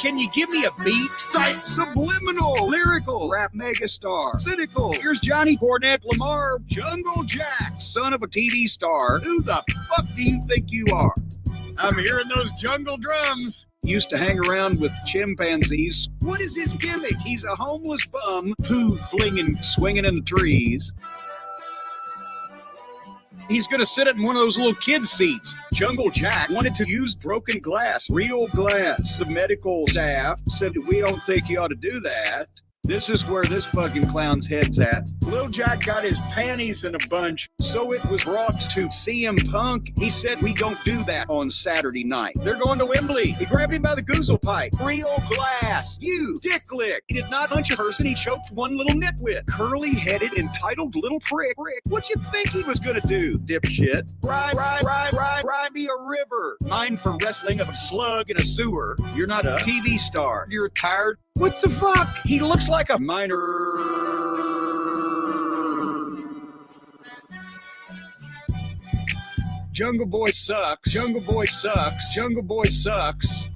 Can you give me a beat? Sight, subliminal, lyrical, rap megastar, cynical. Here's Johnny Cornette Lamar, Jungle Jack, son of a TV star. Who the fuck do you think you are? I'm hearing those jungle drums. Used to hang around with chimpanzees. What is his gimmick? He's a homeless bum, poo flinging, swinging in the trees. He's going to sit in one of those little kid seats. Jungle Jack wanted to use broken glass, real glass. The medical staff said, we don't think you ought to do that. This is where this fucking clown's head's at. Lil Jack got his panties in a bunch, so it was brought to CM Punk. He said, we don't do that on Saturday night. They're going to Wembley. He grabbed him by the goozle pipe. Real glass. You, dick lick. He did not punch a person. He choked one little nitwit. Curly-headed, entitled little prick. What you think he was gonna do, dipshit? Ride me a river. Mine for wrestling of a slug in a sewer. You're not a TV star. You're tired. What the fuck? He looks like a minor. Jungle Boy sucks. Jungle Boy sucks. Jungle Boy sucks.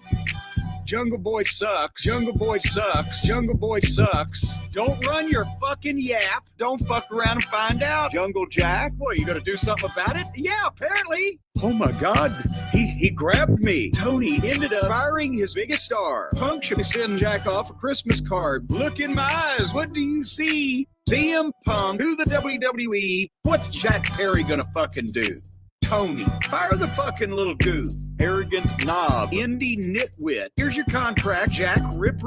Jungle Boy sucks. Jungle Boy sucks. Jungle Boy sucks. Don't run your fucking yap. Don't fuck around and find out. Jungle Jack, what, you gonna do something about it? Yeah, apparently. Oh my God, he grabbed me. Tony ended up firing his biggest star. Punk should send Jack off a Christmas card. Look in my eyes, what do you see? CM Punk to the WWE. What's Jack Perry gonna fucking do? Tony, fire the fucking little goof. Arrogant knob, indie nitwit. Here's your contract, Jack. Rip.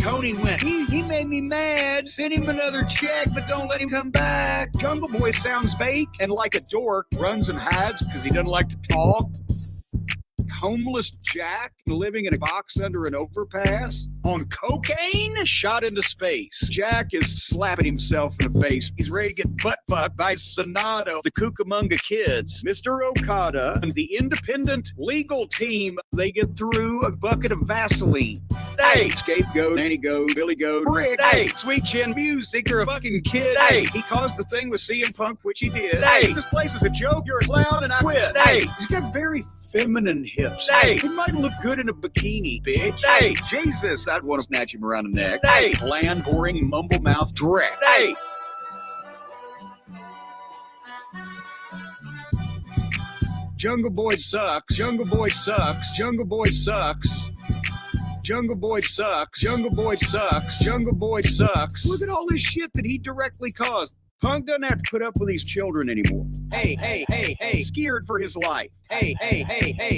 Tony went, he made me mad. Send him another check, but don't let him come back. Jungle Boy sounds fake and like a dork. Runs and hides because he doesn't like to talk. Homeless Jack living in a box under an overpass on cocaine, shot into space. Jack is slapping himself in the face. He's ready to get butt fucked by Sonado, the Cucamonga Kids, Mr. Okada, and the independent legal team. They get through a bucket of Vaseline. Hey, scapegoat, Nanny Goat, Billy Goat, Rick. Hey, Sweet Chin Music, you're a fucking kid. Hey, he caused the thing with CM Punk, which he did. Hey, this place is a joke. You're a clown, and I quit. Hey, he's got very feminine hips. Hey, he might look good in a bikini, bitch. Hey, Jesus, I'd want to snatch him around the neck. Hey, bland, boring, mumble mouth dreck. Hey. Jungle Boy sucks. Jungle Boy sucks. Jungle Boy sucks. Jungle Boy sucks. Jungle Boy sucks. Jungle Boy sucks. Look at all this shit that he directly caused. Punk doesn't have to put up with these children anymore. Hey, scared for his life. Hey,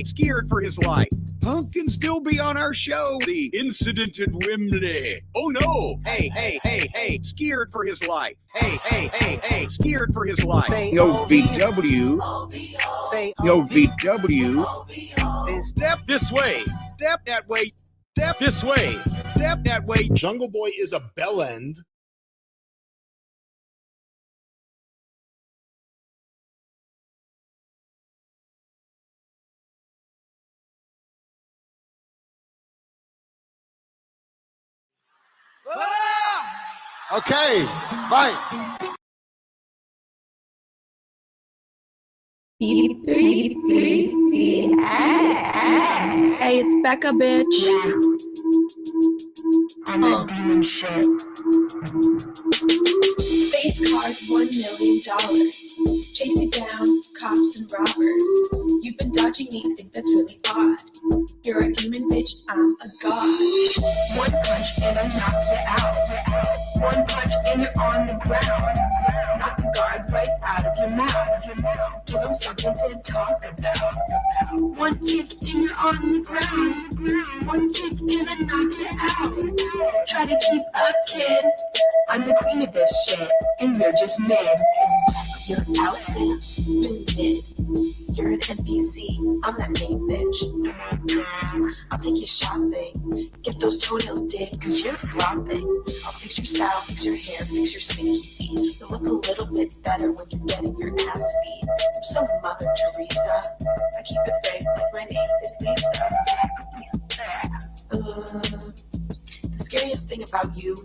scared for his life. Punk can still be on our show. The incident at Wembley. Oh no. Hey, scared for his life. Hey, scared for his life. Yo, VW. Yo, VW. Step this way. Step that way. Step this way. Step that way. Jungle Boy is a bellend. Okay, bye. Hey, it's Becca, bitch. I'm a demon shit. Face card, $1 million. Chasing down cops and robbers. You've been dodging me, I think that's really odd. You're a demon, bitch, I'm a god. One punch and I knock you out. One punch and you're on the ground. Knock the guard right out of your mouth. Give them something to talk about. One kick and you're on the ground. One kick and I knock you out. Try to keep up, kid. I'm the queen of this shit, and you're just mid. Your outfit, really mid. You're an NPC, I'm that main bitch. I'll take you shopping, get those toenails did, cause you're flopping. I'll fix your style, fix your hair, fix your stinky feet. You'll look a little bit better when you're getting your ass beat. I'm so Mother Teresa, I keep it fake like my name is Lisa. The scariest thing about you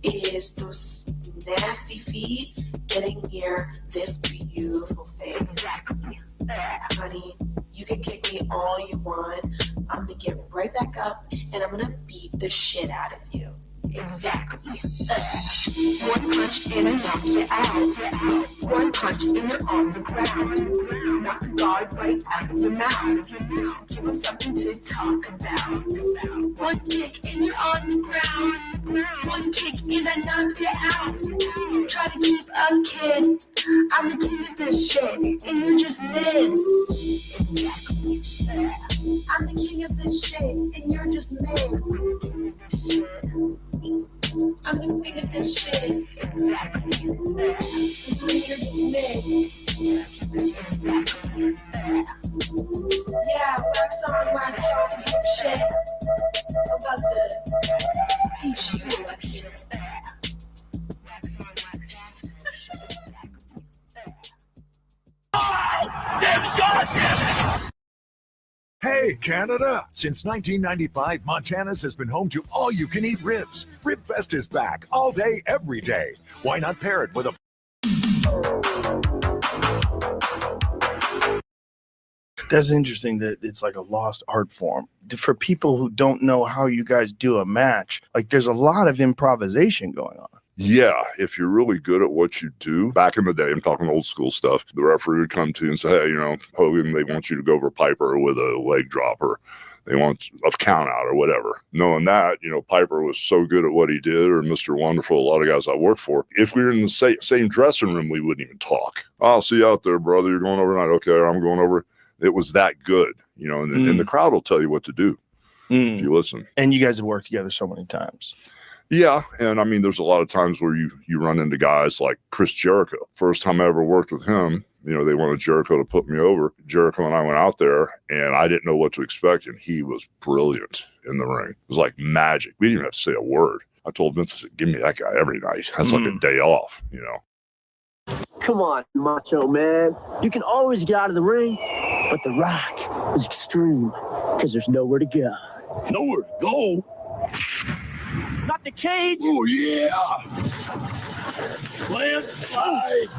is those nasty feet getting near this beautiful face. Honey, you can kick me all you want, I'm gonna get right back up and I'm gonna beat the shit out of you. Exactly. One punch and I knock you out. One punch and you're on the ground. Knock the guard right out of your mouth. Give them something to talk about. One kick and you're on the ground. One kick and I knock you out. Try to keep up, kid. I'm the king of this shit, and you're just mid. Exactly. I'm the king of this shit, and you're just mid. I'm the queen of this shit. Exactly. And you're just mid. Yeah, wax on, wax off, deep shit. I'm about to teach you a lesson. Hey, Canada! Since 1995, Montana's has been home to all-you-can-eat ribs. Rib Fest is back, all day, every day. Why not pair it with a... That's interesting that it's like a lost art form. For people who don't know how you guys do a match, like there's a lot of improvisation going on. Yeah, if you're really good at what you do. Back in the day, I'm talking old school stuff, the referee would come to you and say, hey, you know, Hogan, they want you to go over Piper with a leg drop, or they want a count out or whatever. Knowing that, you know, Piper was so good at what he did, or Mr. Wonderful, a lot of guys I worked for. If we were in the same dressing room, we wouldn't even talk. I'll see you out there, brother. You're going over tonight. Okay, I'm going over. It was that good, you know, and the crowd will tell you what to do if you listen. And you guys have worked together so many times. Yeah, and I mean, there's a lot of times where you run into guys like Chris Jericho. First time I ever worked with him, you know, they wanted Jericho to put me over. Jericho and I went out there, and I didn't know what to expect, and he was brilliant in the ring. It was like magic. We didn't even have to say a word. I told Vince, I said, give me that guy every night. That's like a day off, you know. Come on, Macho Man. You can always get out of the ring, but The Rock is extreme because there's nowhere to go. Nowhere to go. Not the cage. Oh, yeah. Landslide.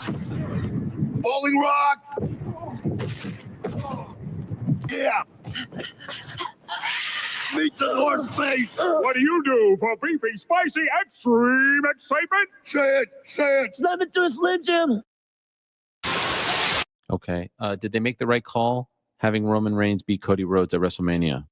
Falling rock. Yeah. Meet the North Face. What do you do for beefy, spicy, extreme excitement? Say it. Say it. Slam it to a Slim Jim. Okay. Did they make the right call having Roman Reigns beat Cody Rhodes at WrestleMania?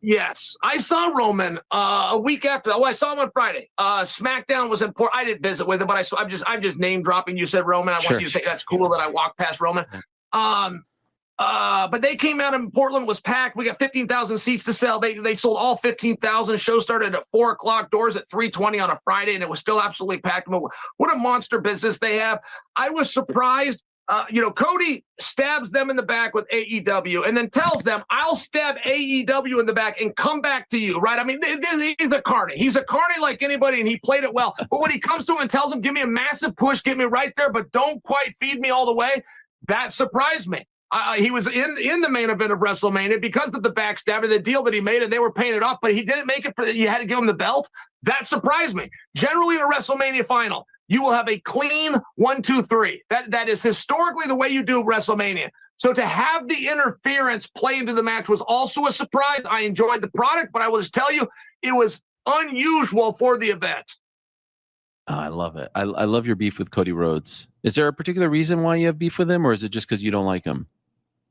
Yes, I saw Roman a week after. Oh, I saw him on Friday. SmackDown was important. I didn't visit with him, but I'm just name dropping. You said Roman. I want you to think that's cool that I walked past Roman. But they came out in Portland. Was packed. We got 15,000 seats to sell. They sold all 15,000. Show started at 4:00. Doors at 3:20 on a Friday, and it was still absolutely packed. What a monster business they have. I was surprised. Cody stabs them in the back with AEW and then tells them, I'll stab AEW in the back and come back to you, right? I mean, he's a carny. He's a carny like anybody, and he played it well. But when he comes to him and tells him, give me a massive push, get me right there, but don't quite feed me all the way, that surprised me. He was in the main event of WrestleMania because of the backstabber, the deal that he made, and they were paying it off, but he didn't make it. You had to give him the belt. That surprised me. Generally, in a WrestleMania final, you will have a clean 1, 2, 3. That is historically the way you do WrestleMania. So to have the interference play into the match was also a surprise. I enjoyed the product, but I will just tell you, it was unusual for the event. Oh, I love it. I love your beef with Cody Rhodes. Is there a particular reason why you have beef with him, or is it just because you don't like him?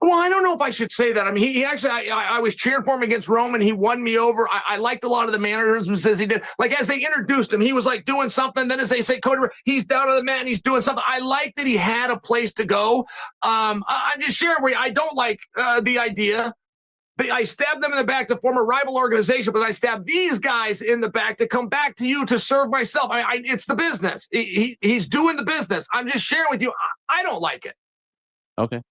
Well, I don't know if I should say that. I mean, he actually, I was cheering for him against Roman. He won me over. I liked a lot of the mannerisms as he did. Like, as they introduced him, he was like doing something. Then as they say, Cody, he's down on the mat and he's doing something. I like that he had a place to go. I'm just sharing with you. I don't like the idea. I stabbed them in the back to form a rival organization, but I stabbed these guys in the back to come back to you to serve myself. It's the business. He's doing the business. I'm just sharing with you. I don't like it. Okay.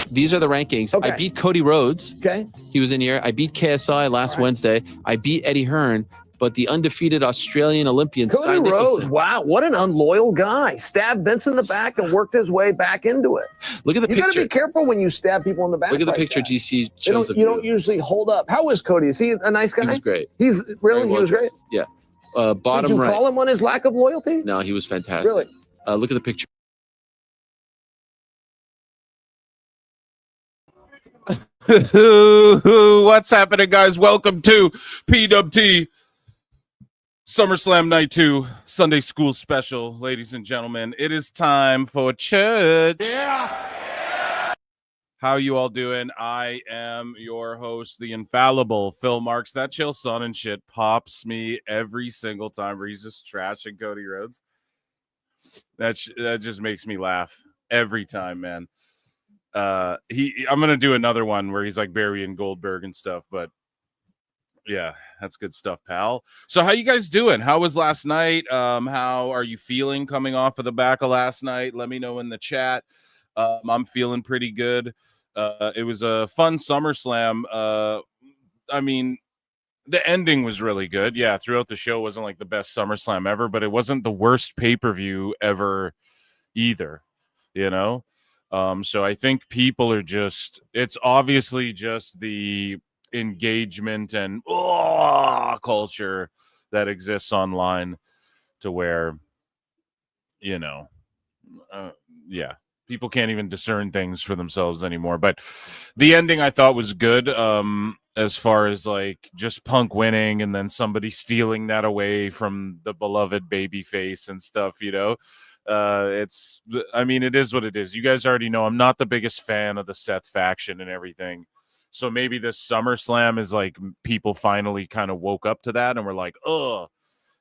These are the rankings. Okay. I beat Cody Rhodes. Okay. He was in here. I beat KSI last Wednesday. I beat Eddie Hearn, but the undefeated Australian Olympian Cody Rhodes, wow, what an unloyal guy. Stabbed Vince in the back and worked his way back into it. Look at the picture. You got to be careful when you stab people in the back. Look at the picture GC shows. You don't usually hold up. How is Cody? Is he a nice guy? He was great. He was great? Yeah. Bottom Did you right. call him on his lack of loyalty? No, he was fantastic. Really? Look at the picture. What's happening, guys? Welcome to PWT SummerSlam Night 2 Sunday School Special. Ladies and gentlemen, it is time for church. Yeah. How you all doing? I am your host, the infallible Phil Marks. That chill son and shit pops me every single time where he's just trashing Cody Rhodes. That just makes me laugh every time, man. I'm gonna do another one where he's like burying Goldberg and stuff, but yeah, that's good stuff, pal. So how you guys doing? How was last night? How are you feeling coming off of the back of last night? Let me know in the chat. I'm feeling pretty good. It was a fun SummerSlam. I mean, the ending was really good. Yeah, throughout the show wasn't like the best SummerSlam ever, but it wasn't the worst pay-per-view ever either, you know? So I think people are just, it's obviously just the engagement and culture that exists online to where, you know, yeah, people can't even discern things for themselves anymore. But the ending I thought was good, as far as like just Punk winning and then somebody stealing that away from the beloved babyface and stuff, you know. I mean, it is what it is. You guys already know I'm not the biggest fan of the Seth faction and everything. So maybe this SummerSlam is like people finally kind of woke up to that and were like, oh,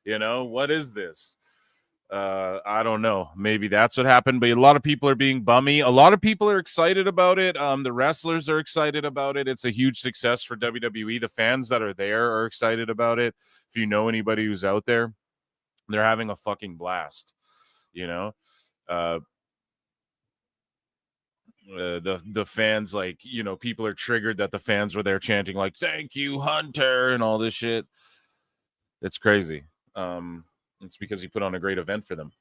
you know, what is this? I don't know. Maybe that's what happened, but a lot of people are being bummy. A lot of people are excited about it. The wrestlers are excited about it. It's a huge success for WWE. The fans that are there are excited about it. If you know anybody who's out there, they're having a fucking blast. You know, the fans, like, you know, people are triggered that the fans were there chanting like "Thank you, Hunter" and all this shit. It's crazy. It's because he put on a great event for them,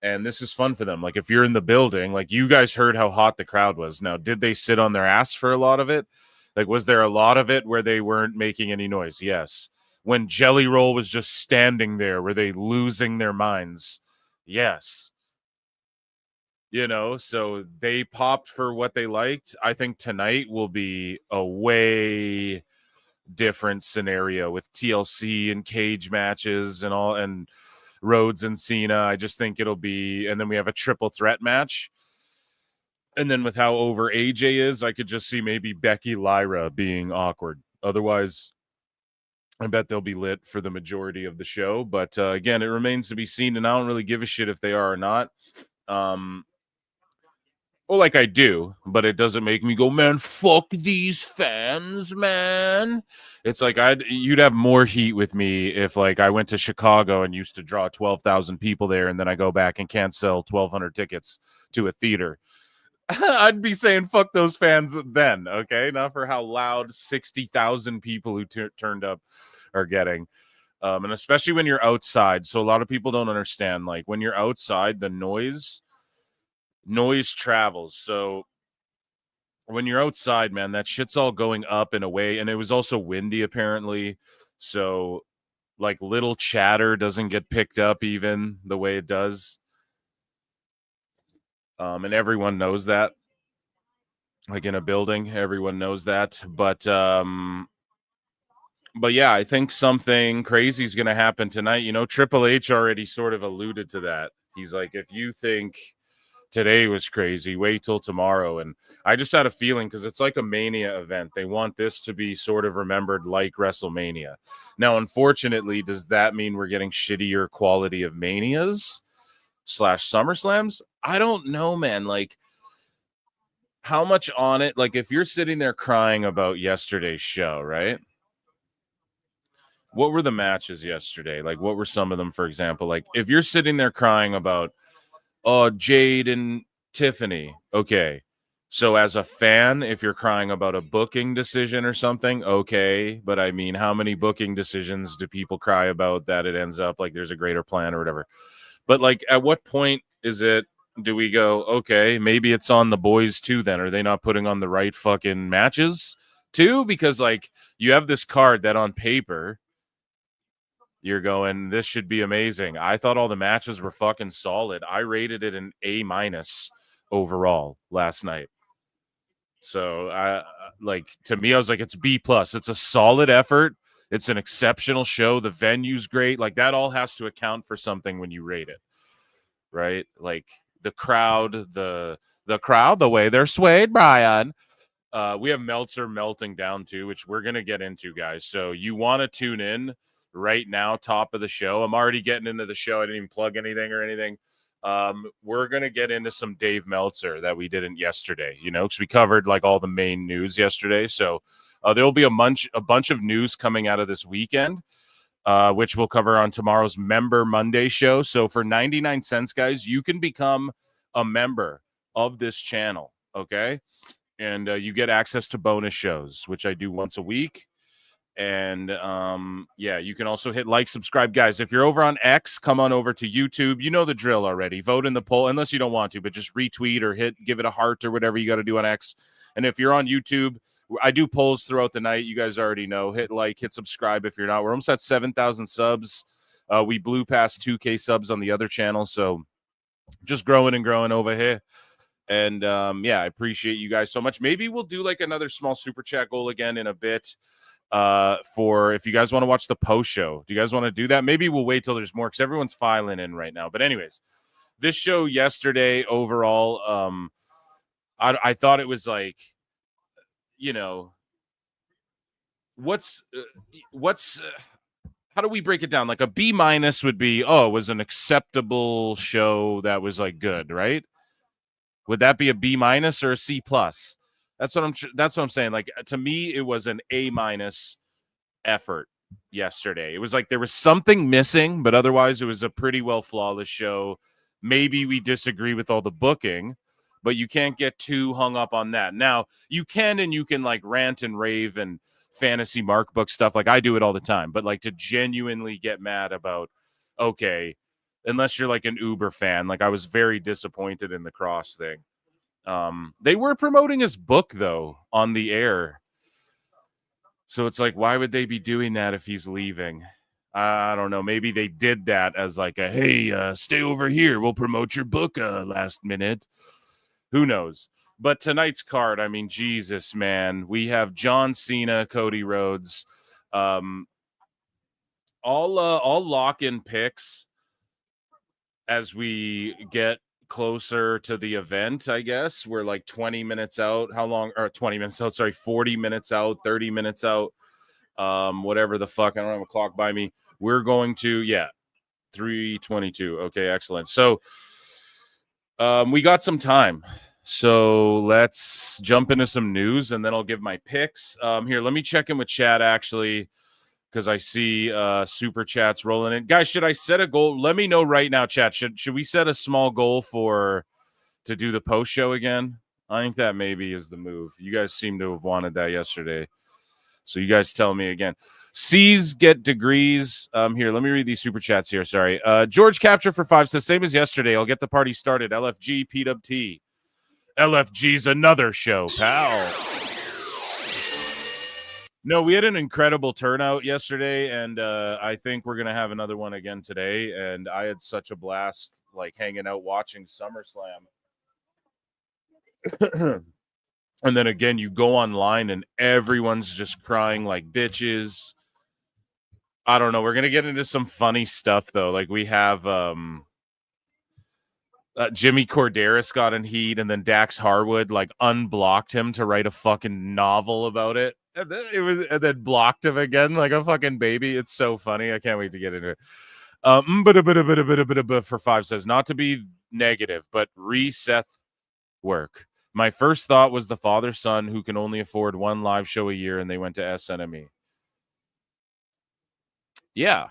and this is fun for them. Like, if you're in the building, like, you guys heard how hot the crowd was. Now, did they sit on their ass for a lot of it? Like, was there a lot of it where they weren't making any noise? Yes. When Jelly Roll was just standing there, were they losing their minds? Yes. You know, so they popped for what they liked. I think tonight will be a way different scenario with TLC and cage matches and all, and Rhodes and Cena. I just think it'll be, and then we have a triple threat match. And then with how over AJ is, I could just see maybe Becky Lyra being awkward. Otherwise, I bet they'll be lit for the majority of the show. But again, it remains to be seen, and I don't really give a shit if they are or not. Well, like, I do, but it doesn't make me go, man, fuck these fans, man. It's like you'd have more heat with me if, like, I went to Chicago and used to draw 12,000 people there, and then I go back and can't sell 1,200 tickets to a theater. I'd be saying fuck those fans then, okay? Not for how loud 60,000 people who turned up are getting. And especially when you're outside. So a lot of people don't understand, like, when you're outside, the noise travels. So when you're outside, man, that shit's all going up and away. And it was also windy, apparently. So, like, little chatter doesn't get picked up even the way it does. And everyone knows that. Like, in a building, everyone knows that. But yeah, I think something crazy is going to happen tonight. You know, Triple H already sort of alluded to that. He's like, if you think today was crazy, wait till tomorrow. And I just had a feeling, because it's like a Mania event. They want this to be sort of remembered like WrestleMania. Now, unfortunately, does that mean we're getting shittier quality of Manias / SummerSlams? I don't know, man. Like, how much on it? Like, if you're sitting there crying about yesterday's show, right? What were the matches yesterday? Like, what were some of them, for example? Like, if you're sitting there crying about, oh, Jade and Tiffany. Okay. So as a fan, if you're crying about a booking decision or something, okay. But I mean, how many booking decisions do people cry about that it ends up like there's a greater plan or whatever? But, like, at what point do we go, okay, maybe it's on the boys too then? Are they not putting on the right fucking matches too? Because, like, you have this card that on paper you're going, this should be amazing. I thought all the matches were fucking solid. I rated it an A- overall last night. So to me, I was like, it's B plus. It's a solid effort. It's an exceptional show. The venue's great. Like that all has to account for something when you rate it, right? Like the crowd, the way they're swayed, Brian. We have Meltzer melting down too, which we're gonna get into, guys. So you want to tune in right now, top of the show. I'm already getting into the show. I didn't even plug anything or anything. We're gonna get into some Dave Meltzer that we didn't yesterday, because we covered like all the main news yesterday. So there will be a bunch of news coming out of this weekend, which we'll cover on tomorrow's Member Monday show. So for 99 cents, guys, you can become a member of this channel, okay? And you get access to bonus shows, which I do once a week. And you can also hit like, subscribe, guys. If you're over on X, come on over to YouTube. You know the drill already. Vote in the poll, unless you don't want to, but just retweet or give it a heart or whatever you got to do on X. And if you're on YouTube, I do polls throughout the night. You guys already know. Hit like, hit subscribe if you're not. We're almost at 7,000 subs. We blew past 2K subs on the other channel, so just growing and growing over here. And I appreciate you guys so much. Maybe we'll do like another small super chat goal again in a bit. For if you guys want to watch the post show. Do you guys want to do that? Maybe we'll wait till there's more because everyone's filing in right now. But anyways, this show yesterday overall, I thought it was like, what's how do we break it down? Like a B minus would be, it was an acceptable show that was like good, right? Would that be a B minus or a C plus? That's what I'm saying. Like to me, it was an A minus effort yesterday. It was like there was something missing, but otherwise it was a pretty well flawless show. Maybe we disagree with all the booking, but you can't get too hung up on that. Now you can like rant and rave and fantasy mark book stuff. Like I do it all the time, but like to genuinely get mad about, okay, unless you're like an Uber fan, like I was very disappointed in the Cross thing. They were promoting his book though on the air. So it's like, why would they be doing that if he's leaving? I don't know. Maybe they did that as like a, hey, stay over here. We'll promote your book last minute. Who knows? But tonight's card, I mean, Jesus, man. We have John Cena, Cody Rhodes. All lock-in picks as we get closer to the event, I guess. We're like 20 minutes out. How long? Or 20 minutes out. Sorry, 40 minutes out, 30 minutes out. Whatever the fuck. I don't have a clock by me. We're going to, 3:22. Okay, excellent. So we got some time. So let's jump into some news and then I'll give my picks. Here, let me check in with chat actually, because I see super chats rolling in. Guys, should I set a goal? Let me know right now, chat. Should we set a small goal to do the post show again? I think that maybe is the move. You guys seem to have wanted that yesterday. So you guys tell me again. C's get degrees. Here, let me read these super chats here. Sorry. George Capture for 5 says, same as yesterday. I'll get the party started. LFG, PWT. LFG's another show, pal. No, we had an incredible turnout yesterday, and I think we're going to have another one again today. And I had such a blast, like, hanging out watching SummerSlam. And then, again, you go online, and everyone's just crying like bitches. I don't know. We're going to get into some funny stuff, though. Like, we have Jimmy Corderas got in heat, and then Dax Harwood, like, unblocked him to write a fucking novel about it. And then blocked him again like a fucking baby. It's so funny. I can't wait to get into it. For 5 says, not to be negative, but Seth work. My first thought was the father-son who can only afford one live show a year, and they went to SNME. Yeah.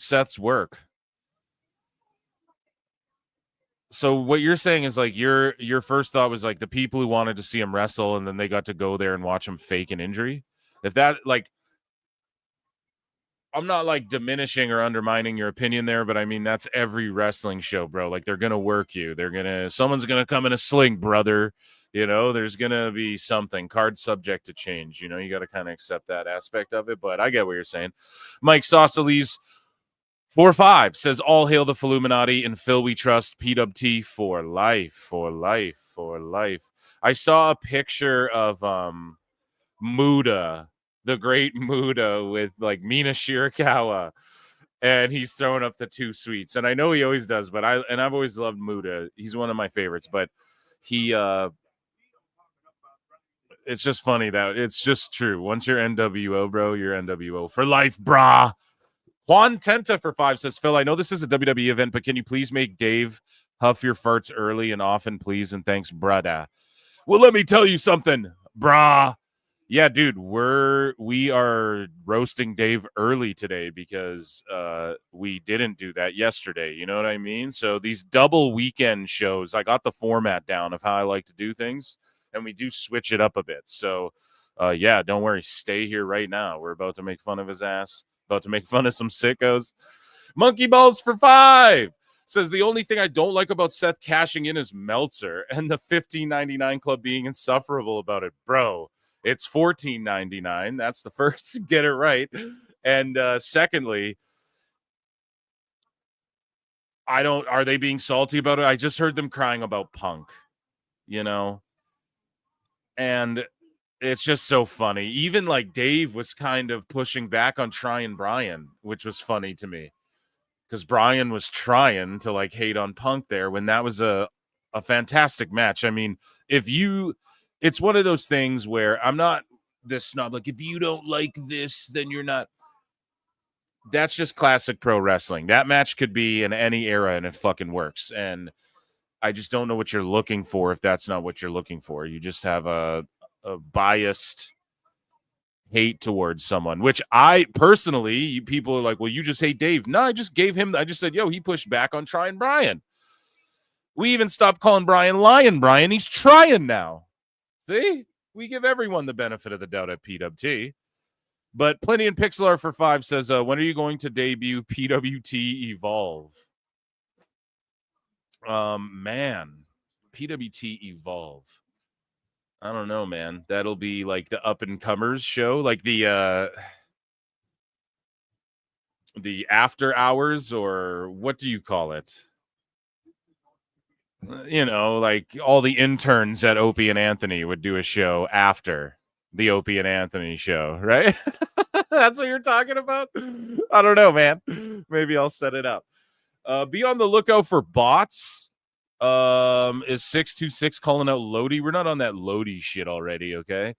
Seth's work. So what you're saying is like your first thought was like the people who wanted to see him wrestle and then they got to go there and watch him fake an injury. If that, like, I'm not like diminishing or undermining your opinion there, but I mean, that's every wrestling show, bro. Like, they're going to work you. Someone's going to come in a sling, brother. There's going to be something. Card subject to change. You got to kind of accept that aspect of it, but I get what you're saying. Mike Sausalese, 4-5 says, all hail the Illuminati and Phil we trust, PWT for life, for life, for life. I saw a picture of Muda, the great Muda, with like Mina Shirakawa, and he's throwing up the 2 sweets. And I know he always does, but I've always loved Muda. He's one of my favorites, but he it's just funny that it's just true. Once you're NWO, bro, you're NWO for life, brah. Juan Tenta for 5 says, Phil, I know this is a WWE event, but can you please make Dave huff your farts early and often, please? And thanks, brada. Well, let me tell you something, brah. Yeah, dude, we are roasting Dave early today because we didn't do that yesterday. You know what I mean? So these double weekend shows, I got the format down of how I like to do things, and we do switch it up a bit. So, yeah, don't worry. Stay here right now. We're about to make fun of his ass, about to make fun of some sickos. Monkey Balls for 5 says, the only thing I don't like about Seth cashing in is Meltzer and the $15.99 club being insufferable about it. Bro, it's $14.99. That's the first. Get it right. And secondly, are they being salty about it? I just heard them crying about Punk, you know? And it's just so funny. Even like Dave was kind of pushing back on trying Brian, which was funny to me. Because Brian was trying to like hate on Punk there when that was a fantastic match. I mean, it's one of those things where I'm not this snob. Like, if you don't like this, then you're not. That's just classic pro wrestling. That match could be in any era and it fucking works. And I just don't know what you're looking for if that's not what you're looking for. You just have a biased hate towards someone, which I personally, people are like, well, you just hate Dave. No, I just said, yo, he pushed back on trying Brian. We even stopped calling Brian Lion Brian. He's trying now. See? We give everyone the benefit of the doubt at PWT. But Plenty and Pixelar for 5 says, when are you going to debut PWT Evolve? Man, PWT Evolve. I don't know, man. That'll be like the up and comers show, like the after hours, or what do you call it? You know, like all the interns at Opie and Anthony would do a show after the Opie and Anthony show, right? That's what you're talking about? I don't know, man. Maybe I'll set it up. Be on the lookout for bots. Is 626 calling out Lodi? We're not on that Lodi shit already, okay?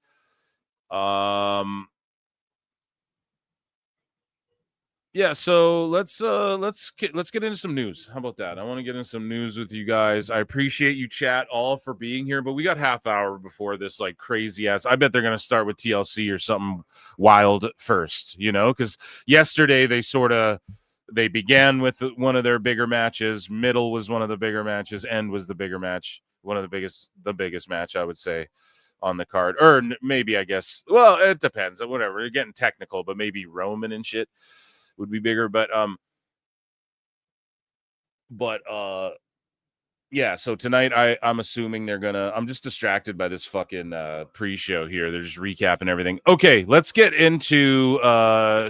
Yeah, so let's get into some news. How about that? I want to get into some news with you guys. I appreciate you chat all for being here, but we got half hour before this like crazy ass. I bet they're gonna start with TLC or something wild first, you know, because yesterday they began with one of their bigger matches. Middle was one of the bigger matches. End was the bigger match. The biggest match, I would say, on the card. Or maybe, I guess, well, it depends. Whatever. You're getting technical, but maybe Roman and shit would be bigger. But yeah, so tonight I'm assuming they're gonna. I'm just distracted by this fucking pre-show here. They're just recapping everything. Okay, let's get into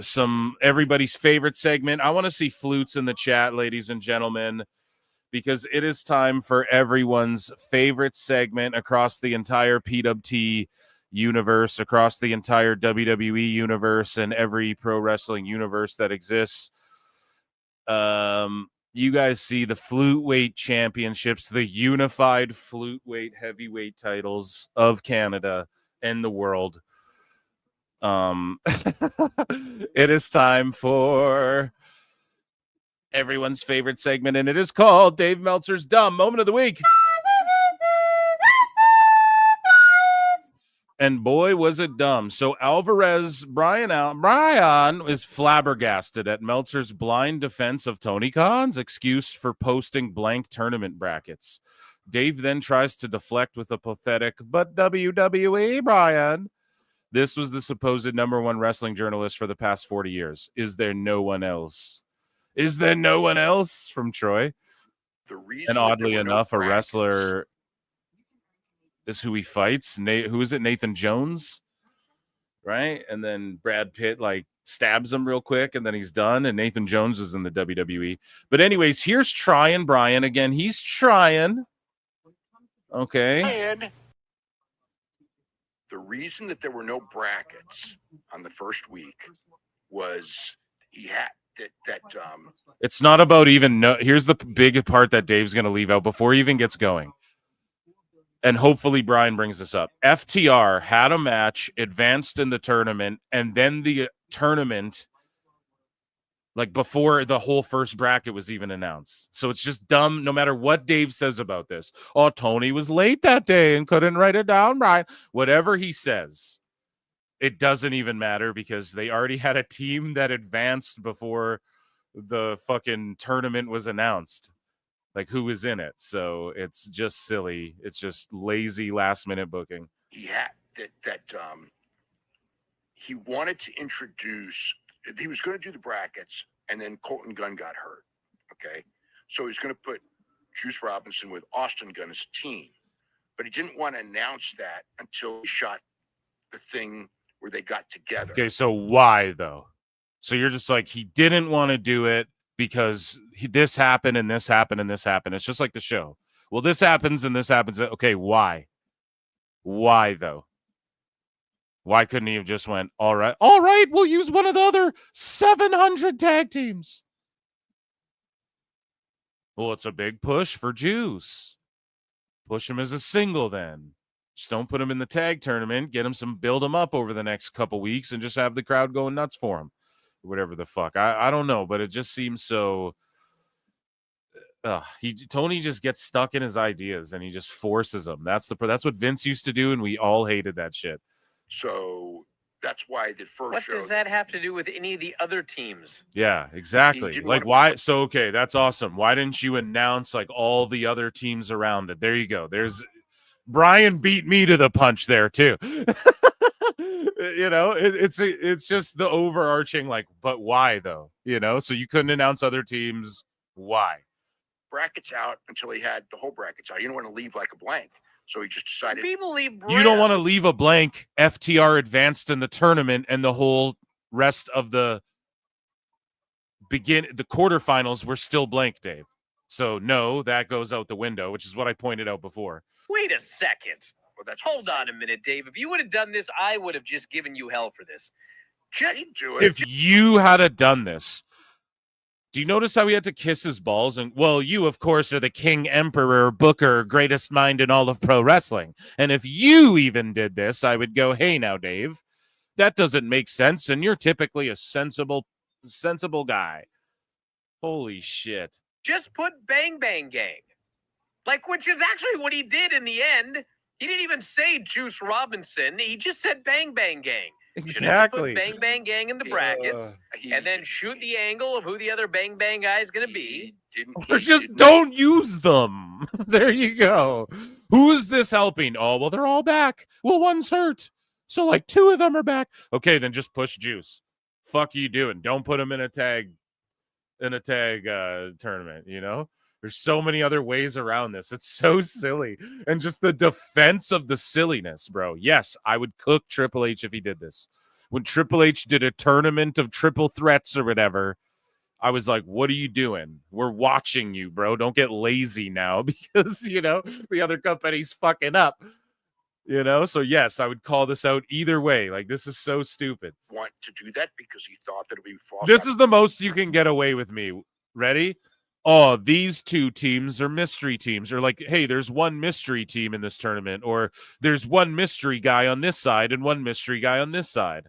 some everybody's favorite segment. I want to see flutes in the chat, ladies and gentlemen, because it is time for everyone's favorite segment across the entire PWT universe, across the entire WWE universe, and every pro wrestling universe that exists. You guys see the flute weight championships, the unified flute weight heavyweight titles of Canada and the world. It is time for everyone's favorite segment, and it is called Dave Meltzer's Dumb Moment of the Week. And boy, was it dumb. So Brian is flabbergasted at Meltzer's blind defense of Tony Khan's excuse for posting blank tournament brackets. Dave then tries to deflect with a pathetic, but WWE, Brian. This was the supposed #1 wrestling journalist for the past 40 years. Is there no one else? Is there no one else from Troy? And oddly enough, a wrestler is who he fights. Who is it? Nathan Jones, right? And then Brad Pitt like stabs him real quick, and then he's done. And Nathan Jones is in the WWE. But anyways, here's trying Brian again. He's trying. Okay. And the reason that there were no brackets on the first week was he had that It's not about even here's the big part that Dave's going to leave out before he even gets going. And hopefully Brian brings this up. FTR had a match, advanced in the tournament, and then the tournament, like before the whole first bracket was even announced. So it's just dumb no matter what Dave says about this. Oh, Tony was late that day and couldn't write it down right. Whatever he says, it doesn't even matter because they already had a team that advanced before the fucking tournament was announced. Like who was in it. So it's just silly. It's just lazy last minute booking. he had he wanted to introduce. He was going to do the brackets, and then Colton Gunn got hurt. Okay, so he's going to put Juice Robinson with Austin Gunn as a team, but he didn't want to announce that until he shot the thing where they got together. Okay, so why though? So you're just like he didn't want to do it because this happened and this happened and this happened. It's just like the show. Well, this happens and this happens. Okay, why? Why though? Why couldn't he have just went, all right, we'll use one of the other 700 tag teams. Well, it's a big push for Juice. Push him as a single then. Just don't put him in the tag tournament. Get him build him up over the next couple weeks and just have the crowd going nuts for him. Whatever the fuck. I don't know, but it just seems so. Tony just gets stuck in his ideas and he just forces them. That's what Vince used to do, and we all hated that shit. So that's why the first What show. does that have to do with any of the other teams? Yeah, exactly. Like why? So okay, that's awesome. Why didn't you announce like all the other teams around it? There you go. There's Brian beat me to the punch there too. You know, it's just the overarching like, but why though? You know, so you couldn't announce other teams. Why? Brackets out until he had the whole brackets out. You don't want to leave like a blank. So he just decided. People leave. You don't want to leave a blank. FTR advanced in the tournament and the whole rest of the quarterfinals were still blank, Dave. So no, that goes out the window, which is what I pointed out before. Wait a second. Well, Hold on a minute, Dave. If you would have done this, I would have just given you hell for this. Just do it. If you had done this, do you notice how he had to kiss his balls? And well, you of course are the king, emperor, booker, greatest mind in all of pro wrestling. And if you even did this, I would go, hey now, Dave, that doesn't make sense. And you're typically a sensible guy. Holy shit. Just put Bang Bang Gang. Like, which is actually what he did in the end. He didn't even say Juice Robinson. He just said Bang Bang Gang. Exactly. Put Bang Bang Gang in the brackets and then shoot the angle of who the other Bang Bang guy is going to be. Or just don't use them. There you go. Who is this helping? Oh, well, they're all back. Well, one's hurt. So, like, 2 of them are back. Okay, then just push Juice. Fuck you doing? Don't put him in a tag tournament, you know? There's so many other ways around this. It's so silly. And just the defense of the silliness, bro. Yes, I would cook Triple H if he did this. When Triple H did a tournament of triple threats or whatever, I was like, what are you doing? We're watching you, bro. Don't get lazy now because, you know, the other company's fucking up. You know? So, yes, I would call this out either way. Like, this is so stupid. Want to do that because he thought that it would be false. This is the most you can get away with me. Ready? Oh, these 2 teams are mystery teams. Or like, hey, there's one mystery team in this tournament. Or there's one mystery guy on this side and one mystery guy on this side.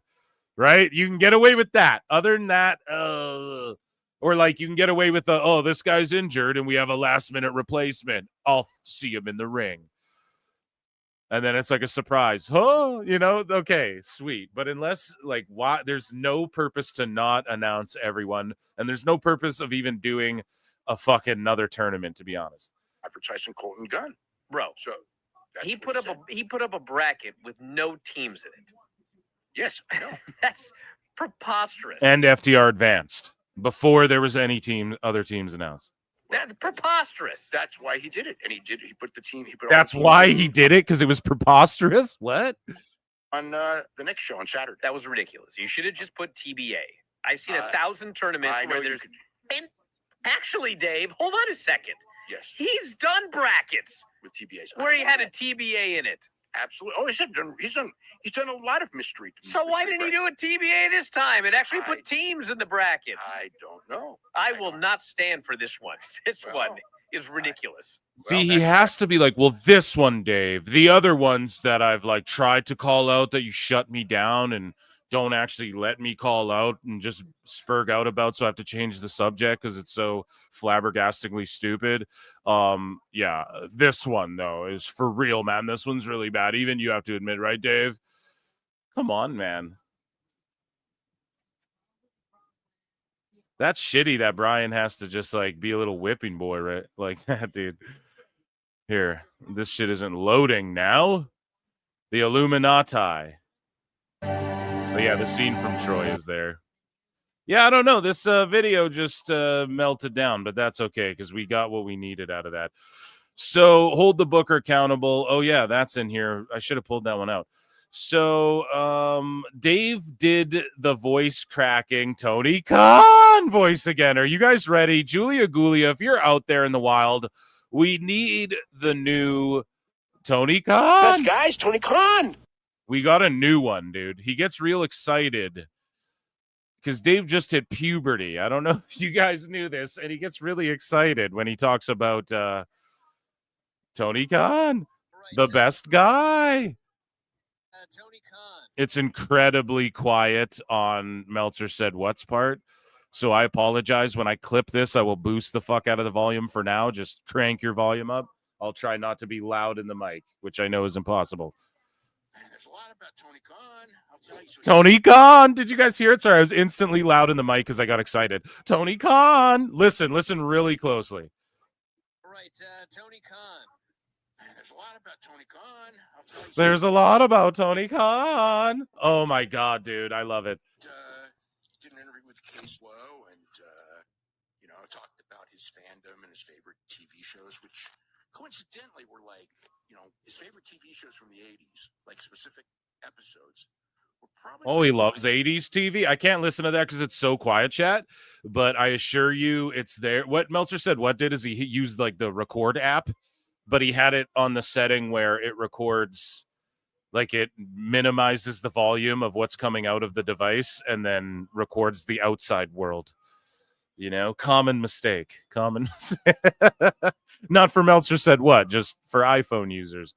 Right? You can get away with that. Other than that, or like you can get away with this guy's injured and we have a last-minute replacement. I'll see him in the ring. And then it's like a surprise. Oh, you know, okay, sweet. But unless, like, why, there's no purpose to not announce everyone. And there's no purpose of even doing a fucking another tournament, to be honest. Advertising Colton Gunn. Bro, so he put up a bracket with no teams in it. Yes, I know. That's preposterous. And FTR advanced before there was any other teams announced. That's preposterous. That's why he did it. And he put the team. That's why he did it, because it was preposterous? What? on the next show on Saturday. That was ridiculous. You should have just put TBA. I've seen 1,000 tournaments I know where you there's. could- And actually, Dave, hold on a second. Yes, He's done brackets with TBAs. where he had a TBA in it. Absolutely. Oh, he's done a lot of mystery. So why didn't he do a TBA this time and actually put teams in the brackets? I don't know. I will not stand for this one. This Well, one is ridiculous. See, he has to be like, well, this one, Dave. The other ones that I've like tried to call out that you shut me down and don't actually let me call out and just spurg out about, so I have to change the subject because it's so flabbergastingly stupid. Yeah, this one though is for real, man. This one's really bad. Even you have to admit, right, Dave? Come on, man. That's shitty that Brian has to just like be a little whipping boy, right? Like that, dude. Here, this shit isn't loading now. The Illuminati. But yeah, the scene from Troy is there. Yeah, I don't know. This video just melted down, but that's okay because we got what we needed out of that. So hold the booker accountable. Oh yeah, that's in here. I should have pulled that one out. So Dave did the voice cracking Tony Khan voice again. Are you guys ready? Julia Gulia, if you're out there in the wild, we need the new Tony Khan. Best guys, Tony Khan. We got a new one, dude. He gets real excited because Dave just hit puberty. I don't know if you guys knew this, and he gets really excited when he talks about Tony Khan, the best guy. Tony Khan. It's incredibly quiet on Meltzer Said What's part, so I apologize. When I clip this, I will boost the fuck out of the volume for now. Just crank your volume up. I'll try not to be loud in the mic, which I know is impossible. There's a lot about Tony Khan. I'll tell you. Tony Khan. Did you guys hear it? Sorry, I was instantly loud in the mic because I got excited. Tony Khan. Listen really closely. Right, Tony Khan. There's a lot about Tony Khan. I'll tell you. There's a lot about Tony Khan. Oh my God, dude. I love it. Did an interview with Case Lowe and, talked about his fandom and his favorite TV shows, which coincidentally were like, his favorite TV shows from the 80s, like specific episodes. Oh, he loves 80s TV. I can't listen to that because it's so quiet, chat. But I assure you it's there. What Meltzer said, what did is he used like the record app, but he had it on the setting where it records, like it minimizes the volume of what's coming out of the device and then records the outside world. Common mistake. Not for Meltzer Said What, just for iPhone users.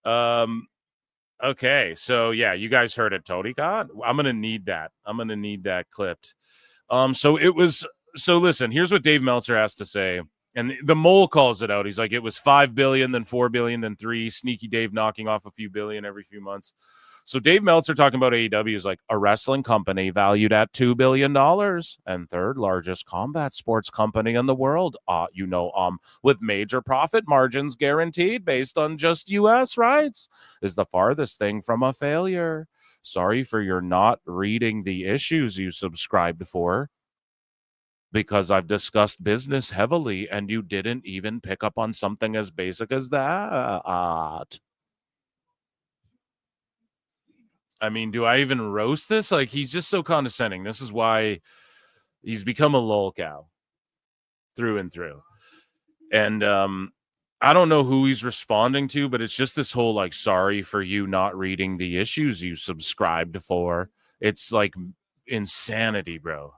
Okay, so yeah, you guys heard it, Tony Khan. I'm gonna need that. I'm gonna need that clipped. So listen, here's what Dave Meltzer has to say. And the mole calls it out. He's like, it was 5 billion, then 4 billion, then 3. Sneaky Dave knocking off a few billion every few months. So Dave Meltzer talking about AEW is like a wrestling company valued at $2 billion and third largest combat sports company in the world. With major profit margins guaranteed based on just U.S. rights is the farthest thing from a failure. Sorry for your not reading the issues you subscribed for, because I've discussed business heavily and you didn't even pick up on something as basic as that. I mean, do I even roast this? Like, he's just so condescending. This is why he's become a lolcow through and through. And I don't know who he's responding to, but it's just this whole, like, sorry for you not reading the issues you subscribed for. It's, like, insanity, bro.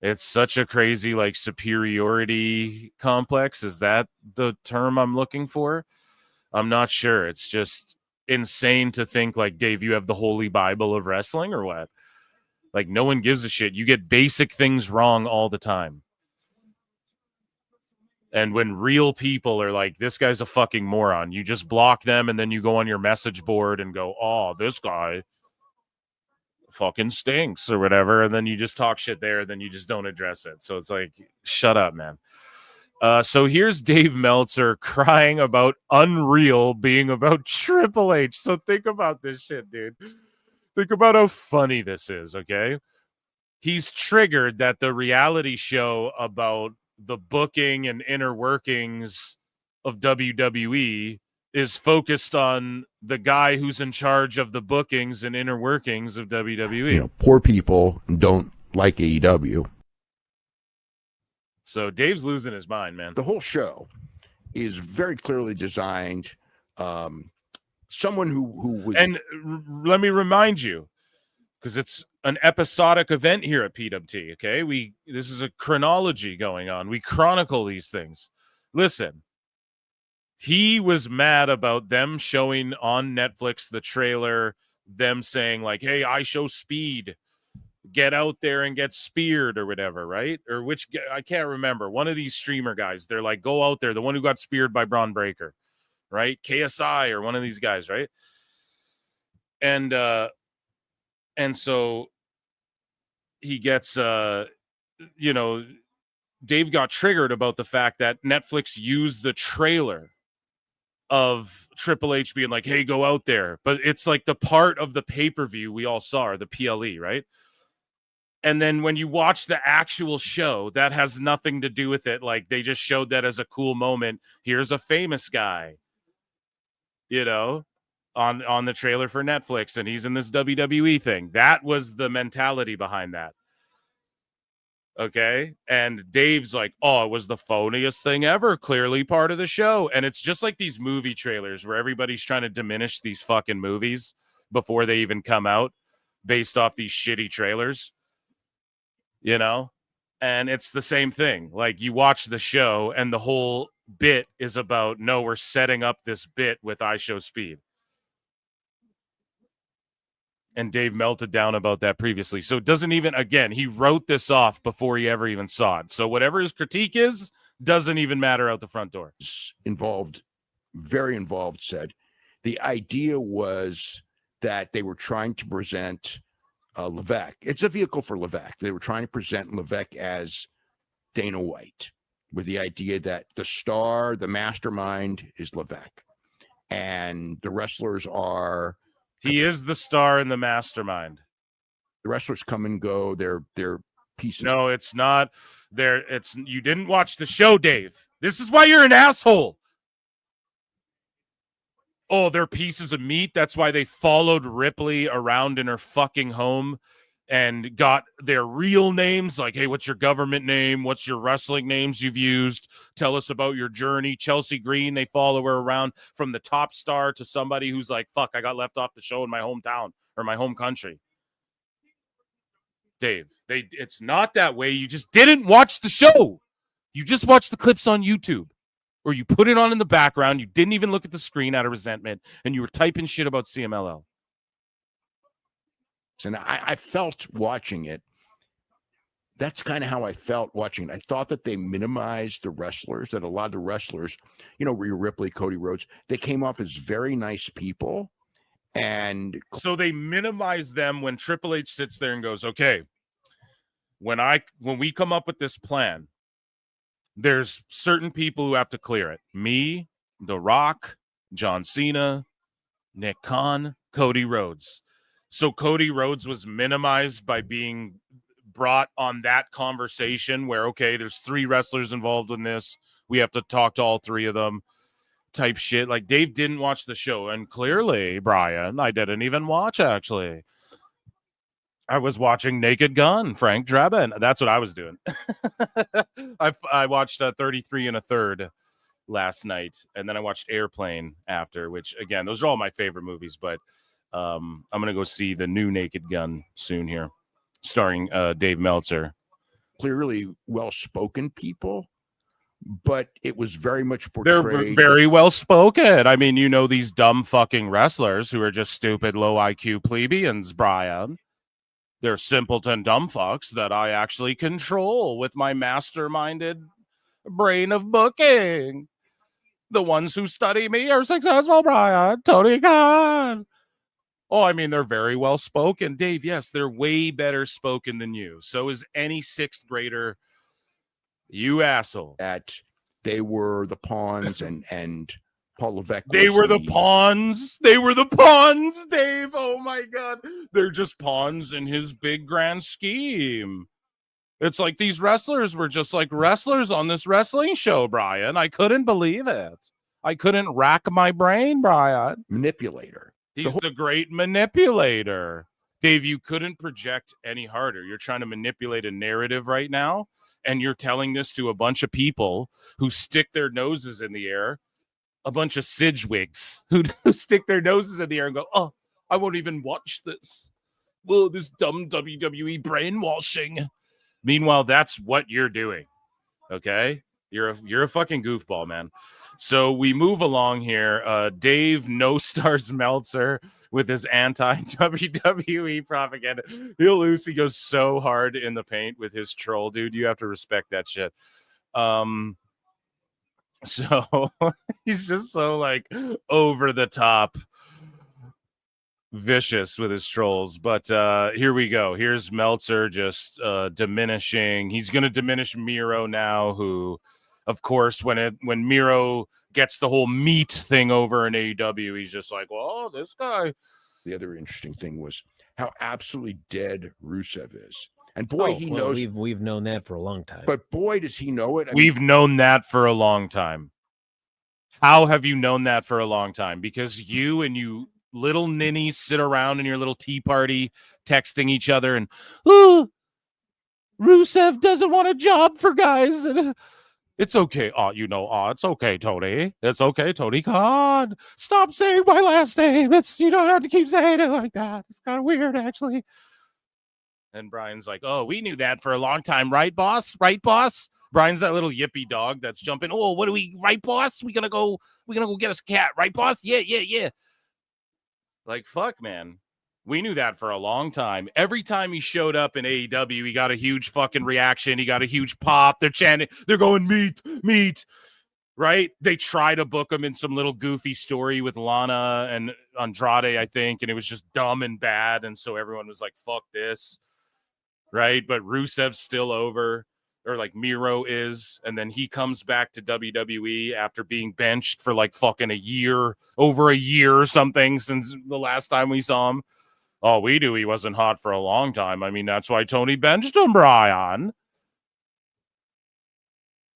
It's such a crazy, like, superiority complex. Is that the term I'm looking for? I'm not sure. It's just insane to think like, Dave, you have the holy Bible of wrestling or what? Like, no one gives a shit. You get basic things wrong all the time. And when real people are like, this guy's a fucking moron, you just block them and then you go on your message board and go, oh, this guy fucking stinks or whatever. And then you just talk shit there, then you just don't address it. So it's like, shut up, man. So here's Dave Meltzer crying about Unreal being about Triple H. So think about this shit, dude. Think about how funny this is, okay? He's triggered that the reality show about the booking and inner workings of WWE is focused on the guy who's in charge of the bookings and inner workings of WWE. You know, poor people don't like AEW. So Dave's losing his mind, man. The whole show is very clearly designed. Someone who was, and let me remind you, because it's an episodic event here at PWT. Okay, this is a chronology going on. We chronicle these things. Listen, he was mad about them showing on Netflix the trailer, them saying like, "Hey, I show speed. Get out there and get speared," or whatever, right? Or which, I can't remember. One of these streamer guys, they're like, "Go out there." The one who got speared by Braun Breaker, right? KSI or one of these guys, right? And so he gets, Dave got triggered about the fact that Netflix used the trailer of Triple H being like, "Hey, go out there." But it's like the part of the pay-per-view we all saw, or the PLE, right? And then when you watch the actual show, that has nothing to do with it. Like, they just showed that as a cool moment. Here's a famous guy, on the trailer for Netflix, and he's in this WWE thing. That was the mentality behind that. Okay? And Dave's like, "Oh, it was the phoniest thing ever. Clearly part of the show." And it's just like these movie trailers where everybody's trying to diminish these fucking movies before they even come out based off these shitty trailers. And it's the same thing. Like, you watch the show and the whole bit is about, no, we're setting up this bit with I Show Speed. And Dave melted down about that previously. So it doesn't even, again, he wrote this off before he ever even saw it. So whatever his critique is, doesn't even matter out the front door. Very involved, said the idea was that they were trying to present Levesque. It's a vehicle for Levesque. They were trying to present Levesque as Dana White, with the idea that the star, the mastermind, is Levesque, and the wrestlers are. He is the star and the mastermind. The wrestlers come and go. They're pieces. No, it's not. You didn't watch the show, Dave. This is why you're an asshole. Oh, they're pieces of meat. That's why they followed Ripley around in her fucking home and got their real names. Like, "Hey, what's your government name? What's your wrestling names you've used? Tell us about your journey." Chelsea Green, they follow her around from the top star to somebody who's like, "Fuck, I got left off the show in my hometown or my home country." Dave, it's not that way. You just didn't watch the show. You just watched the clips on YouTube. Or you put it on in the background. You didn't even look at the screen out of resentment, and you were typing shit about CMLL. And I felt watching it. That's kind of how I felt watching it. I thought that they minimized the wrestlers, that a lot of the wrestlers, Rhea Ripley, Cody Rhodes, they came off as very nice people. And so they minimize them when Triple H sits there and goes, "Okay, when we come up with this plan, there's certain people who have to clear it. Me, The Rock, John Cena, Nick Khan, Cody Rhodes." So Cody Rhodes was minimized by being brought on that conversation where, okay, there's 3 wrestlers involved in this. We have to talk to all 3 of them type shit. Like, Dave didn't watch the show. And clearly, Brian, I didn't even watch, actually. I was watching Naked Gun, Frank Drebin. That's what I was doing. I watched 33 1/3 last night, and then I watched Airplane after, which, again, those are all my favorite movies, but I'm going to go see the new Naked Gun soon here, starring Dave Meltzer. Clearly well-spoken people, but it was very much portrayed. They're very well-spoken. I mean, these dumb fucking wrestlers who are just stupid, low IQ plebeians, Brian. They're simpleton dumb fucks that I actually control with my masterminded brain of booking. The ones who study me are successful, Brian. Tony Khan. Oh, I mean, they're very well spoken. Dave, yes, they're way better spoken than you. So is any 6th grader, you asshole. That they were the pawns and Paul Levesque. They were the pawns. They were the pawns, Dave. Oh, my God. They're just pawns in his big grand scheme. It's like these wrestlers were just like wrestlers on this wrestling show, Brian. I couldn't believe it. I couldn't rack my brain, Brian. Manipulator. He's the great manipulator. Dave, you couldn't project any harder. You're trying to manipulate a narrative right now, and you're telling this to a bunch of people who stick their noses in the air, a bunch of Sidgewigs who stick their noses in the air and go, oh, I won't even watch this. Whoa, this dumb WWE brainwashing. Meanwhile, that's what you're doing. Okay? You're a fucking goofball, man. So we move along here. Dave no stars Meltzer with his anti-WWE propaganda. He'll lose. He goes so hard in the paint with his troll, dude. You have to respect that shit. So he's just so like over the top vicious with his trolls. But here we go. Here's Meltzer just diminishing. He's going to diminish Miro now, who, of course, when Miro gets the whole meat thing over in AEW, he's just like, well, this guy. The other interesting thing was how absolutely dead Rusev is. And boy, he knows. We've known that for a long time. But boy, does he know it. We've known that for a long time. How have you known that for a long time? Because you and you little ninnies sit around in your little tea party texting each other and, oh, Rusev doesn't want a job for guys. It's okay. It's okay, Tony. It's okay, Tony Khan. Stop saying my last name. You don't have to keep saying it like that. It's kind of weird, actually. And Brian's like, oh, we knew that for a long time, right, boss? Right, boss? Brian's that little yippy dog that's jumping. Oh, what do we, right, boss? We're gonna go get us a cat, right, boss? Yeah. Like, fuck, man. We knew that for a long time. Every time he showed up in AEW, he got a huge fucking reaction. He got a huge pop. They're chanting, they're going meat, right? They try to book him in some little goofy story with Lana and Andrade, I think, and it was just dumb and bad. And so everyone was like, fuck this, right? But Rusev's still over, or like Miro is, and then he comes back to WWE after being benched for like fucking over a year or something since the last time we saw him. Oh, we knew he wasn't hot for a long time. I mean, that's why Tony benched him, Brian.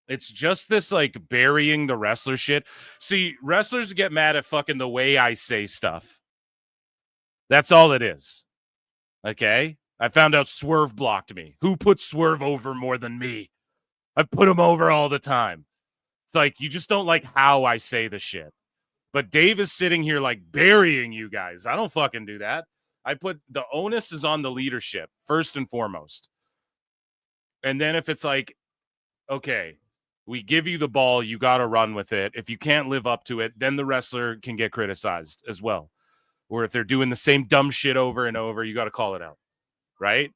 It's just this like burying the wrestler shit. See, wrestlers get mad at fucking the way I say stuff. That's all it is. Okay? I found out Swerve blocked me. Who put Swerve over more than me? I put him over all the time. It's like, you just don't like how I say the shit. But Dave is sitting here like burying you guys. I don't fucking do that. I put the onus is on the leadership first and foremost. And then if it's like, okay, we give you the ball, you got to run with it. If you can't live up to it, then the wrestler can get criticized as well. Or if they're doing the same dumb shit over and over, you got to call it out, right?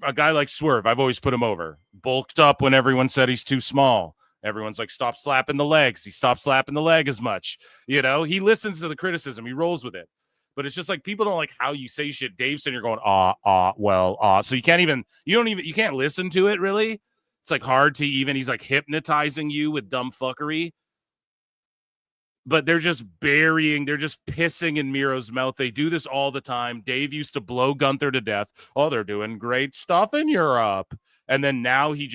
A guy like Swerve, I've always put him over. Bulked up when everyone said he's too small. Everyone's like, stop slapping the legs. He stopped slapping the leg as much. You know, he listens to the criticism. He rolls with it. But it's just like people don't like how you say shit. Dave's sitting here going, so you can't listen to it really. It's like hard to even, he's like hypnotizing you with dumb fuckery. But they're just pissing in Miro's mouth. They do this all the time. Dave used to blow Gunther to death. Oh, they're doing great stuff in Europe. And then now he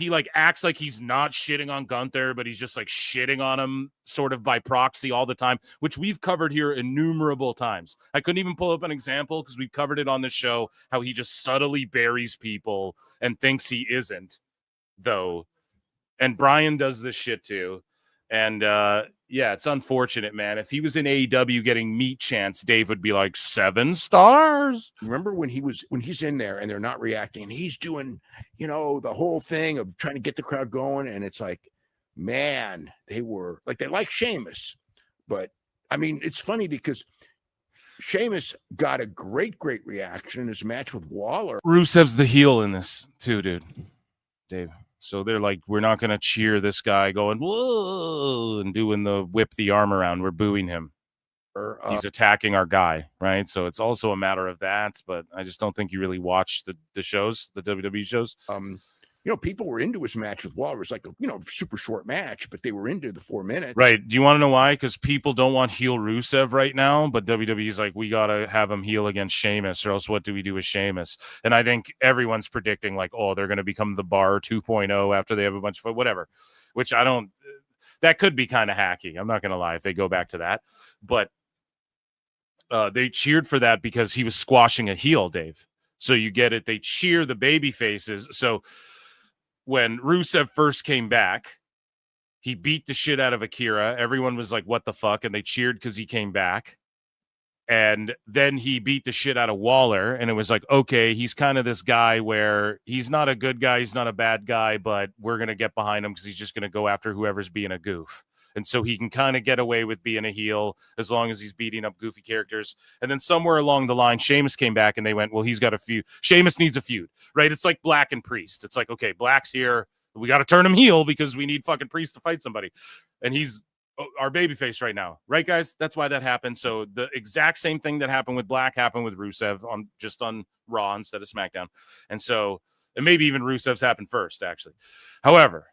like acts like he's not shitting on Gunther, but he's just like shitting on him sort of by proxy all the time, which we've covered here innumerable times. I couldn't even pull up an example because we've covered it on the show, how he just subtly buries people and thinks he isn't, though. And Brian does this shit too. And yeah, it's unfortunate, man. If he was in AEW getting meat chance, Dave would be like 7 stars. Remember when he's in there and they're not reacting and he's doing, the whole thing of trying to get the crowd going. And it's like, man, they like Sheamus. But I mean, it's funny because Sheamus got a great reaction in his match with Waller. Rusev's the heel in this too, dude. Dave. So they're like, we're not going to cheer this guy going, whoa, and doing the whip the arm around. We're booing him. He's attacking our guy, right? So it's also a matter of that, but I just don't think you really watch the shows, the WWE shows. People were into his match with Waller. It was like a, super short match, but they were into the 4 minutes. Right. Do you want to know why? Because people don't want heel Rusev right now, but WWE's like, we got to have him heel against Sheamus, or else what do we do with Sheamus? And I think everyone's predicting like, oh, they're going to become the Bar 2.0 after they have a bunch of whatever, which I don't. that could be kind of hacky. I'm not going to lie if they go back to that. But they cheered for that because he was squashing a heel, Dave. So you get it. They cheer the baby faces. So when Rusev first came back, he beat the shit out of Akira. Everyone was like, what the fuck? And they cheered because he came back. And then he beat the shit out of Waller. And it was like, okay, he's kind of this guy where he's not a good guy. He's not a bad guy, but we're going to get behind him because he's just going to go after whoever's being a goof. And so he can kind of get away with being a heel as long as he's beating up goofy characters. And then somewhere along the line, Sheamus came back and they went, well, he's got a feud. Sheamus needs a feud, right? It's like Black and Priest. It's like, okay, Black's here. We got to turn him heel because we need fucking Priest to fight somebody. And he's our babyface right now, right, guys? That's why that happened. So the exact same thing that happened with Black happened with Rusev on Raw instead of SmackDown. And so, and maybe even Rusev's happened first, actually. However,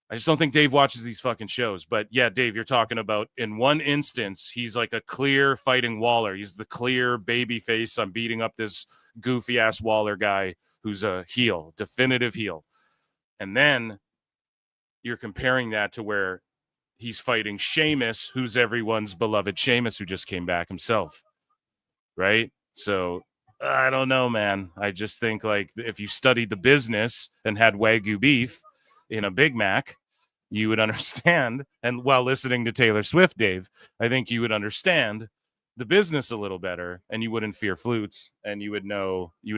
I just don't think Dave watches these fucking shows. But yeah, Dave, you're talking about in one instance, he's like a clear fighting Waller. He's the clear babyface. I'm beating up this goofy ass Waller guy who's a heel, definitive heel. And then you're comparing that to where he's fighting Sheamus, who's everyone's beloved Sheamus, who just came back himself, right? So I don't know, man. I just think like if you studied the business and had Wagyu beef in a Big Mac, you would understand. And while listening to Taylor Swift, Dave, I think you would understand the business a little better, and you wouldn't fear flutes, and you would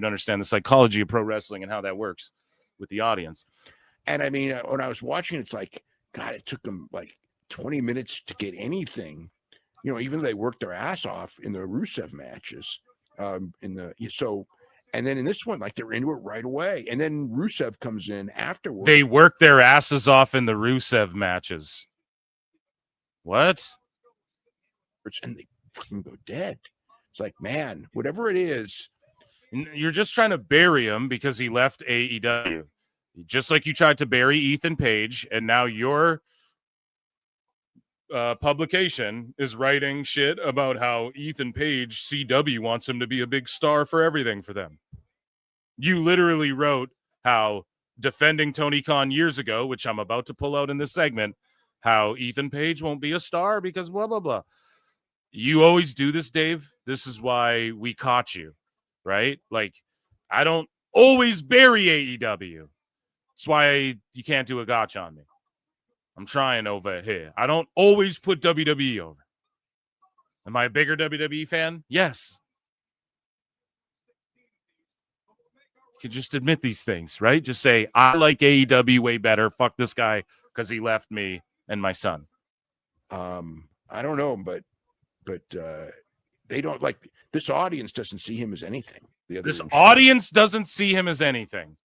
understand the psychology of pro wrestling and how that works with the audience. And I mean, when I was watching, it's like, God, it took them like 20 minutes to get anything, even though they worked their ass off in the Rusev matches. And then in this one, like they're into it right away. And then Rusev comes in afterwards. They work their asses off in the Rusev matches. What? And they fucking go dead. It's like, man, whatever it is. You're just trying to bury him because he left AEW. Just like you tried to bury Ethan Page, and now your publication is writing shit about how Ethan Page, CW, wants him to be a big star for everything for them. You literally wrote how defending Tony Khan years ago, which I'm about to pull out in this segment, how Ethan Page won't be a star because blah, blah, blah. You always do this, Dave. This is why we caught you, right? Like, I don't always bury AEW. That's why you can't do a gotcha on me. I'm trying over here. I don't always put WWE over. Am I a bigger WWE fan? Yes. You can just admit these things, right? Just say, I like AEW way better. Fuck this guy because he left me and my son. I don't know, but they don't like this audience doesn't see him as anything. This audience doesn't see him as anything.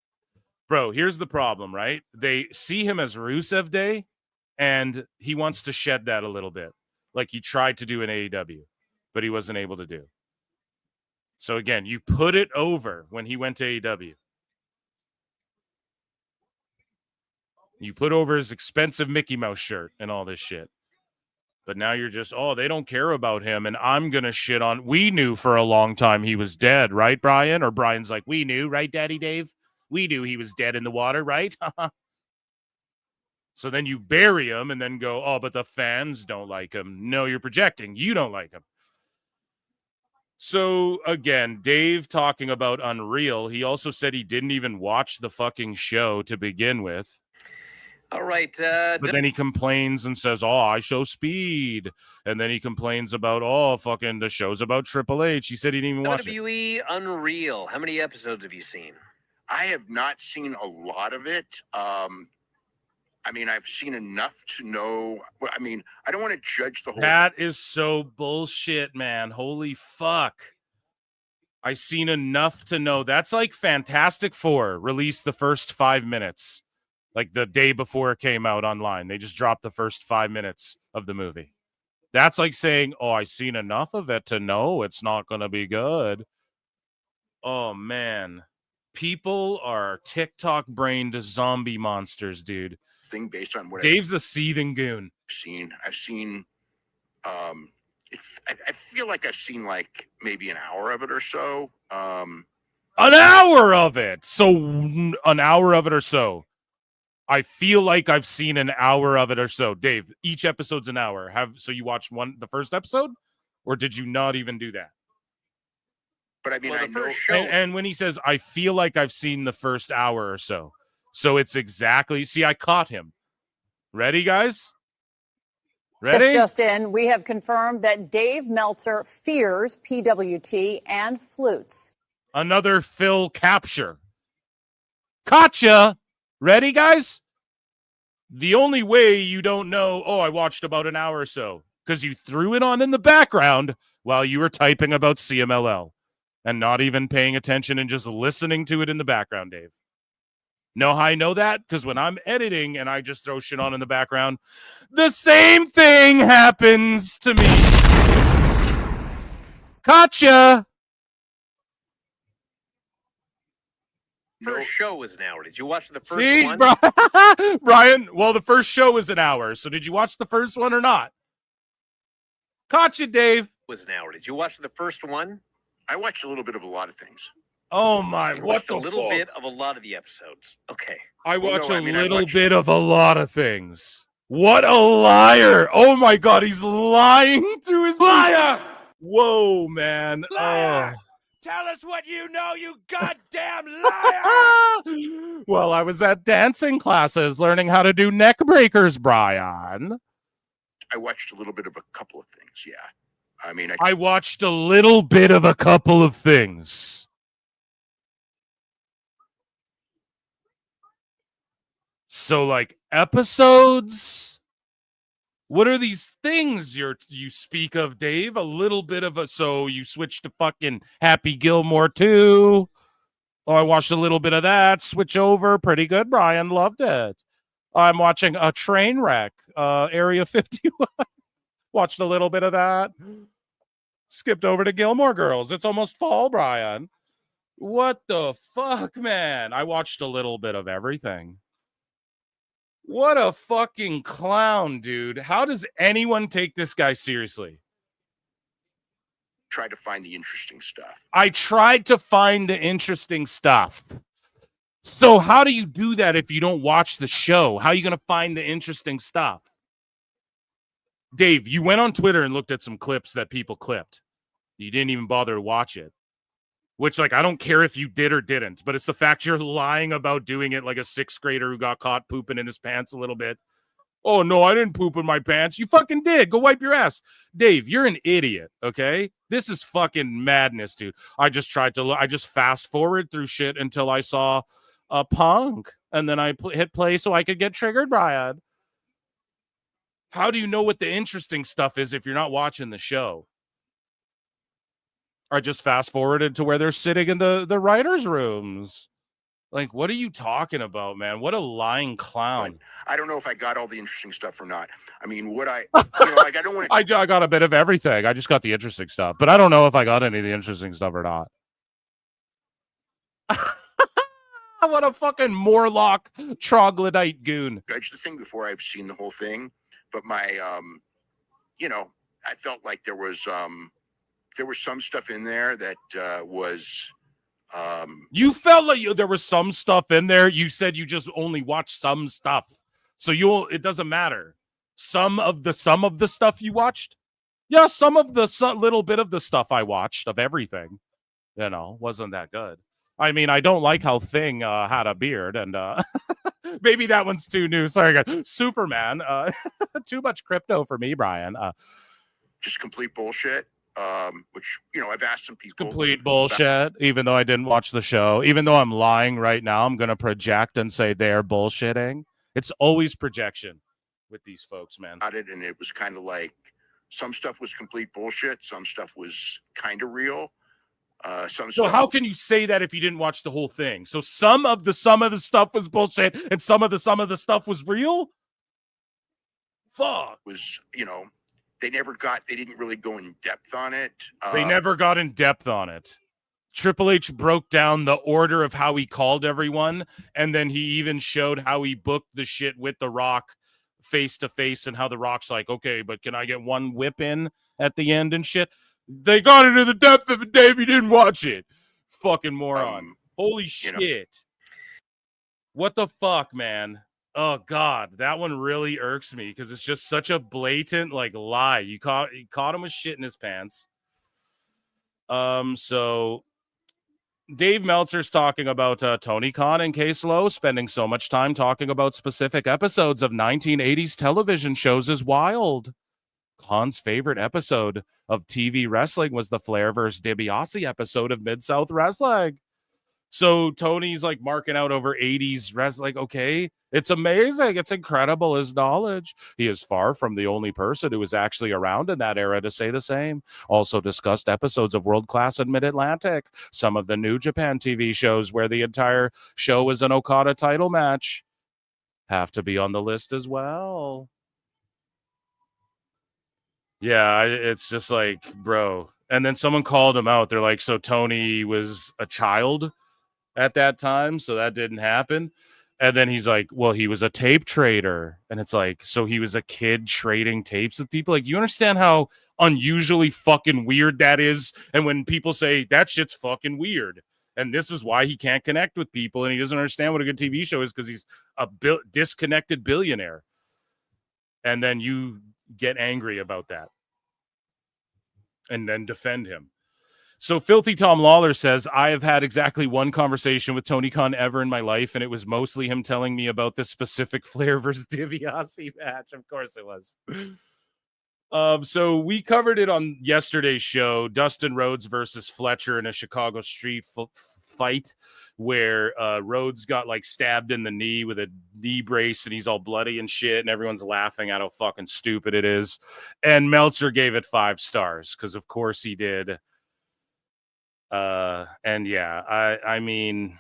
Bro, here's the problem, right? They see him as Rusev Day, and he wants to shed that a little bit, like he tried to do in AEW, but he wasn't able to do. So again, you put it over when he went to AEW. You put over his expensive Mickey Mouse shirt and all this shit. But now you're just, they don't care about him, and I'm going to shit on. We knew for a long time he was dead, right, Brian? Or Brian's like, we knew, right, Daddy Dave? We knew he was dead in the water, right? So then you bury him and then go, but the fans don't like him. No, you're projecting. You don't like him. So again, Dave talking about Unreal. He also said he didn't even watch the fucking show to begin with. All right. But then he complains and says, I show speed. And then he complains about, fucking the show's about Triple H. He said he didn't even watch it. WWE Unreal. How many episodes have you seen? I have not seen a lot of it. I mean, I've seen enough to know. I mean, I don't want to judge the whole. That is so bullshit, man. Holy fuck. I seen enough to know. That's like Fantastic Four released the first 5 minutes, like the day before it came out online. They just dropped the first 5 minutes of the movie. That's like saying, I seen enough of it to know it's not going to be good. Oh, man. People are TikTok-brained zombie monsters, dude. Thing based on what Dave's a seething goon. I've seen. I feel like I've seen like maybe an hour of it or so. An hour of it. So an hour of it or so. I feel like I've seen an hour of it or so. Dave, each episode's an hour. So you watched the first episode, or did you not even do that? But I mean, Well, I the know. first show. And when he says, I feel like I've seen the first hour or so. So it's exactly, see, I caught him. Ready, guys? Ready? This just in, we have confirmed that Dave Meltzer fears PWT and flutes. Another Phil capture. Gotcha. Ready, guys? The only way you don't know, I watched about an hour or so, because you threw it on in the background while you were typing about CMLL and not even paying attention and just listening to it in the background, Dave. Know how I know that? Because when I'm editing and I just throw shit on in the background, the same thing happens to me. Gotcha. First show was an hour. Did you watch the first See, one? Brian, well, the first show was an hour. So did you watch the first one or not? Caught you, Dave. Was an hour. Did you watch the first one? I watched a little bit of a lot of things. Oh my! You What watched the a little fuck? bit of a lot of the episodes. Okay. I watch no, a I mean, I little watched- bit of a lot of things. What a liar! Oh my God, he's lying through his liar. Whoa, man! Liar! Oh. Tell us what you know, you goddamn liar! Well, I was at dancing classes learning how to do neck breakers, Brian. I watched a little bit of a couple of things. Yeah. I mean, I watched a little bit of a couple of things. So, like, episodes? What are these things you speak of, Dave? A little bit of so you switch to fucking Happy Gilmore 2. Oh, I watched a little bit of that. Switch over. Pretty good, Brian. Loved it. I'm watching a train wreck, Area 51. Watched a little bit of that. Skipped over to Gilmore Girls. It's almost fall, Brian. What the fuck, man? I watched a little bit of everything. What a fucking clown, dude. How does anyone take this guy seriously? try to find the interesting stuff. I tried to find the interesting stuff. So how do you do that if you don't watch the show? How are you going to find the interesting stuff? Dave, you went on Twitter and looked at some clips that people clipped. You didn't even bother to watch it. Which, like, I don't care if you did or didn't, but it's the fact you're lying about doing it like a sixth grader who got caught pooping in his pants a little bit. Oh, no, I didn't poop in my pants. You fucking did. Go wipe your ass. Dave, you're an idiot, okay? This is fucking madness, dude. I just fast forward through shit until I saw a Punk, and then I hit play so I could get triggered, Brian. How do you know what the interesting stuff is if you're not watching the show? I just fast forwarded to where they're sitting in the writers' rooms. Like, what are you talking about, man? What a lying clown. I don't know if I got all the interesting stuff or not. I mean, what I, like, I don't want to. I got a bit of everything. I just got the interesting stuff, but I don't know if I got any of the interesting stuff or not. What a fucking Morlock troglodyte goon. Judge the thing before I've seen the whole thing, but my, I felt like there was some stuff in there that was. You felt like there was some stuff in there. You said you just only watched some stuff, so it doesn't matter. Some of the stuff you watched, yeah, some of the little bit of the stuff I watched of everything, wasn't that good. I mean, I don't like how Thing had a beard, and maybe that one's too new. Sorry, guys. Superman, too much crypto for me, Brian. Just complete bullshit. Which, I've asked some people. It's complete bullshit, even though I didn't watch the show. Even though I'm lying right now, I'm going to project and say they're bullshitting. It's always projection with these folks, man. And it was kind of like some stuff was complete bullshit. Some stuff was kind of real. So how can you say that if you didn't watch the whole thing? So some of the stuff was bullshit and some of the stuff was real? Fuck. Was, they didn't really go in depth on it. They never got in depth on it. Triple H broke down the order of how he called everyone, and then he even showed how he booked the shit with The Rock face to face, and how The Rock's like, okay, but can I get one whip in at the end and shit? They got into the depth of it, Dave. You didn't watch it. Fucking moron. Holy shit. What the fuck, man? Oh God, that one really irks me because it's just such a blatant like lie. You caught him with shit in his pants. So Dave Meltzer's talking about Tony Khan and Case Lowe spending so much time talking about specific episodes of 1980s television shows is wild. Khan's favorite episode of TV wrestling was the Flair vs. DiBiase episode of Mid-South Wrestling. So Tony's like marking out over 80s wrestling. Okay, it's amazing. It's incredible, his knowledge. He is far from the only person who was actually around in that era to say the same. Also discussed episodes of World Class and Mid-Atlantic, some of the New Japan TV shows where the entire show is an Okada title match. Have to be on the list as well. Yeah, it's just like, bro. And then someone called him out. They're like, so Tony was a child at that time, so that didn't happen. And then he's like, well, he was a tape trader. And it's like, so he was a kid trading tapes with people? Like, you understand how unusually fucking weird that is? And when people say that shit's fucking weird, and this is why he can't connect with people, and he doesn't understand what a good TV show is because he's a disconnected billionaire. And then you get angry about that and then defend him. So Filthy Tom Lawler says, I have had exactly one conversation with Tony Khan ever in my life, and it was mostly him telling me about this specific Flair versus DiBiase match. Of course it was. So we covered it on yesterday's show, Dustin Rhodes versus Fletcher in a Chicago street fight where Rhodes got like stabbed in the knee with a knee brace and he's all bloody and shit, and everyone's laughing at how fucking stupid it is. And Meltzer gave it 5 stars because of course he did. And yeah, I mean,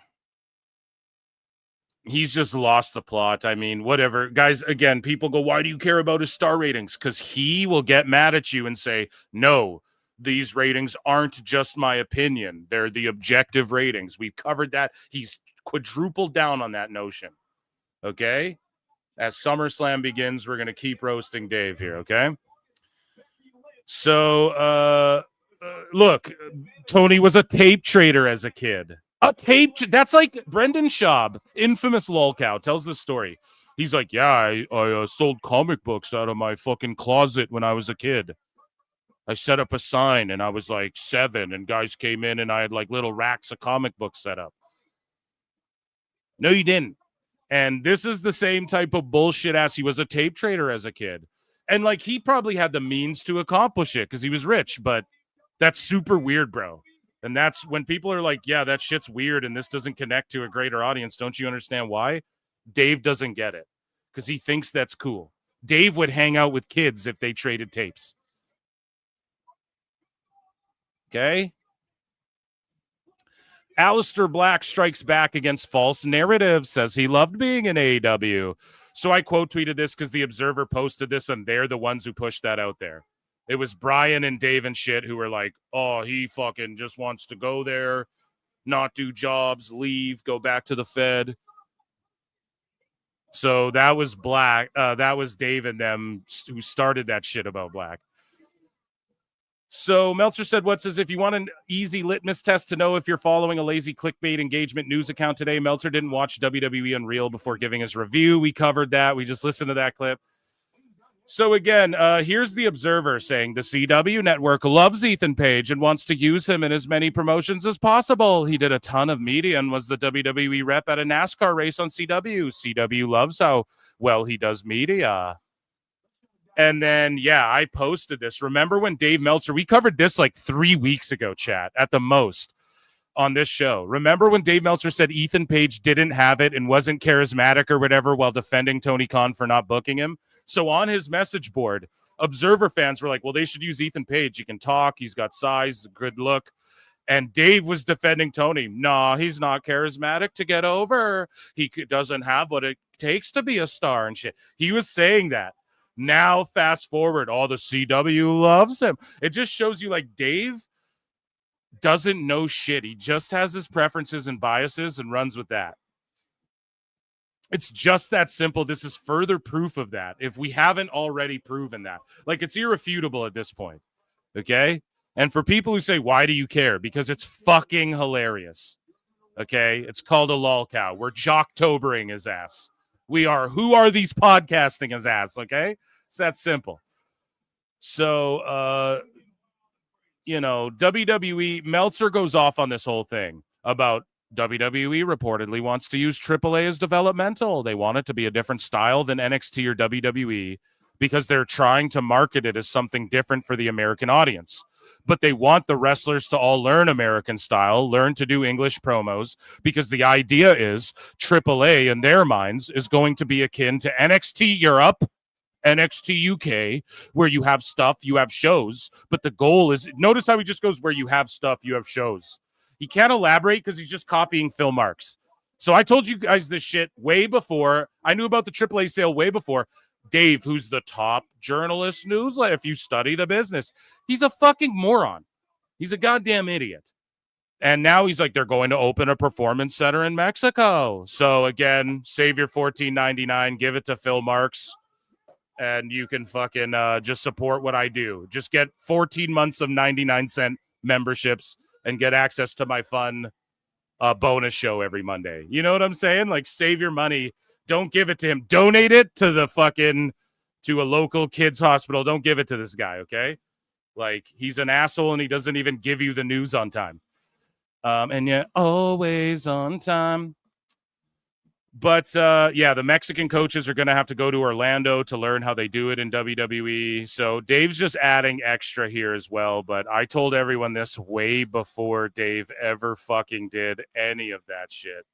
he's just lost the plot. I mean, whatever. Guys, again, people go, why do you care about his star ratings? Because he will get mad at you and say, no, these ratings aren't just my opinion. They're the objective ratings. We've covered that. He's quadrupled down on that notion. Okay? As SummerSlam begins, we're going to keep roasting Dave here, okay? So, look, Tony was a tape trader as a kid. A tape, that's like Brendan Schaub, infamous lolcow, tells the story. He's like, yeah, I sold comic books out of my fucking closet when I was a kid. I set up a sign and I was like 7 and guys came in and I had like little racks of comic books set up. No, you didn't. And this is the same type of bullshit ass. He was a tape trader as a kid. And like, he probably had the means to accomplish it because he was rich, but that's super weird, bro. And that's when people are like, yeah, that shit's weird and this doesn't connect to a greater audience. Don't you understand why? Dave doesn't get it because he thinks that's cool. Dave would hang out with kids if they traded tapes. Okay? Alistair Black strikes back against false narrative, says he loved being in AEW. So I quote tweeted this because the Observer posted this and they're the ones who pushed that out there. It was Brian and Dave and shit who were like, oh, he fucking just wants to go there, not do jobs, leave, go back to the Fed. So that was Black. That was Dave and them who started that shit about Black. So Meltzer said, what says, if you want an easy litmus test to know if you're following a lazy clickbait engagement news account today, Meltzer didn't watch WWE Unreal before giving his review. We covered that. We just listened to that clip. So again, here's the Observer saying the CW network loves Ethan Page and wants to use him in as many promotions as possible. He did a ton of media and was the WWE rep at a NASCAR race on CW. CW loves how well he does media. And then, yeah, I posted this. Remember when Dave Meltzer, we covered this like 3 weeks ago, chat, at the most on this show. Remember when Dave Meltzer said Ethan Page didn't have it and wasn't charismatic or whatever while defending Tony Khan for not booking him? So on his message board, Observer fans were like, well, they should use Ethan Page. He can talk. He's got size, good look. And Dave was defending Tony. Nah, he's not charismatic to get over. He doesn't have what it takes to be a star and shit. He was saying that. Now, fast forward, all the CW loves him. It just shows you like Dave doesn't know shit. He just has his preferences and biases and runs with that. It's just that simple. This is further proof of that. If we haven't already proven that, like, it's irrefutable at this point. Okay. And for people who say, why do you care? Because it's fucking hilarious. Okay. It's called a lolcow. We're jocktobering his ass. We are who are these podcasting his ass, okay? It's that simple. So, WWE, Meltzer goes off on this whole thing about WWE reportedly wants to use AAA as developmental. They want it to be a different style than NXT or WWE because they're trying to market it as something different for the American audience. But they want the wrestlers to all learn American style, learn to do English promos, because the idea is AAA in their minds is going to be akin to NXT Europe, NXT UK, where you have stuff, you have shows, but the goal is, notice how he just goes where you have stuff, you have shows. He can't elaborate because he's just copying Phil Marks. So I told you guys this shit way before. I knew about the AAA sale way before. Dave, who's the top journalist newsletter, if you study the business, he's a fucking moron. He's a goddamn idiot. And now he's like, they're going to open a performance center in Mexico. So again, save your $14.99, give it to Phil Marks, and you can fucking just support what I do. Just get 14 months of 99-cent memberships and get access to my fun bonus show every Monday. You know what I'm saying? Like, save your money. Don't give it to him. Donate it to to a local kids hospital. Don't give it to this guy, okay? Like, he's an asshole and he doesn't even give you the news on time. And yet always on time. But, the Mexican coaches are going to have to go to Orlando to learn how they do it in WWE. So Dave's just adding extra here as well. But I told everyone this way before Dave ever fucking did any of that shit.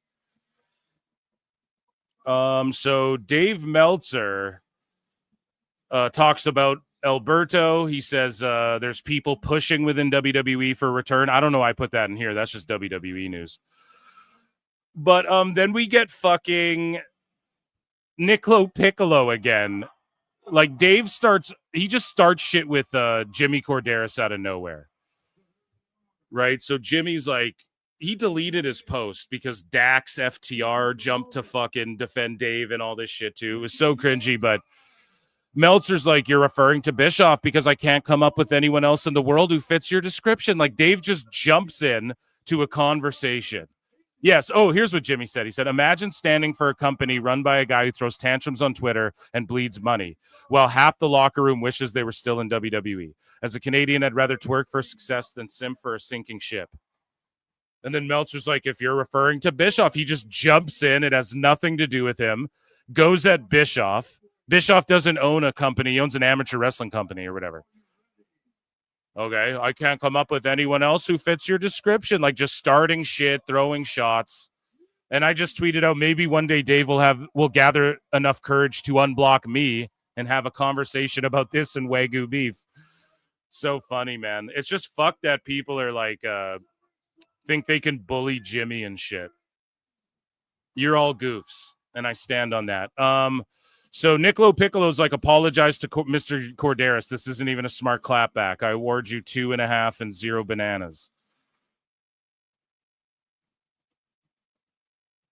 So Dave Meltzer talks about Alberto. He says there's people pushing within WWE for return. I don't know why I put that in here. That's just WWE news. But then we get fucking Niccolo Piccolo again. Like, Dave just starts shit with Jimmy Corderas out of nowhere. Right? So Jimmy's like, he deleted his post because Dax FTR jumped to fucking defend Dave and all this shit too. It was so cringy, but Meltzer's like, you're referring to Bischoff because I can't come up with anyone else in the world who fits your description. Like, Dave just jumps in to a conversation. Yes. Oh, here's what Jimmy said. He said, imagine standing for a company run by a guy who throws tantrums on Twitter and bleeds money, while half the locker room wishes they were still in WWE. As a Canadian, I'd rather twerk for success than simp for a sinking ship. And then Meltzer's like, if you're referring to Bischoff, he just jumps in. It has nothing to do with him. Goes at Bischoff. Bischoff doesn't own a company. He owns an amateur wrestling company or whatever. Okay, I can't come up with anyone else who fits your description. Like, just starting shit, throwing shots. And I just tweeted out, maybe one day Dave will gather enough courage to unblock me and have a conversation about this and Wagyu beef. So funny, man. It's just fucked that people are like, think they can bully Jimmy and shit. You're all goofs, and I stand on that. So Niccolo Piccolo's like, apologize to Mr. Corderas. This isn't even a smart clapback. I award you 2.5 and 0 bananas.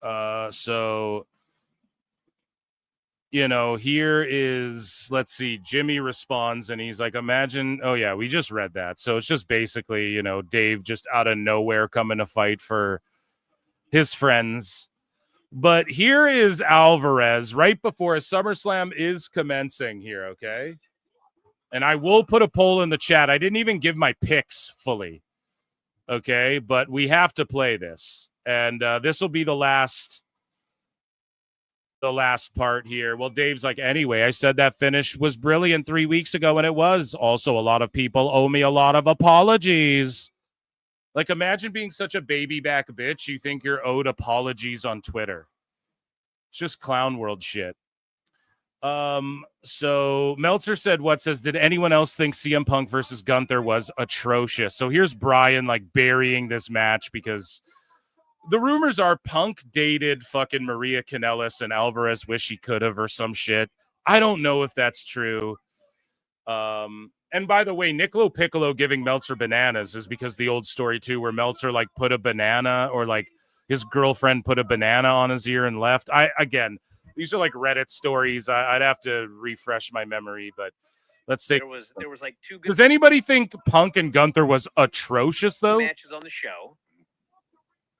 So, here is, let's see, Jimmy responds and he's like, imagine, oh yeah, we just read that. So it's just basically, Dave just out of nowhere coming to fight for his friends. But here is Alvarez right before SummerSlam is commencing here, okay? And I will put a poll in the chat. I didn't even give my picks fully, okay? But we have to play this. And this will be the last part here. Well, Dave's like, anyway, I said that finish was brilliant 3 weeks ago, and it was. Also, a lot of people owe me a lot of apologies. Like, imagine being such a baby back bitch, you think you're owed apologies on Twitter. It's just clown world shit. So Meltzer said, did anyone else think CM Punk versus Gunther was atrocious? So here's Brian, like, burying this match because the rumors are Punk dated fucking Maria Kanellis and Alvarez wish he could have or some shit. I don't know if that's true. And by the way, Niccolo Piccolo giving Meltzer bananas is because the old story too, where Meltzer like put a banana or like his girlfriend put a banana on his ear and left. Again, these are like Reddit stories. I'd have to refresh my memory, but let's take. There was like two good. Does anybody think Punk and Gunther was atrocious though? Matches on the show.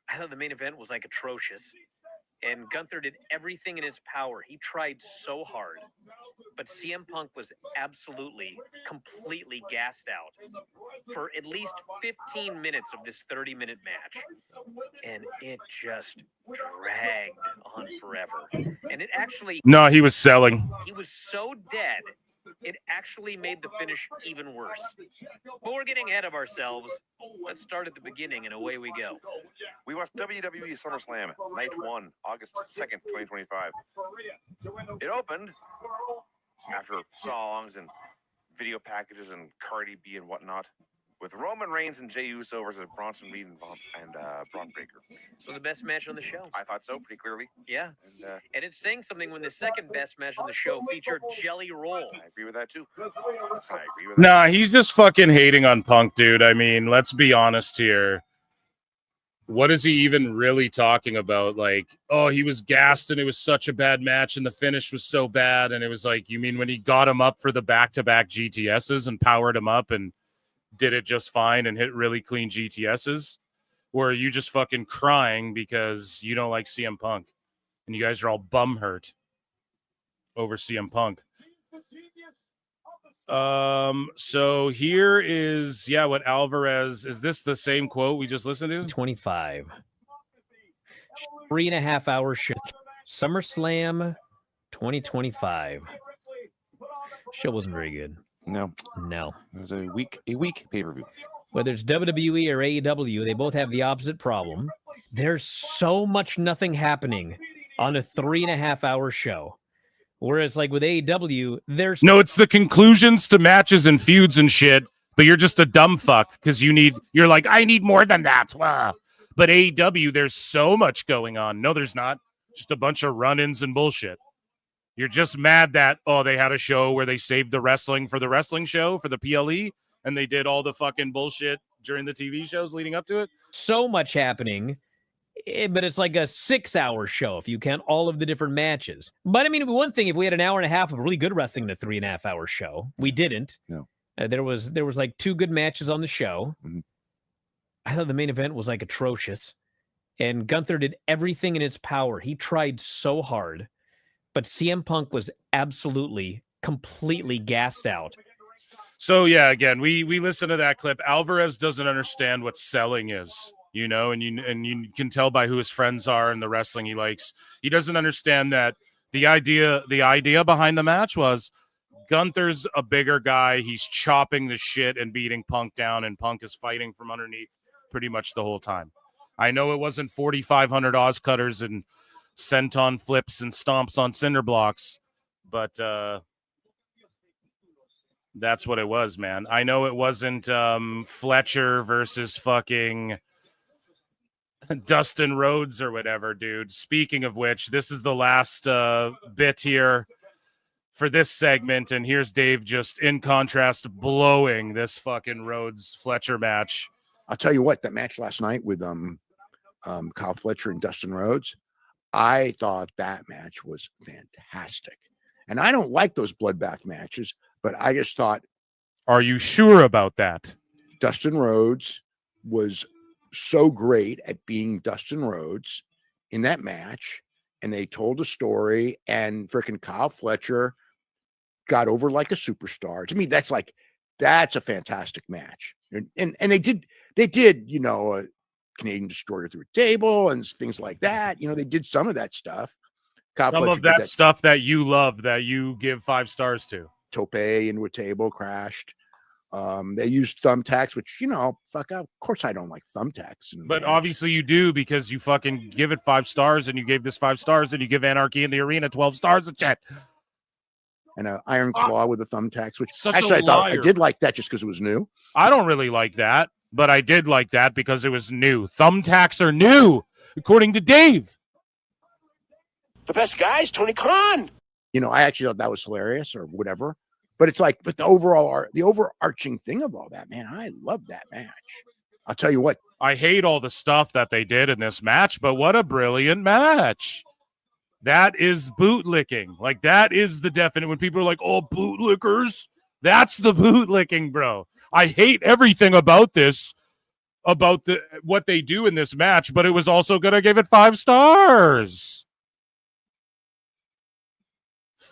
I thought the main event was like atrocious. And Gunther did everything in his power. He tried so hard. But CM Punk was absolutely, completely gassed out for at least 15 minutes of this 30-minute match. And it just dragged on forever. And it actually... No, he was selling. He was so dead, it actually made the finish even worse. But we're getting ahead of ourselves. Let's start at the beginning, and away we go. We watched WWE SummerSlam, Night 1, August 2nd, 2025. It opened after songs and video packages and Cardi B and whatnot, with Roman Reigns and Jey Uso versus Bronson Reed and Braun Breaker. This was the best match on the show. I thought so, pretty clearly. Yeah. And it's saying something when the second best match on the show featured Jelly Roll. I agree with that, too. I agree with that. Nah, he's just fucking hating on Punk, dude. I mean, let's be honest here. What is he even really talking about? Like, oh, he was gassed and it was such a bad match and the finish was so bad. And it was like, you mean when he got him up for the back-to-back GTSs and powered him up and did it just fine and hit really clean GTSs? Or are you just fucking crying because you don't like CM Punk and you guys are all bum hurt over CM Punk? So here is, what Alvarez, is this the same quote we just listened to? 25. 3.5 hour show. SummerSlam 2025. Show wasn't very good. No. It was a weak pay-per-view. Whether it's WWE or AEW, they both have the opposite problem. There's so much nothing happening on a 3.5 hour show. Whereas, like with AEW, there's no, it's the conclusions to matches and feuds and shit, but you're just a dumb fuck because you're like, I need more than that. Wow. But AEW, there's so much going on. No, there's not. Just a bunch of run-ins and bullshit. You're just mad that, they had a show where they saved the wrestling for the wrestling show for the PLE, and they did all the fucking bullshit during the TV shows leading up to it. So much happening, but it's like a 6 hour show if you count all of the different matches. But I mean, one thing, if we had an hour and a half of really good wrestling in a 3.5 hour show, we didn't. No. There was like 2 good matches on the show. Mm-hmm. I thought the main event was like atrocious. And Gunther did everything in his power. He tried so hard. But CM Punk was absolutely, completely gassed out. So, again, we listen to that clip. Alvarez doesn't understand what selling is, and you can tell by who his friends are and the wrestling he likes. He doesn't understand that the idea behind the match was Gunther's a bigger guy. He's chopping the shit and beating Punk down, and Punk is fighting from underneath pretty much the whole time. I know it wasn't 4,500 Oz cutters and senton flips and stomps on cinder blocks, but that's what it was, man. I know it wasn't Fletcher versus fucking Dustin Rhodes or whatever, dude. Speaking of which, this is the last bit here for this segment, and here's Dave just in contrast blowing this fucking Rhodes Fletcher match. I'll tell you what, that match last night with Kyle Fletcher and Dustin Rhodes, I thought that match was fantastic. And I don't like those bloodbath matches, but I just thought. Are you sure about that? Dustin Rhodes was so great at being Dustin Rhodes in that match. And they told a story, and freaking Kyle Fletcher got over like a superstar. To me, that's a fantastic match. And they did, a Canadian Destroyer through a table and things like that. They did some of that stuff. Some of that stuff that you love, that you give 5 stars to. Tope into a table, crashed. They used thumbtacks, which, fuck out. Of course I don't like thumbtacks. But obviously you do, because you fucking give it 5 stars, and you gave this 5 stars, and you give Anarchy in the Arena 12 stars and shit. And an iron claw with the thumbtacks, which Such actually a I thought liar. I did like that just because it was new. I don't really like that, but I did like that because it was new. Thumbtacks are new, according to Dave. The best guy is Tony Khan. I actually thought that was hilarious or whatever. But it's like, but the overarching thing of all that, man, I love that match. I'll tell you what. I hate all the stuff that they did in this match, but what a brilliant match. That is bootlicking. Like, that is the definite. When people are like, oh, bootlickers, that's the bootlicking, bro. I hate everything about this, about what they do in this match, but it was also good. I gave it 5 stars.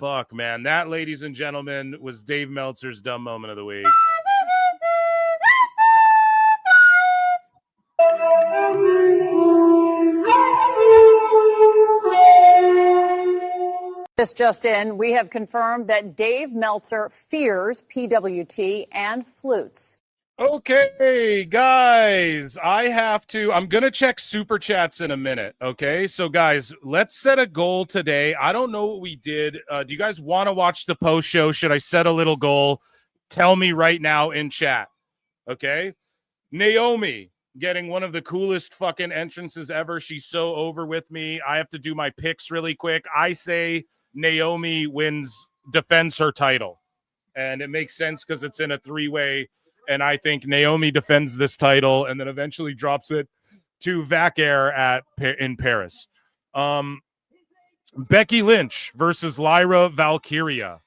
fuck, man. That, ladies and gentlemen, was Dave Meltzer's dumb moment of the week. This just in, we have confirmed that Dave Meltzer fears PWT and flutes. Okay, guys, I'm going to check super chats in a minute. Okay, so guys, let's set a goal today. I don't know what we did. Do you guys want to watch the post show? Should I set a little goal? Tell me right now in chat. Okay, Naomi getting one of the coolest fucking entrances ever. She's so over with me. I have to do my picks really quick. I say Naomi defends her title. And it makes sense because it's in a three-way. And I think Naomi defends this title and then eventually drops it to Vac-Air in Paris. Becky Lynch versus Lyra Valkyria.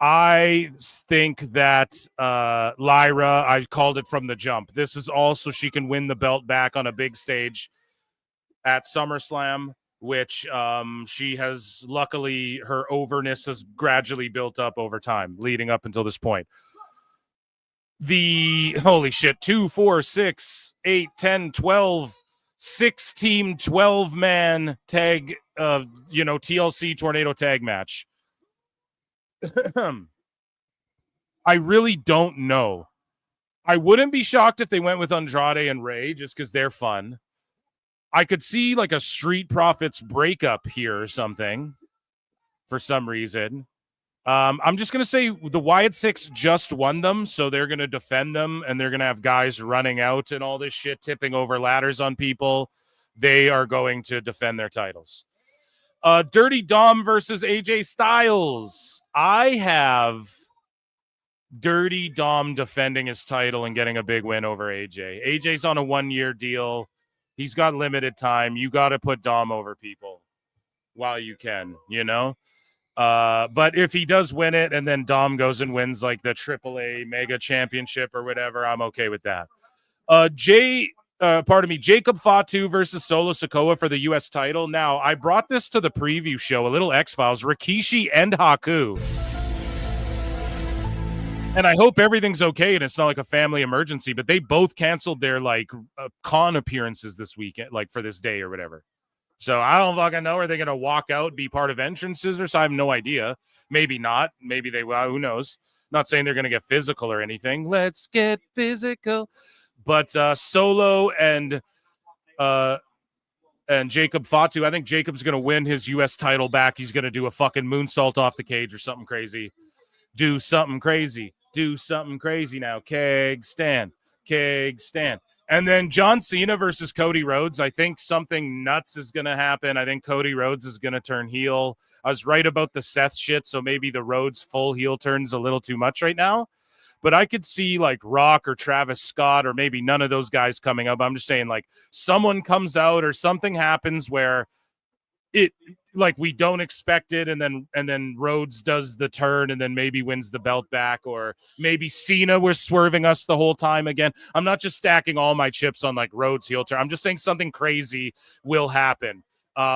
I think that Lyra, I called it from the jump. This is also she can win the belt back on a big stage at SummerSlam, which she has, luckily, her overness has gradually built up over time, leading up until this point. The, holy shit, 2, 4, 6, 8, 10, 12, 6-team, 12-man tag, TLC tornado tag match. I really don't know. I wouldn't be shocked if they went with Andrade and Ray just because they're fun. I could see like a Street Profits breakup here or something for some reason. I'm just going to say the Wyatt Six just won them, so they're going to defend them, and they're going to have guys running out and all this shit, tipping over ladders on people. They are going to defend their titles. Dirty Dom versus AJ Styles. I have Dirty Dom defending his title and getting a big win over AJ. AJ's on a 1-year deal. He's got limited time. You got to put Dom over people while you can, But if he does win it and then Dom goes and wins like the AAA Mega Championship or whatever, I'm okay with that. Jacob Fatu versus Solo Sikoa for the U.S. title. Now, I brought this to the preview show, a little X-Files, Rikishi and Haku. And I hope everything's okay and it's not like a family emergency, but they both canceled their con appearances this weekend, like for this day or whatever. So I don't fucking know. Are they going to walk out, be part of entrances or so? I have no idea. Maybe not. Maybe they will. Who knows? Not saying they're going to get physical or anything. Let's get physical. But Solo and Jacob Fatu, I think Jacob's going to win his U.S. title back. He's going to do a fucking moonsault off the cage or something crazy. Do something crazy. Do something crazy now. Keg stand. And then John Cena versus Cody Rhodes. I think something nuts is going to happen. I think Cody Rhodes is going to turn heel. I was right about the Seth shit, so maybe the Rhodes full heel turn's a little too much right now. But I could see like Rock or Travis Scott or maybe none of those guys coming up. I'm just saying like someone comes out or something happens where it like we don't expect it, and then Rhodes does the turn and then maybe wins the belt back, or maybe Cena was swerving us the whole time again. I'm not just stacking all my chips on like Rhodes heel turn. I'm just saying something crazy will happen.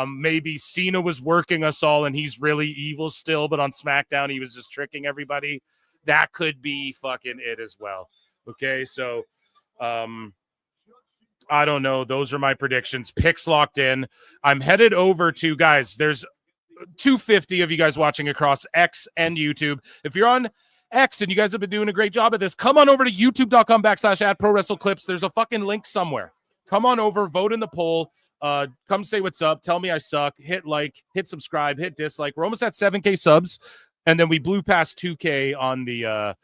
Maybe Cena was working us all and he's really evil still, but on SmackDown he was just tricking everybody. That could be fucking it as well. Okay, so I don't know. Those are my predictions. Picks locked in. I'm headed over to, guys, there's 250 of you guys watching across X and YouTube. If you're on X and you guys have been doing a great job at this, come on over to youtube.com/@ProWrestleClips. There's a fucking link somewhere. Come on over, vote in the poll. Come say what's up. Tell me I suck. Hit like, hit subscribe, hit dislike. We're almost at 7K subs, and then we blew past 2K on the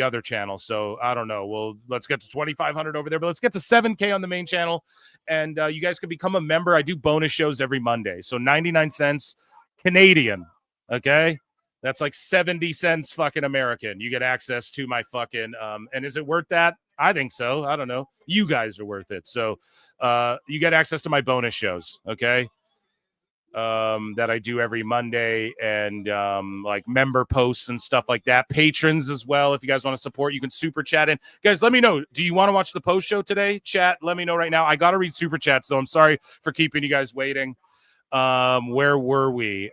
other channel. So I don't know. Well, let's get to 2,500 over there, but let's get to 7K on the main channel. And you guys can become a member. I do bonus shows every Monday. So 99 cents Canadian. Okay. That's like 70 cents fucking American. You get access to my fucking, and is it worth that? I think so. I don't know. You guys are worth it. So you get access to my bonus shows. Okay. That I do every Monday, and like member posts and stuff like that. Patrons as well. If you guys want to support, you can super chat in. Guys, let me know. Do you want to watch the post show today? Chat. Let me know right now. I got to read super chats, though. I'm sorry for keeping you guys waiting. Where were we?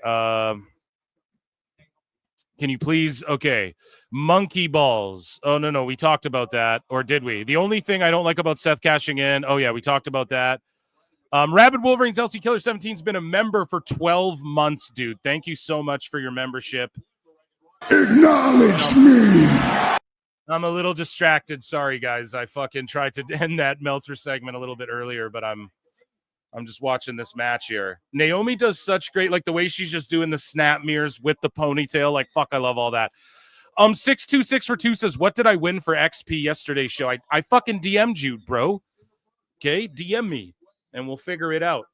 Can you please? Okay. Monkey balls. Oh, no. We talked about that. Or did we? The only thing I don't like about Seth cashing in. Oh, yeah, we talked about that. Rabid Wolverines LC Killer 17 has been a member for 12 months, dude. Thank you so much for your membership. Acknowledge me. I'm a little distracted. Sorry, guys. I fucking tried to end that Meltzer segment a little bit earlier, but I'm just watching this match here. Naomi does such great, like the way she's just doing the snap mirrors with the ponytail. Like, fuck, I love all that. 626 for 2 says, what did I win for XP yesterday's show? I fucking DM'd you, bro. Okay, DM me and we'll figure it out.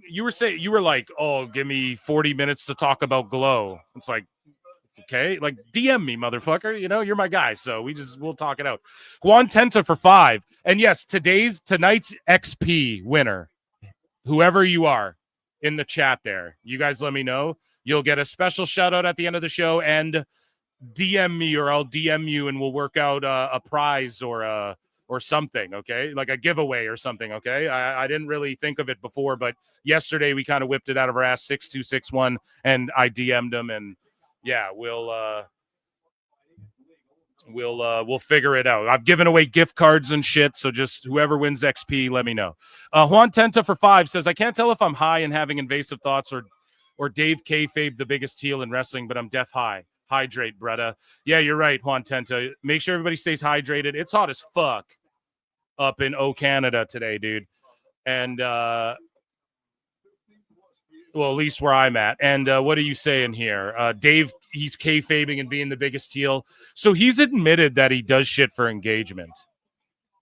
You were like, oh, give me 40 minutes to talk about Glow. It's like, okay, like DM me, motherfucker. You know, you're my guy, so we'll talk it out. Juan Tenta for 5. And yes, tonight's XP winner, whoever you are in the chat there, you guys let me know. You'll get a special shout out at the end of the show, and DM me or I'll DM you and we'll work out a prize or something, okay? Like a giveaway or something, okay? I didn't really think of it before, but yesterday we kind of whipped it out of our ass, 6261, and I DM'd him, and yeah, we'll figure it out. I've given away gift cards and shit, so just whoever wins XP, let me know. Juan Tenta for 5 says, I can't tell if I'm high and having invasive thoughts or Dave Kayfabe, the biggest heel in wrestling, but I'm deaf high. Hydrate, brother. Yeah, you're right, Juan Tenta. Make sure everybody stays hydrated. It's hot as fuck up in Canada today, dude. And, well, at least where I'm at. And what are you saying here? Dave, he's kayfabing and being the biggest heel. So he's admitted that he does shit for engagement.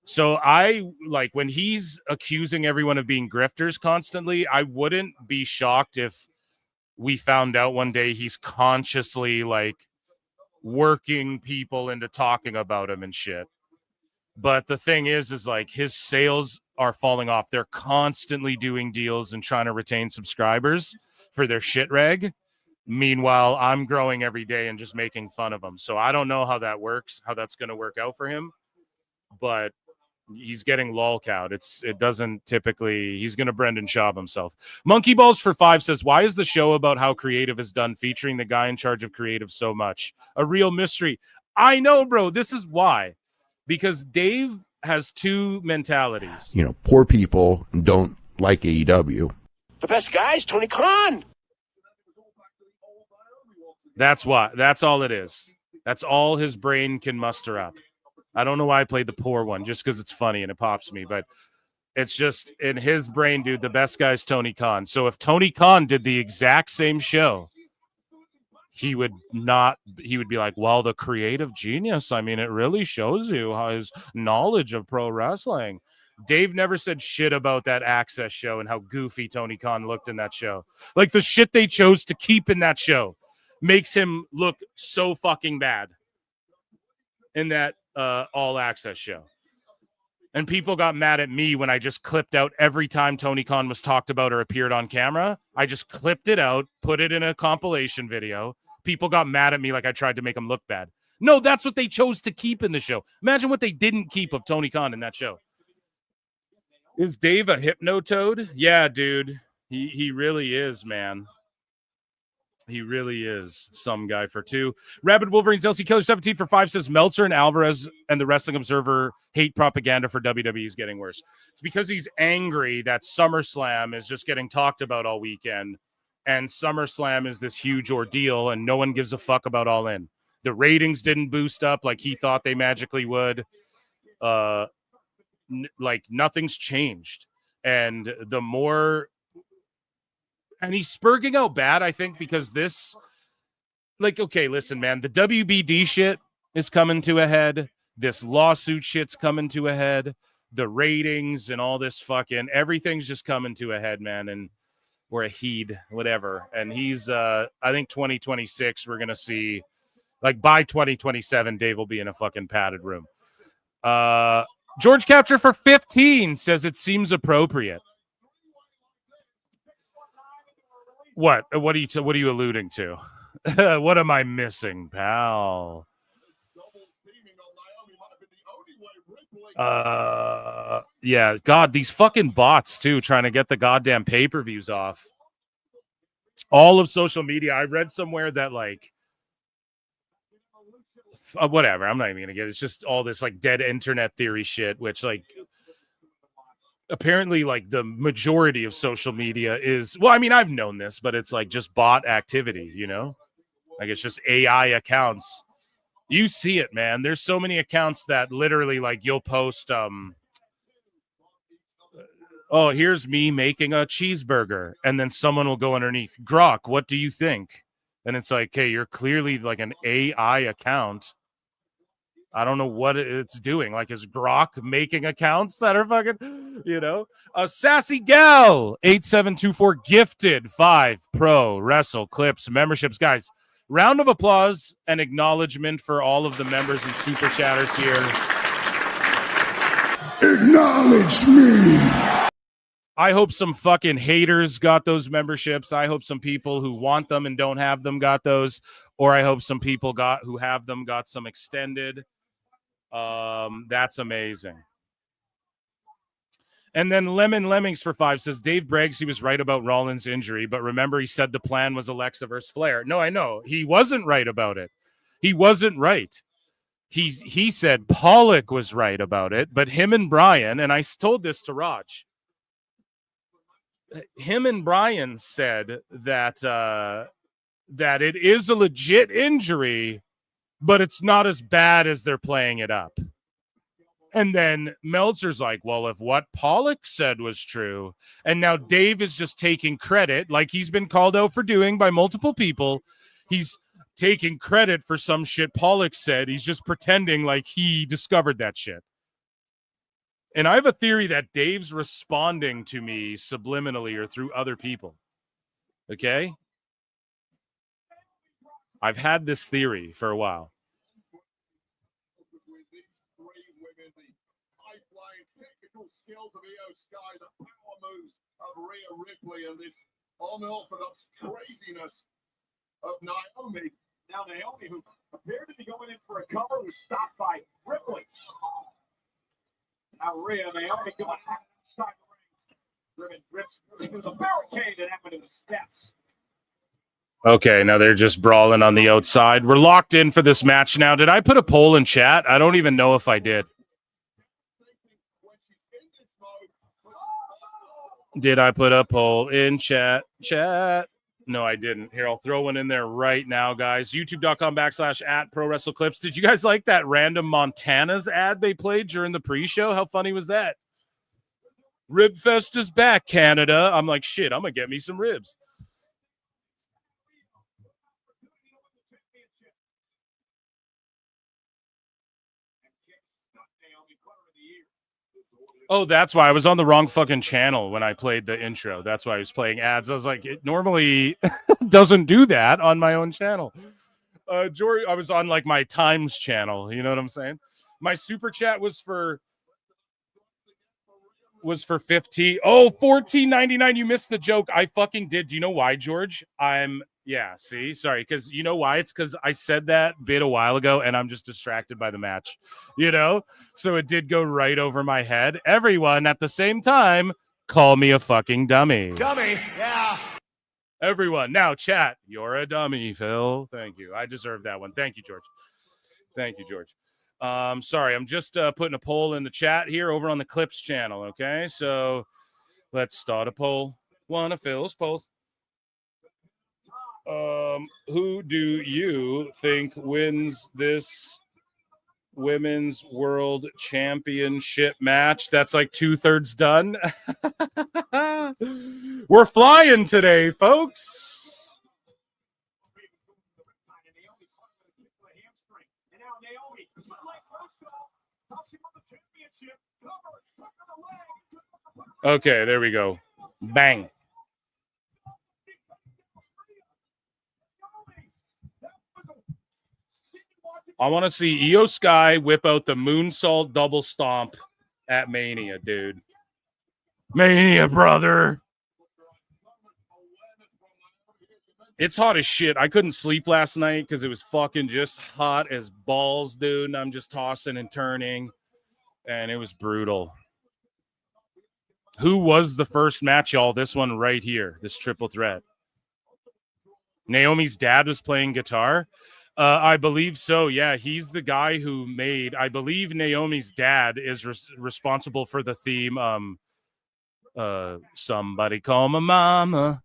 So I, like, when he's accusing everyone of being grifters constantly, I wouldn't be shocked if we found out one day he's consciously, like, working people into talking about him and shit. But the thing is like, his sales are falling off. They're constantly doing deals and trying to retain subscribers for their shit reg. Meanwhile, I'm growing every day and just making fun of him. So I don't know how that works, how that's going to work out for him. But he's getting lolcowed. It doesn't typically, he's going to Brendan Schaub himself. Monkey Balls for 5 says, why is the show about how creative is done featuring the guy in charge of creative so much? A real mystery. I know, bro. This is why. Because Dave has two mentalities. You know, poor people don't like AEW. The best guy is Tony Khan. That's why. That's all it is. That's all his brain can muster up. I don't know why I played the poor one, just because it's funny and it pops me, but it's just in his brain, dude, the best guy is Tony Khan. So if Tony Khan did the exact same show, he would be like, well, the creative genius, I mean, it really shows you how his knowledge of pro wrestling. Dave never said shit about that Access show and how goofy Tony Khan looked in that show. Like, the shit they chose to keep in that show makes him look so fucking bad in that All Access show. And people got mad at me when I just clipped out every time Tony Khan was talked about or appeared on camera. I just clipped it out, put it in a compilation video. People got mad at me like I tried to make him look bad. No, that's what they chose to keep in the show. Imagine what they didn't keep of Tony Khan in that show. Is Dave a hypnotoad? Yeah, dude. He really is, man. He really is some guy for 2. Rabid Wolverines LC Killer 17 for 5 says Meltzer and Alvarez and the Wrestling Observer hate propaganda for WWE is getting worse. It's because he's angry that SummerSlam is just getting talked about all weekend, and SummerSlam is this huge ordeal and no one gives a fuck about All In. The ratings didn't boost up like he thought they magically would. Like, nothing's changed. And the more... And he's spurging out bad, I think, because this, like, okay, listen, man, the WBD shit is coming to a head. This lawsuit shit's coming to a head. The ratings and all this fucking, everything's just coming to a head, man. And we're a heed, whatever. And he's, I think 2026, we're going to see, like, by 2027, Dave will be in a fucking padded room. George Capture for 15 says it seems appropriate. What are you alluding to? What am I missing, pal? Yeah, God, these fucking bots too, trying to get the goddamn pay-per-views off. All of social media. I read somewhere that, like, whatever. I'm not even gonna get it. It's just all this like dead internet theory shit, which like apparently like the majority of social media is, well, I mean, I've known this, but it's like just bot activity, you know? Like it's just AI accounts. You see it, man. There's so many accounts that literally like you'll post oh, here's me making a cheeseburger, and then someone will go underneath, Grok, what do you think? And it's like, hey, you're clearly like an AI account. I don't know what it's doing. Like, is Grok making accounts that are fucking, you know? A Sassy Gal 8724 gifted 5 Pro Wrestle Clips memberships. Guys, round of applause and acknowledgement for all of the members and super chatters here. Acknowledge me. I hope some fucking haters got those memberships. I hope some people who want them and don't have them got those. Or I hope some people who have them got some extended. That's amazing. And then Lemon Lemmings for 5 says, Dave brags he was right about Rollins' injury, but remember he said the plan was Alexa versus Flair. No, I know. He wasn't right about it. He wasn't right. He said Pollock was right about it, but him and Brian, and I told this to Raj, him and Brian said that that it is a legit injury, but it's not as bad as they're playing it up. And then Meltzer's like, well, if what Pollock said was true, and now Dave is just taking credit, like he's been called out for doing by multiple people. He's taking credit for some shit Pollock said. He's just pretending like he discovered that shit. And I have a theory that Dave's responding to me subliminally or through other people. Okay? I've had this theory for a while. Skills of Io Sky, the power moves of Rhea Ripley, and this unorthodox craziness of Naomi. Now Naomi, who appeared to be going in for a cover, was stopped by Ripley. Now Rhea, Naomi going outside the ring. Rips through the barricade and up into the steps. Okay, now they're just brawling on the outside. We're locked in for this match now. Did I put a poll in chat? I don't even know if I did. Did I put a poll in chat? No, I didn't. Here, I'll throw one in there right now, guys. YouTube.com/@ProWrestleClips. Did you guys like that random Montana's ad they played during the pre-show? How funny was that? Ribfest is back, Canada. I'm like, shit, I'm going to get me some ribs. Oh, that's why I was on the wrong fucking channel when I played the intro. That's why I was playing ads. I was like, it normally doesn't do that on my own channel. George, I was on like my Times channel. You know what I'm saying? My super chat was for 15. Oh, $14.99. You missed the joke. I fucking did. Do you know why, George? Yeah, see? Sorry, because you know why? It's because I said that bit a while ago, and I'm just distracted by the match, you know? So it did go right over my head. Everyone, at the same time, call me a fucking dummy. Dummy, yeah. Everyone, now chat. You're a dummy, Phil. Thank you. I deserve that one. Thank you, George. Thank you, George. Sorry, I'm just putting a poll in the chat here over on the Clips channel, okay? So let's start a poll. One of Phil's polls. Who do you think wins this Women's World Championship match? That's like 2/3 done. We're flying today, folks. Okay, there we go. Bang. I want to see Io Sky whip out the moonsault double stomp at Mania, dude. Mania, brother. It's hot as shit. I couldn't sleep last night because it was fucking just hot as balls, dude. And I'm just tossing and turning, and it was brutal. Who was the first match, y'all? This one right here, this triple threat. Naomi's dad was playing guitar. I believe so. Yeah, he's the guy who made. I believe Naomi's dad is responsible for the theme. Somebody call my mama.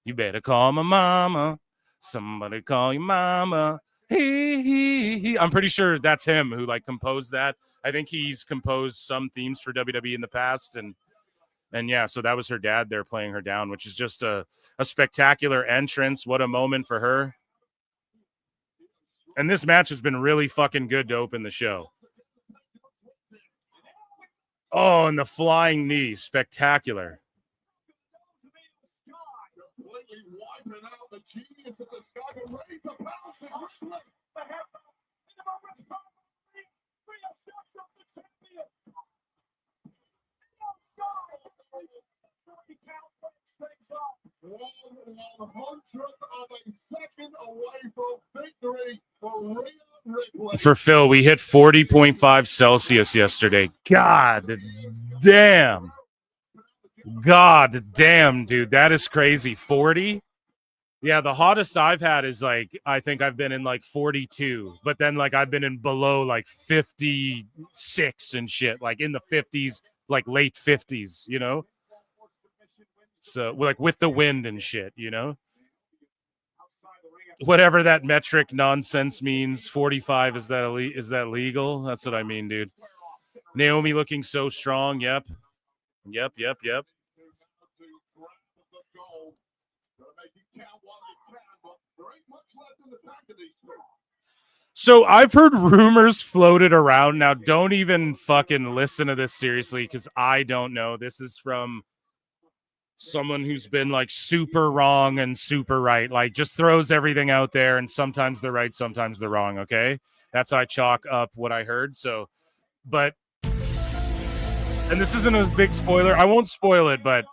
You better call my mama. Somebody call your mama. He. I'm pretty sure that's him who like composed that. I think he's composed some themes for WWE in the past, and yeah, so that was her dad there playing her down, which is just a spectacular entrance. What a moment for her. And this match has been really fucking good to open the show. Oh, and the flying knee, spectacular. For Phil, we hit 40.5 Celsius yesterday. God damn. God damn, dude. That is crazy. 40? Yeah, the hottest I've had is like, I think I've been in like 42, but then like I've been in below like 56 and shit, like in the 50s, like late 50s, you know? So like with the wind and shit, you know? Whatever that metric nonsense means, 45, is that legal? That's what I mean, dude. Naomi looking so strong. Yep. So I've heard rumors floated around. Now, don't even fucking listen to this seriously because I don't know. This is from someone who's been like super wrong and super right, like just throws everything out there, and sometimes they're right, sometimes they're wrong. Okay, that's how I chalk up what I heard. So, but, and this isn't a big spoiler, I won't spoil it, but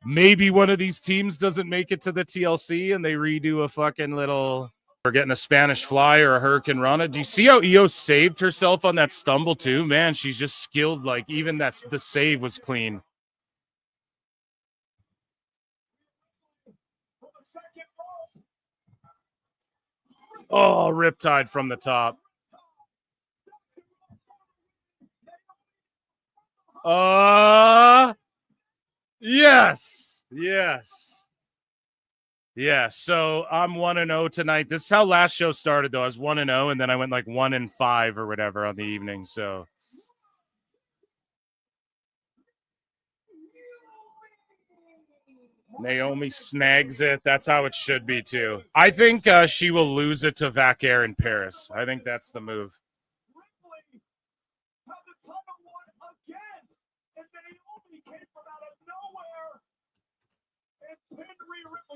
maybe one of these teams doesn't make it to the TLC and they redo a fucking little, or getting a Spanish Fly or a Hurricane Rana. Do you see how Io saved herself on that stumble too? Man, she's just skilled. Like even that's the save was clean. Oh, Riptide from the top. Yes. Yeah, so I'm 1-0 tonight. This is how last show started, though. I was 1-0, and then I went like 1-5 or whatever on the evening. So Naomi snags it. That's how it should be, too. I think she will lose it to Vaquer in Paris. I think that's the move.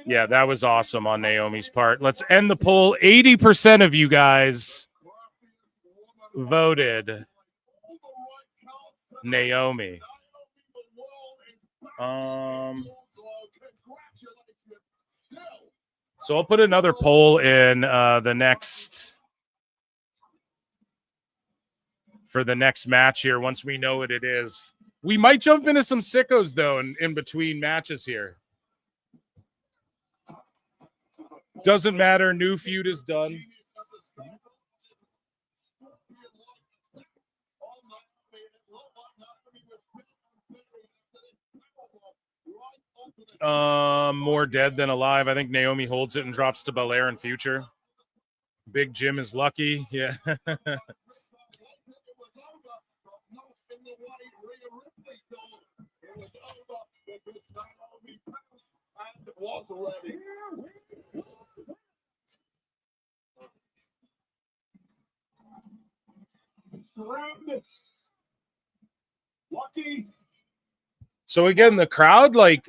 Yeah, that was awesome on Naomi's part. Let's end the poll. 80% of you guys voted Naomi. So I'll put another poll in for the next match here once we know what it is. We might jump into some sickos, though, in between matches here. Doesn't matter. New feud is done. More dead than alive. I think Naomi holds it and drops to Belair in future. Big Jim is lucky. Yeah. So again, the crowd, like,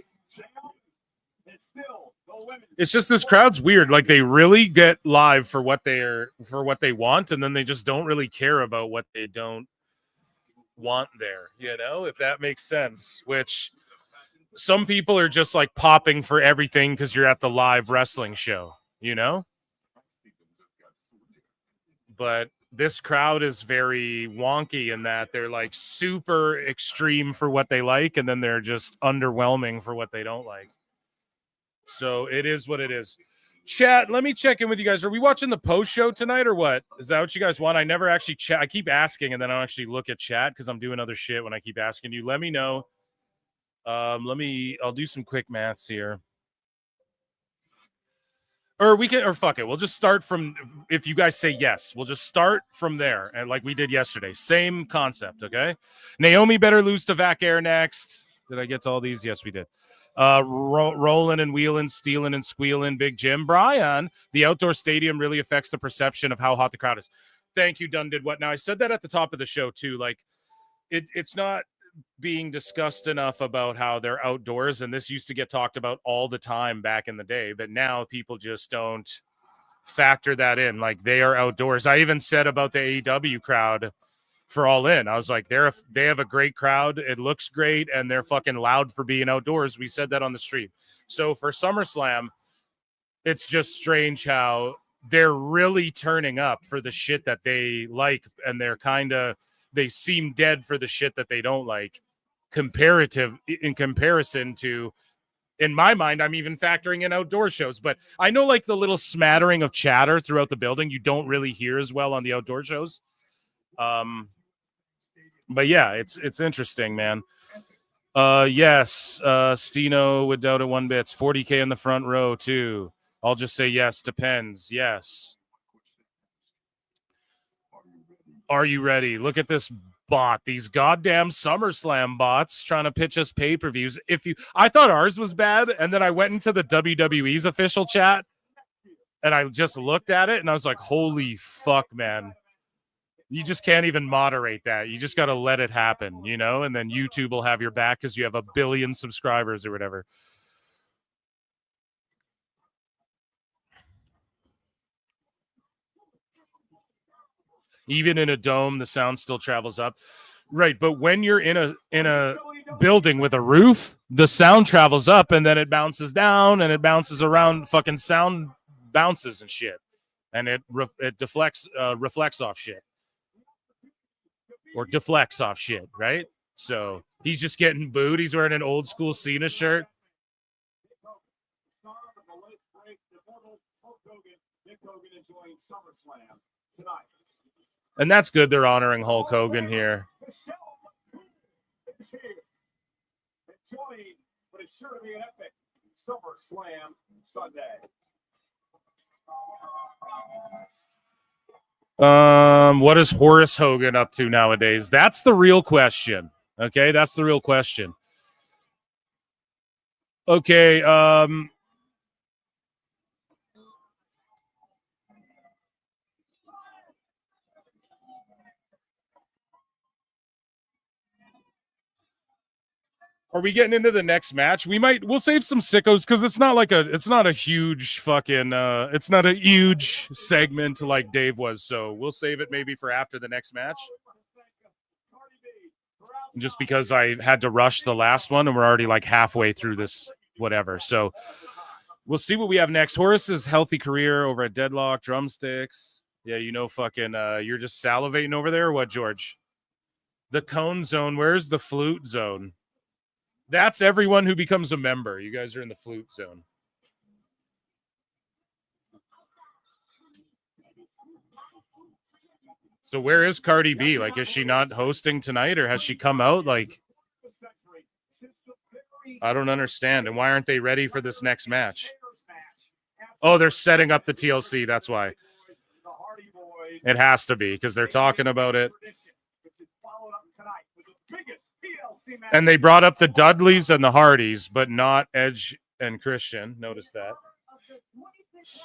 it's just this crowd's weird. Like they really get live for what they want, and then they just don't really care about what they don't want there, you know, if that makes sense. Which some people are just like popping for everything because you're at the live wrestling show, you know. But this crowd is very wonky in that they're like super extreme for what they like, and then they're just underwhelming for what they don't like. So it is what it is. Chat, let me check in with you guys. Are we watching the post show tonight or what? Is that what you guys want? I never actually chat. I keep asking and then I don't actually look at chat because I'm doing other shit when I keep asking you. Let me know. I'll do some quick maths here. Or we can, or fuck it. We'll just start from, if you guys say yes, we'll just start from there. And like we did yesterday, same concept. Okay. Naomi better lose to Vac Air next. Did I get to all these? Yes, we did. Rolling and wheeling, stealing and squealing. Big Jim. Brian, the outdoor stadium really affects the perception of how hot the crowd is. Thank you, Dunn did what. Now I said that at the top of the show too. Like it's not being discussed enough about how they're outdoors, and this used to get talked about all the time back in the day, but now people just don't factor that in. Like they are outdoors. I even said about the AEW crowd for All In, I was like, they have a great crowd, it looks great, and they're fucking loud for being outdoors. We said that on the stream. So for SummerSlam, it's just strange how they're really turning up for the shit that they like, and they seem dead for the shit that they don't like, in comparison to, in my mind, I'm even factoring in outdoor shows, but I know like the little smattering of chatter throughout the building you don't really hear as well on the outdoor shows. But yeah, it's interesting, man. Yes, Stino would doubt it one bit. It's 40K in the front row too. I'll just say yes, depends. Yes. Are you ready? Look at this bot. These goddamn SummerSlam bots trying to pitch us pay-per-views. I thought ours was bad, and then I went into the WWE's official chat and I just looked at it and I was like, holy fuck, man. You just can't even moderate that. You just got to let it happen, you know? And then YouTube will have your back because you have 1 billion subscribers or whatever. Even in a dome, the sound still travels up. Right, but when you're in a building with a roof, the sound travels up and then it bounces down and it bounces around. Fucking sound bounces and shit, and it reflects off shit, or deflects off shit, right? So he's just getting booed. He's wearing an old school Cena shirt. And that's good. They're honoring Hulk Hogan here. But it's sure to be an epic SummerSlam Sunday. What is Horace Hogan up to nowadays? That's the real question. Okay, that's the real question. Okay, are we getting into the next match? We'll save some sickos because it's not a huge fucking it's not a huge segment like Dave was, so we'll save it maybe for after the next match. Just because I had to rush the last one and we're already like halfway through this whatever. So we'll see what we have next. Horace's healthy career over at Deadlock, drumsticks. Yeah, fucking you're just salivating over there or what, George? The cone zone, where's the flute zone? That's everyone who becomes a member. You guys are in the flute zone. So where is Cardi B? Like, is she not hosting tonight, or has she come out? Like, I don't understand. And why aren't they ready for this next match? Oh, they're setting up the TLC. That's why. It has to be because they're talking about it. And they brought up the Dudleys and the Hardys, but not Edge and Christian. Notice that. The 25th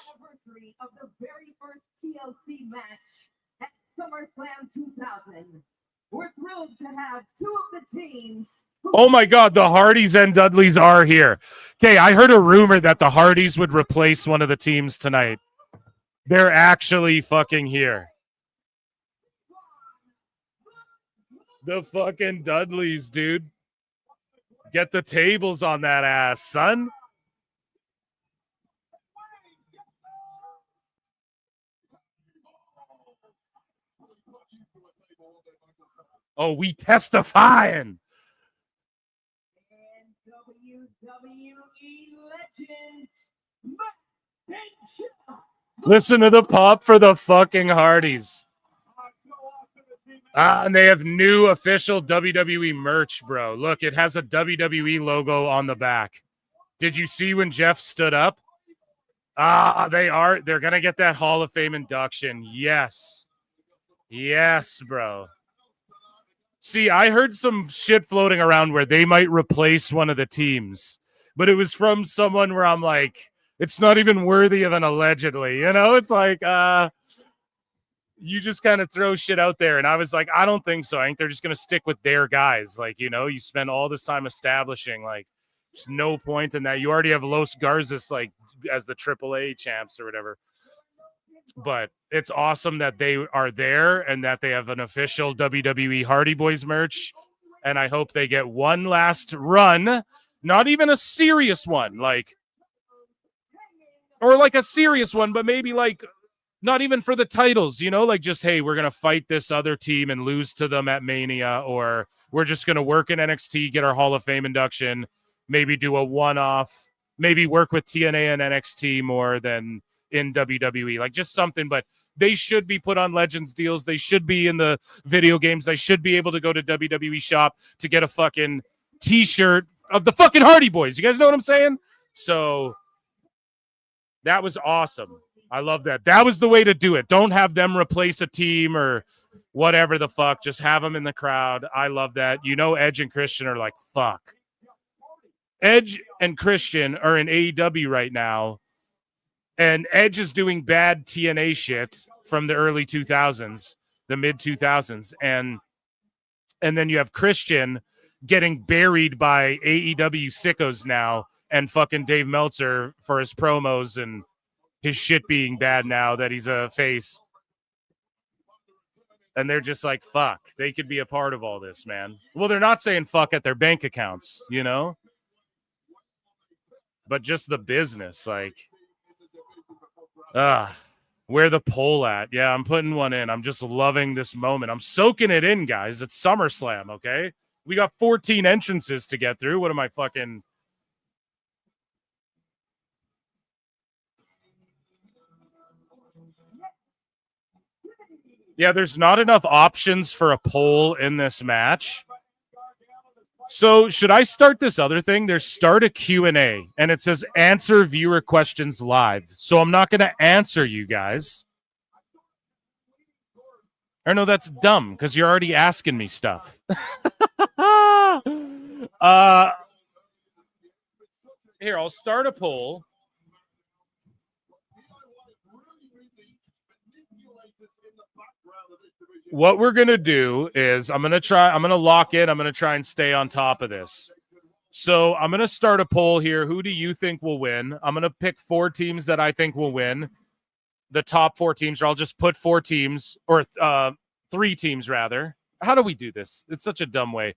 anniversary of the very first TLC match at SummerSlam 2000. We're thrilled to have two of the teams. Oh my God, the Hardys and Dudleys are here. Okay, I heard a rumor that the Hardys would replace one of the teams tonight. They're actually fucking here. The fucking Dudleys, dude. Get the tables on that ass, son. Oh, we testifying. And WWE legends, Listen to the pop for the fucking Hardys. And they have new official WWE merch, bro. Look, it has a WWE logo on the back. Did you see when Jeff stood up? They're going to get that Hall of Fame induction. Yes. Yes, bro. See, I heard some shit floating around where they might replace one of the teams, but it was from someone where I'm like, it's not even worthy of an allegedly, you know? It's like, you just kind of throw shit out there. And I was like, I don't think so. I think they're just going to stick with their guys. Like, you know, you spend all this time establishing, like, there's no point in that. You already have Los Garzas, like, as the AAA champs or whatever. But it's awesome that they are there and that they have an official WWE Hardy Boys merch. And I hope they get one last run, not even a serious one, like, or like a serious one, but maybe like not even for the titles, you know, like just, hey, we're going to fight this other team and lose to them at Mania, or we're just going to work in NXT, get our Hall of Fame induction, maybe do a one-off, maybe work with TNA and NXT more than in WWE, like just something. But they should be put on Legends deals. They should be in the video games. They should be able to go to WWE shop to get a fucking t-shirt of the fucking Hardy Boys. You guys know what I'm saying? So that was awesome. I love that. That was the way to do it. Don't have them replace a team or whatever the fuck. Just have them in the crowd. I love that. You know, Edge and Christian are like, fuck. Edge and Christian are in AEW right now, and Edge is doing bad TNA shit from the early 2000s, the mid 2000s. And then you have Christian getting buried by AEW sickos now, and fucking Dave Meltzer for his promos and his shit being bad now that he's a face. And they're just like, fuck, they could be a part of all this, man. Well, they're not saying fuck at their bank accounts, you know? But just the business, like, where the poll at? Yeah, I'm putting one in. I'm just loving this moment. I'm soaking it in, guys. It's SummerSlam, okay? We got 14 entrances to get through. What am I fucking... Yeah, there's not enough options for a poll in this match. So should I start this other thing? There's start a Q&A, and it says answer viewer questions live. So I'm not going to answer you guys. Or no, that's dumb because you're already asking me stuff. Here, I'll start a poll. What we're going to do is I'm going to lock it. I'm going to try and stay on top of this. So I'm going to start a poll here. Who do you think will win? I'm going to pick 4 teams that I think will win. The top 4 teams, or I'll just put 4 teams, or 3 teams rather. How do we do this? It's such a dumb way.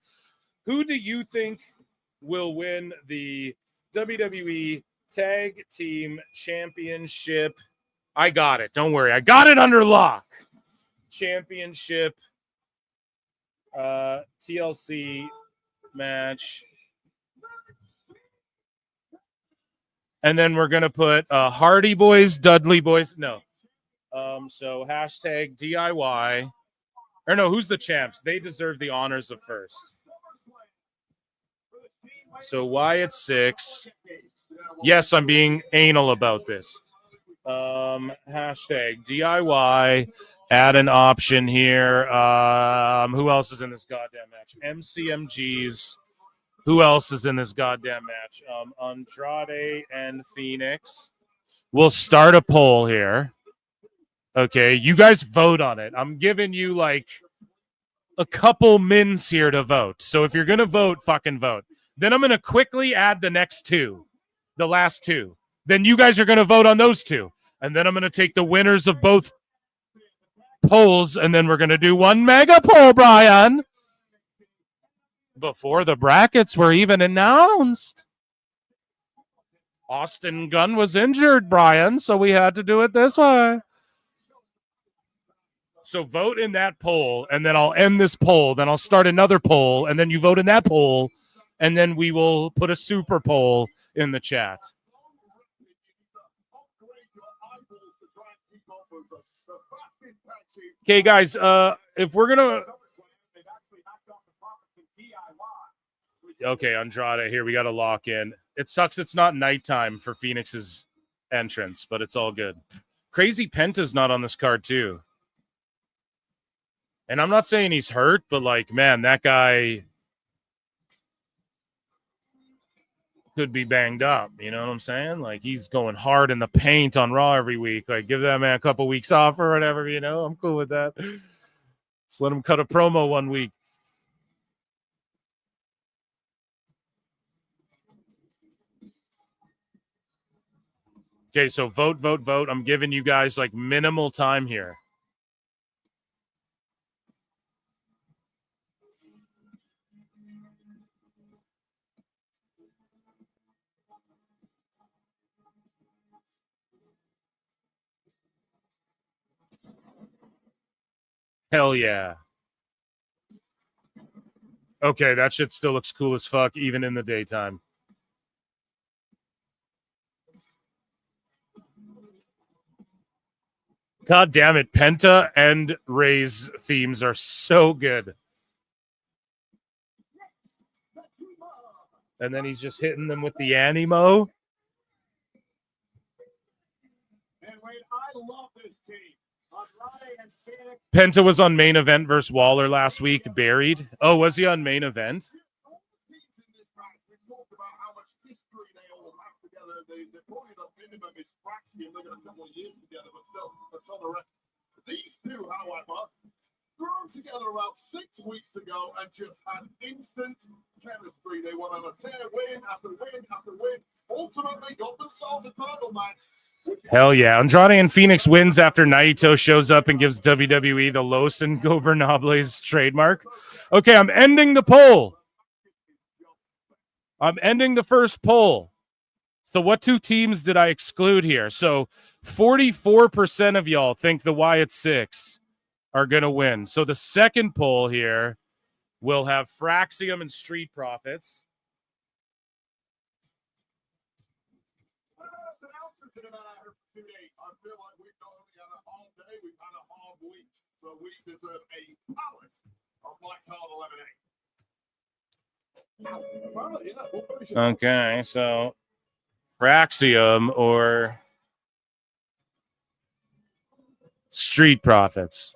Who do you think will win the WWE Tag Team Championship? I got it. Don't worry. I got it under lock. Championship TLC match. And then we're going to put Hardy Boys, Dudley Boys. No. So hashtag DIY. Or no, who's the champs? They deserve the honors of first. So Wyatt 6. Yes, I'm being anal about this. Hashtag DIY. Add an option here. Who else is in this goddamn match? MCMGs. Who else is in this goddamn match? Andrade and Phoenix. We'll start a poll here. Okay, you guys vote on it. I'm giving you like a couple mins here to vote. So if you're going to vote, fucking vote. Then I'm going to quickly add the next 2, the last 2. Then you guys are going to vote on those 2. And then I'm going to take the winners of both polls, and then we're going to do one mega poll, Brian, before the brackets were even announced. Austin Gunn was injured, Brian, so we had to do it this way. So vote in that poll, and then I'll end this poll. Then I'll start another poll, and then you vote in that poll, and then we will put a super poll in the chat. Okay, guys, if we're gonna Andrade, here we got to lock in. It sucks it's not nighttime for Phoenix's entrance, but it's all good. Crazy Penta's not on this card too. And I'm not saying he's hurt, but like, man, that guy could be banged up. You know what I'm saying? Like, he's going hard in the paint on Raw every week. Like, give that man a couple weeks off or whatever, you know? I'm cool with that. Just let him cut a promo 1 week. Okay, so vote. I'm giving you guys like minimal time here. Hell yeah. Okay, that shit still looks cool as fuck, even in the daytime. God damn it. Penta and Ray's themes are so good. And then he's just hitting them with the animo. Penta was on main event versus Waller last week, buried. Oh, was he on main event? These two, however, grew together about 6 weeks ago and just had instant chemistry. They went on a tear, win after win after win. Ultimately, got themselves a title match. Hell yeah. Andrade and Phoenix wins after Naito shows up and gives WWE the Los Ingobernables trademark. Okay, I'm ending the poll. I'm ending the first poll. So what two teams did I exclude here? So 44% of y'all think the Wyatt Six are going to win. So the second poll here will have Fraxium and Street Profits. So we deserve a pallet of Black Tar lemonade. Okay, so Fraxium or Street Profits.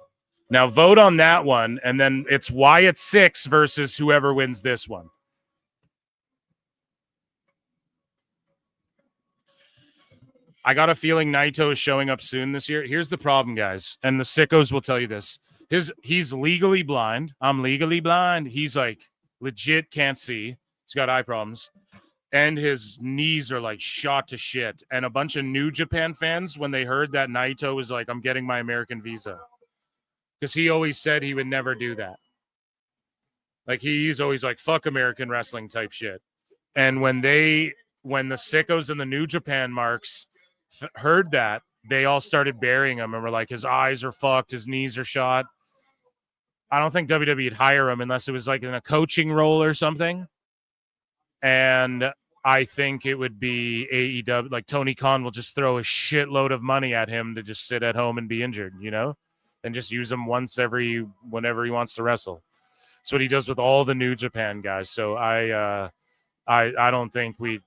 Now vote on that one, and then it's Wyatt Six versus whoever wins this one. I got a feeling Naito is showing up soon this year. Here's the problem, guys, and the sickos will tell you this. He's legally blind. I'm legally blind. He's like legit can't see. He's got eye problems. And his knees are like shot to shit. And a bunch of New Japan fans, when they heard that Naito was like, I'm getting my American visa. Because he always said he would never do that. Like he's always like, fuck American wrestling type shit. And when the sickos and the New Japan marks heard that, they all started burying him and were like, his eyes are fucked, his knees are shot. I don't think WWE would hire him unless it was like in a coaching role or something. And I think it would be AEW. Like Tony Khan will just throw a shitload of money at him to just sit at home and be injured, you know, and just use him whenever he wants to wrestle. That's what he does with all the New Japan guys. So I don't think we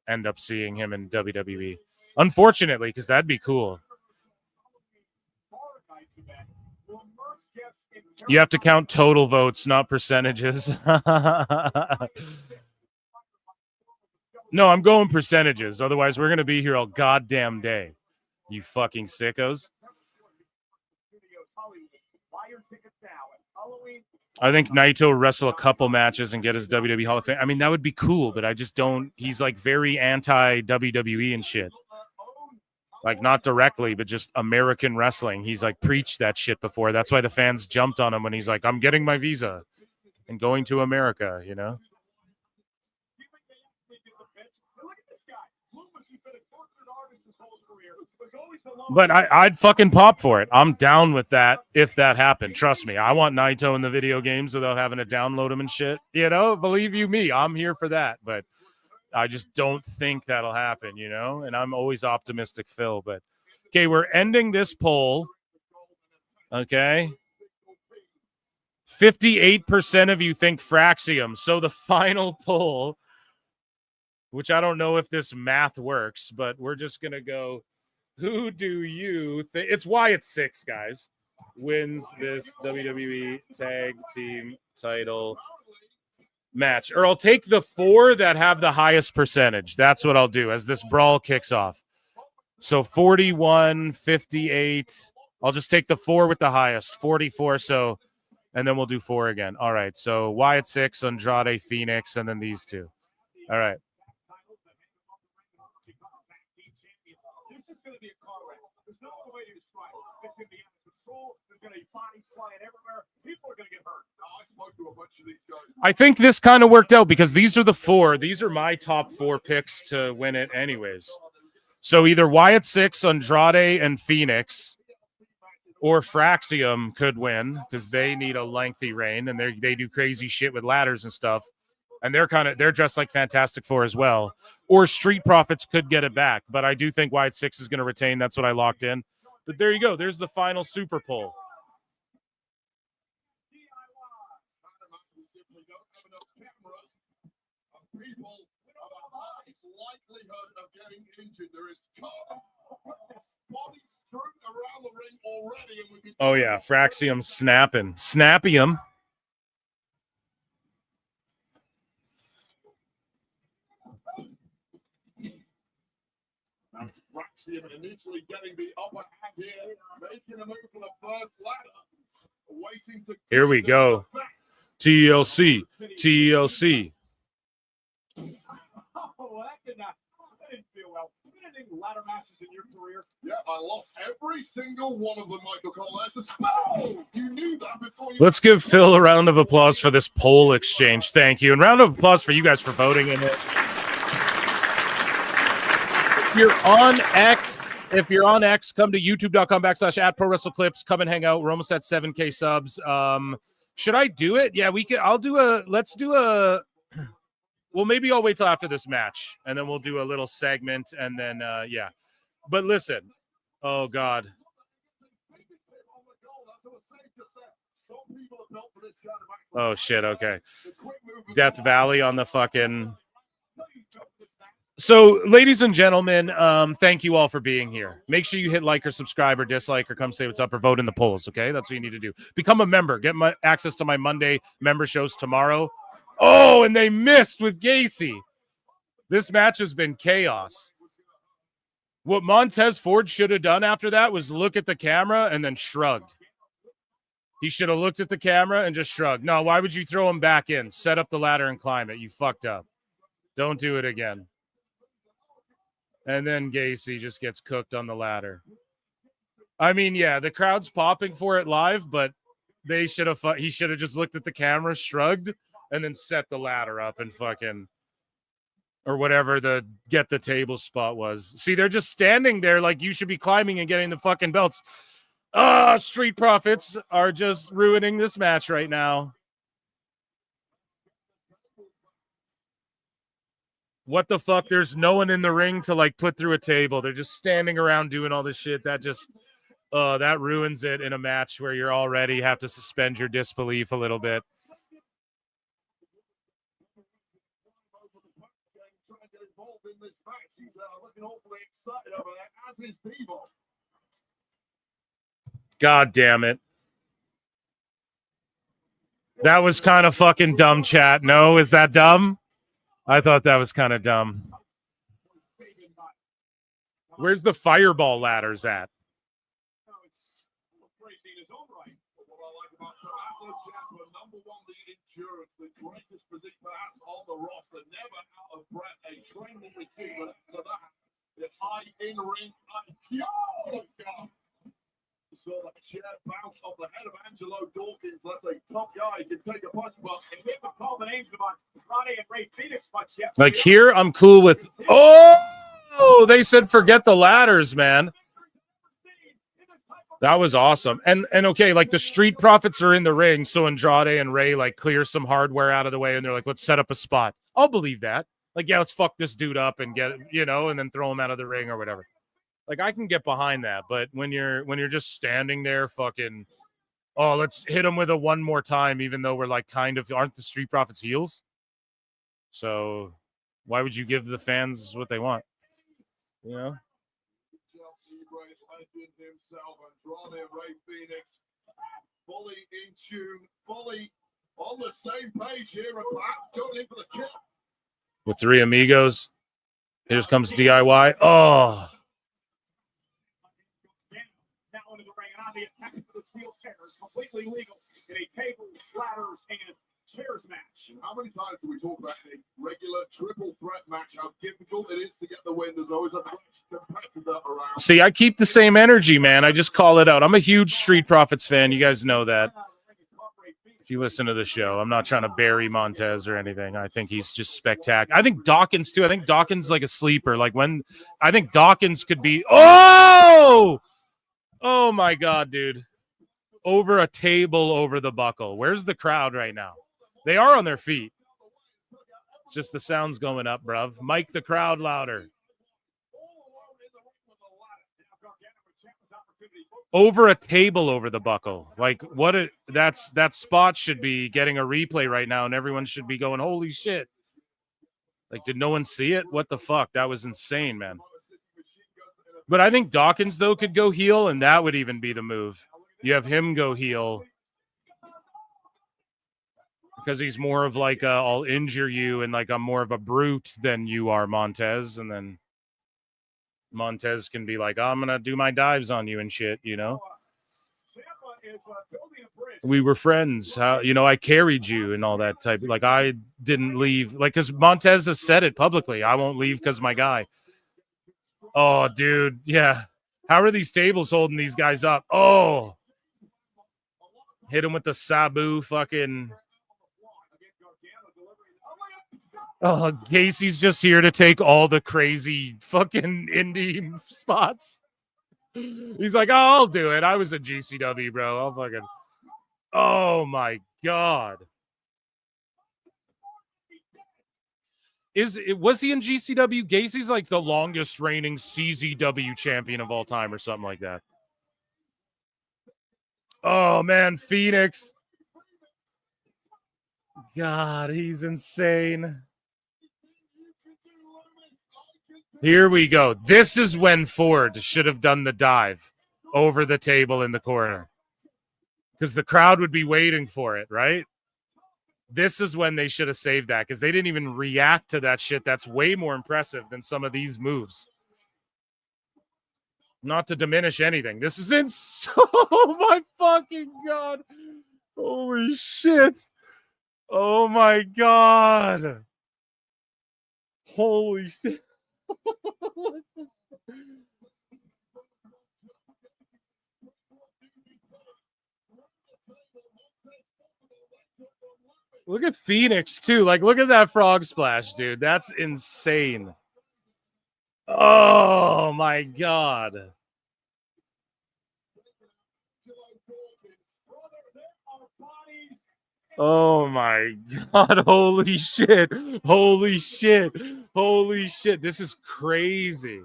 end up seeing him in WWE, unfortunately, because that'd be cool. You have to count total votes, not percentages. No, I'm going percentages. Otherwise, we're going to be here all goddamn day. You fucking sickos. I think Naito will wrestle a couple matches and get his WWE Hall of Fame. I mean, that would be cool, but I just don't. He's like very anti-WWE and shit. Like, not directly, but just American wrestling. He's like preached that shit before. That's why the fans jumped on him when he's like, I'm getting my visa and going to America, you know? But I'd fucking pop for it. I'm down with that if that happened. Trust me. I want Naito in the video games without having to download them and shit. You know, believe you me, I'm here for that. But I just don't think that'll happen, you know? And I'm always optimistic, Phil. But, okay, we're ending this poll. Okay. 58% of you think Fraxium. So the final poll, which I don't know if this math works, but we're just going to go, who do you think? It's Wyatt 6, guys. Wins this WWE Tag Team title match. Or I'll take the 4 that have the highest percentage. That's what I'll do as this brawl kicks off. So 41, 58. I'll just take the 4 with the highest, 44. So, and then we'll do 4 again. All right. So Wyatt 6, Andrade, Phoenix, and then these 2. All right. I think this kind of worked out because these are the 4. These are my top 4 picks to win it anyways. So either Wyatt 6, Andrade, and Phoenix, or Fraxium could win because they need a lengthy reign and they do crazy shit with ladders and stuff. And they're dressed like Fantastic Four as well. Or Street Profits could get it back. But I do think Wyatt 6 is going to retain. That's what I locked in. But there you go. There's the final super poll. Oh yeah, Fraxium snapping. Snappium. Fraxium initially getting the upper hand here, making a move for the first ladder. Waiting to Here we go. TLC. TLC. Oh, that didn't feel well. You been in any ladder matches in your career? Yeah, I lost every single one of them, Michael Cole. Oh, you knew that before you... Let's give Phil a round of applause for this poll exchange. Thank you. And round of applause for you guys for voting in it. If you're on X, come to youtube.com/@ProWrestleClips. Come and hang out. We're almost at 7K subs. Should I do it? Yeah, we can. Let's do a. Well, maybe I'll wait till after this match, and then we'll do a little segment, and then yeah. But listen, oh God. Oh shit. Okay. Death Valley on the fucking. So, ladies and gentlemen, thank you all for being here. Make sure you hit like or subscribe or dislike or come say what's up or vote in the polls, okay? That's what you need to do. Become a member. Get my access to my Monday member shows tomorrow. Oh, and they missed with Gacy. This match has been chaos. What Montez Ford should have done after that was look at the camera and then shrugged. He should have looked at the camera and just shrugged. No, why would you throw him back in? Set up the ladder and climb it. You fucked up. Don't do it again. And then Gacy just gets cooked on the ladder. I mean, yeah, the crowd's popping for it live, but he should have just looked at the camera, shrugged, and then set the ladder up and fucking, or whatever the get the table spot was. See, they're just standing there like you should be climbing and getting the fucking belts. Street Profits are just ruining this match right now. What the fuck? There's no one in the ring to like put through a table. They're just standing around doing all this shit. That just that ruins it in a match where you're already have to suspend your disbelief a little bit. God damn it. That was kind of fucking dumb, chat. No, is that dumb? I thought that was kind of dumb. Where's the fireball ladders at? So the chair bounce off the head of Angelo Dawkins. That's a top guy. He can take a punch, but he didn't call the names of Ronnie and Ray Phoenix much yet. Like here, I'm cool with. Oh, they said forget the ladders, man. That was awesome. And okay, like the Street Profits are in the ring, so Andrade and Ray like clear some hardware out of the way, and they're like, let's set up a spot. I'll believe that. Like, yeah, let's fuck this dude up and get, and then throw him out of the ring or whatever. Like, I can get behind that, but when you're just standing there fucking oh, let's hit them with a one more time, even though we're like kind of aren't the Street Profits heels. So why would you give the fans what they want? You know? Fully in tune, fully on the same page here, and going in for the kill. With three amigos. Here comes DIY. Oh. Now into the ring, and on the attack to the steel chairs, completely legal in a tables, ladders, and chairs match. How many times do we talk about a regular triple threat match? How difficult it is to get the win. There's always a competitor around. See, I keep the same energy, man. I just call it out. I'm a huge Street Profits fan. You guys know that. If you listen to the show, I'm not trying to bury Montez or anything. I think he's just spectacular. I think Dawkins, too. I think Dawkins like a sleeper. Like when I think Dawkins could be. Oh! Oh, my God, dude. Over a table over the buckle. Where's the crowd right now? They are on their feet. It's just the sound's going up, bruv. Mic the crowd louder. Over a table over the buckle. Like what that spot should be getting a replay right now, and everyone should be going, holy shit. Like, did no one see it? What the fuck? That was insane, man. But I think Dawkins, though, could go heel, and that would even be the move. You have him go heel. Because he's more of like I'll injure you, and like I'm more of a brute than you are, Montez. And then Montez can be like, I'm going to do my dives on you and shit, you know? We were friends. How, you know, I carried you and all that type. Like, I didn't leave. Like, because Montez has said it publicly. I won't leave because my guy. Oh, dude. Yeah. How are these tables holding these guys up? Oh. Hit him with the Sabu fucking. Oh, Gacy's just here to take all the crazy fucking indie spots. He's like, oh, I'll do it. I was a GCW, bro. I'll fucking. Oh my God. Was he in GCW? Gacy's like the longest reigning CZW champion of all time or something like that. Oh man, Phoenix. God, he's insane. Here we go. This is when Ford should have done the dive over the table in the corner. Because the crowd would be waiting for it, right? This is when they should have saved that because they didn't even react to that shit. That's way more impressive than some of these moves. Not to diminish anything. This is insane. Oh my fucking God. Holy shit. Oh my God. Holy shit. Look at Phoenix too. Like, look at that frog splash, dude. That's insane. Oh my God. Oh my God. Holy shit. Holy shit. Holy shit. This is crazy.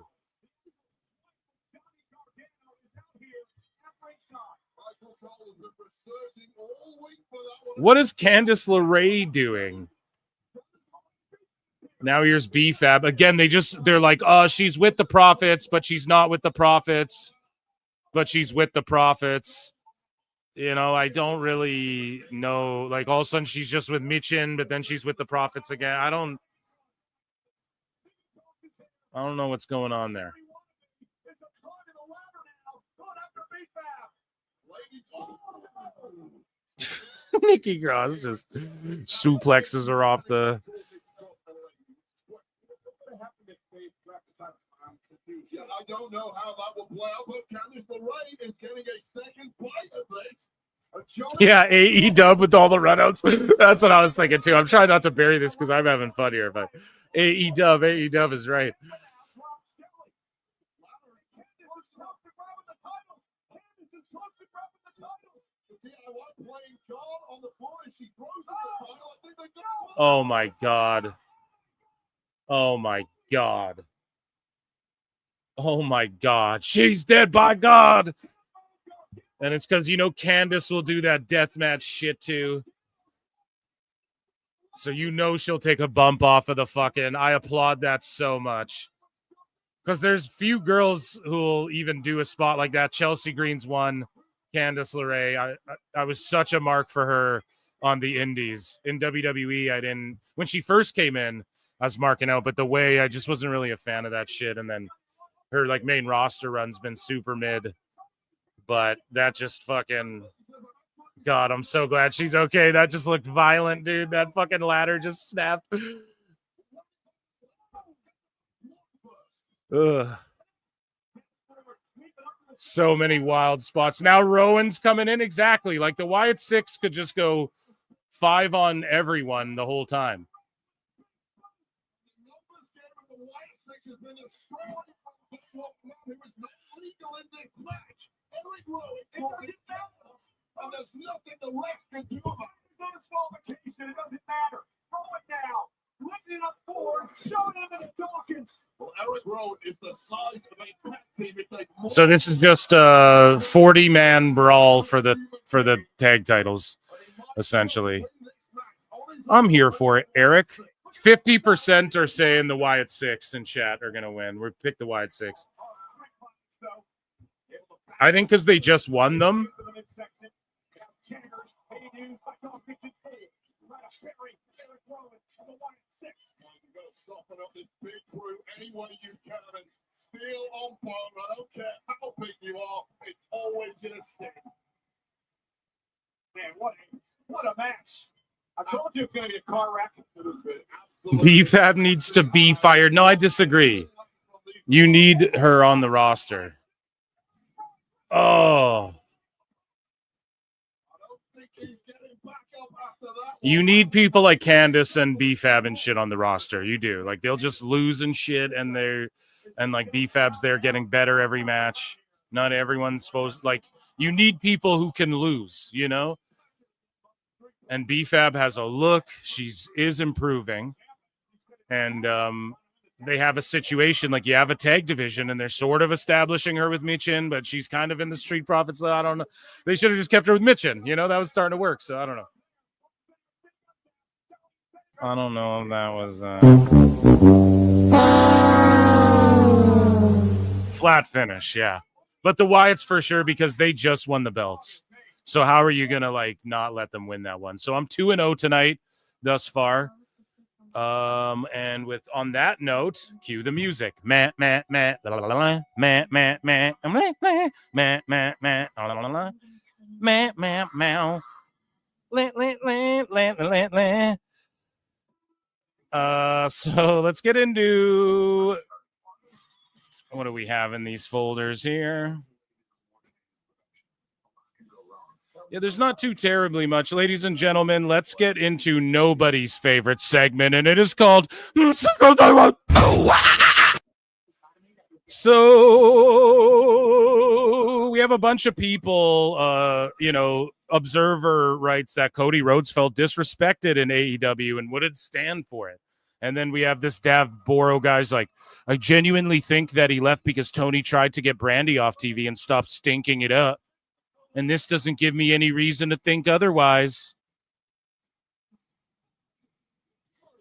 What is Candice LeRae doing? Now here's BFAB. Again, they're like, oh, she's with the Profits, but she's not with the Profits. But she's with the Profits. You know, I don't really know. Like, all of a sudden she's just with Michin, but then she's with the Profits again. I don't know what's going on there. Nikki Cross just suplexes her off the. Yeah, I don't know how that will play out, but Candice LeRae is getting a second bite of this. Yeah, AE dub with all the runouts. That's what I was thinking too. I'm trying not to bury this because I'm having fun here, but AE dub is right. Oh my God. Oh my God. Oh my God. She's dead by God. And it's because, you know, Candace will do that deathmatch shit too. So you know she'll take a bump off of the fucking. I applaud that so much. Because there's few girls who will even do a spot like that. Chelsea Green's one. Candice LeRae. I was such a mark for her on the indies. In WWE, I didn't. When she first came in, I was marking out. But the way, I just wasn't really a fan of that shit. And then her like main roster run's been super mid. But that just fucking. God, I'm so glad she's okay. That just looked violent, dude. That fucking ladder just snapped. Ugh. So many wild spots. Now Rowan's coming in. Exactly. Like the Wyatt Six could just go 5 on everyone the whole time. And there's nothing the ref can do about it. It's not his qualification. It doesn't matter. Throw it now. Lifting up forward. Showing him to Dawkins. Well, Eric Rowan is the size of a tag team. If they So this is just a 40-man brawl for the tag titles, essentially. I'm here for it, Eric. 50% are saying the Wyatt Six in chat are gonna win. We picked the Wyatt Six. I think because they just won them. Soften up this big crew any way you can and steal on bone. I don't care how big you are, it's always gonna sting. Man, what a match. I told you it's gonna be a car wreck. It has been BFAB needs to be fired. No, I disagree. You need her on the roster. Oh. You need people like Candace and BFAB and shit on the roster. You do. Like they'll just lose and shit, and like BFAB's there getting better every match. Not everyone's supposed like you need people who can lose, you know? And BFAB has a look. Is improving. And they have a situation like you have a tag division and they're sort of establishing her with Michin, but she's kind of in the Street Profits. So I don't know. They should have just kept her with Michin. You know, that was starting to work. So I don't know. I don't know if that was flat finish, yeah. But the Wyatts for sure because they just won the belts. So how are you gonna like not let them win that one? So I'm 2-0 tonight thus far. And with on that note, cue the music. Meh, meh, meh, la, la, la, la, meh, meh, meh, meh, meh, meh, meh, meh, la, la, la, la, meh, meh, meh, le. So let's get into what do we have in these folders here? Yeah, there's not too terribly much. Ladies and gentlemen, let's get into nobody's favorite segment, and it is called So we have a bunch of people, Observer writes that Cody Rhodes felt disrespected in AEW and wouldn't stand for it. And then we have this Dav Boro guy's like, I genuinely think that he left because Tony tried to get Brandy off TV and stop stinking it up. And this doesn't give me any reason to think otherwise.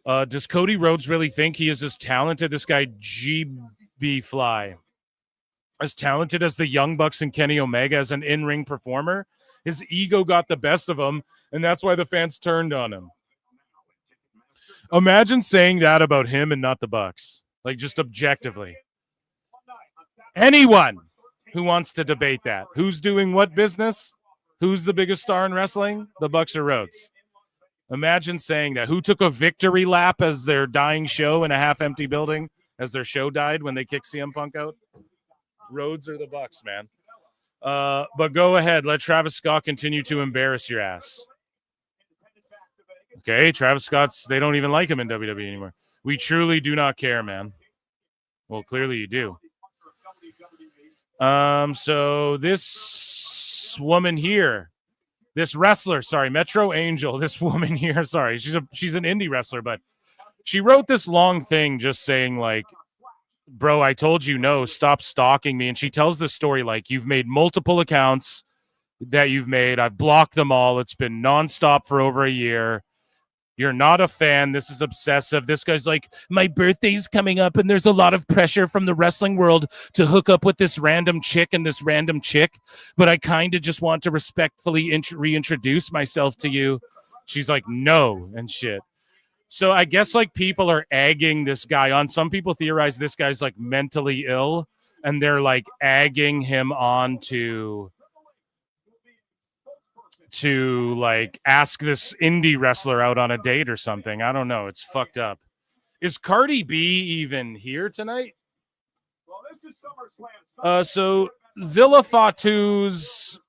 Does Cody Rhodes really think he is as talented, this guy GB Fly, as talented as the Young Bucks and Kenny Omega as an in-ring performer? His ego got the best of him, and that's why the fans turned on him. Imagine saying that about him and not the Bucks. Like, just objectively. Anyone who wants to debate that. Who's doing what business? Who's the biggest star in wrestling? The Bucks or Rhodes? Imagine saying that. Who took a victory lap as their dying show in a half-empty building as their show died when they kicked CM Punk out? Rhodes or the Bucks, man. But go ahead. Let Travis Scott continue to embarrass your ass. Okay, Travis Scott's, they don't even like him in WWE anymore. We truly do not care, man. Well, clearly you do. So this woman here, this wrestler, sorry, Metro Angel, this woman here, sorry, she's an indie wrestler, but she wrote this long thing just saying like, bro, I told you no, stop stalking me. And she tells this story like, you've made multiple accounts, that you've made. I've blocked them all. It's been nonstop for over a year. You're not a fan. This is obsessive. This guy's like, my birthday's coming up and there's a lot of pressure from the wrestling world to hook up with this random chick and this random chick, but I kind of just want to respectfully reintroduce myself to you. She's like, no, and shit. So I guess like people are egging this guy on. Some people theorize this guy's like mentally ill and they're like egging him on to like ask this indie wrestler out on a date or something. I don't know. It's fucked up. Is Cardi B even here tonight? So Zilla Fatu's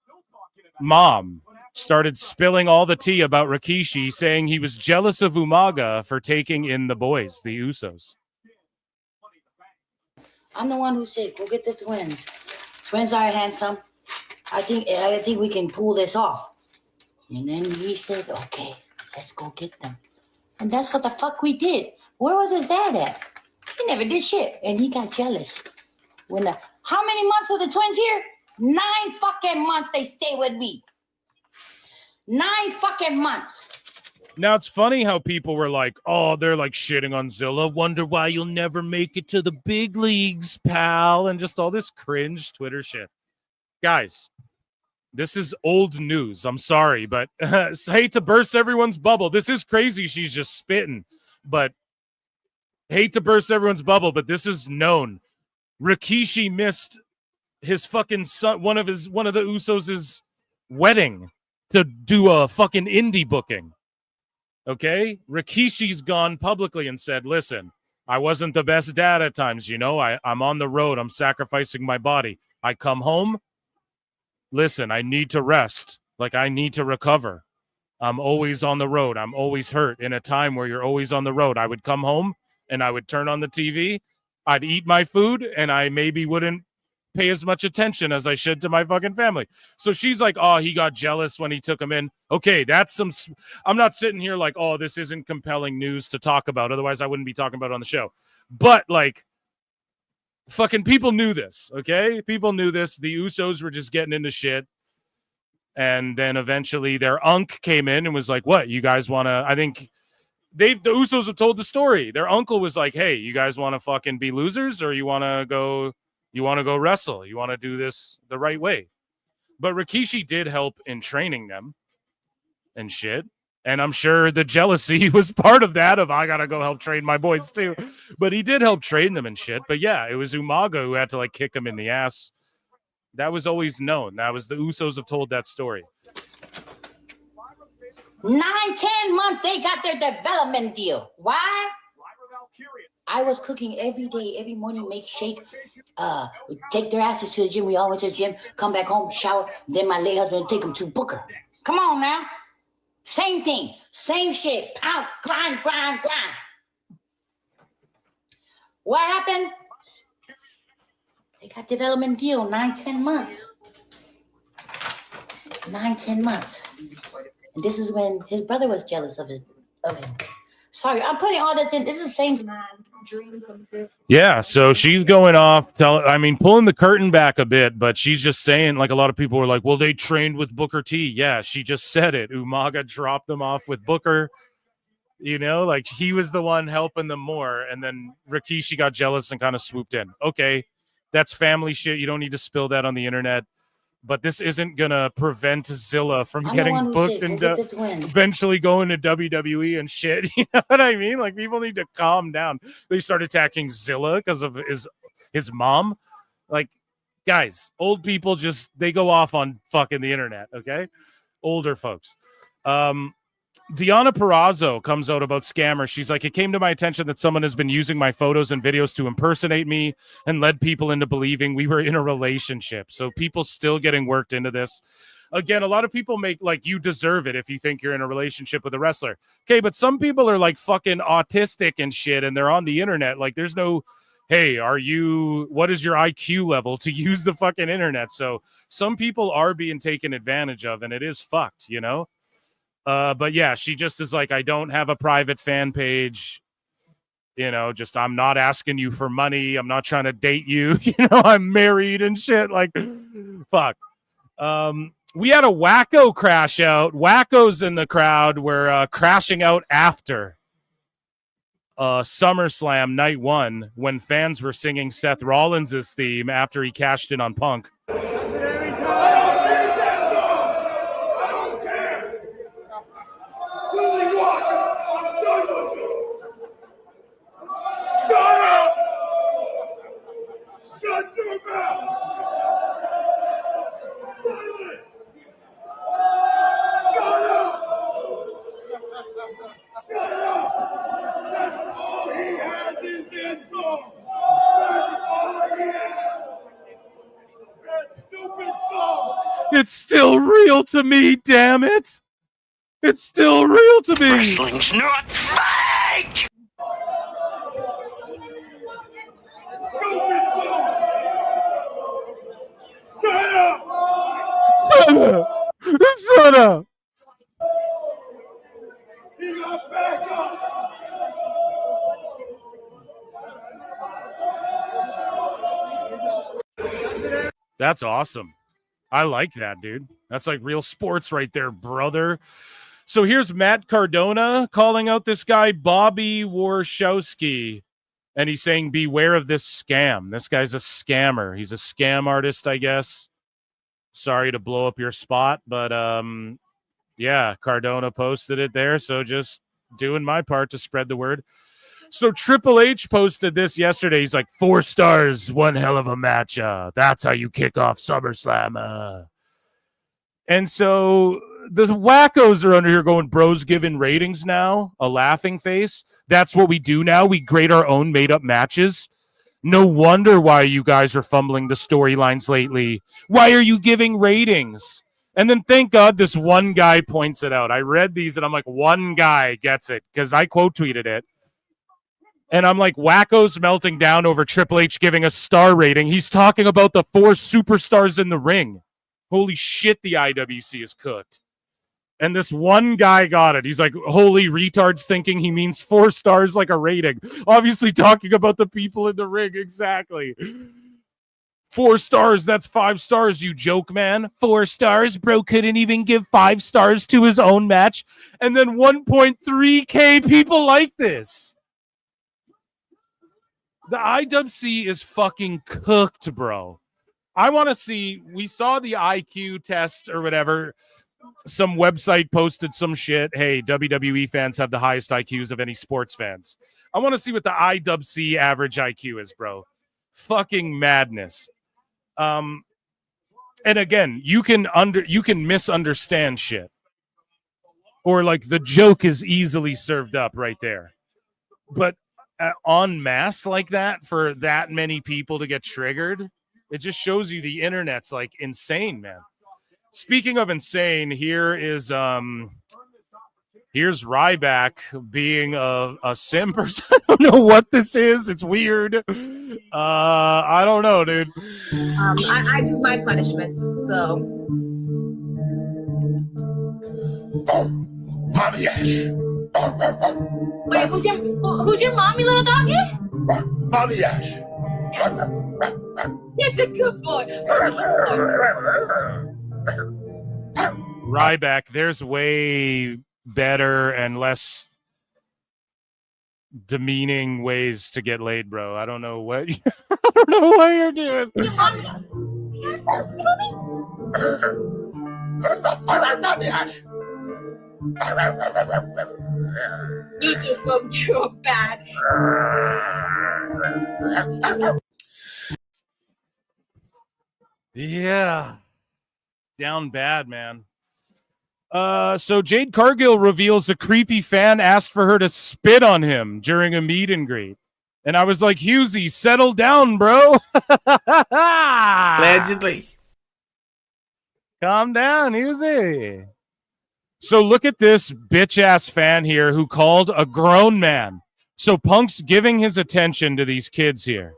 mom started spilling all the tea about Rikishi, saying he was jealous of Umaga for taking in the boys, the Usos. I'm the one who said, go get the twins. Twins are handsome. I think we can pull this off. And then he said, okay, let's go get them. And that's what the fuck we did. Where was his dad at? He never did shit. And he got jealous. How many months were the twins here? 9 fucking months they stay with me. 9 fucking months. Now, it's funny how people were like, oh, they're like shitting on Zilla. Wonder why you'll never make it to the big leagues, pal. And just all this cringe Twitter shit. Guys, this is old news. I'm sorry, but hate to burst everyone's bubble. This is crazy. She's just spitting, but hate to burst everyone's bubble, but this is known. Rikishi missed his fucking son, one of the Usos' wedding to do a fucking indie booking. Okay? Rikishi's gone publicly and said, listen, I wasn't the best dad at times, you know. I'm on the road. I'm sacrificing my body. I come home. Listen, I need to rest. Like, I need to recover. I'm always on the road. I'm always hurt. In a time where you're always on the road, I would come home and I would turn on the TV. I'd eat my food and I maybe wouldn't pay as much attention as I should to my fucking family. So she's like, oh, he got jealous when he took him in. Okay, that's some... I'm not sitting here like, oh, this isn't compelling news to talk about. Otherwise, I wouldn't be talking about it on the show. But, like, fucking people knew this, okay? People knew this. The Usos were just getting into shit. And then eventually their unk came in and was like, what, you guys want to... I think the Usos have told the story. Their uncle was like, hey, you guys want to fucking be losers or you want to go wrestle? You want to do this the right way? But Rikishi did help in training them and shit. And I'm sure the jealousy was part of that of I got to go help train my boys too. But he did help train them and shit. But yeah, it was Umaga who had to like kick him in the ass. That was always known. That was the Usos have told that story. 9-10 months they got their development deal. Why? I was cooking every day, every morning, make shake. We take their asses to the gym. We all went to the gym, come back home, shower. Then my late husband would take them to Booker. Come on now. Same thing. Same shit. Pound, grind. What happened? They got development deal, 9-10 months. 9-10 months. And this is when his brother was jealous of him. Sorry, I'm putting all this in. This is the same. Yeah, so she's going off, pulling the curtain back a bit, but she's just saying, like, a lot of people were like, well, they trained with Booker T. Yeah, she just said it. Umaga dropped them off with Booker. You know, like, he was the one helping them more, and then Rikishi got jealous and kind of swooped in. Okay, that's family shit. You don't need to spill that on the internet. But this isn't going to prevent Zilla from getting booked and eventually going to WWE and shit. You know what I mean? Like, people need to calm down. They start attacking Zilla because of his mom. Like, guys, old people they go off on fucking the internet, okay? Older folks. Deanna Perrazzo comes out about scammers. She's like, it came to my attention that someone has been using my photos and videos to impersonate me and led people into believing we were in a relationship. So people still getting worked into this. Again, a lot of people make like, you deserve it if you think you're in a relationship with a wrestler. Okay, but some people are like fucking autistic and shit and they're on the internet. Like, there's no, hey, what is your IQ level to use the fucking internet? So some people are being taken advantage of and it is fucked, you know? But yeah, she just is like, I don't have a private fan page, you know, just, I'm not asking you for money. I'm not trying to date you. You know, I'm married and shit. Like, fuck. We had a Wacko crash out. Wackos in the crowd were crashing out after SummerSlam night 1 when fans were singing Seth Rollins' theme after he cashed in on Punk. Shut your mouth! Silence! Shut up! Shut up! That's all he has is insult! That's all he has! That stupid song! It's still real to me, damn it! It's still real to me! Wrestling's not fake! Stupid song! Shut up! Shut up! Shut up! He got back up! That's awesome. I like that, dude. That's like real sports right there, brother. So here's Matt Cardona calling out this guy, Bobby Warshawski. And he's saying, beware of this scam. This guy's a scammer. He's a scam artist, I guess. Sorry to blow up your spot, but yeah, Cardona posted it there. So just doing my part to spread the word. So Triple H posted this yesterday. He's like, 4 stars, one hell of a match. That's how you kick off SummerSlam. And so the wackos are under here going, bros giving ratings now, a laughing face. That's what we do now. We grade our own made-up matches. No wonder why you guys are fumbling the storylines lately. Why are you giving ratings? And then thank God this one guy points it out. I read these and I'm like, one guy gets it because I quote tweeted it. And I'm like, wackos melting down over Triple H giving a star rating. He's talking about the 4 superstars in the ring. Holy shit, the IWC is cooked. And this one guy got it. He's like, holy retards, thinking he means 4 stars like a rating. Obviously talking about the people in the ring. Exactly. 4 stars, that's 5 stars, you joke, man. 4 stars, bro couldn't even give 5 stars to his own match. And then 1.3K people like this. The IWC is fucking cooked, bro. I want to see, we saw the IQ test or whatever. Some website posted some shit. Hey, WWE fans have the highest IQs of any sports fans. I want to see what the IWC average IQ is, bro. Fucking madness. And again, you can misunderstand shit. Or like the joke is easily served up right there. But en masse like that for that many people to get triggered, it just shows you the internet's like insane, man. Speaking of insane, here's Ryback being a sim person. I don't know what this is. It's weird. I don't know, dude. I do my punishments, so. Mommy Ash. Wait, who's your mommy, little doggy? Mommy Ash. It's a good boy. Ryback, there's way better and less demeaning ways to get laid, bro. I don't know what I don't know what you're doing. Yes, mommy. Mommy Ash. You two go too bad. Yeah. Down bad, man. So Jade Cargill reveals a creepy fan asked for her to spit on him during a meet and greet. And I was like, Husey, settle down, bro. Allegedly. Calm down, Husey. So look at this bitch-ass fan here who called a grown man. So Punk's giving his attention to these kids here.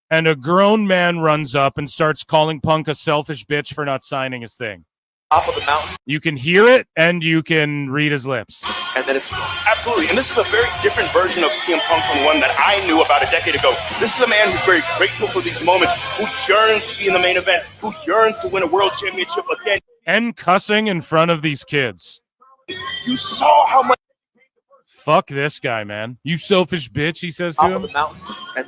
And a grown man runs up and starts calling Punk a selfish bitch for not signing his thing. top of the mountain. You can hear it and you can read his lips. And then it's absolutely. And this is a very different version of CM Punk from the one that I knew about a decade ago. This is a man who's very grateful for these moments, who yearns to be in the main event, who yearns to win a world championship again. And cussing in front of these kids. You saw how much. Fuck this guy, man. You selfish bitch, he says to him.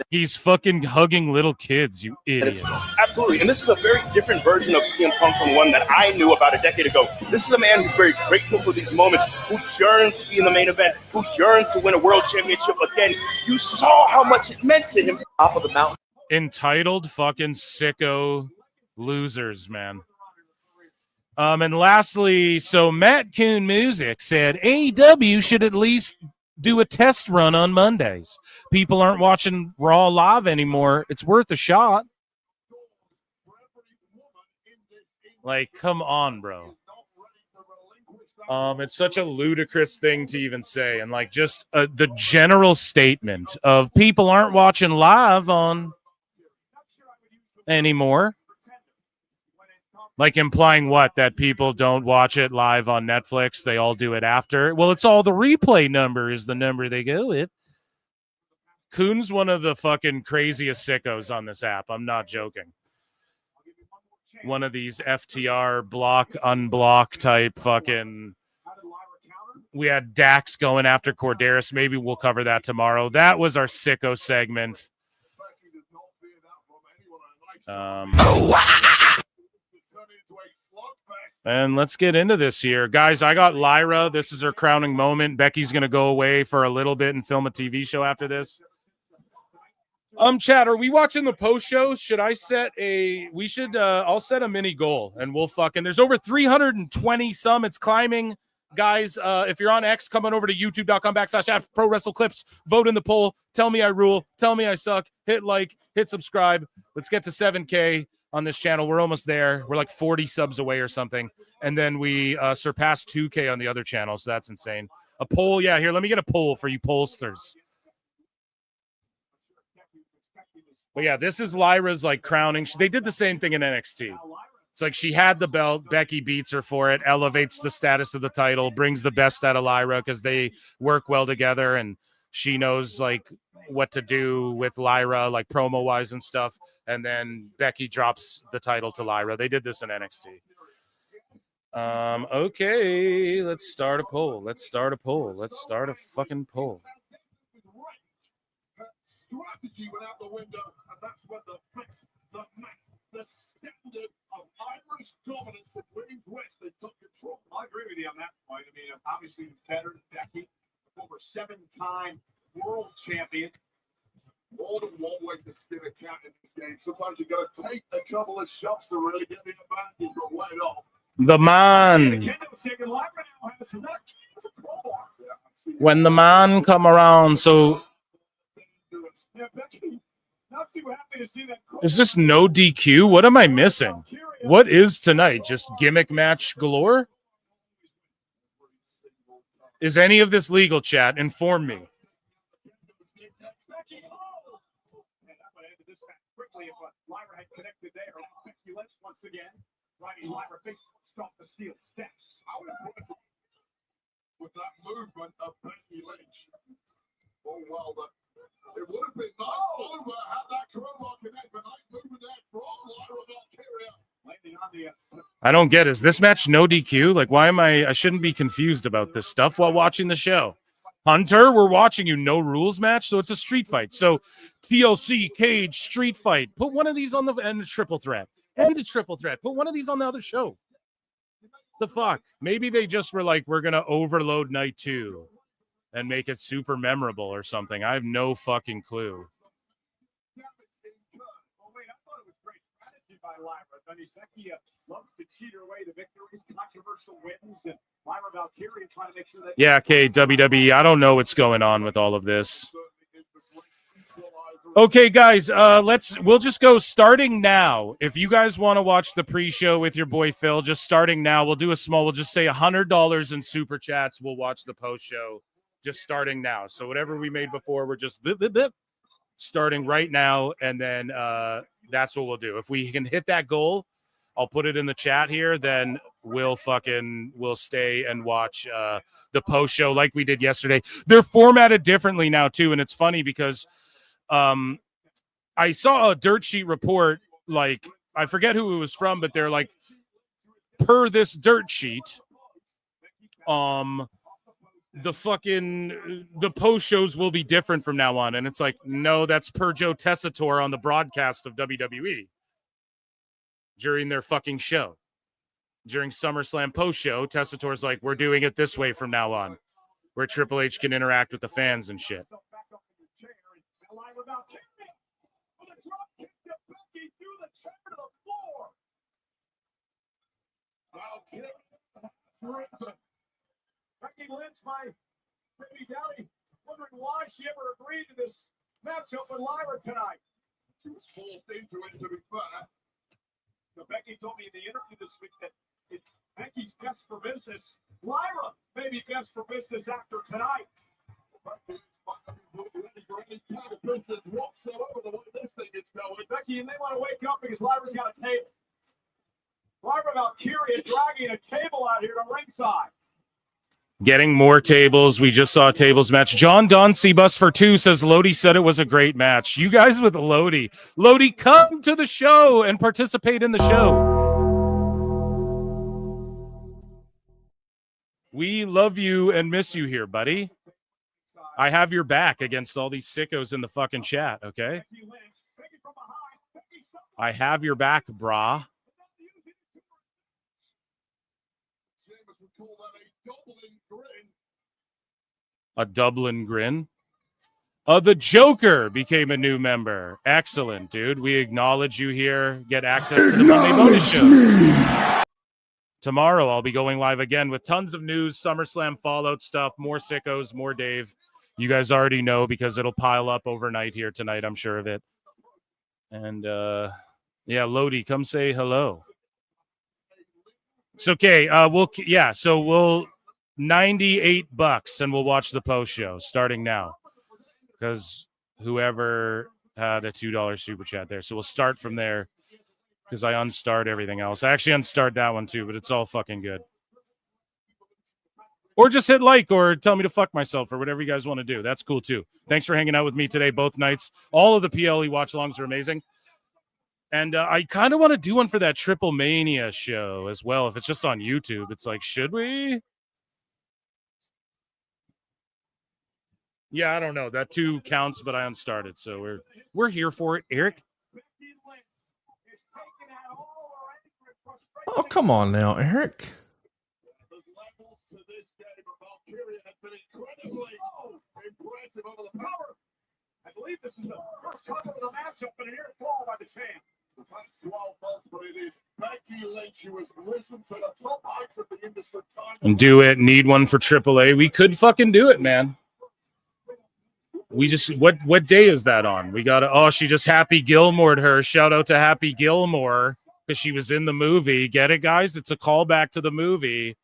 He's fucking hugging little kids, you idiot. Absolutely. And this is a very different version of CM Punk from the one that I knew about a decade ago. This is a man who's very grateful for these moments, who yearns to be in the main event, who yearns to win a world championship again. You saw how much it meant to him. Top of the mountain. Entitled fucking sicko losers, man. And lastly, so Matt Coon Music said AEW should at least do a test run on Mondays. People aren't watching Raw live anymore. It's worth a shot. Like, come on, bro. It's such a ludicrous thing to even say. And like just the general statement of people aren't watching live on anymore. Like implying what? That people don't watch it live on Netflix. They all do it after. Well, it's all the replay number is the number they go with. Coon's one of the fucking craziest sickos on this app. I'm not joking. One of these FTR block, unblock type fucking. We had Dax going after Corderis. Maybe we'll cover that tomorrow. That was our sicko segment. And let's get into this here. Guys, I got Lyra. This is her crowning moment. Becky's going to go away for a little bit and film a TV show after this. Chad, are we watching the post show? Should I set I'll set a mini goal and we'll there's over 320 some. It's climbing. Guys, if you're on X, come on over to youtube.com/ProWrestleClips. Vote in the poll. Tell me I rule. Tell me I suck. Hit like, hit subscribe. Let's get to 7K on this channel. We're almost there. We're like 40 subs away or something. And then we surpassed 2K on the other channel. So that's insane. A poll. Yeah, here, let me get a poll for you pollsters. But yeah, this is Lyra's like crowning. They did the same thing in NXT. It's like she had the belt. Becky beats her for it, elevates the status of the title, brings the best out of Lyra because they work well together. And she knows like what to do with Lyra, like promo wise and stuff. And then Becky drops the title to Lyra. They did this in NXT. Okay, let's start a poll. Let's start a fucking poll. Strategy went out the window, and that's when the standard of Irish dominance in women's wrestling took control. I agree with you on that point. I mean, obviously, better than Becky, over 7-time world champion. More than one way to skin a cat in this game. Sometimes you got to take a couple of shots to really get the advantage or right off. The man. When the man come around, so is this no DQ? What am I missing? What is tonight? Just gimmick match galore? Is any of this legal, chat? Inform me. With that movement of Becky Lynch. Oh, well, it would have been nice over had that crowbar connect, but nice movement there from Lyra Valkyria. Landing on the I don't get it. Is this match no DQ? Like, why am I shouldn't be confused about this stuff while watching the show. Hunter, we're watching you no rules match, so it's a street fight. So TLC, cage, street fight. Put one of these on the end of triple threat. End of triple threat. Put one of these on the other show. The fuck? Maybe they just were like, we're going to overload night 2 and make it super memorable or something. I have no fucking clue. Yeah, okay, WWE. I don't know what's going on with all of this. Okay, guys, we'll just go starting now. If you guys want to watch the pre-show with your boy Phil, just starting now. We'll just say $100 in super chats. We'll watch the post-show just starting now. So whatever we made before, we're just starting right now, and then that's what we'll do. If we can hit that goal, I'll put it in the chat here. Then we'll stay and watch the post show like we did yesterday. They're formatted differently now too, and it's funny because I saw a dirt sheet report, like I forget who it was from, but they're like, per this dirt sheet, the post shows will be different from now on. And it's like, no, that's per Joe Tessitore on the broadcast of WWE during their fucking show. During SummerSlam post show, Tessitore's like, we're doing it this way from now on, where Triple H can interact with the fans and shit. Becky Lynch, my baby daddy, wondering why she ever agreed to this matchup with Lyra tonight. She was forced into it, to be fair. So Becky told me in the interview this week that it's Becky's best for business. Lyra may be best for business after tonight. Becky you may want to wake up because Lyra's got a table. Lyra Valkyria dragging a table out here to ringside. Getting more tables. We just saw a tables match. John Don Bus for 2 says Lodi said it was a great match. You guys with Lodi. Lodi, come to the show and participate in the show. We love you and miss you here, buddy. I have your back against all these sickos in the fucking chat, okay? I have your back, brah. A Dublin grin. The Joker became a new member. Excellent, dude. We acknowledge you here. Get access to the Monday bonus show. Tomorrow, I'll be going live again with tons of news, SummerSlam Fallout stuff, more sickos, more Dave. You guys already know because it'll pile up overnight here tonight. I'm sure of it. And, yeah, Lodi, come say hello. It's okay. We'll $98 and we'll watch the post show starting now because whoever had a $2 super chat there. So we'll start from there because I unstart everything else. I actually unstart that one too, but it's all fucking good. Or just hit like or tell me to fuck myself or whatever you guys want to do. That's cool too. Thanks for hanging out with me today, both nights. All of the PLE watch alongs are amazing. And I kind of want to do one for that Triple Mania show as well. If it's just on YouTube, it's like, should we? Yeah, I don't know. That 2 counts, but I unstarted, so we're here for it, Eric. Oh, come on now, Eric. I believe this is the first cover of the matchup, and an ear fall by the champ. The past 12 months, but it is Becky Lynch who has risen to the top heights of the industry. And do it. Need one for AAA. We could fucking do it, man. We just what day is that on? We got she just Happy Gilmore'd her. Shout out to Happy Gilmore because she was in the movie. Get it, guys? It's a callback to the movie.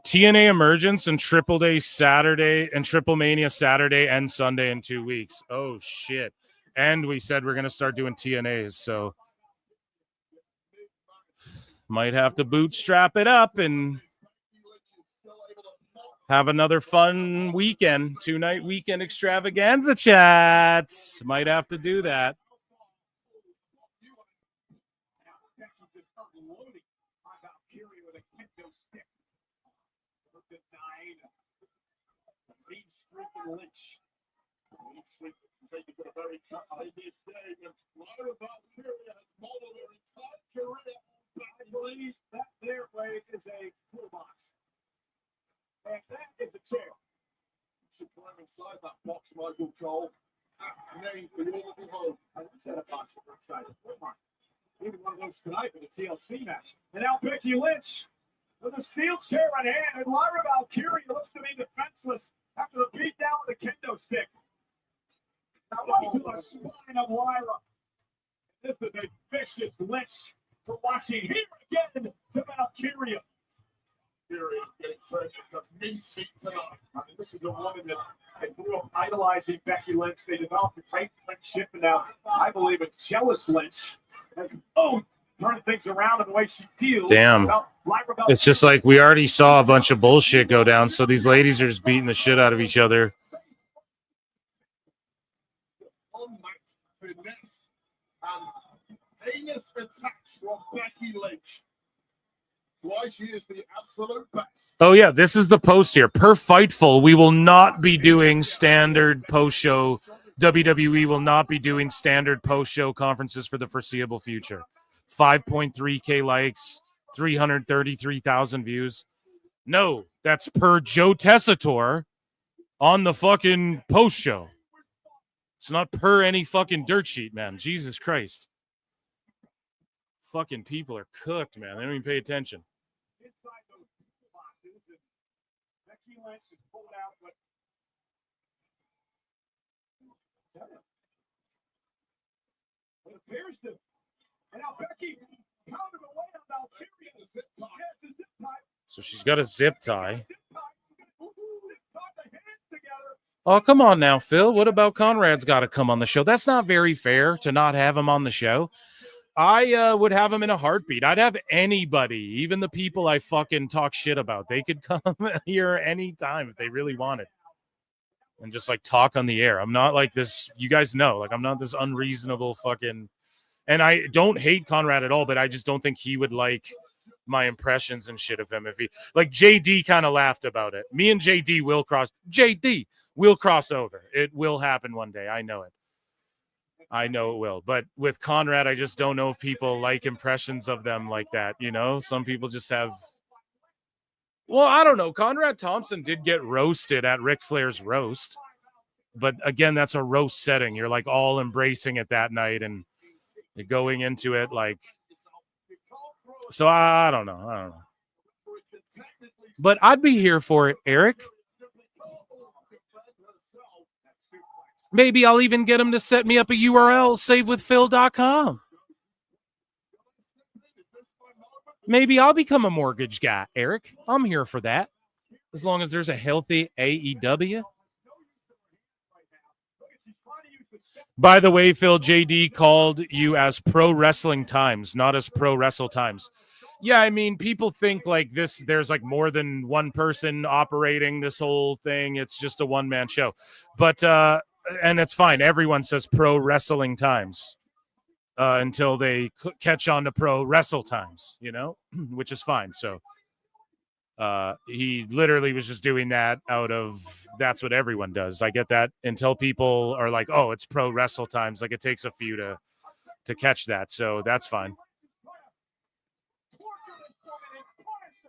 TNA Emergence and Triple Day Saturday and Triple Mania Saturday and Sunday in 2 weeks. Oh shit. And we said we're gonna start doing TNAs, so might have to bootstrap it up and have another fun weekend, 2-night weekend extravaganza chat. Might have to do that. I believe that their way is a toolbox. And that is a chair. You should climb inside that box, Michael Cole. Name for your little home. I said a box for excited. Even one of those tonight for the TLC match. And now Becky Lynch with a steel chair in hand. And Lyra Valkyria looks to be defenseless after the beat down with a kendo stick. Now right to the spine of Lyra. This is a vicious Lynch. We're watching here again to Valkyria. Period. Getting credit to me speak tonight. I mean, this is a woman that I grew up idolizing, Becky Lynch. They developed a great friendship, and now I believe a jealous Lynch has turned things around in the way she feels. Damn. It's just like we already saw a bunch of bullshit go down, so these ladies are just beating the shit out of each other. Finesse and heinous attacks from Becky Lynch. Why she is the absolute best. Oh, yeah, this is the post here. Per Fightful, we will not be doing standard post-show. WWE will not be doing standard post-show conferences for the foreseeable future. 5.3K likes, 333,000 views. No, that's per Joe Tessitore on the fucking post-show. It's not per any fucking dirt sheet, man. Jesus Christ. Fucking people are cooked, man. They don't even pay attention. Inside those boxes, and Becky Lynch is pulled out, but it appears to. And now Becky pounded away on Valkyria. The zip tie. Yeah, it's a zip tie. So she's got a zip tie. Oh, come on now, Phil. What about Conrad's got to come on the show? That's not very fair to not have him on the show. I would have him in a heartbeat. I'd have anybody, even the people I fucking talk shit about. They could come here anytime if they really wanted and just like talk on the air. I'm not like this. You guys know, like I'm not this unreasonable fucking, and I don't hate Conrad at all, but I just don't think he would like my impressions and shit of him. If he like JD kind of laughed about it. Me and JD will cross over. It will happen one day. I know it. I know it will. But with Conrad, I just don't know if people like impressions of them like that. You know, some people just have. Well, I don't know. Conrad Thompson did get roasted at Ric Flair's roast. But again, that's a roast setting. You're like all embracing it that night and you're going into it like. So I don't know. But I'd be here for it, Eric. Maybe I'll even get him to set me up a URL, savewithphil.com. Maybe I'll become a mortgage guy, Eric. I'm here for that. As long as there's a healthy AEW. By the way, Phil, JD called you as Pro Wrestling Times, not as Pro Wrestle Times. Yeah, I mean, people think like this, there's like more than one person operating this whole thing. It's just a one-man show. But, and it's fine. Everyone says Pro Wrestling Times until they catch on to Pro Wrestle Times, you know, which is fine. So he literally was just doing that out of, that's what everyone does. I get that until people are like, oh, it's Pro Wrestle Times. Like it takes a few to catch that. So that's fine.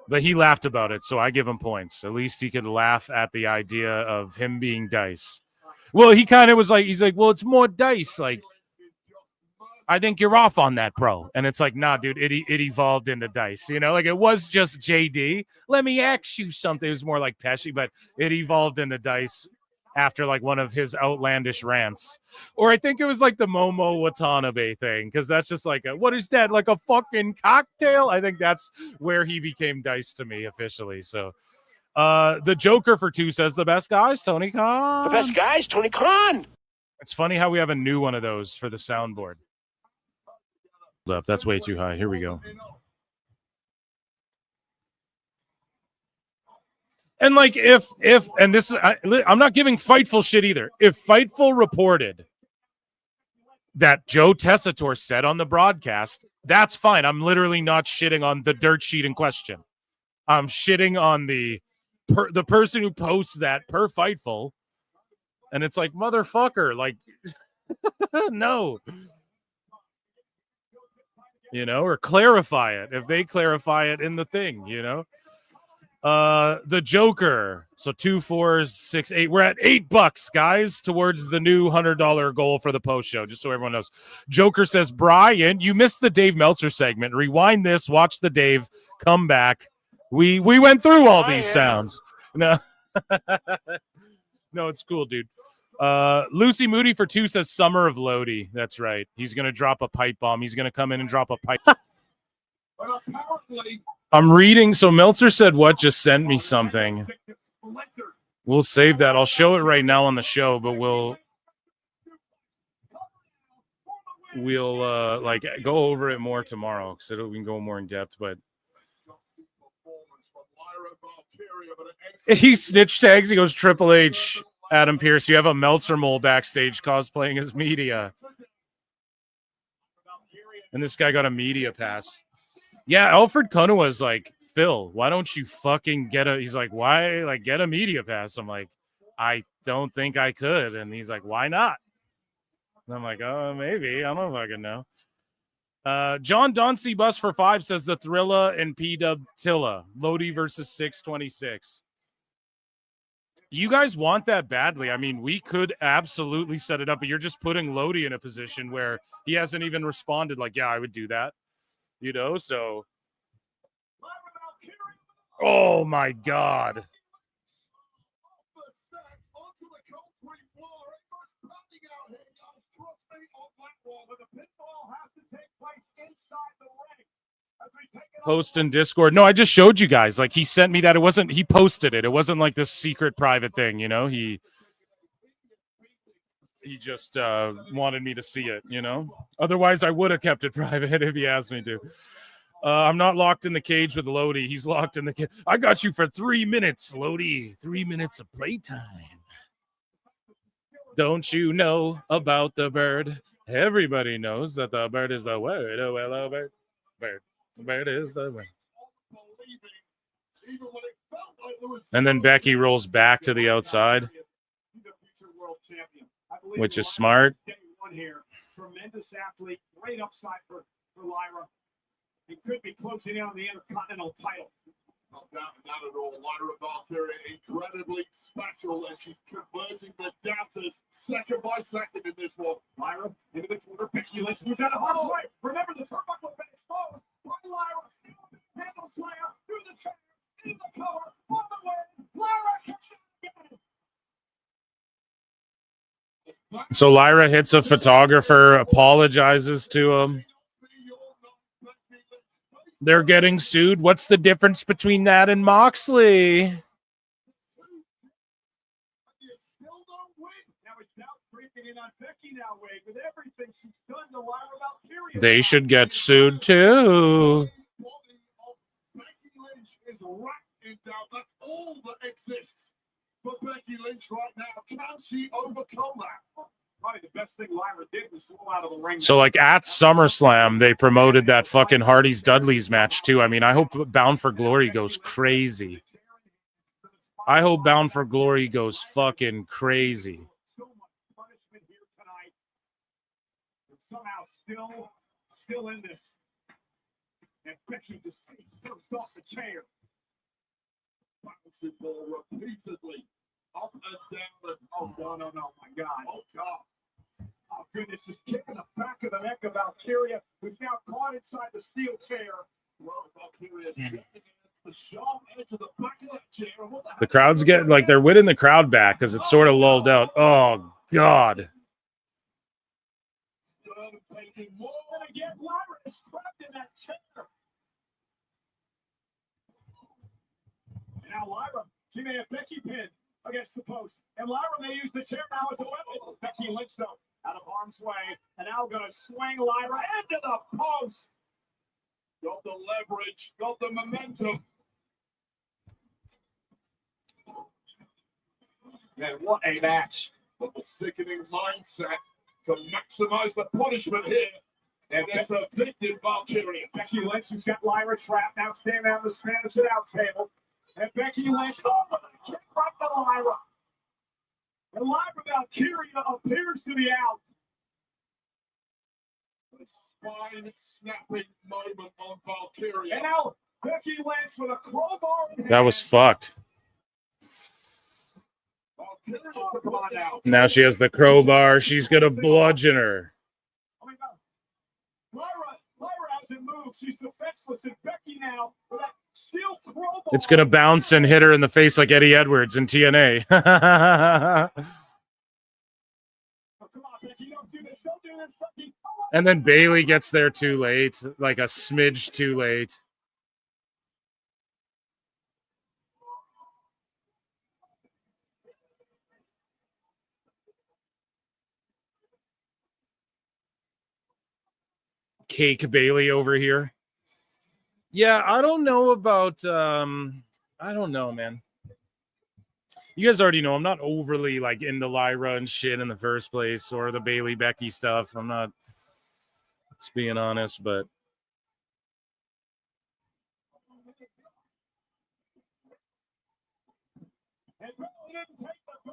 But he laughed about it, so I give him points. At least he could laugh at the idea of him being Dice. Well, he kind of was like, he's like, well, it's more Dice. Like, I think you're off on that, bro. And it's like, nah, dude, it evolved into Dice. You know, like it was just JD. Let me ask you something. It was more like Pesci, but it evolved into Dice after like one of his outlandish rants. Or I think it was like the Momo Watanabe thing, because that's just like, what is that? Like a fucking cocktail? I think that's where he became Dice to me officially. So the Joker for 2 says the best guys, Tony Khan. The best guys, Tony Khan. It's funny how we have a new one of those for the soundboard. That's way too high. Here we go. And like if and this is I'm not giving Fightful shit either. If Fightful reported that Joe Tessitore said on the broadcast, that's fine. I'm literally not shitting on the dirt sheet in question. I'm shitting on the person who posts that per Fightful, and it's like, motherfucker, like no. You know, or clarify it if they clarify it in the thing, you know. The Joker, so 2, 4, 6, 8. We're at $8, guys, towards the new $100 goal for the post show. Just so everyone knows, Joker says, Brian, you missed the Dave Meltzer segment. Rewind this, watch the Dave, come back. We went through all these sounds. No, no, it's cool, dude. Lucy Moody for 2 says Summer of Lodi. That's right. He's gonna drop a pipe bomb. He's gonna come in and drop a pipe. But apparently, I'm reading. So Meltzer said, "What? Just sent me something." We'll save that. I'll show it right now on the show, but we'll like go over it more tomorrow because we can go more in depth. But he snitch tags. He goes, Triple H, Adam Pearce. You have a Meltzer mole backstage cosplaying as media, and this guy got a media pass. Yeah, Alfred Konuwa is like, Phil, why don't you fucking get a? He's like, why? Like, get a media pass. I'm like, I don't think I could. And he's like, why not? And I'm like, oh, maybe. I don't know if I can know. John Dauncey Bus for 5 says the Thrilla and P-Dub Tilla. Lodi versus 626. You guys want that badly. I mean, we could absolutely set it up, but you're just putting Lodi in a position where he hasn't even responded like, yeah, I would do that. You know, so. Oh, my God. Post in Discord. No, I just showed you guys. Like, he sent me that. It wasn't, he posted it. It wasn't like this secret private thing, you know? He just wanted me to see it, you know? Otherwise, I would have kept it private if he asked me to. I'm not locked in the cage with Lodi. He's locked in the cage. I got you for 3 minutes, Lodi. 3 minutes of playtime. Don't you know about the bird? Everybody knows that the bird is the word. Oh, hello, bird. Bird. The bird is the word. And then Becky rolls back to the outside, which is smart. Tremendous athlete, great upside for Lyra. He could be closing in on the Intercontinental title. Not at all. Lyra Valkyria, incredibly special, and she's converting the doubters second by second in this one. Lyra into the corner. Becky Lynch moves out of harm's way. Remember, the turnbuckle has been exposed. Lyra handle Slayer through the chair, in the cover, on the way. Lyra kicks it again. So Lyra hits a photographer, apologizes to him. They're getting sued. What's the difference between that and Moxley? They should get sued too. Becky Lynch is wrapped in doubt. That's all that exists for Becky Lynch right now. Can she overcome that? Probably the best thing Lyra did was roll out of the ring. So, like, at SummerSlam, they promoted that fucking Hardy's Dudley's match, too. I mean, I hope Bound for Glory goes crazy. I hope Bound for Glory goes fucking crazy. Somehow still in this. And Becky just first off the chair. Bouncing ball repeatedly. Up and down. Oh, no, my God. Oh, God. Oh, goodness, just kicking the back of the neck of Valkyria, who's now caught inside the steel chair. Well, Valkyria is getting against the sharp edge of the back of that chair. The crowd's getting, like, they're winning the crowd back because it's sort of lulled out. Oh, God. More than again, Lyra is trapped in that chair. And now Lyra, she may have Becky pinned against the post. And Lyra may use the chair now as a weapon. Becky Lynch, though, out of harm's way. And now going to swing Lyra into the post. Got the leverage, got the momentum. Man, what a match. What a sickening mindset to maximize the punishment here. And there's a victim, Valkyria. Becky Lynch, who's got Lyra trapped, now standing on the Spanish announce table. And Becky Lynch, with a kick right to Lyra. And Lyra Valkyria appears to be out. A spine-snapping moment on Valkyria. And now Becky Lynch with a crowbar in hand. That was fucked. Now she has the crowbar. She's going to bludgeon her. Lyra hasn't moved. She's defenseless. And Becky now with that steel crowbar. It's going to bounce and hit her in the face like Eddie Edwards in TNA. Oh, come on, Becky. Don't do this. Don't do this, Becky. Oh, And then Bailey gets there too late, like a smidge too late. Cake Bailey over here. Yeah, I don't know about I don't know, man. You guys already know I'm not overly like into Lyra and shit in the first place, or the Bailey Becky stuff. I'm not, just being honest, but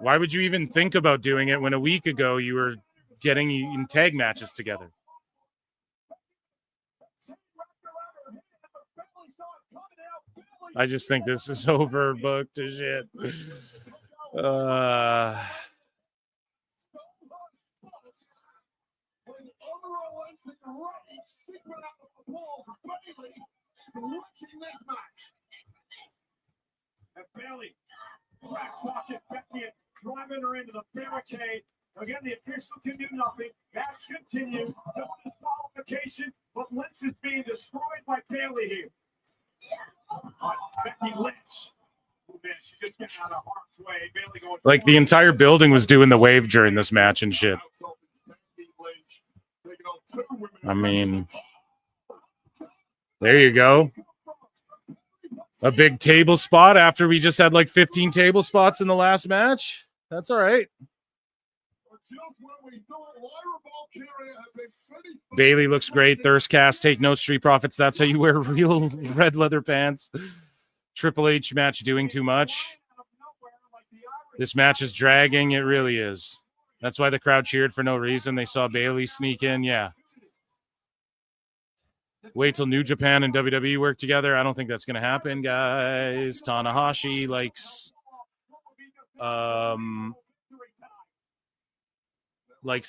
why would you even think about doing it when a week ago you were getting in tag matches together? I just think this is overbooked as shit. Bailey, back pocket, Becky, driving her into the barricade. Again, the official can do nothing. Match continues. No disqualification, but Lynch is being destroyed by Bailey here. Becky Lynch. Oh, man, she just got out of harm's way. Bailey going like the entire building was doing the wave during this match and shit. I mean, there you go. A big table spot after we just had like 15 table spots in the last match. That's all right. Bailey looks great. Thirstcast, take no Street Profits. That's how you wear real red leather pants. Triple H match doing too much. This match is dragging. It really is. That's why the crowd cheered for no reason. They saw Bailey sneak in. Yeah. Wait till New Japan and WWE work together. I don't think that's going to happen, guys. Tanahashi likes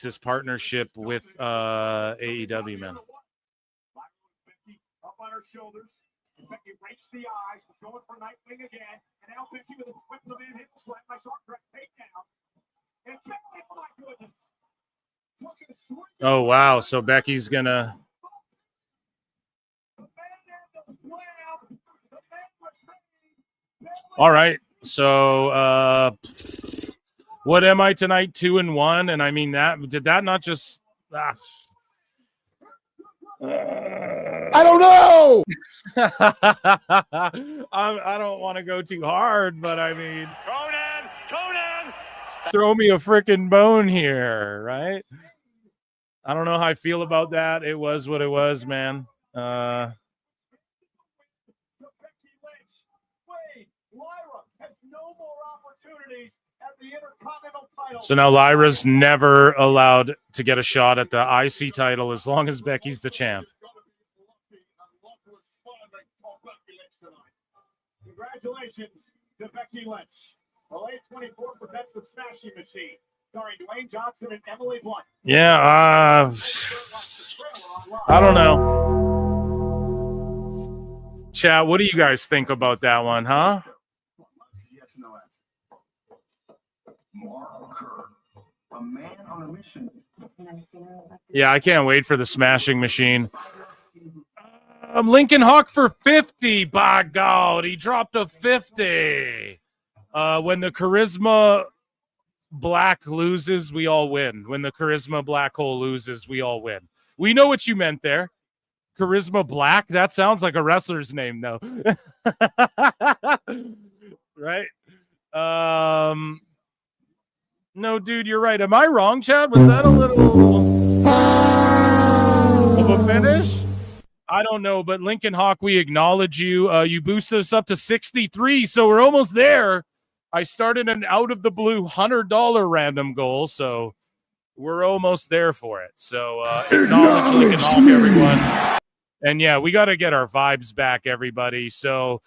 his partnership with AEW, man. Up on her shoulders. Becky rakes the eyes. She's going for Nightwing again. And now Becky with a quick man hit slap by short track takedown. And Becky, oh my goodness. Oh, wow. So Becky's going to... All right. So what am I tonight? 2-1. And I mean that, did that not just I don't know. I don't want to go too hard, but I mean Conan, throw me a freaking bone here, right? I don't know how I feel about that. It was what it was, man. So now Lyra's never allowed to get a shot at the IC title as long as Becky's the champ. Congratulations to Becky Lynch. The late 24 presents the Smashing Machine, starring Dwayne Johnson and Emily Blunt. Yeah, I don't know. Chat, what do you guys think about that one, huh? A man on a mission. Yeah, I can't wait for the Smashing Machine. Lincoln Hawk for 50. By God, he dropped a 50. When the Charisma Black loses, we all win. When the Charisma Black Hole loses, we all win. We know what you meant there. Charisma Black? That sounds like a wrestler's name, though. Right? No, dude, you're right. Am I wrong, Chad? Was that a little of a finish? I don't know, but Lincoln Hawk, we acknowledge you. You boosted us up to 63, so we're almost there. I started an out-of-the-blue $100 random goal, so we're almost there for it. So acknowledge Lincoln Hawk, everyone. And, yeah, we got to get our vibes back, everybody. So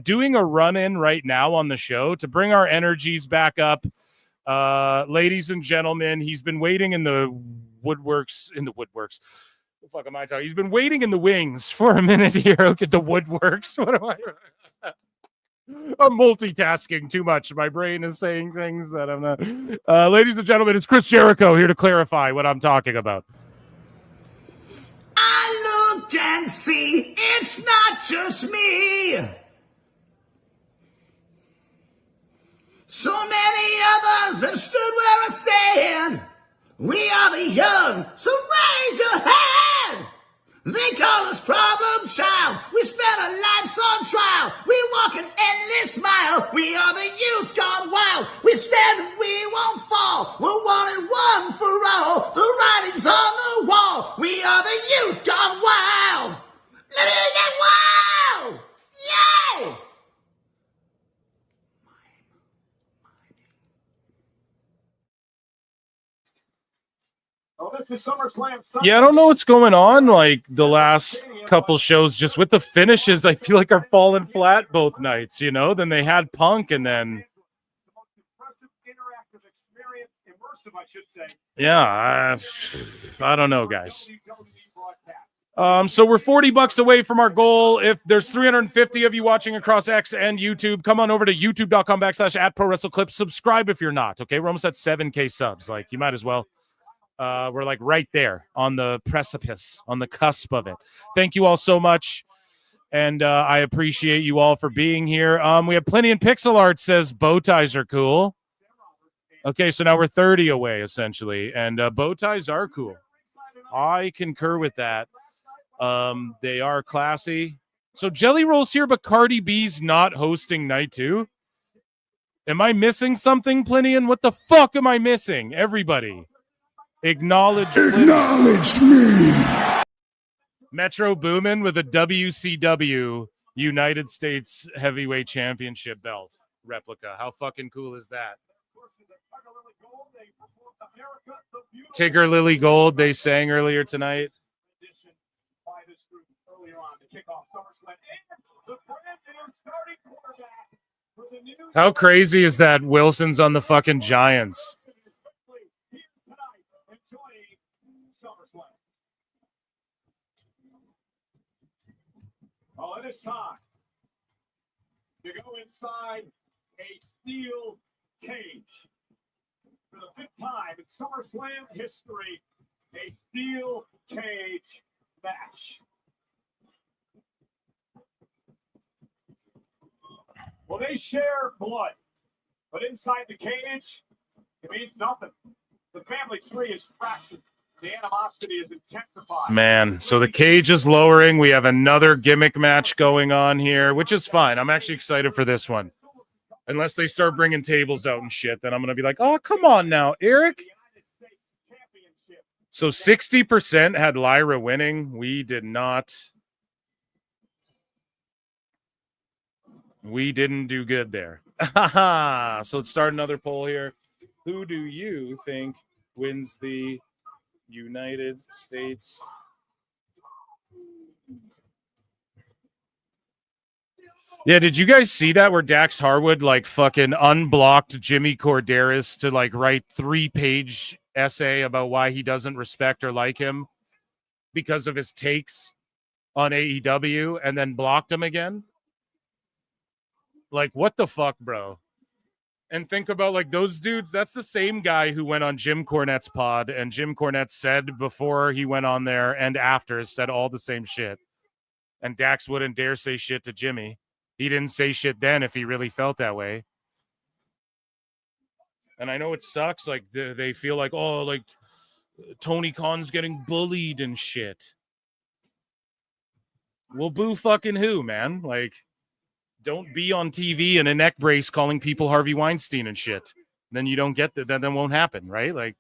doing a run-in right now on the show to bring our energies back up. Ladies and gentlemen, he's been waiting in the woodworks. What the fuck am I talking? He's been waiting in the wings for a minute here. Look at the woodworks. What am I? I'm multitasking too much. My brain is saying things that I'm not. Ladies and gentlemen, it's Chris Jericho here to clarify what I'm talking about. and see it's not just me. So many others have stood where I stand. We are the young, so raise your hand. They call us problem child. We spent our lives on trial. We walk an endless mile. We are the youth gone wild. We stand and we won't fall. We're one and one for all. The writing's on the wall. We are the youth gone wild. Let me get wild! Yay! Oh, this is SummerSlam. Yeah, I don't know what's going on. Like the last couple shows, just with the finishes, I feel like are falling flat both nights. You know, then they had Punk, and then yeah, I don't know, guys. So we're $40 away from our goal. If there's 350 of you watching across X and YouTube, come on over to youtube.com/@ProWrestleClips. Subscribe if you're not. Okay, we're almost at 7K subs. Like you might as well. We're like right there on the precipice, on the cusp of it. Thank you all so much. And I appreciate you all for being here. We have plenty in pixel art says bow ties are cool. Okay, so now we're 30 away essentially. And bow ties are cool. I concur with that. They are classy. So Jelly Roll's here, but Cardi B's not hosting night 2. Am I missing something, Plinian? What the fuck am I missing? Everybody. Acknowledge me. Metro Boomin with a WCW United States Heavyweight Championship belt replica. How fucking cool is that? Tigger Lily Gold, they sang earlier tonight. How crazy is that Wilson's on the fucking Giants? Oh, it is time to go inside a steel cage. For the 5th time in SummerSlam history, a steel cage match. Well, they share blood, but inside the cage, it means nothing. The family tree is fractured. The animosity is intensified. Man, so the cage is lowering. We have another gimmick match going on here, which is fine. I'm actually excited for this one. Unless they start bringing tables out and shit, then I'm going to be like, oh, come on now, Eric. So 60% had Lyra winning. We did not. We didn't do good there. So let's start another poll here. Who do you think wins the United States? Yeah, did you guys see that where Dax Harwood like fucking unblocked Jimmy Corderas to like write 3-page essay about why he doesn't respect or like him because of his takes on AEW and then blocked him again? Like, what the fuck, bro? And think about like those dudes. That's the same guy who went on Jim Cornette's pod, and Jim Cornette said before he went on there and after said all the same shit. And Dax wouldn't dare say shit to Jimmy. He didn't say shit then if he really felt that way. And I know it sucks. Like they feel like, oh, like Tony Khan's getting bullied and shit. Well, boo fucking who, man? Like, don't be on TV in a neck brace calling people Harvey Weinstein and shit. Then you don't get that. That won't happen, right? Like,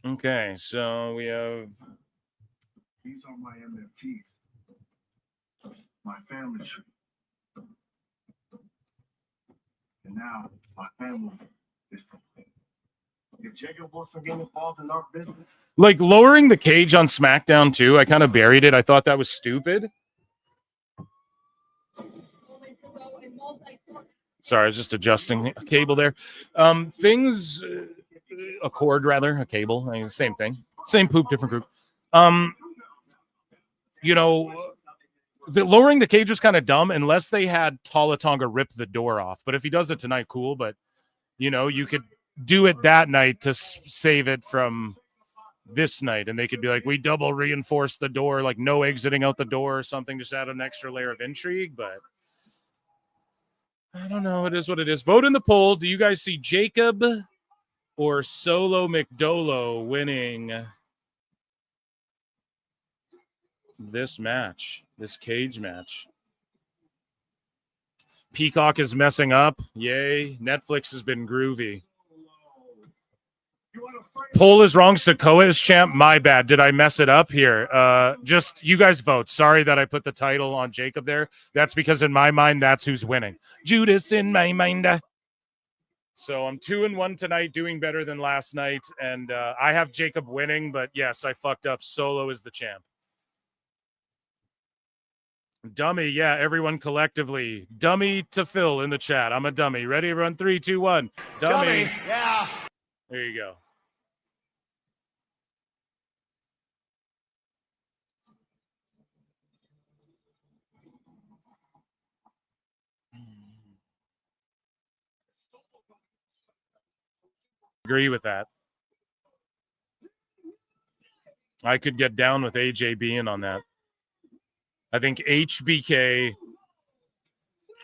okay, so we have. These are my MFTs. My family tree. And now my family is complete. If Jacob wants to get involved in our business. Like lowering the cage on SmackDown too, I kind of buried it. I thought that was stupid. Sorry, I was just adjusting a cable there. A cord rather, a cable. I mean, same thing. Same poop, different group. You know, the lowering the cage was kind of dumb unless they had Tala Tonga rip the door off. But if he does it tonight, cool. But you know, you could do it that night to save it from this night, and they could be like, we double reinforce the door, like no exiting out the door or something, just add an extra layer of intrigue. But I don't know. It is what it is. Vote in the poll. Do you guys see Jacob or Solo McDolo winning this match, this cage match? Peacock is messing up. Yay. Netflix has been groovy. Poll is wrong. Sikoa is champ. My bad. Did I mess it up here? Just you guys vote. Sorry that I put the title on Jacob there. That's because in my mind, that's who's winning. Judas in my mind. So I'm 2-1 tonight, doing better than last night. And I have Jacob winning, but yes, I fucked up. Solo is the champ. Dummy, yeah, everyone collectively. Dummy to Phil in the chat. I'm a dummy. Ready, everyone? 3, 2, 1. Dummy. Yeah. There you go. Agree with that. I could get down with AJ being on that. I think HBK,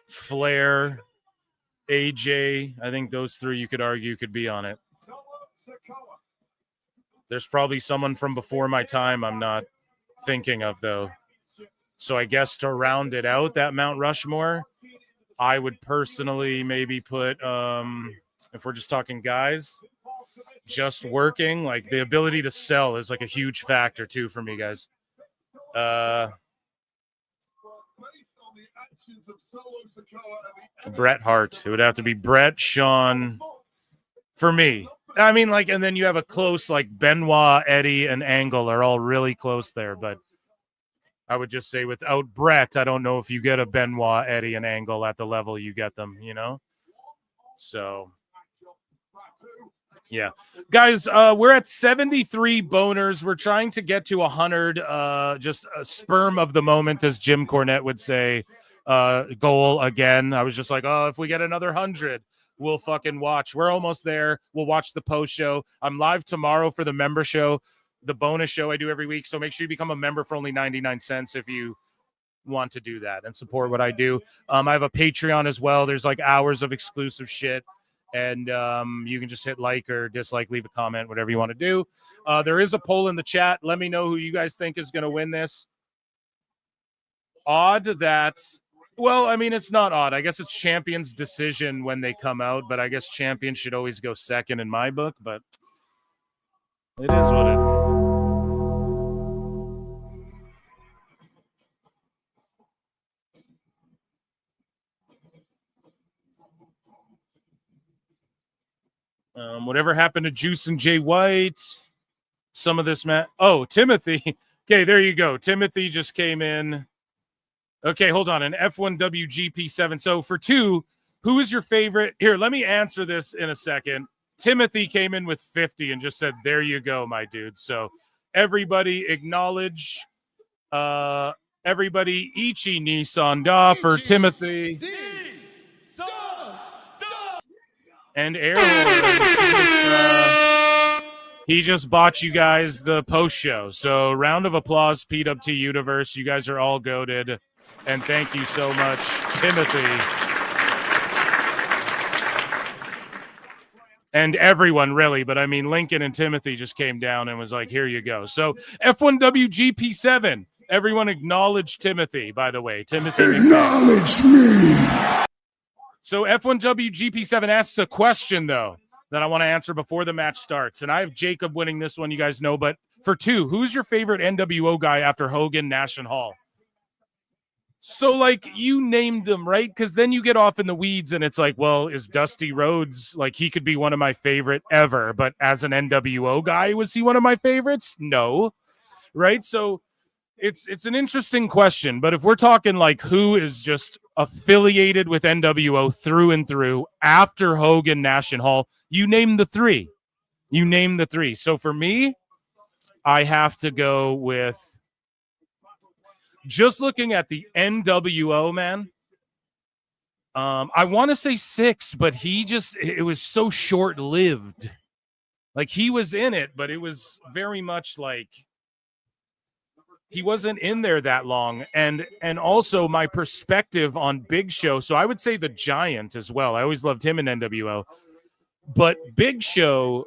Flair, AJ, I think those three you could argue could be on it. There's probably someone from before my time I'm not thinking of, though. So I guess to round it out, that Mount Rushmore, I would personally maybe put, if we're just talking guys, just working, like the ability to sell is like a huge factor too for me, guys. Bret Hart. It would have to be Bret, Shawn, for me. I mean, like, and then you have a close, like Benoit, Eddie, and Angle are all really close there, but I would just say without Bret, I don't know if you get a Benoit, Eddie, and Angle at the level you get them, you know? So, yeah. Guys, we're at 73 boners. We're trying to get to 100, just a sperm of the moment, as Jim Cornette would say, goal again. I was just like, oh, if we get another 100, we'll fucking watch. We're almost there. We'll watch the post show. I'm live tomorrow for the member show, the bonus show I do every week. So make sure you become a member for only 99 cents if you want to do that and support what I do. I have a Patreon as well. There's like hours of exclusive shit. And you can just hit like or dislike, leave a comment, whatever you want to do. There is a poll in the chat. Let me know who you guys think is going to win this. Odd that, well, I mean, it's not odd. I guess it's Champion's decision when they come out, but I guess Champion should always go second in my book, but it is what it is. Whatever happened to Juice and Jay White? Some of this, Matt. Oh, Timothy. Okay, there you go. Timothy just came in. Okay, hold on. An F1 WGP7. So for 2, who is your favorite? Here, let me answer this in a second. Timothy came in with 50 and just said, there you go, my dude. So everybody acknowledge, everybody Ichi Nissan Da for Timothy. And Errol, he just bought you guys the post show. So round of applause, PWT Universe. You guys are all goated. And thank you so much, Timothy. And everyone, really. But I mean, Lincoln and Timothy just came down and was like, here you go. So F1 WGP7. Everyone acknowledge Timothy, by the way. Timothy. Acknowledge me. So F1 WGP7 asks a question, though, that I want to answer before the match starts. And I have Jacob winning this one, you guys know. But for 2, who's your favorite NWO guy after Hogan, Nash, and Hall? So, like, you named them, right? Because then you get off in the weeds and it's like, well, is Dusty Rhodes, like, he could be one of my favorite ever. But as an NWO guy, was he one of my favorites? No. Right? So it's an interesting question. But if we're talking, like, who is just affiliated with NWO through and through after Hogan, Nash, and Hall, you name the 3. You name the 3. So for me, I have to go with, just looking at the NWO, man, I want to say 6, but it was so short-lived. Like, he was in it, but it was very much like he wasn't in there that long. And also my perspective on Big Show. So I would say the Giant as well. I always loved him in NWO. But Big Show,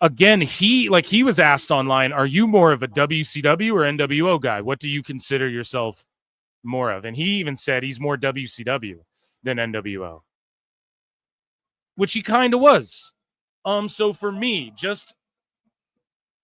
again, he was asked online, are you more of a WCW or NWO guy? What do you consider yourself more of? And he even said he's more WCW than NWO, which he kind of was. So for me,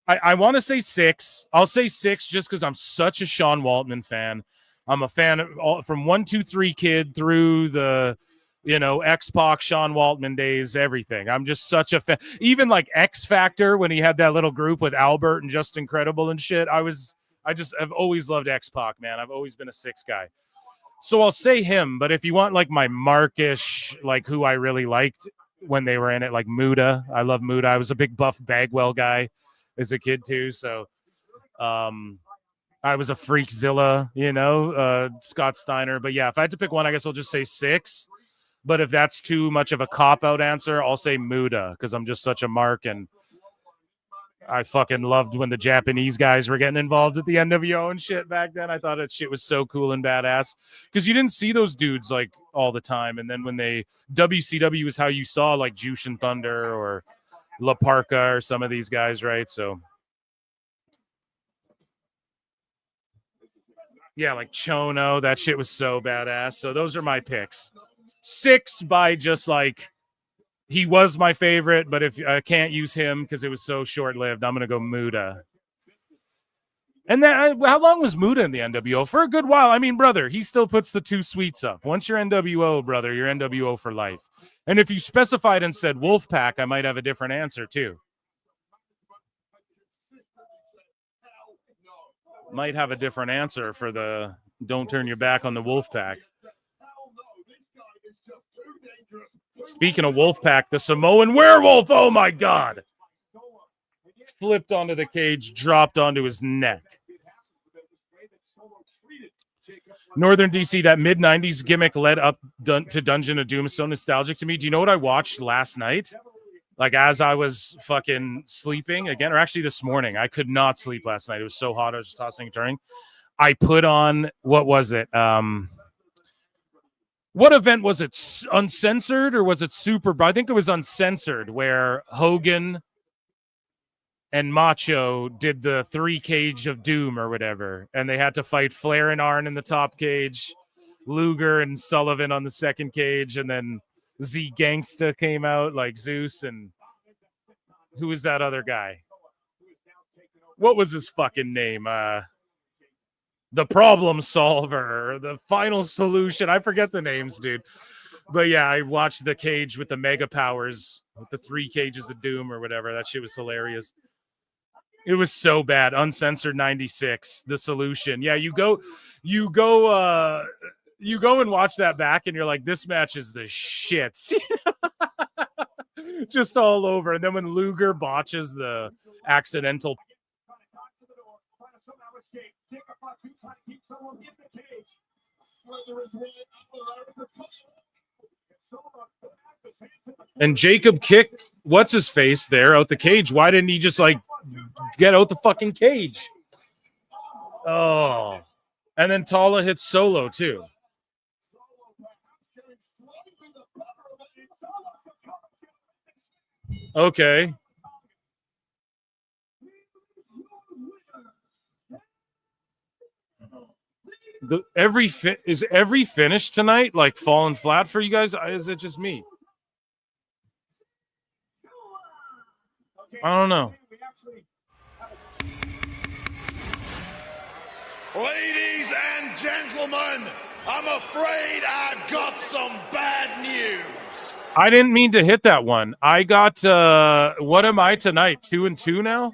I want to say 6. I'll say 6 just because I'm such a Sean Waltman fan. I'm a fan of all, from 1, 2, 3 Kid through the, X-Pac, Sean Waltman days, everything. I'm just such a fan. Even like X Factor, when he had that little group with Albert and Just Incredible and shit. I've always loved X-Pac, man. I've always been a 6 guy. So I'll say him, but if you want like my Markish, like who I really liked when they were in it, like Muda. I love Muda. I was a big Buff Bagwell guy as a kid too. So I was a Freakzilla, Scott Steiner. But yeah, if I had to pick one, I guess I'll just say 6. But if that's too much of a cop-out answer, I'll say Muda, because I'm just such a mark, and I fucking loved when the Japanese guys were getting involved at the NWO and shit back then. I thought that shit was so cool and badass, because you didn't see those dudes like all the time. And then when WCW is how you saw like Jushin Thunder or La Parka or some of these guys, right? So yeah, like Chono, that shit was so badass. So those are my picks. 6 by just like, he was my favorite, but if I can't use him because it was so short-lived, I'm going to go Muda. And then, how long was Muda in the NWO? For a good while. I mean, brother, he still puts the 2 sweets up. Once you're NWO, brother, you're NWO for life. And if you specified and said Wolfpack, I might have a different answer, too. Might have a different answer for the don't turn your back on the Wolfpack. Speaking of Wolfpack, the Samoan werewolf, oh my God. Flipped onto the cage, dropped onto his neck. Northern DC, that mid-90s gimmick led up to Dungeon of Doom is so nostalgic to me. Do you know what I watched last night? Like as I was fucking sleeping again, or actually this morning. I could not sleep last night. It was so hot. I was just tossing and turning. I put on, what was it? What event was it? Uncensored or was it Super? I think it was Uncensored, where Hogan and Macho did the 3 cage of doom or whatever. And they had to fight Flair and Arn in the top cage, Luger and Sullivan on the second cage. And then Z Gangsta came out, like Zeus. And who was that other guy? What was his fucking name? The Problem Solver, the Final Solution. I forget the names, dude. But yeah, I watched the cage with the Mega Powers, with the 3 cages of doom or whatever. That shit was hilarious. It was so bad. Uncensored 96, The Solution. Yeah, you go and watch that back and you're like, this match is the shits. Just all over. And then when Luger botches the accidental and Jacob kicked what's his face there out the cage. Why didn't he just like get out the fucking cage? Oh, and then Tala hits Solo too. Okay. Is every finish tonight like falling flat for you guys? Is it just me? I don't know. Ladies and gentlemen, I'm afraid I've got some bad news. I didn't mean to hit that one. I got what am I tonight? 2-2 now?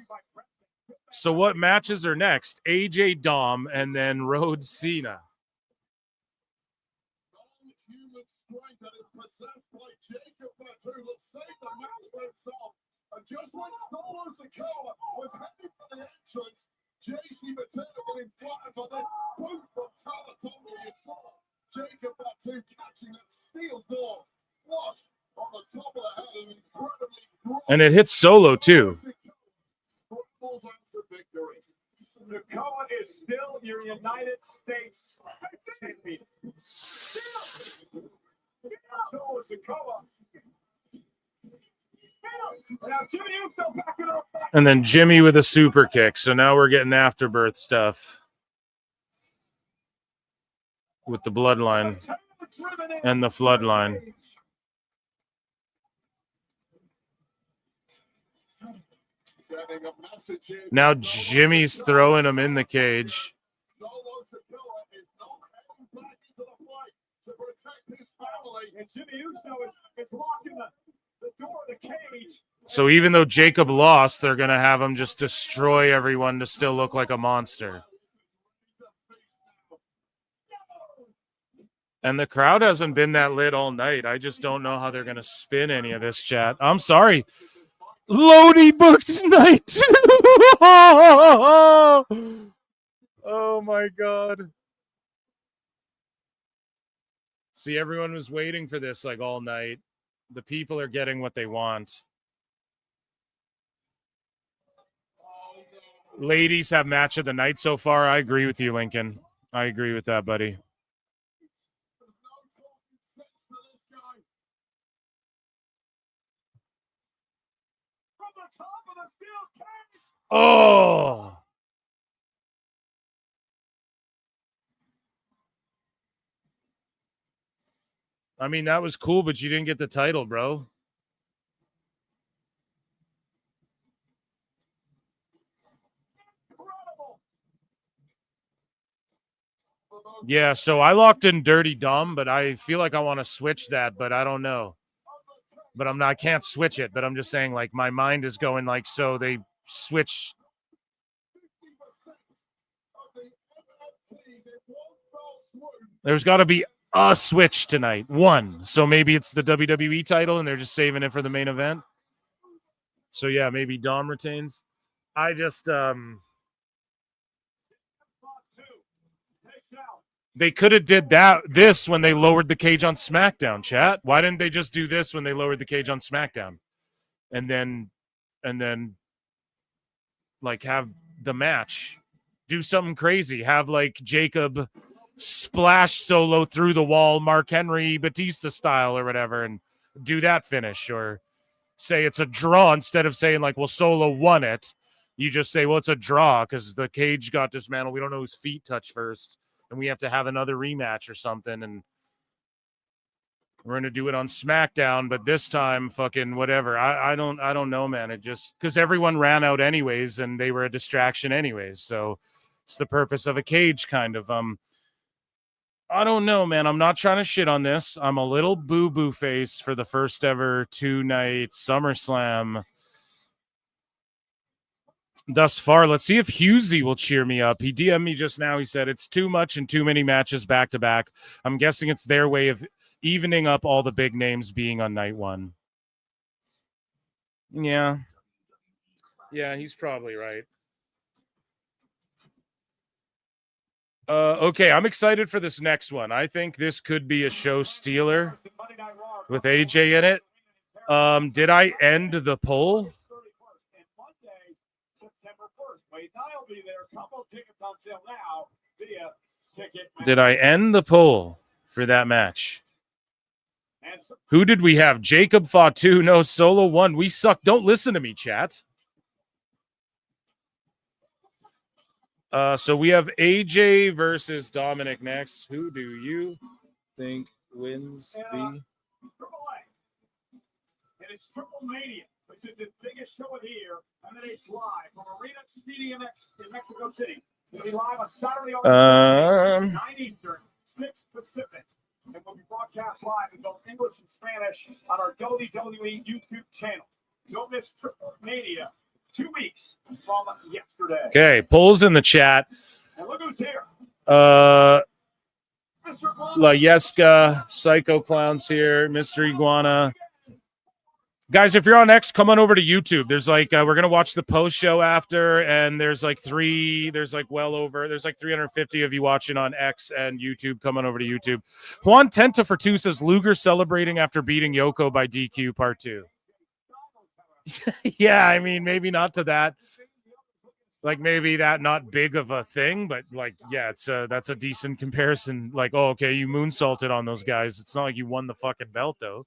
So what matches are next? AJ Dom and then Rhodes Cena. Just when Solo Sikoa was heading for the entrance, JC Materna getting flattened on this boot from Tala Tonga. You saw Jacob Fatu catching that steel ball flush on the top of the head. An incredibly And it hits Solo too. pulls out the victory. Nakoa is still your United States champion. So is Nakoa. Now Jimmy Uso backing up. And then Jimmy with a super kick. So now we're getting afterbirth stuff with the bloodline and the floodline. Now Jimmy's throwing him in the cage. And Jimmy Uso is locking the door of the cage. So even though Jacob lost, they're going to have him just destroy everyone to still look like a monster. And the crowd hasn't been that lit all night. I just don't know how they're going to spin any of this, chat. I'm sorry. Lodi booked night 2. Oh my God. See, everyone was waiting for this like all night. The people are getting what they want. Ladies have match of the night so far. I agree with you, Lincoln. I agree with that, buddy. Oh. I mean, that was cool, but you didn't get the title, bro. Yeah, so I locked in Dirty Dumb, but I feel like I want to switch that, but I don't know. But I can't switch it, but I'm just saying, like, my mind is going like, so they switch. There's got to be a switch tonight. One. So maybe it's the WWE title and they're just saving it for the main event. So yeah, maybe Dom retains. I just they could have did this when they lowered the cage on SmackDown, chat. Why didn't they just do this when they lowered the cage on SmackDown? And then like have the match. Do something crazy. Have like Jacob splash Solo through the wall, Mark Henry Batista style or whatever, and do that finish. Or say it's a draw instead of saying like, well, Solo won it. You just say, well, it's a draw because the cage got dismantled. We don't know whose feet touch first, and we have to have another rematch or something. And we're gonna do it on SmackDown, but this time, fucking whatever. I don't know, man. It just because everyone ran out anyways, and they were a distraction anyways. So it's the purpose of a cage, kind of. I don't know, man. I'm not trying to shit on this. I'm a little boo-boo face for the first ever 2-night SummerSlam thus far. Let's see if Husey will cheer me up. He DM'd me just now. He said it's too much and too many matches back to back. I'm guessing it's their way of evening up all the big names being on night one. Yeah. Yeah, he's probably right. Okay, I'm excited for this next one. I think this could be a show stealer with AJ in it. Did I end the poll? Did I end the poll for that match? Who did we have? Jacob Fatu, no, Solo 1. We suck. Don't listen to me, chat. So we have AJ versus Dominic next. Who do you think wins the... And it's Triple Mania, which is the biggest show of the year. And then it's live from Arena CDMX in Mexico City. It'll be live on Saturday, August 9 Eastern, 6 Pacific. And will be broadcast live in both English and Spanish on our WWE YouTube channel. Don't miss Triple Mania 2 weeks from yesterday. Okay, polls in the chat. And look who's here. La Yesca, Psycho Clown's here, Mystery Iguana. Guys, if you're on X, come on over to YouTube. There's like we're gonna watch the post show after, and there's like 350 of you watching on X and YouTube. Come on over to YouTube. Juan Tenta for 2 says Luger celebrating after beating Yoko by DQ part 2. Yeah, I mean maybe not to that. Like maybe that not big of a thing, but like yeah, that's a decent comparison. Like oh okay, you moonsaulted on those guys. It's not like you won the fucking belt though.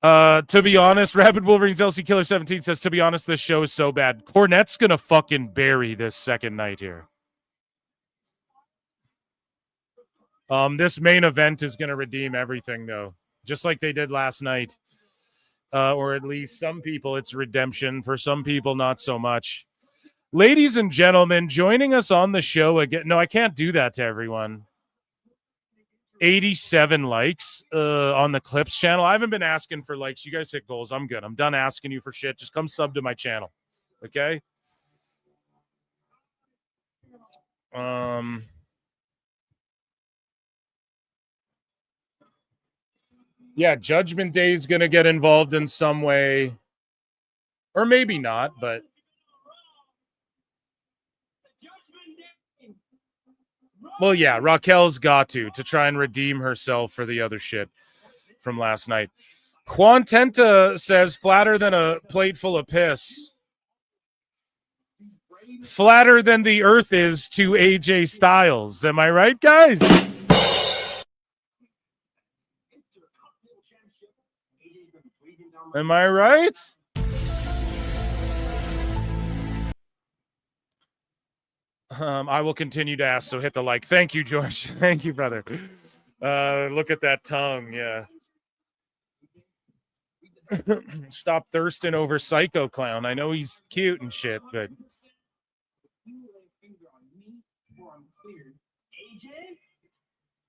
To be honest, Rapid Wolverines LC Killer 17 says, to be honest, this show is so bad. Cornette's gonna fucking bury this second night here. This main event is gonna redeem everything though, just like they did last night. Or at least some people, it's redemption. For some people, not so much. Ladies and gentlemen, joining us on the show again. No, I can't do that to everyone. 87 likes on the Clips channel. I haven't been asking for likes. You guys hit goals. I'm good. I'm done asking you for shit. Just come sub to my channel. Okay? Yeah, Judgment Day is going to get involved in some way. Or maybe not, but well, yeah, Raquel's got to try and redeem herself for the other shit from last night. Juan Tenta says, flatter than a plate full of piss. Flatter than the earth is to AJ Styles. Am I right, guys? Am I right? I will continue to ask, so hit the like. Thank you, George. Thank you, brother. Look at that tongue, yeah. Stop thirsting over Psycho Clown. I know he's cute and shit, but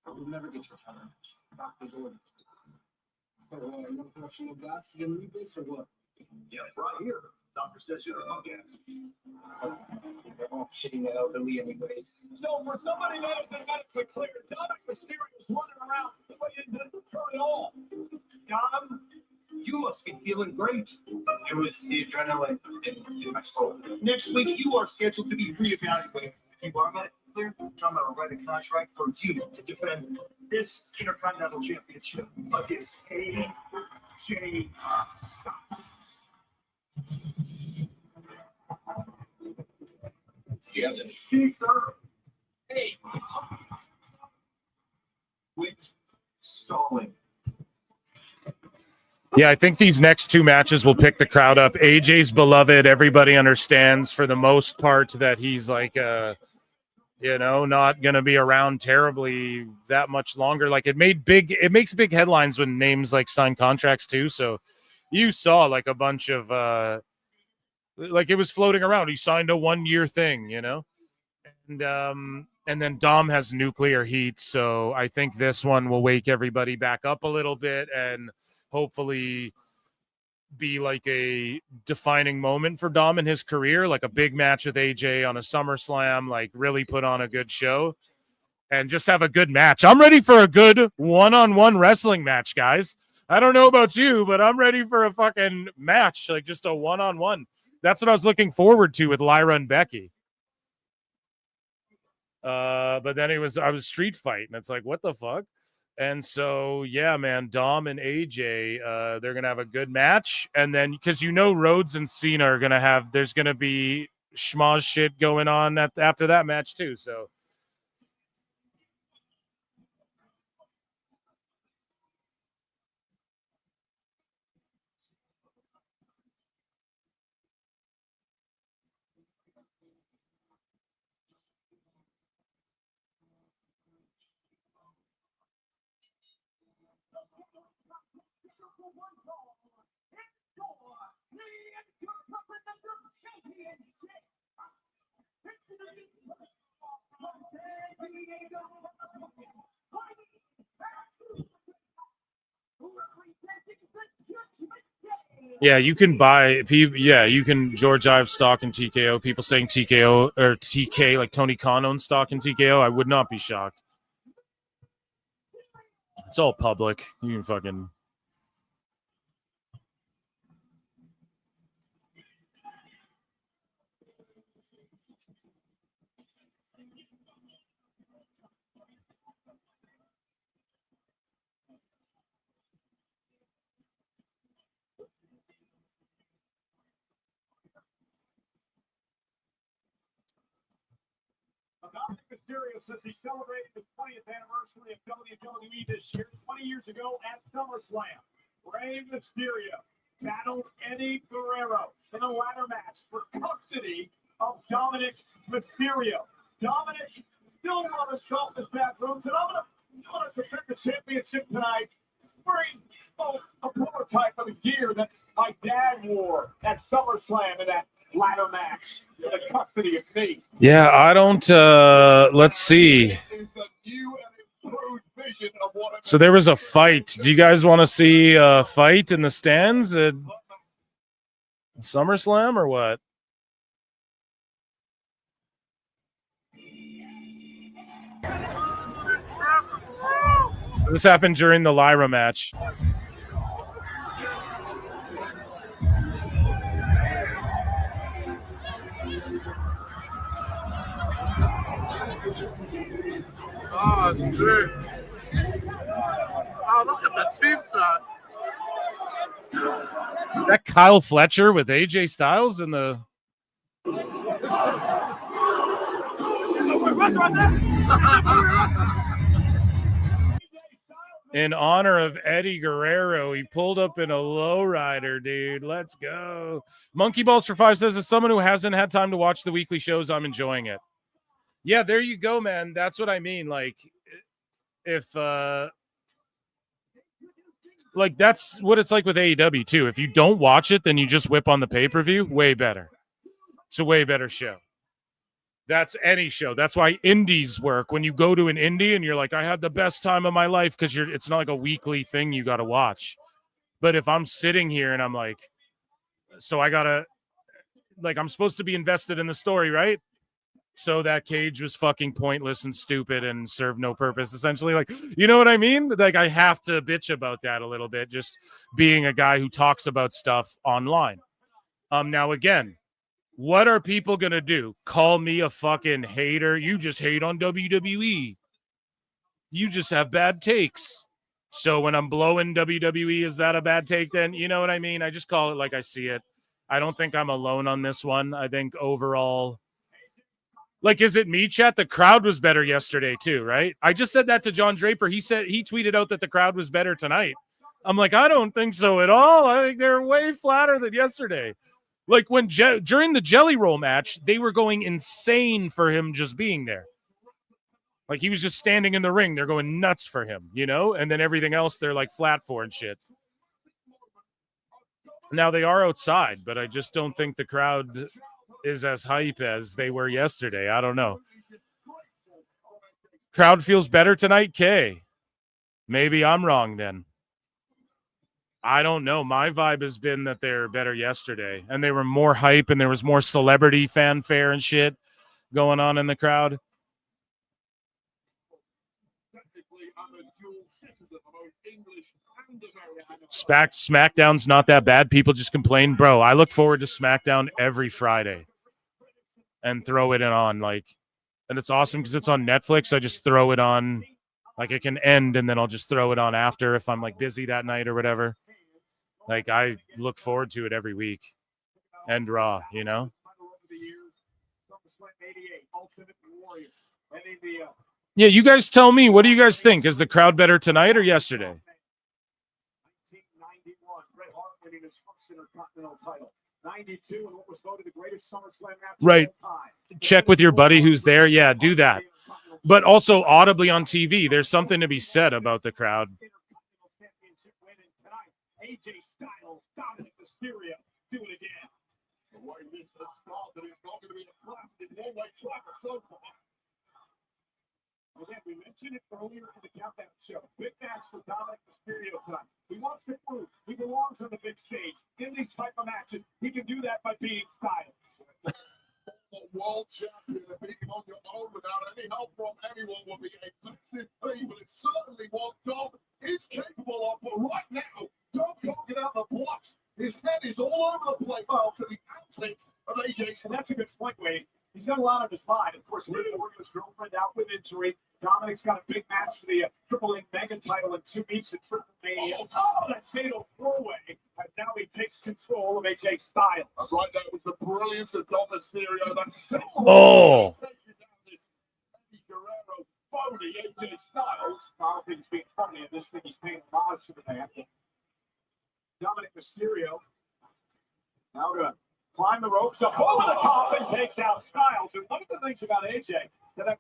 I will never get your time. Doctor's order. Yeah, right here. Doctor says you're a punk ass. They're all shitting the elderly anyways. So for somebody that has been medically cleared, Dominic Mysterio's running around the way he didn't turn it all. Dom, you must be feeling great. It was the adrenaline in my soul. Next week, you are scheduled to be reevaluated. If you are medically cleared, I'm going to write a contract for you to defend this Intercontinental Championship against AJ Styles. Yes, sir. Hey, quit stalling. yeah, I think these next 2 matches will pick the crowd up. AJ's beloved. Everybody understands for the most part that he's like, not going to be around terribly that much longer. Like it makes big headlines when names like sign contracts too. So you saw like a bunch of, like it was floating around. He signed a 1-year thing, and then Dom has nuclear heat. So I think this one will wake everybody back up a little bit and hopefully be like a defining moment for Dom in his career, like a big match with AJ on a SummerSlam, like really put on a good show and just have a good match. I'm ready for a good one-on-one wrestling match, guys. I don't know about you, but I'm ready for a fucking match, like just a one-on-one. That's what I was looking forward to with Lyra and Becky. But then I was street fight, and it's like, what the fuck? And so, yeah, man, Dom and AJ, they're going to have a good match. And then, because Rhodes and Cena are going to have, there's going to be schmoz shit going on after that match, too. So, Yeah, you can buy. Yeah, you can. George Ives stock in TKO. People saying TKO or TK, like Tony Khan owns stock in TKO. I would not be shocked. It's all public. You can fucking. Dominic Mysterio says he's celebrating the 20th anniversary of WWE this year. 20 years ago at SummerSlam, Rey Mysterio battled Eddie Guerrero in a ladder match for custody of Dominic Mysterio. Dominic still on himself in his bathroom, and I'm going to protect the championship tonight, wearing a prototype of the gear that my dad wore at SummerSlam in that ladder match for the custody of me. Yeah, I don't. Let's see. So there was a fight. Do you guys want to see a fight in the stands at SummerSlam or what? So this happened during the Lyra match. Oh, shit. Oh, look at the cheap shot. Is that Kyle Fletcher with AJ Styles in the... In honor of Eddie Guerrero, he pulled up in a lowrider, dude. Let's go. Monkey Balls for 5 says, as someone who hasn't had time to watch the weekly shows, I'm enjoying it. Yeah, there you go, man. That's what I mean. Like, if like that's what it's like with AEW too. If you don't watch it, then you just whip on the pay-per-view. Way better. It's a way better show. That's any show. That's why indies work. When you go to an indie and you're like, I had the best time of my life, because it's not like a weekly thing you got to watch. But if I'm sitting here and I'm like, so I gotta, like, I'm supposed to be invested in the story, right? So that cage was fucking pointless and stupid and served no purpose, essentially. Like, you know what I mean? Like, I have to bitch about that a little bit, just being a guy who talks about stuff online. Now, again, what are people going to do? Call me a fucking hater? You just hate on WWE. You just have bad takes. So when I'm blowing WWE, is that a bad take then? You know what I mean? I just call it like I see it. I don't think I'm alone on this one. I think overall... Like, is it me, chat? The crowd was better yesterday, too, right? I just said that to John Draper. He tweeted out that the crowd was better tonight. I'm like, I don't think so at all. I think they're way flatter than yesterday. Like, when during the Jelly Roll match, they were going insane for him just being there. Like, he was just standing in the ring. They're going nuts for him, you know? And then everything else, they're, like, flat for and shit. Now, they are outside, but I just don't think the crowd... is as hype as they were yesterday. I don't know. Crowd feels better tonight, Kay. Maybe I'm wrong then. I don't know. My vibe has been that they're better yesterday, and they were more hype, and there was more celebrity fanfare and shit going on in the crowd. SmackDown's not that bad. People just complain. Bro, I look forward to SmackDown every Friday and throw it on, like, and it's awesome because it's on Netflix. I just throw it on, like, it can end and then I'll just throw it on after if I'm like busy that night or whatever. Like, I look forward to it every week. And Raw, you know? Yeah, you guys tell me, what do you guys think? Is the crowd better tonight or yesterday? Right. Check with your buddy who's there. Yeah, do that. But also audibly on TV, there's something to be said about the crowd. AJ Styles, Dominic Mysterio, do it again. Again, we mentioned it earlier in the countdown show. Big match for Dominic Mysterio tonight. He wants to prove he belongs on the big stage. In these type of matches, he can do that by beating Styles. World champion and being on your own without any help from anyone will be a massive thing, but it's certainly what Dom is capable of. But right now, Dom can't get out the blocks. His head is all over the place. Well, to the antics of AJ, so that's a good point, Wade. He's got a lot on his mind. Of course, leaving his girlfriend out with injury. Dominic's got a big match for the Triple A Mega title in 2 weeks at Triple Mania. Oh, that fatal four-way. And now he takes control of AJ Styles. Right, that was the brilliance of Dom Mysterio. That's Oh. Guerrero, phony AJ Styles. I don't think he's being funny in this thing. He's paying homage to the man. Dominic Mysterio. Now to climb the ropes up over the top and takes out Styles. And one of the things about AJ that I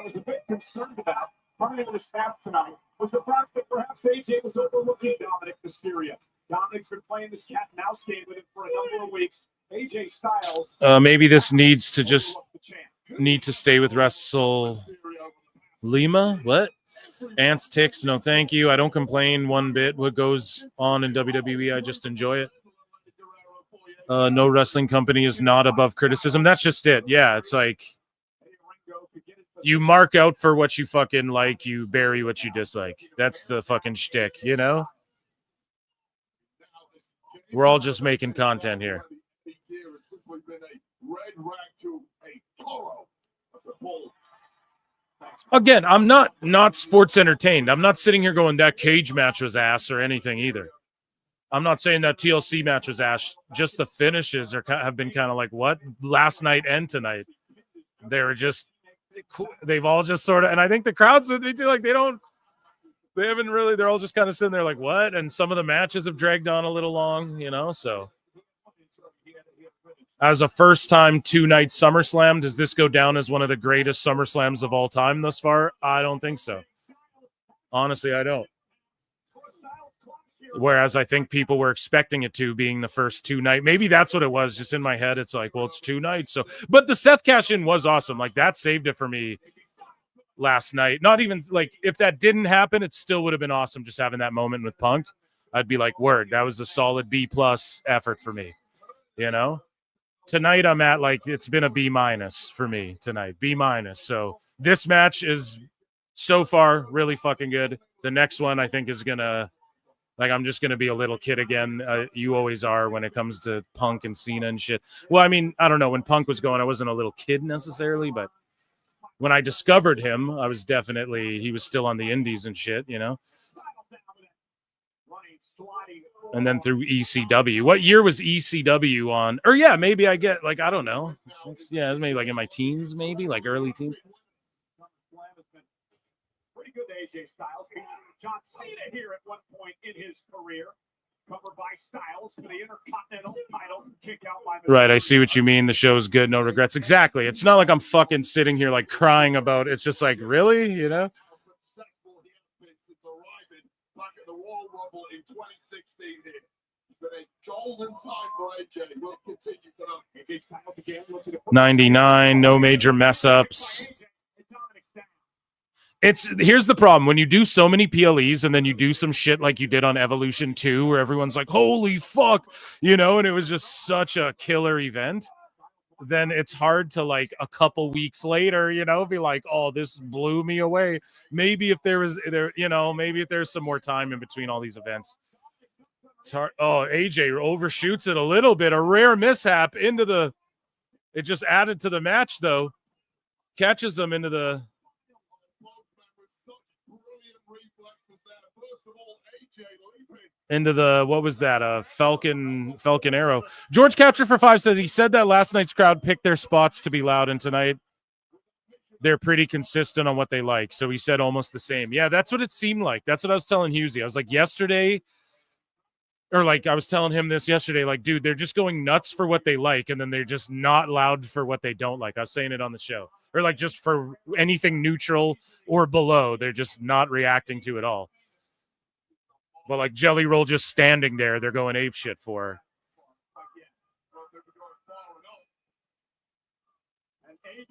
was a bit concerned about prior to this match tonight was the fact that perhaps AJ was overlooking Dominic Mysterio. Dominic's been playing this cat and mouse game with him for a number of weeks. AJ Styles. Maybe this needs to just stay with Wrestle Lima. What? Ants ticks. No, thank you. I don't complain one bit. What goes on in WWE, I just enjoy it. No wrestling company is not above criticism. That's just it. Yeah, it's like you mark out for what you fucking like, you bury what you dislike. That's the fucking shtick, you know? We're all just making content here. Again, I'm not sports entertained. I'm not sitting here going that cage match was ass or anything either. I'm not saying that TLC match was ass. Just the finishes have been kind of like what last night and tonight. They've all just sort of, and I think the crowd's with me too. Like they're all just kind of sitting there like what? And some of the matches have dragged on a little long, you know. So as a first-time 2-night SummerSlam, does this go down as one of the greatest SummerSlams of all time thus far? I don't think so. Honestly, I don't. Whereas I think people were expecting it to, being the first 2-night. Maybe that's what it was. Just in my head, it's like, well, it's 2 nights. So, but the Seth cash-in was awesome. Like that saved it for me last night. Not even like if that didn't happen, it still would have been awesome just having that moment with Punk. I'd be like, word, that was a solid B+ effort for me. You know, tonight I'm at like it's been a B- for me tonight. B-. So this match is so far really fucking good. The next one I think is gonna. Like, I'm just going to be a little kid again. You always are when it comes to Punk and Cena and shit. Well, I mean, I don't know. When Punk was going, I wasn't a little kid necessarily, but when I discovered him, I was he was still on the indies and shit, you know? And then through ECW. What year was ECW on? Or yeah, maybe I get, like, I don't know. Yeah, it was maybe like in my teens, maybe, like early teens. Pretty good AJ Styles. John Cena here at one point in his career. Covered by Styles for the Intercontinental title. Kick out by Right, I see what you mean. The show's good, no regrets. Exactly. It's not like I'm fucking sitting here like crying about it. It's just like, really? You know? Back at the Royal Rumble in 2016 here. It's been a golden time for AJ. We'll continue tonight. AJ Styles again. 99, no major mess ups. Here's the problem. When you do so many PLEs and then you do some shit like you did on Evolution 2 where everyone's like, holy fuck, you know, and it was just such a killer event, then it's hard to like a couple weeks later, you know, be like, oh, this blew me away. Maybe if maybe if there's some more time in between all these events. It's hard. Oh, AJ overshoots it a little bit. A rare mishap it just added to the match though. Catches him into the what was that? Falcon Arrow. George Capture for 5 said he said that last night's crowd picked their spots to be loud, and tonight they're pretty consistent on what they like. So he said almost the same. Yeah, that's what it seemed like. That's what I was telling Husey. I was like yesterday, or like I was telling him this yesterday, like, dude, they're just going nuts for what they like, and then they're just not loud for what they don't like. I was saying it on the show. Or like just for anything neutral or below, they're just not reacting to it all. But like Jelly Roll just standing there, they're going ape shit for her. AJ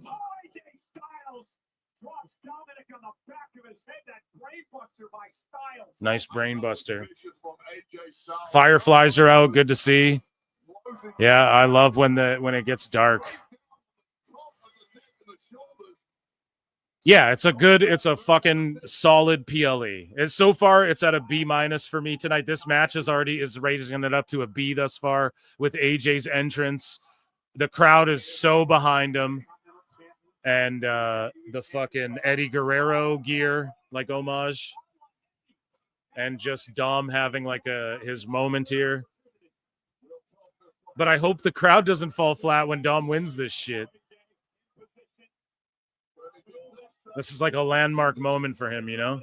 Styles drops Nice brain buster. Fireflies are out. Good to see. Yeah, I love when it gets dark. Yeah, it's a fucking solid PLE. So far, it's at a B- for me tonight. This match is raising it up to a B thus far with AJ's entrance. The crowd is so behind him. And the fucking Eddie Guerrero gear, like homage. And just Dom having like his moment here. But I hope the crowd doesn't fall flat when Dom wins this shit. This is like a landmark moment for him, you know?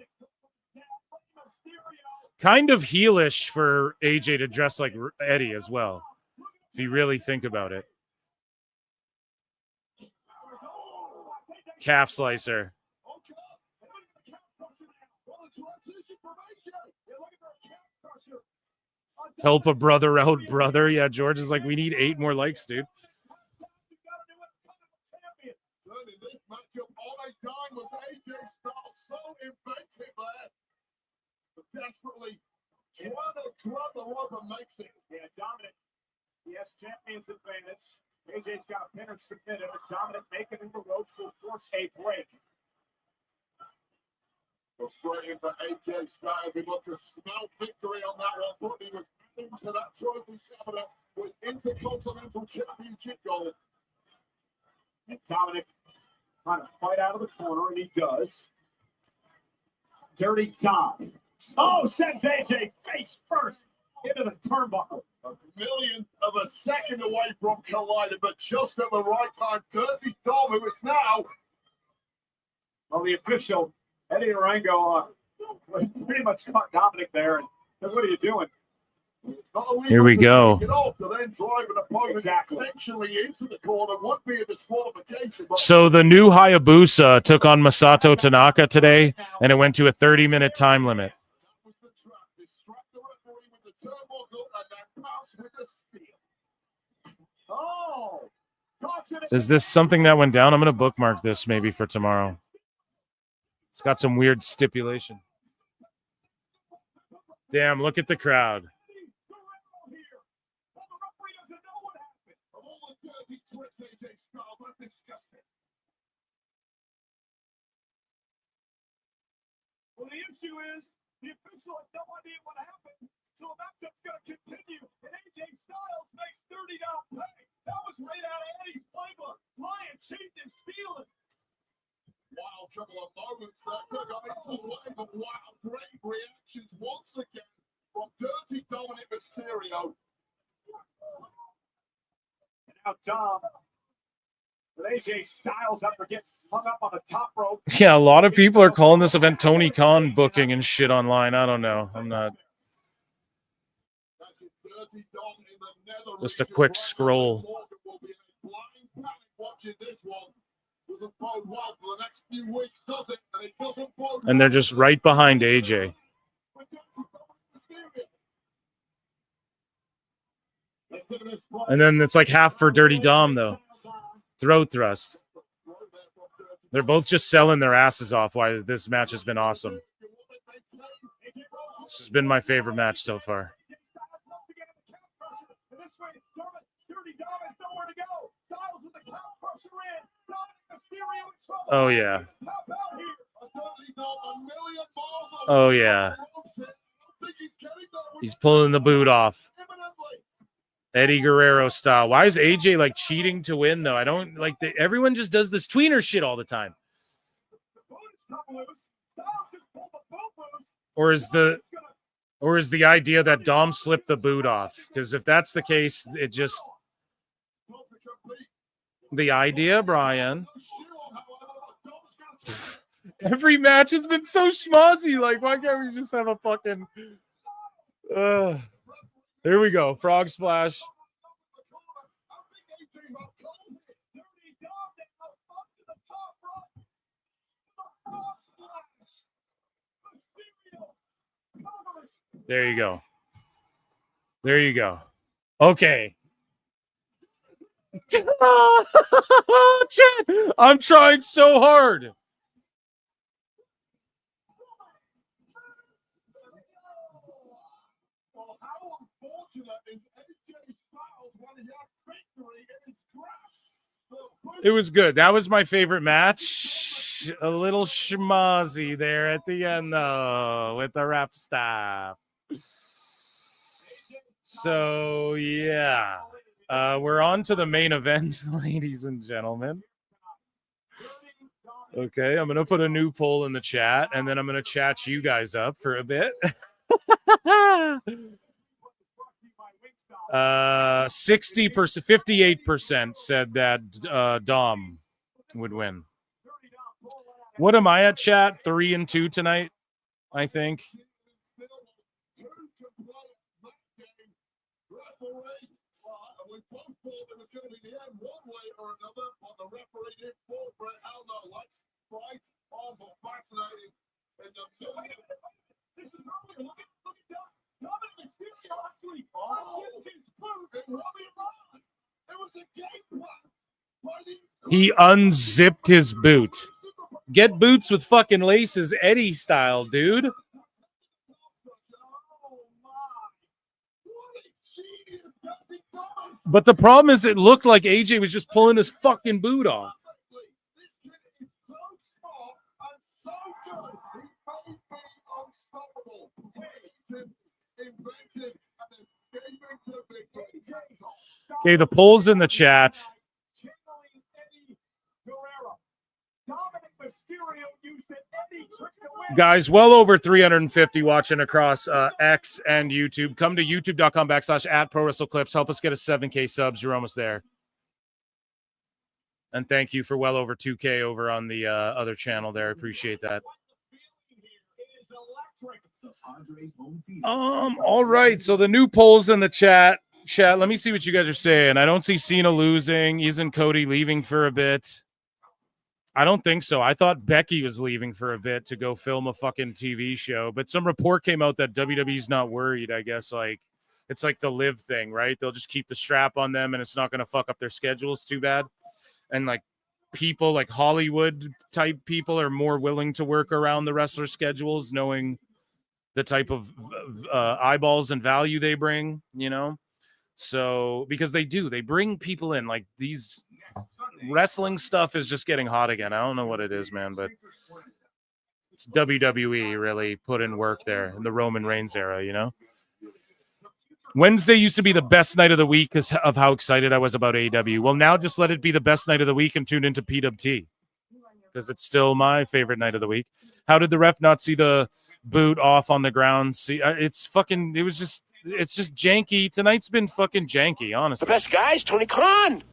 Kind of heelish for AJ to dress like Eddie as well, if you really think about it. Calf slicer. Help a brother out, brother. Yeah, George is like, we need 8 more likes, dude. Desperately trying to grab the rope and makes it. Yeah, Dominic. He has champion's advantage. AJ's got a pin and submitted. Dominic making the ropes will force a break. Frustrating for AJ Styles. He wants to smell victory on that one. Thought he was into that trophy cabinet with Intercontinental Championship gold. And Dominic trying to fight out of the corner, and he does. Dirty Dom. Oh, sends AJ face first into the turnbuckle. A millionth of a second away from colliding, but just at the right time. Dirty Dom, who is now, well, the official, Eddie Orango, pretty much caught Dominic there. And said, what are you doing? Here we go. So the new Hayabusa took on Masato Tanaka today, and it went to a 30-minute time limit. Is this something that went down? I'm going to bookmark this maybe for tomorrow. It's got some weird stipulation. Damn, look at the crowd. Well, the issue is the official has no idea what happened, so the matchup's going to continue, and AJ Styles makes $30 pay. That was right out of Eddie's playbook. Lying, cheating, and stealing. Wild couple of moments there. Could have gone into the way, but wow, great reactions once again from Dirty Dominic Mysterio. And now Dom. With AJ Styles after getting hung up on the top rope. Yeah, a lot of people are calling this event Tony Khan booking and shit online. I don't know. I'm not. Just a quick scroll. And they're just right behind AJ. And then it's like half for Dirty Dom, though. Throat thrust. They're both just selling their asses off why this match has been awesome. This has been my favorite match so far. Oh, yeah. Oh, yeah. He's pulling the boot off. Eddie Guerrero style. Why is AJ like cheating to win though? I don't like everyone just does this tweener shit all the time. Or is the idea that Dom slipped the boot off? Because if that's the case, it just the idea, Brian. Every match has been so schmozzy. Like, why can't we just have a fucking here we go. Frog splash. There you go. There you go. Okay. I'm trying so hard. Well, how unfortunate is AJ Styles when he had victory in his grasp? It was good. That was my favorite match. A little schmozzy there at the end, though, with the ref staff. So, yeah. We're on to the main event, ladies and gentlemen. Okay, I'm going to put a new poll in the chat, and then I'm going to chat you guys up for a bit. 60%, 58% said that Dom would win. What am I at, chat? 3-2 tonight, I think. He unzipped his boot. Get boots with fucking laces, Eddie style, dude. But the problem is it looked like AJ was just pulling his fucking boot off. Okay, the polls in the chat. Guys, well over 350 watching across X and YouTube. Come to youtube.com/@ProWrestleClips. Help us get us 7K subs. You're almost there. And thank you for well over 2K over on the other channel there. I appreciate that. All right. So the new polls in the chat. Chat, let me see what you guys are saying. I don't see Cena losing. Isn't Cody leaving for a bit? I don't think so. I thought Becky was leaving for a bit to go film a fucking TV show, but some report came out that WWE's not worried. I guess like it's like the live thing, right? They'll just keep the strap on them and it's not going to fuck up their schedules too bad. And like people like Hollywood type people are more willing to work around the wrestler schedules, knowing the type of eyeballs and value they bring, you know? So because they bring people in like these. Wrestling stuff is just getting hot again. I don't know what it is, man, but it's WWE really put in work there in the Roman Reigns era, you know? Wednesday used to be the best night of the week because of how excited I was about AEW. Well, now just let it be the best night of the week and tune into PWT because it's still my favorite night of the week. How did the ref not see the boot off on the ground? See, it's just janky. Tonight's been fucking janky, honestly. The best guy is Tony Khan.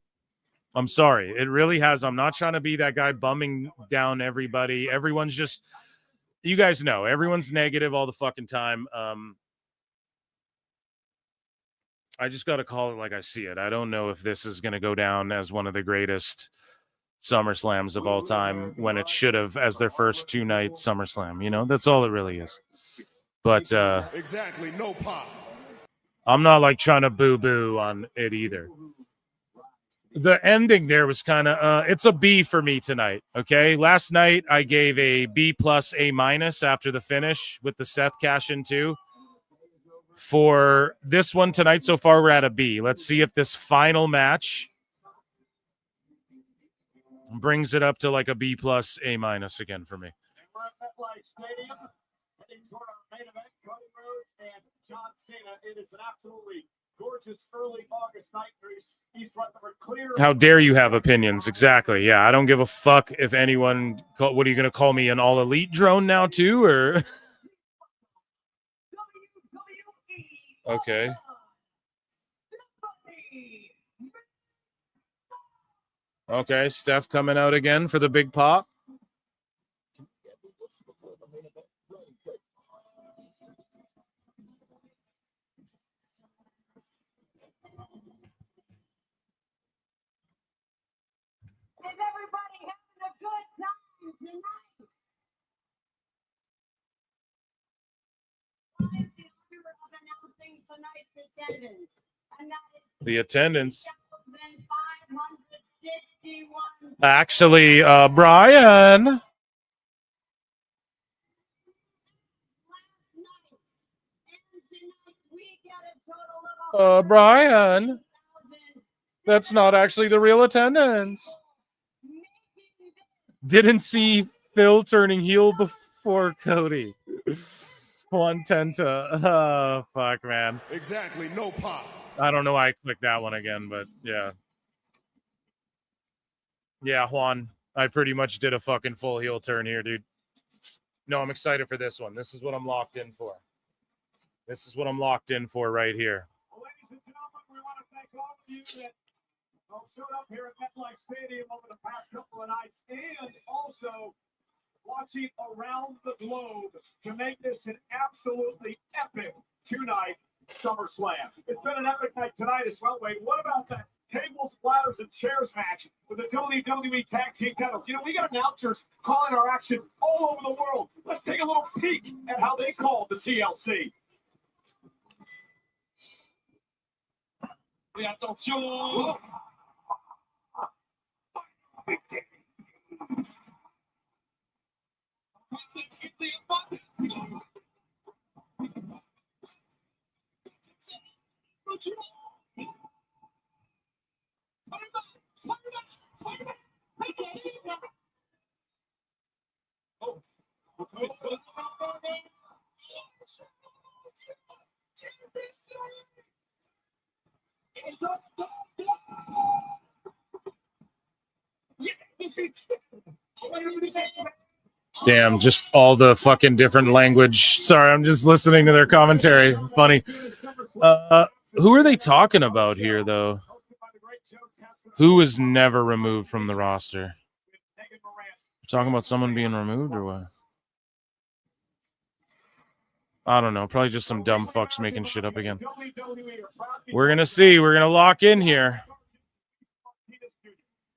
I'm sorry. It really has. I'm not trying to be that guy bumming down everybody. Everyone's just, you guys know, everyone's negative all the fucking time. I just got to call it like I see it. I don't know if this is going to go down as one of the greatest SummerSlams of all time when it should have as their first 2-night SummerSlam. You know, that's all it really is. But Exactly. No pop. I'm not like trying to boo-boo on it either. The ending there was kind of it's a B for me tonight. Okay, last night I gave a B+, A- after the finish with the Seth cash in too. For this one tonight so far we're at a B. Let's see if this final match brings it up to like a B+, A- again for me. We're at MetLife Stadium, heading toward our main event, Cody Rhodes and John Cena. It is an absolutely gorgeous early August night. East Rutherford clear. How dare you have opinions? Exactly. Yeah, I don't give a fuck if anyone. What are you going to call me, an all elite drone now too, or? Okay. Okay, Steph coming out again for the big pop. Is everybody having a good time tonight? I'm the honor of announcing tonight's attendance. And that is The attendance. 561. Actually, Brian. Brian, that's not actually the real attendance. Didn't see Phil turning heel before Cody. Juan Tenta. Oh, fuck, man. Exactly, no pop. I don't know why I clicked that one again, but yeah. Yeah, Juan, I pretty much did a fucking full heel turn here, dude. No, I'm excited for this one. This is what I'm locked in for. This is what I'm locked in for right here. Ladies and gentlemen, we want to thank all of you that showed up here at MetLife Stadium over the past couple of nights and also watching around the globe to make this an absolutely epic two-night SummerSlam. It's been an epic night tonight as well. Wait, what about that tables, ladders, and chairs match with the WWE Tag Team titles? You know, we got announcers calling our action all over the world. Let's take a little peek at how they called the TLC. Et attention! Damn, just all the fucking different language. Sorry, I'm just listening to their commentary. Funny. Who are they talking about here, though? Who is never removed from the roster? Talking about someone being removed or what? I don't know. Probably just some dumb fucks making shit up again. We're going to see. We're going to lock in here.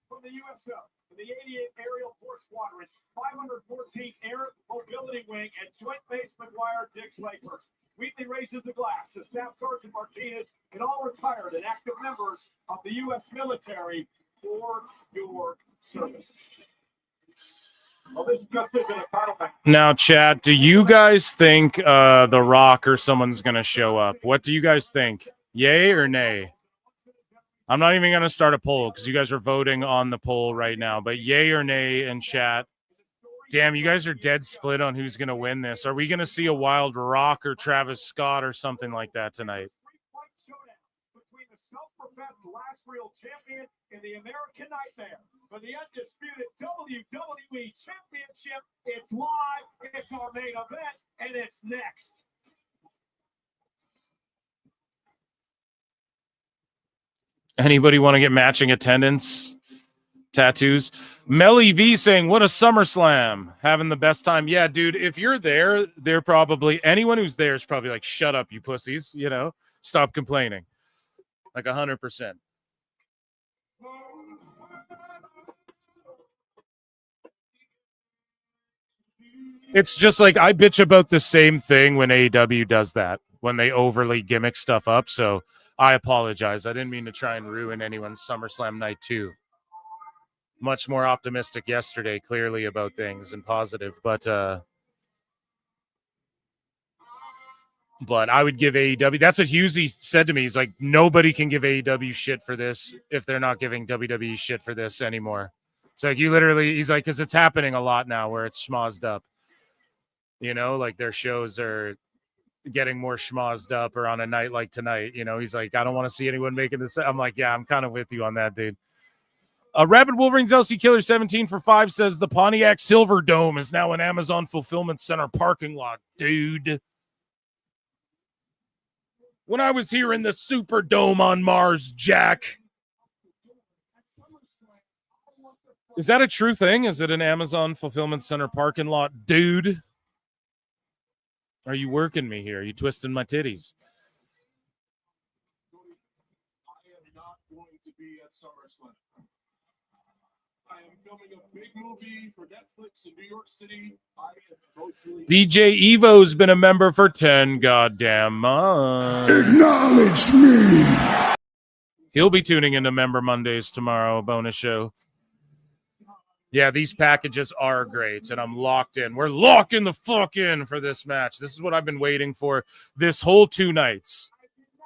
From the USO, the 88th Aerial Force Squadron, 514 Air Mobility Wing, and Joint Base McGuire Dick Lakehurst. Wheatley raises the glass to Staff Sergeant Martinez and all retired and active members of the U.S. military for your service. Now, chat, do you guys think The Rock or someone's going to show up? What do you guys think? Yay or nay? I'm not even going to start a poll because you guys are voting on the poll right now. But yay or nay in chat. Damn, you guys are dead split on who's going to win this. Are we going to see a wild Rock or Travis Scott or something like that tonight? Between the self-professed last real champion and the American Nightmare for the undisputed WWE Championship. It's live, it's our main event, and it's next. Anybody want to get matching attendance? Tattoos? Melly V saying, what a SummerSlam. Having the best time. Yeah, dude, if you're there, they're probably, anyone who's there is probably like, shut up, you pussies. You know, stop complaining. Like 100%. It's just like I bitch about the same thing when AEW does that, when they overly gimmick stuff up. So I apologize. I didn't mean to try and ruin anyone's SummerSlam night 2. Much more optimistic yesterday, clearly, about things and positive. But I would give AEW. That's what Husey said to me. He's like, nobody can give AEW shit for this if they're not giving WWE shit for this anymore. It's like you literally, he's like, because it's happening a lot now where it's schmozzed up. You know, like their shows are getting more schmozzed up, or on a night like tonight, you know, he's like, I don't want to see anyone making this. I'm like, yeah, I'm kind of with you on that, dude. Rapid Wolverines LC Killer 17 for 5 says the Pontiac Silver Dome is now an Amazon Fulfillment Center parking lot, dude. When I was here in the Superdome on Mars, Jack. Is that a true thing? Is it an Amazon Fulfillment Center parking lot, dude? Are you working me here? Are you twisting my titties? I am not going to be at SummerSlam. I am filming a big movie for Netflix in New York City. DJ Evo's been a member for 10 goddamn months. Acknowledge me. He'll be tuning into Member Mondays tomorrow, bonus show. Yeah, these packages are great, and I'm locked in. We're locking the fuck in for this match. This is what I've been waiting for this whole 2 nights.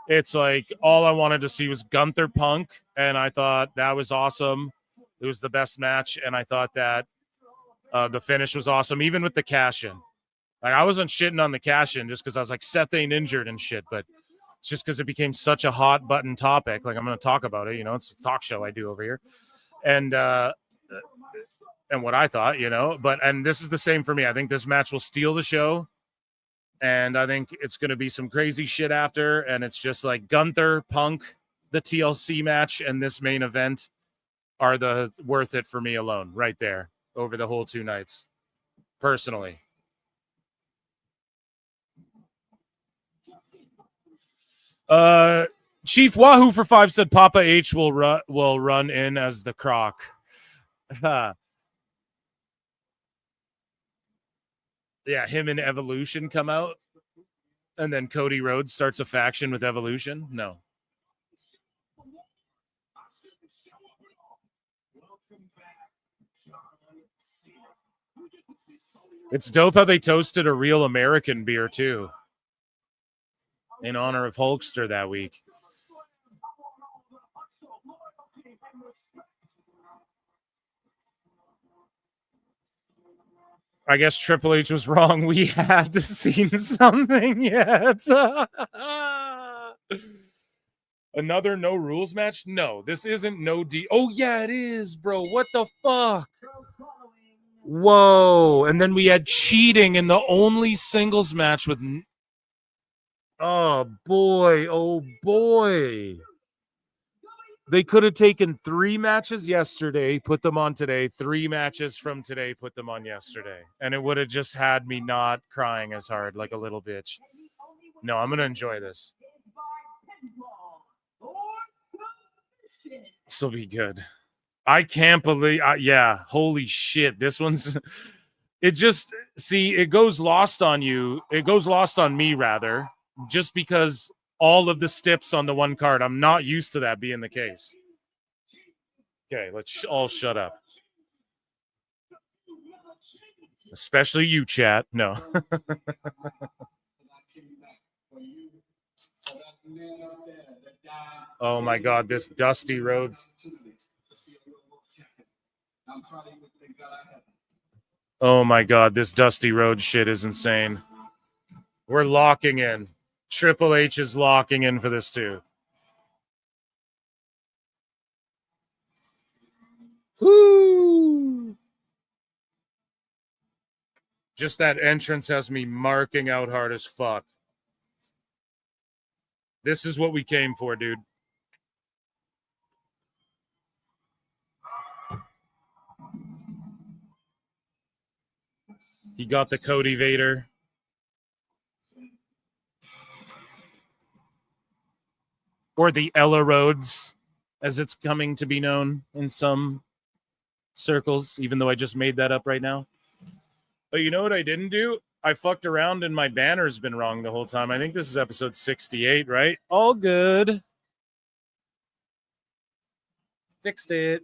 It's like all I wanted to see was Gunther Punk, and I thought that was awesome. It was the best match, and I thought that the finish was awesome, even with the cash-in. Like, I wasn't shitting on the cash-in just because I was like, Seth ain't injured and shit, but it's just because it became such a hot button topic. Like, I'm going to talk about it. You know, it's a talk show I do over here. And what I thought, you know, and this is the same for me. I think this match will steal the show, and I think it's going to be some crazy shit after, and it's just like Gunther, Punk, the TLC match, and this main event are the worth it for me alone right there over the whole 2 nights, personally. Chief Wahoo for 5 said Papa H will run in as the Croc. Yeah, him and Evolution come out, and then Cody Rhodes starts a faction with Evolution. No. It's dope how they toasted a real American beer too, in honor of Hulkster that week. I guess Triple H was wrong. We had seen something yet. Another no rules match? No, this isn't no D. Oh, yeah, it is, bro. What the fuck? Whoa. And then we had cheating in the only singles match with. Oh, boy. Oh, boy. They could have taken 3 matches yesterday, put them on today, 3 matches from today, put them on yesterday. And it would have just had me not crying as hard like a little bitch. No, I'm going to enjoy this. This will be good. I can't believe, yeah, holy shit. This one's, it just, see, it goes lost on you. It goes lost on me, rather, just because all of the steps on the one card. I'm not used to that being the case. Okay, let's all shut up. Especially you, chat. No. Oh my God, this Dusty Rhodes. Oh my God, this Dusty Rhodes shit is insane. We're locking in. Triple H is locking in for this too. Woo! Just that entrance has me marking out hard as fuck. This is what we came for, dude. He got the Cody Vader. Or the Ella Rhodes, as it's coming to be known in some circles, even though I just made that up right now. But you know what I didn't do? I fucked around and my banner's been wrong the whole time. I think this is episode 68, right? All good. Fixed it.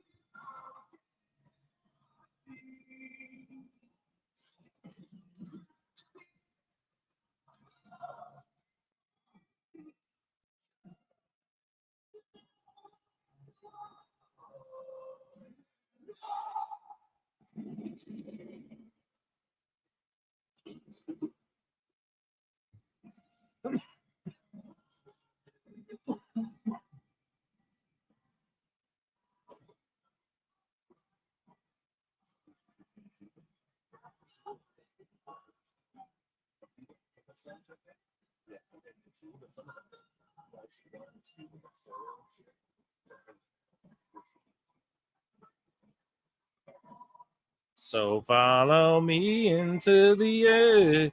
So follow me into the air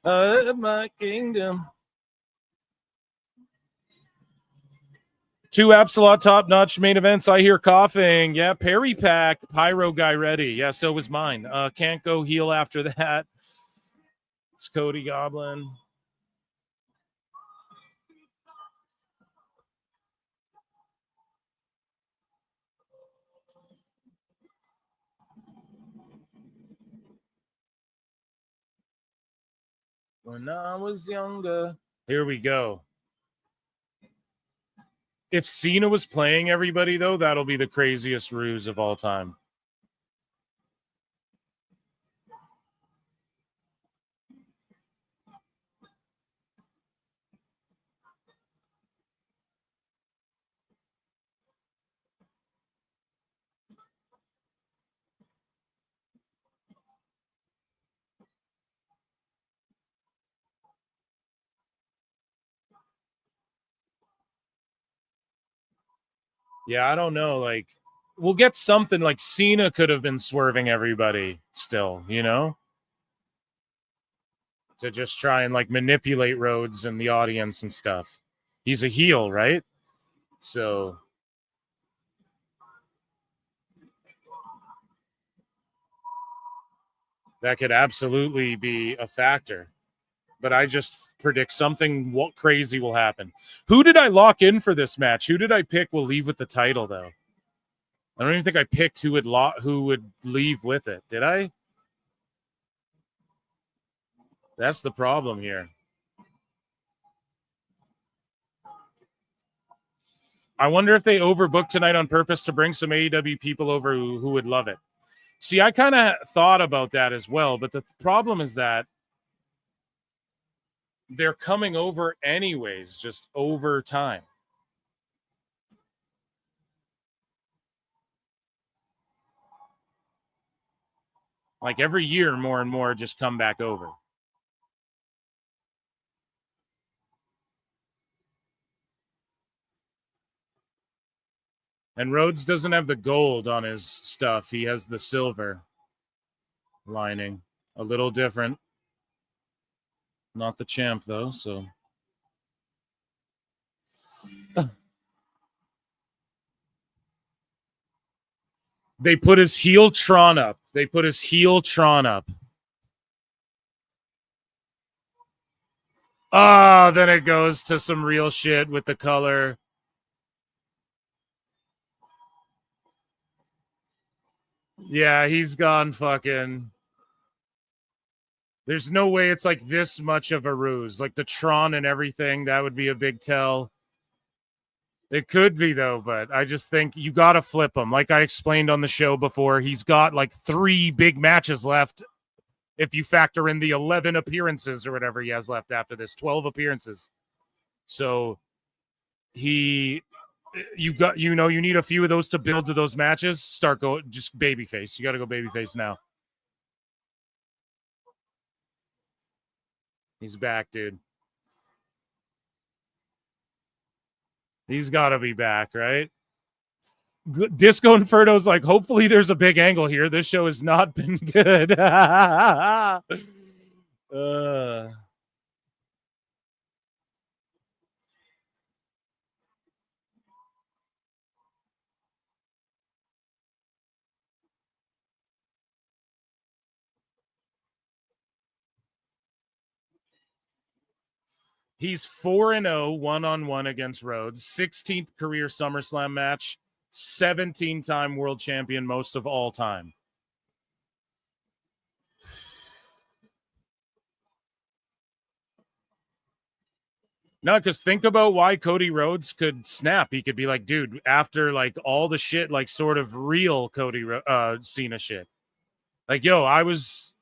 of my kingdom. 2 Absolute top-notch main events. I hear coughing. Yeah, Perry Pack, Pyro Guy ready. Yeah, so was mine. Can't go heel after that. It's Cody Goblin. when I was younger. Here we go. If Cena was playing everybody, though, that'll be the craziest ruse of all time. Yeah, I don't know. Like, we'll get something like Cena could have been swerving everybody still, you know? To just try and like manipulate Rhodes and the audience and stuff. He's a heel, right? So that could absolutely be a factor. But I just predict something crazy will happen. Who did I lock in for this match? Who did I pick will leave with the title, though? I don't even think I picked who would leave with it. Did I? That's the problem here. I wonder if they overbooked tonight on purpose to bring some AEW people over who would love it. See, I kind of thought about that as well, but the problem is that they're coming over anyways, just over time. Like every year, more and more just come back over. And Rhodes doesn't have the gold on his stuff. He has the silver lining. A little different. Not the champ, though, so. They put his heel Tron up. Ah, then it goes to some real shit with the color. Yeah, he's gone fucking. There's no way it's like this much of a ruse. Like the Tron and everything, that would be a big tell. It could be, though, but I just think you got to flip him. Like I explained on the show before, he's got like 3 big matches left if you factor in the 11 appearances or whatever he has left after this, 12 appearances. So you need a few of those to build to those matches. Start go just babyface. You got to go babyface now. He's back, dude. He's got to be back, right? Disco Inferno's like, hopefully there's a big angle here. This show has not been good. He's 4-0 one-on-one against Rhodes. 16th career SummerSlam match. 17-time world champion, most of all time. No, because think about why Cody Rhodes could snap. He could be like, dude, after like all the shit, like sort of real Cena shit. Like, yo, I was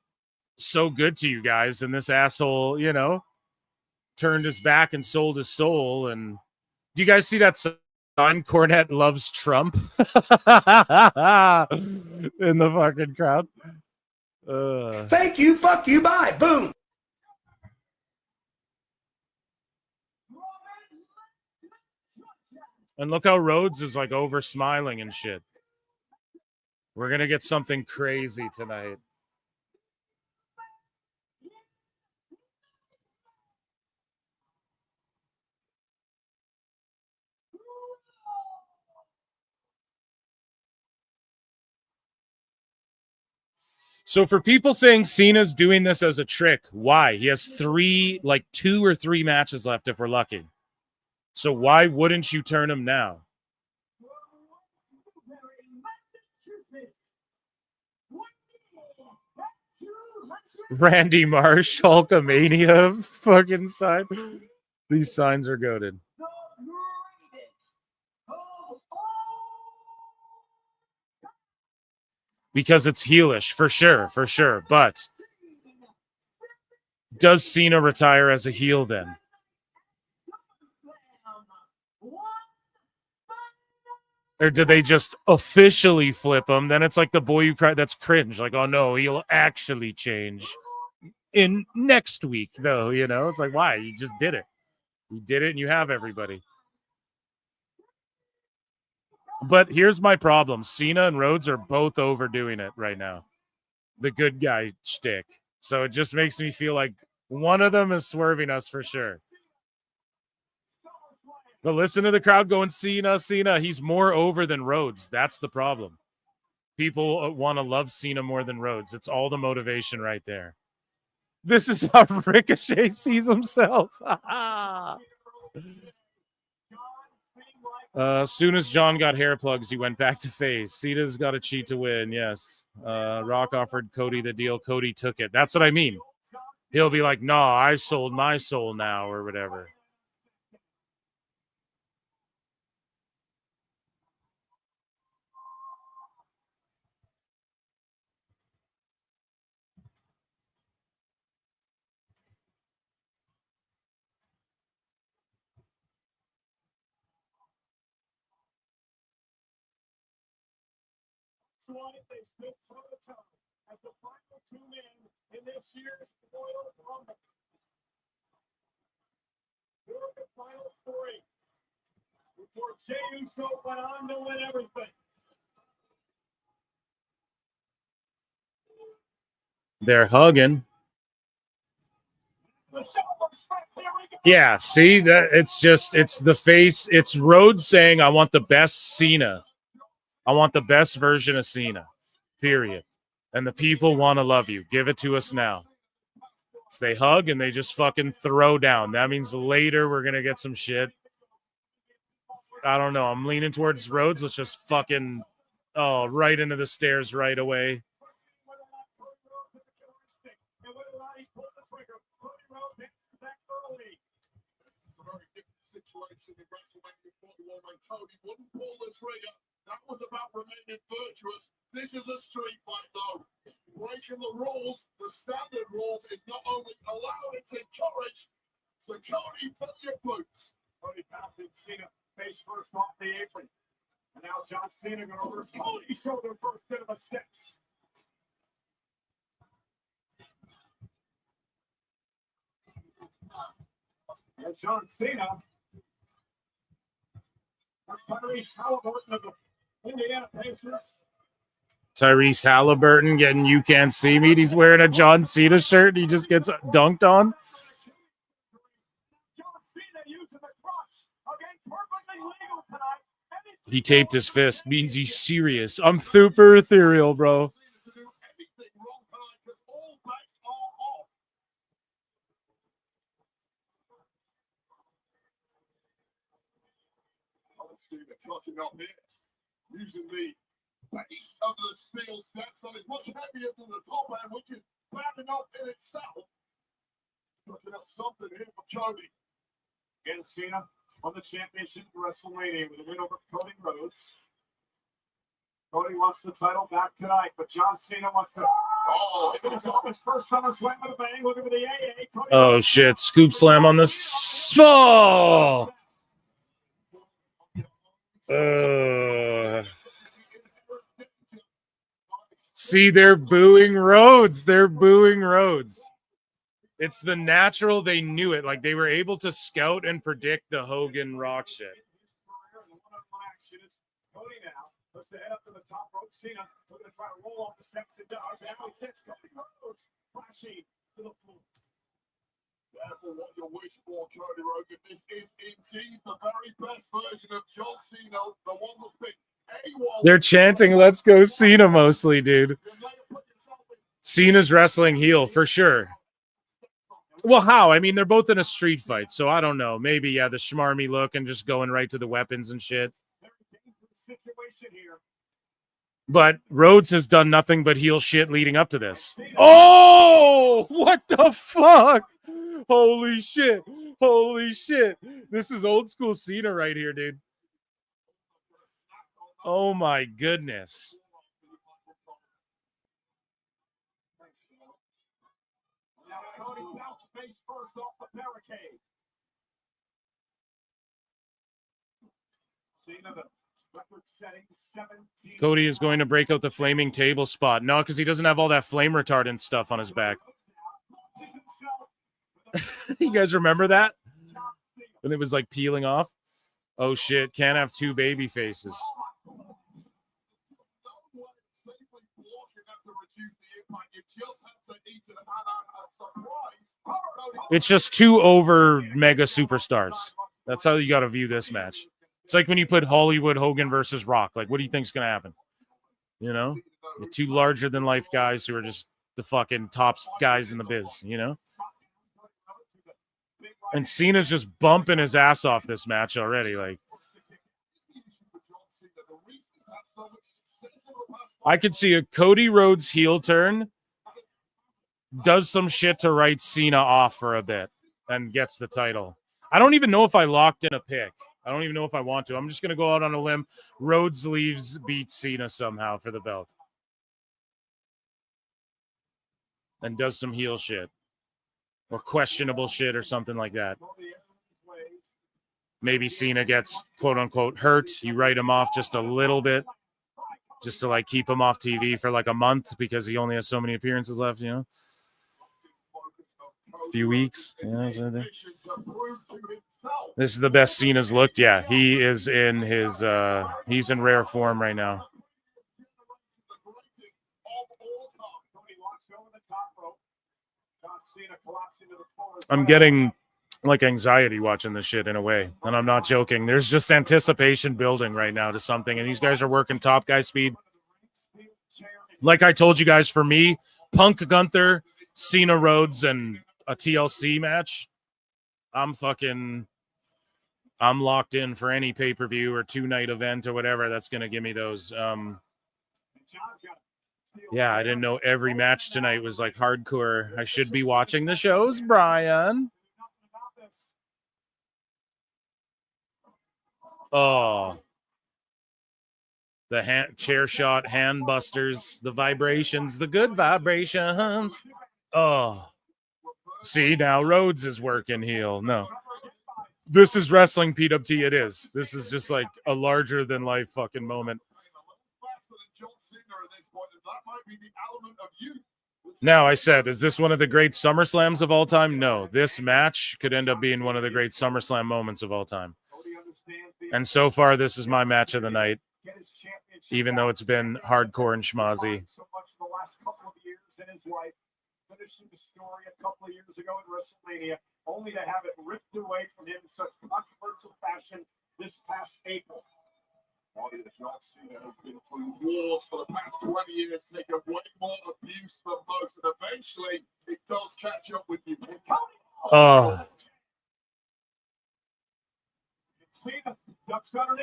so good to you guys, and this asshole, turned his back and sold his soul. And do you guys see that sign? Cornette loves Trump in the fucking crowd. Thank you, fuck you, bye, boom. And look how Rhodes is like over smiling and shit. We're gonna get something crazy tonight. So for people saying Cena's doing this as a trick, why? He has 2 or 3 matches left if we're lucky. So why wouldn't you turn him now? Randy Marsh, Hulkamania fucking sign. These signs are goated. Because it's heelish, for sure. But does Cena retire as a heel then? Or do they just officially flip him? Then it's like the boy who cried. That's cringe. Like, oh no, he'll actually change in next week, though. You know, it's like, why? You just did it. You did it and you have everybody. But here's my problem. Cena and Rhodes are both overdoing it right now. The good guy shtick. So it just makes me feel like one of them is swerving us for sure. But listen to the crowd going, Cena. He's more over than Rhodes. That's the problem. People want to love Cena more than Rhodes. It's all the motivation right there. This is how Ricochet sees himself. As soon as John got hair plugs, he went back to face. Cena's got to cheat to win. Yes. Rock offered Cody the deal. Cody took it. That's what I mean. He'll be like, no, I sold my soul now or whatever. They stood toe-to-toe as the final two men in this year's Royal Rumble. During the final three, before Jey Uso went on to win everything. They're hugging. Yeah, see that it's the face. It's Rhodes saying, I want the best Cena. I want the best version of Cena, period. And the people want to love you. Give it to us now. So they hug and they just fucking throw down. That means later we're going to get some shit. I don't know. I'm leaning towards Rhodes. Let's just fucking, right into the stairs right away. Cody wouldn't pull the trigger. That was about remaining virtuous. This is a street fight, though. Breaking the rules, the standard rules, is not only allowed, it's encouraged. So Cody, put your boots. Cody passing Cena face first off the apron. And now John Cena going to reverse Cody shoulder first bit of a steps. And John Cena. That's Tyrese Halliburton of the Indiana Pacers. Tyrese Halliburton getting You Can't See Me. He's wearing a John Cena shirt. He just gets dunked on. He taped his fist. Means he's serious. I'm super ethereal, bro. Clutching up here, using the base of the steel steps that is much heavier than the top end, which is bad enough in itself. Looking at something here for Cody. Again, Cena won the championship in WrestleMania with a win over Cody Rhodes. Cody wants the title back tonight, but John Cena wants to. Oh, it is his first SummerSlam with a bang. Looking for the AA. Cody Oh shit! Scoop slam on the. Oh! See, they're booing Rhodes. They're booing Rhodes. It's the natural. They knew it. Like they were able to scout and predict the Hogan Rock shit. Cody now puts the head up to the top rope. Cena looking to try to roll off the steps. It does. And he sits Cody Rhodes crashing to the floor. Therefore, what you wish for, Cody Rhodes, if this is indeed the very best version of John Cena, the one that's been They're chanting, let's go Cena mostly, dude. Cena's wrestling heel for sure. Well, how? I mean, they're both in a street fight, so I don't know. Maybe, yeah, the schmarmy look and just going right to the weapons and shit. situation here. But Rhodes has done nothing but heel shit leading up to this. Oh, what the fuck? Holy shit. Holy shit. This is old school Cena right here, dude. Oh my goodness. Cody is going to break out the flaming table spot. No, because he doesn't have all that flame retardant stuff on his back. You guys remember that? When it was like peeling off? Oh shit, can't have two baby faces. It's just two over mega superstars. That's how you got to view this match. It's like when you put Hollywood Hogan versus Rock. Like, what do you think's going to happen? You know? The two larger than life guys who are just the fucking top guys in the biz, you know? And Cena's just bumping his ass off this match already. Like, I could see a Cody Rhodes heel turn, does some shit to write Cena off for a bit, and gets the title. I don't even know if I locked in a pick. I don't even know if I want to. I'm just going to go out on a limb. Rhodes leaves, beats Cena somehow for the belt. And does some heel shit. Or questionable shit or something like that. Maybe Cena gets, quote-unquote, hurt. You write him off just a little bit. Just to, like, keep him off TV for, like, a month because he only has so many appearances left, you know? A few weeks. Yeah, this is the best Cena's looked. Yeah, he is in his, he's in rare form right now. I'm getting like anxiety watching this shit in a way, and I'm not joking. There's just anticipation building right now to something, and these guys are working top guy speed. Like I told you guys, for me, Punk Gunther, Cena Rhodes, and a TLC match, I'm locked in for any pay-per-view or two-night event or whatever that's going to give me those. Yeah, I didn't know every match tonight was like hardcore. I should be watching the shows, Brian. Oh, the chair shot, hand busters, the vibrations, the good vibrations. Oh, see, now Rhodes is working heel. No, this is wrestling PWT. It is. This is just like a larger than life fucking moment. Now, I said, is this one of the great SummerSlams of all time? No, this match could end up being one of the great SummerSlam moments of all time. And so far, this is my match of the night, even though it's been hardcore and schmozzy. Finishing the story a couple of years ago in WrestleMania, only to have it ripped away from him in such controversial fashion this past April. John Cena has been through wars for the past 20 years, taking way more abuse than most, and eventually it does catch up with you.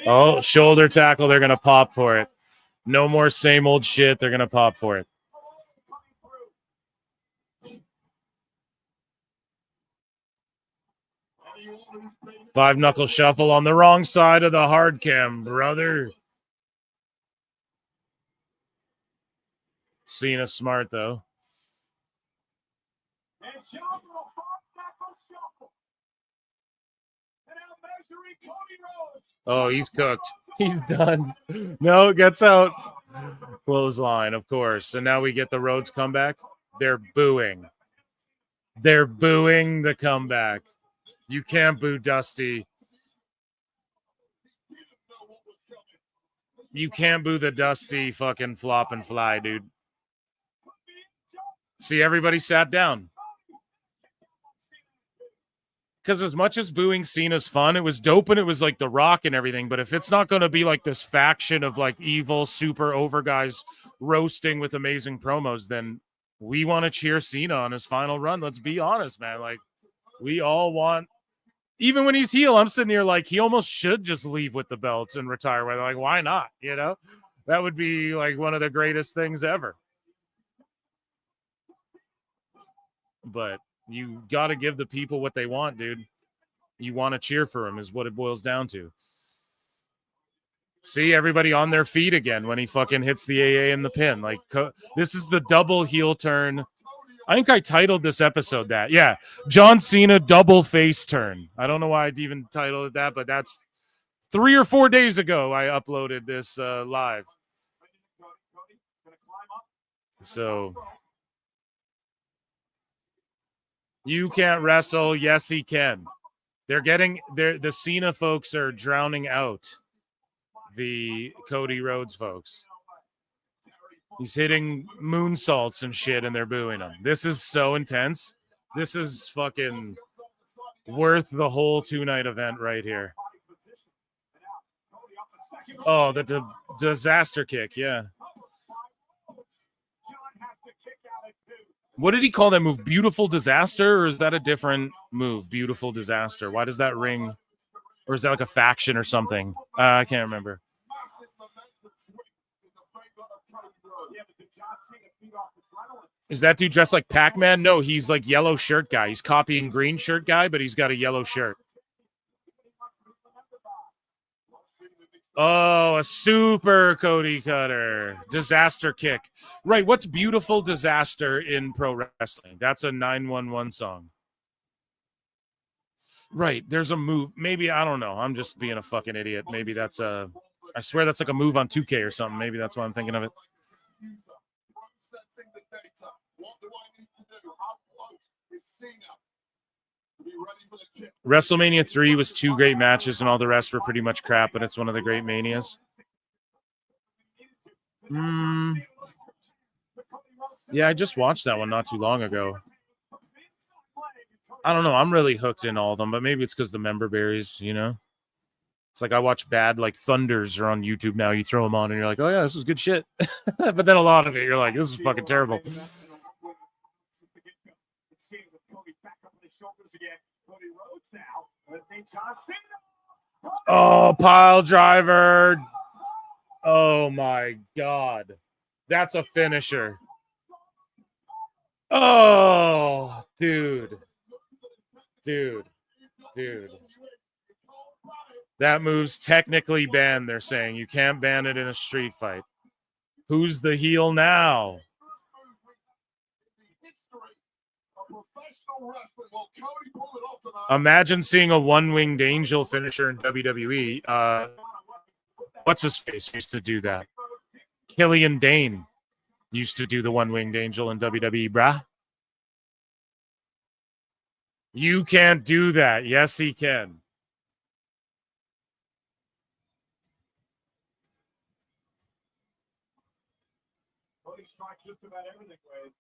Oh, shoulder tackle. They're going to pop for it. No more same old shit. They're going to pop for it. Five knuckle shuffle on the wrong side of the hard cam, brother. Cena smart, though. Oh, he's cooked. He's done. No, it gets out. Clothesline, of course. And now we get the Rhodes comeback. They're booing. They're booing the comeback. You can't boo Dusty. You can't boo the Dusty fucking flop and fly, dude. See, everybody sat down. Because as much as booing Cena's fun, it was dope and it was like The Rock and everything. But if it's not going to be like this faction of like evil, super over guys roasting with amazing promos, then we want to cheer Cena on his final run. Let's be honest, man. Like, we all want, even when he's heel, I'm sitting here like he almost should just leave with the belt and retire. Where they're like, why not? You know, That would be like one of the greatest things ever. But you got to give the people what they want, dude. You want to cheer for him is what it boils down to. See everybody on their feet again when he fucking hits the AA in the pin. Like, this is the double heel turn. I think I titled this episode that. Yeah, John Cena double face turn. I don't know why I'd even titled it that, but that's 3 or 4 days ago I uploaded this live. So you can't wrestle. Yes, he can. The Cena folks are drowning out the Cody Rhodes folks. He's hitting moonsaults and shit, and they're booing him. This is so intense. This is fucking worth the whole 2-night event right here. Oh, the disaster kick, yeah. What did he call that move? Beautiful Disaster? Or is that a different move? Beautiful Disaster. Why does that ring? Or is that like a faction or something? I can't remember. Is that dude dressed like Pac-Man? No, he's like yellow shirt guy. He's copying green shirt guy, but he's got a yellow shirt. Oh, a super Cody Cutter. Disaster kick. Right, what's Beautiful Disaster in pro wrestling? That's a 911 song. Right, there's a move. Maybe, I don't know. I'm just being a fucking idiot. Maybe that's I swear that's like a move on 2K or something. Maybe that's why I'm thinking of it. WrestleMania 3 was 2 great matches, and all the rest were pretty much crap, but it's one of the great manias. Yeah, I just watched that one not too long ago. I don't know. I'm really hooked in all of them, but maybe it's because the member berries, you know? It's like I watch bad, like, Thunders are on YouTube now. You throw them on, and you're like, oh, yeah, this is good shit. But then a lot of it, you're like, this is fucking terrible. Oh, pile driver. Oh, my God. That's a finisher. Oh, dude. Dude. That move's technically banned, they're saying. You can't ban it in a street fight. Who's the heel now? Imagine seeing a one-winged angel finisher in WWE. What's his face used to do that? Killian Dane used to do the one-winged angel in WWE, brah. You can't do that. Yes, he can. Cody strikes just about everything, Wade.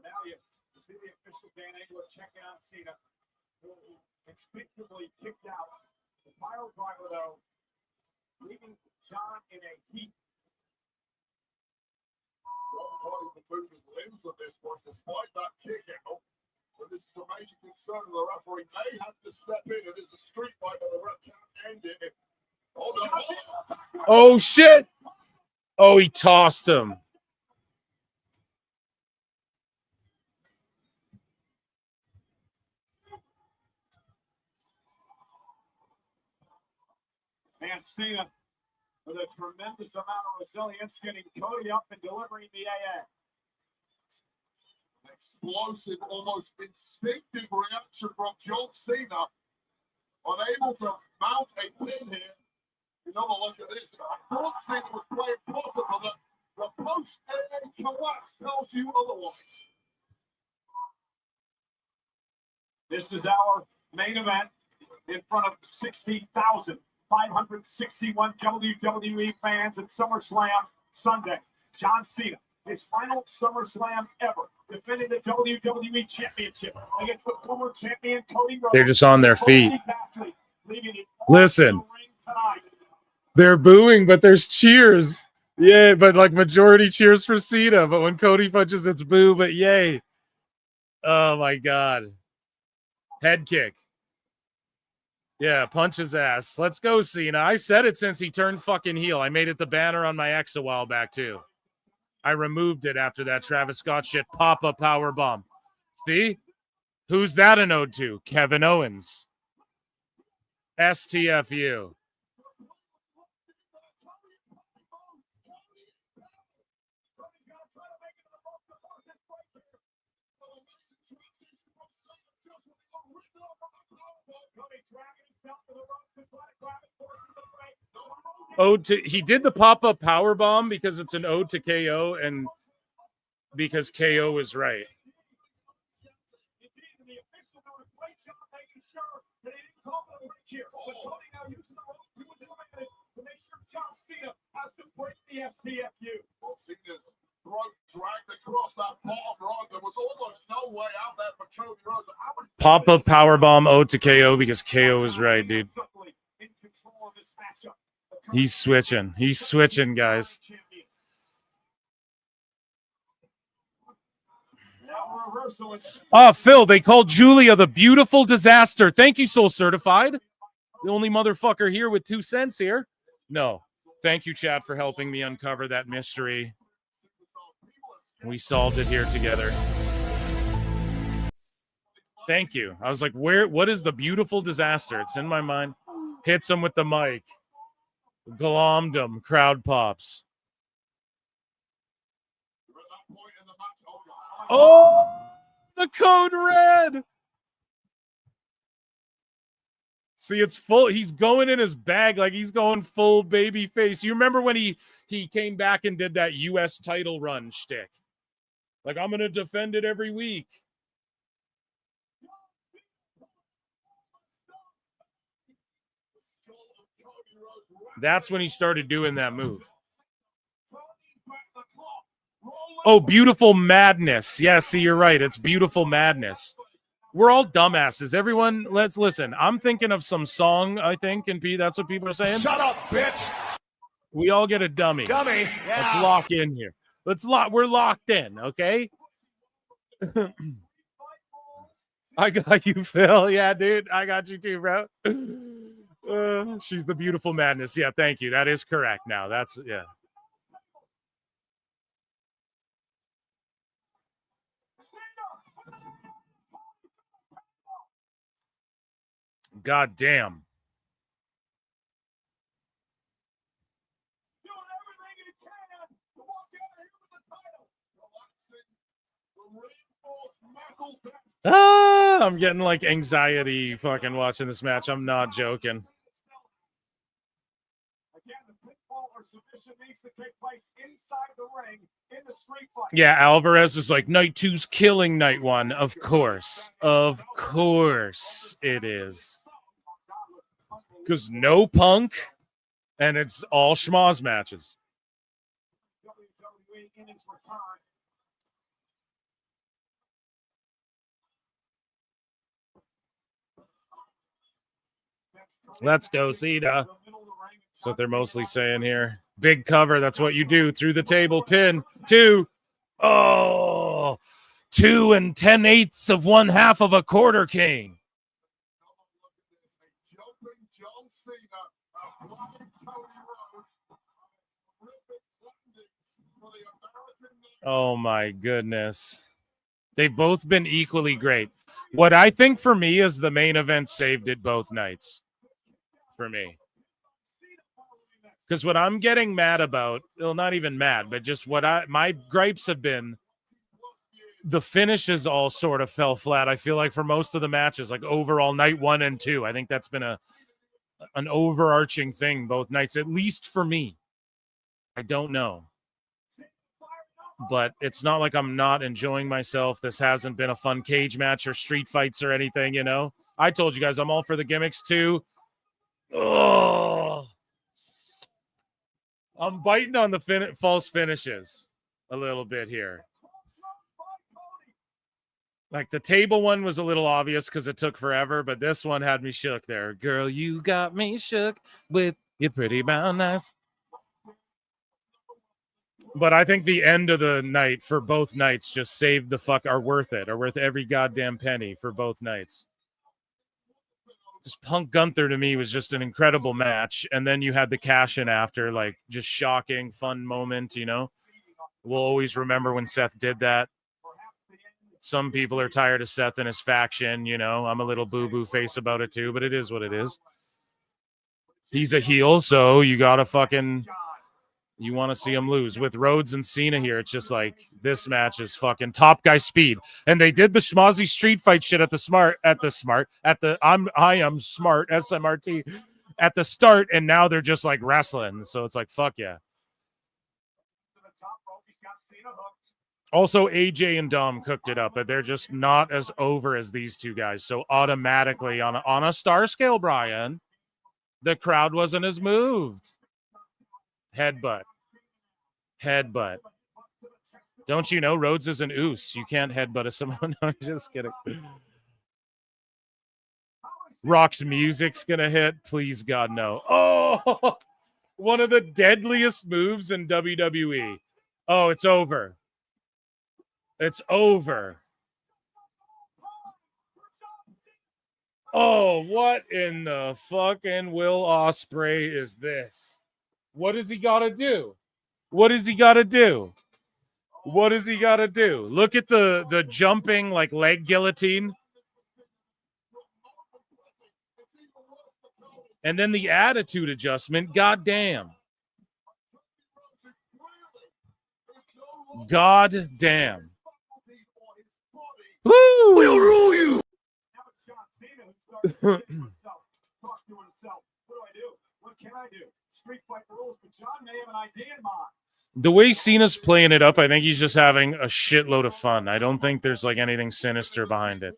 Now you see the official Dan Engler checking out Cena, who instinctively kicked out. The pile driver, though, leaving John in a heap. Cody removed his limbs at this point, despite that kick out. But this is a major concern. The referee may have to step in. It is a street fight, but the ref can't end it. Oh, shit. Oh, he tossed him. And Cena, with a tremendous amount of resilience, getting Cody up and delivering the AA. An explosive, almost instinctive reaction from John Cena, unable to mount a pin here. Another look at this. I thought Cena was playing possible, but the post-AA collapse tells you otherwise. This is our main event in front of 60,561 WWE fans at SummerSlam Sunday. John Cena, his final SummerSlam ever, defending the WWE Championship against the former champion Cody Rhodes. They're just on their feet. Listen. They're booing, but there's cheers. Yeah, but like majority cheers for Cena. But when Cody punches, it's boo, but yay. Oh, my God. Head kick. Yeah, punch his ass. Let's go, Cena. I said it since he turned fucking heel. I made it the banner on my X a while back, too. I removed it after that Travis Scott shit. Pop-up power bomb. See? Who's that an ode to? Kevin Owens. STFU. Ode to, he did the pop-up power bomb because it's an ode to KO and because KO is right. Pop-up power bomb ode to KO because KO is right, dude. He's switching. He's switching, guys. Oh, Phil, they called Julia the beautiful disaster. Thank you, Soul Certified. The only motherfucker here with 2 cents here. No. Thank you, Chad, for helping me uncover that mystery. We solved it here together. Thank you. I was like, what is the beautiful disaster? It's in my mind. Hits him with the mic. Glommed him. Crowd pops. Oh, the code red. See, it's full. He's going in his bag like he's going full baby face. You remember when he came back and did that U.S. title run shtick? Like, I'm going to defend it every week. That's when he started doing that move. Oh, beautiful madness. Yeah, see, you're right. It's beautiful madness. We're all dumbasses. Everyone, let's listen. I'm thinking of some song, I think, and that's what people are saying. Shut up, bitch. We all get a dummy. Dummy. Yeah. Let's lock in here. We're locked in, okay? I got you, Phil. Yeah, dude. I got you too, bro. She's the beautiful madness. Yeah, thank you. That is correct now. That's, yeah. God damn. I'm getting like anxiety fucking watching this match. I'm not joking. Yeah, Alvarez is like, night 2's killing night 1. Of course. Of course it is. Because no Punk, and it's all schmoz matches. Let's go, Cena. That's what they're mostly saying here. Big cover. That's what you do. Through the table. Pin. 2. Oh. 2 10/8 of 1/2 of a quarter cane. Oh, my goodness. They've both been equally great. What I think for me is the main event saved it both nights. For me. Because what I'm getting mad about, well, not even mad, but just my gripes have been the finishes all sort of fell flat. I feel like for most of the matches, like overall night 1 and 2, I think that's been an overarching thing both nights, at least for me. I don't know. But it's not like I'm not enjoying myself. This hasn't been a fun cage match or street fights or anything, you know? I told you guys I'm all for the gimmicks too. Oh, I'm biting on the false finishes a little bit here. Like the table one was a little obvious because it took forever, but this one had me shook there. Girl, you got me shook with your pretty brown eyes. But I think the end of the night for both nights just saved the fuck, are worth it, are worth every goddamn penny for both nights. Just Punk Gunther to me was just an incredible match. And then you had the cash in after, like, just shocking, fun moment, you know? We'll always remember when Seth did that. Some people are tired of Seth and his faction, you know? I'm a little boo-boo face about it too, but it is what it is. He's a heel, so you gotta fucking... You want to see him lose. With Rhodes and Cena here, it's just like, this match is fucking top guy speed. And they did the schmozzy street fight shit at the I am smart SMRT at the start, and now they're just like wrestling. So it's like, fuck yeah. Also, AJ and Dom cooked it up, but they're just not as over as these two guys. So automatically on a star scale, Brian, the crowd wasn't as moved. Headbutt. Don't you know Rhodes is an oos? You can't headbutt a Samoan. No, I'm just kidding. Rock's music's gonna hit. Please, God, no. Oh, one of the deadliest moves in WWE. Oh, it's over. It's over. Oh, what in the fucking Will Ospreay is this? What does he gotta do? What does he got to do? What does he got to do? Look at the jumping, like, leg guillotine. And then the attitude adjustment. God damn. God damn. Woo! We'll rule you. What can I do? Street fight the rules, but John may have an idea in mind. The way Cena's playing it up, I think he's just having a shitload of fun. I don't think there's like anything sinister behind it.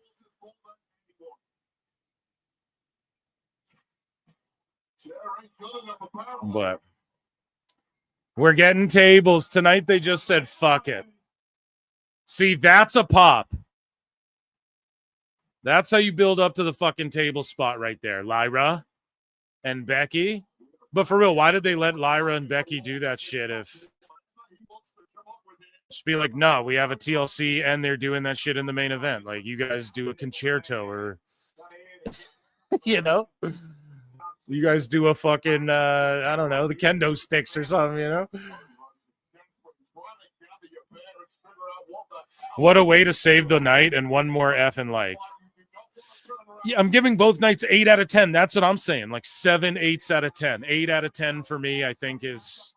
But we're getting tables. Tonight they just said, fuck it. See, that's a pop. That's how you build up to the fucking table spot right there. Lyra and Becky. But for real, why did they let Lyra and Becky do that shit if... Just be like, no, we have a TLC and they're doing that shit in the main event. Like, you guys do a concerto or, you know, you guys do a fucking, I don't know, the kendo sticks or something, you know? What a way to save the night and one more effing like. Yeah, I'm giving both nights 8 out of 10. That's what I'm saying. Like 7 8s out of 10. 8 out of 10 for me, I think is...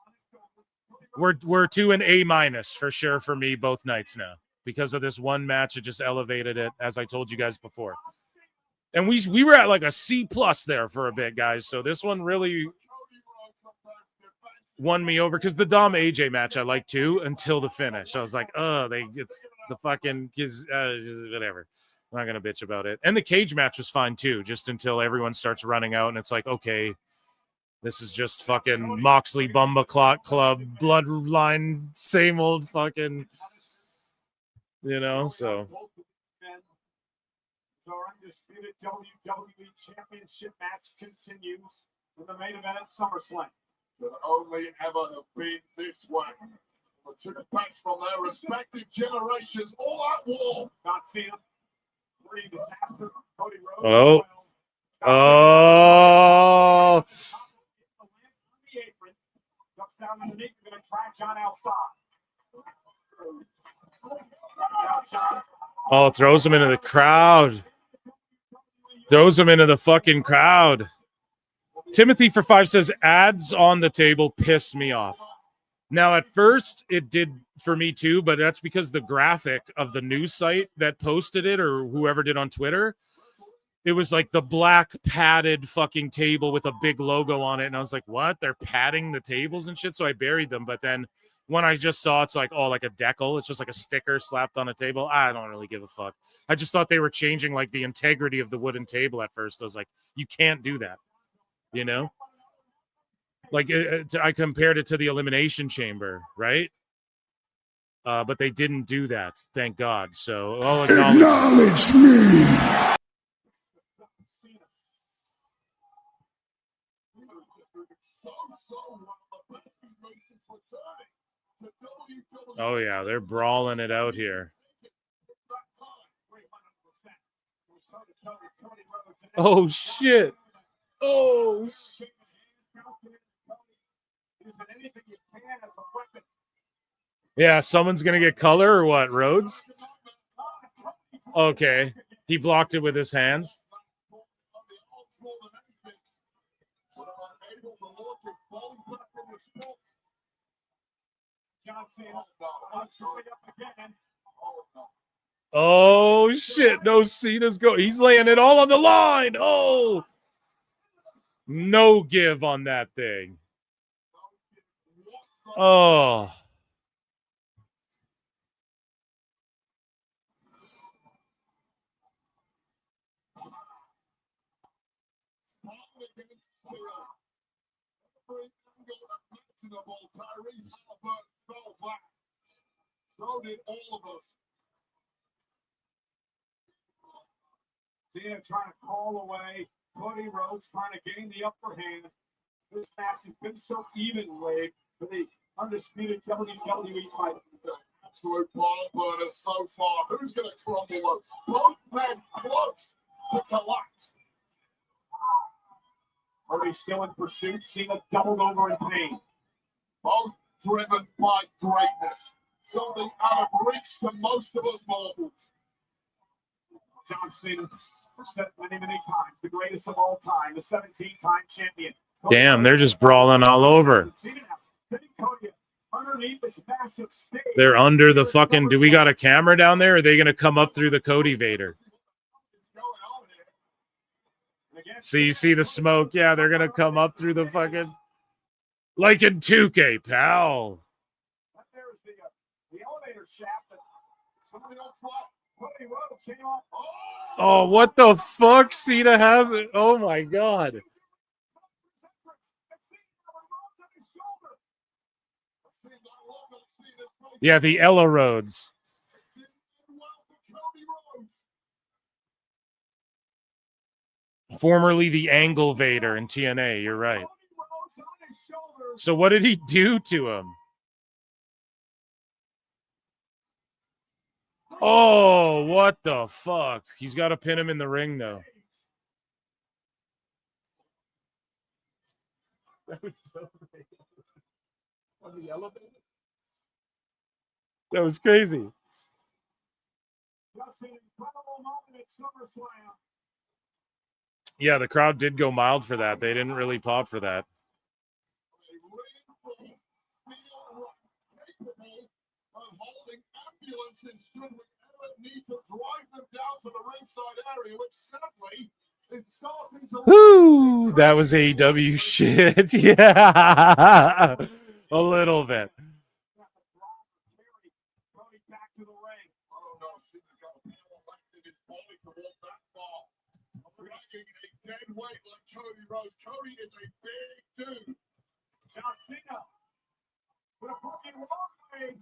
We're to an A- for sure for me both nights now. Because of this one match, it just elevated it, as I told you guys before. And we were at like a C+ there for a bit, guys. So this one really won me over. Because the Dom AJ match I liked too until the finish. I was like, oh, it's the fucking whatever. I'm not gonna bitch about it. And the cage match was fine too, just until everyone starts running out and it's like, okay. This is just fucking Moxley Bumba Clot Club, Bloodline, same old fucking, you know, so. Our undisputed WWE Championship match continues in the main event at SummerSlam. Could only ever have been this way. The two best from their respective generations, all out war. Not Cena. Three disaster. Cody Rhodes. Oh. Down underneath, you're going to try John outside. Oh, throws him into the crowd. Throws him into the fucking crowd. Timothy for 5 says, ads on the table piss me off. Now, at first, it did for me too, but that's because the graphic of the news site that posted it or whoever did on Twitter, it was like the black padded fucking table with a big logo on it. And I was like, what? They're padding the tables and shit? So I buried them. But then when I just saw it's like, oh, like a decal. It's just like a sticker slapped on a table. I don't really give a fuck. I just thought they were changing like the integrity of the wooden table at first. I was like, you can't do that. You know? Like I compared it to the Elimination Chamber, right? But they didn't do that. Thank God. So I'll acknowledge me. Oh, yeah, they're brawling it out here. Oh shit. Oh shit. Yeah, someone's gonna get color or what? Rhodes? Okay. He blocked it with his hands. Oh shit. No, Cena's go. He's laying it all on the line. Oh, no give on that thing. Oh. So did all of us. Cena trying to call away. Cody Rhodes trying to gain the upper hand. This match has been so evenly for the undisputed WWE title. Absolute ball burner so far. Who's going to crumble? Both men close to collapse. Cody still in pursuit. Cena doubled over in pain. Both driven by greatness. Something out of reach to most of us mortals. John Cena, said many times, the greatest of all time, the 17-time champion. Damn, they're just brawling all over. They're under the fucking. Do we got a camera down there? Or are they gonna come up through the Cody Vader? So you see the smoke? Yeah, they're gonna come up through the fucking. Like in 2K, pal. The elevator shaft that somebody don't fly. Cody Rhodes came off. Oh, what the fuck? Cena has it. Oh my god. Yeah, the Ella Rhodes. Formerly the Angle Vader in TNA. You're right. So what did he do to him? Oh, what the fuck? He's got to pin him in the ring, though. That was so on the elevator. That was crazy. Yeah, the crowd did go mild for that. They didn't really pop for that. Whoo, that was AEW shit. Yeah, a little bit. Dead weight like Cody Rhodes. Cody is a big dude. John Cena with a fucking wrong way.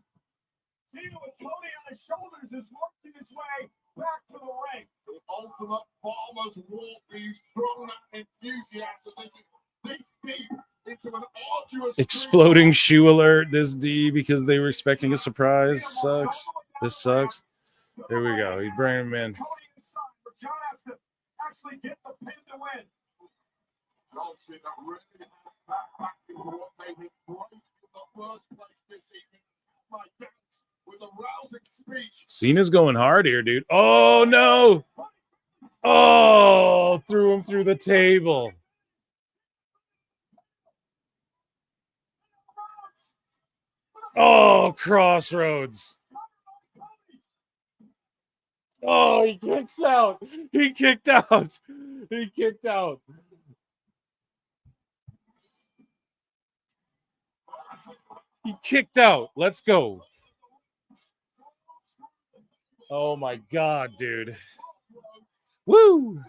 Cena with Cody on his shoulders is working his way back to the ring. The ultimate farmer's walk. He's strong enthusiasm. This is this deep into an arduous. Exploding shoe alert. This D because they were expecting a surprise. Sucks. This sucks. There we go. You bring him in. John has to actually get the pin to win. John Cena really has back into what made him great in the first place this evening. My dance with a rousing speech. Cena's going hard here, dude. Oh, no. Oh, threw him through the table. Oh, Crossroads. Oh, he kicks out. He kicked out. He kicked out. He kicked out. Let's go. Oh, my God, dude. Woo.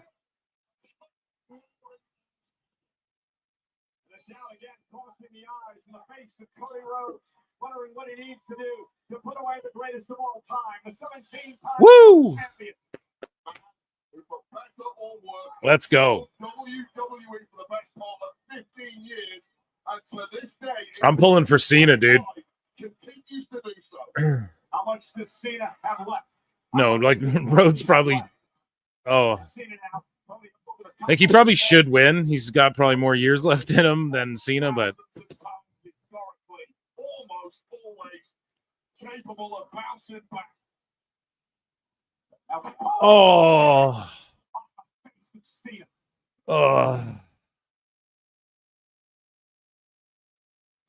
Now again, crossing the eyes in the face of Cody Rhodes, wondering what he needs to do to put away the greatest of all time, the 17-time Woo! champion. Let's go. WWE for the best part of 15 years, and to this day, I'm pulling for Cena, dude. continues to do so. How much does Cena have left? No, like Rhodes probably. Oh, Like, he probably should win. He's got probably more years left in him than Cena, but Almost always capable of bouncing back. oh.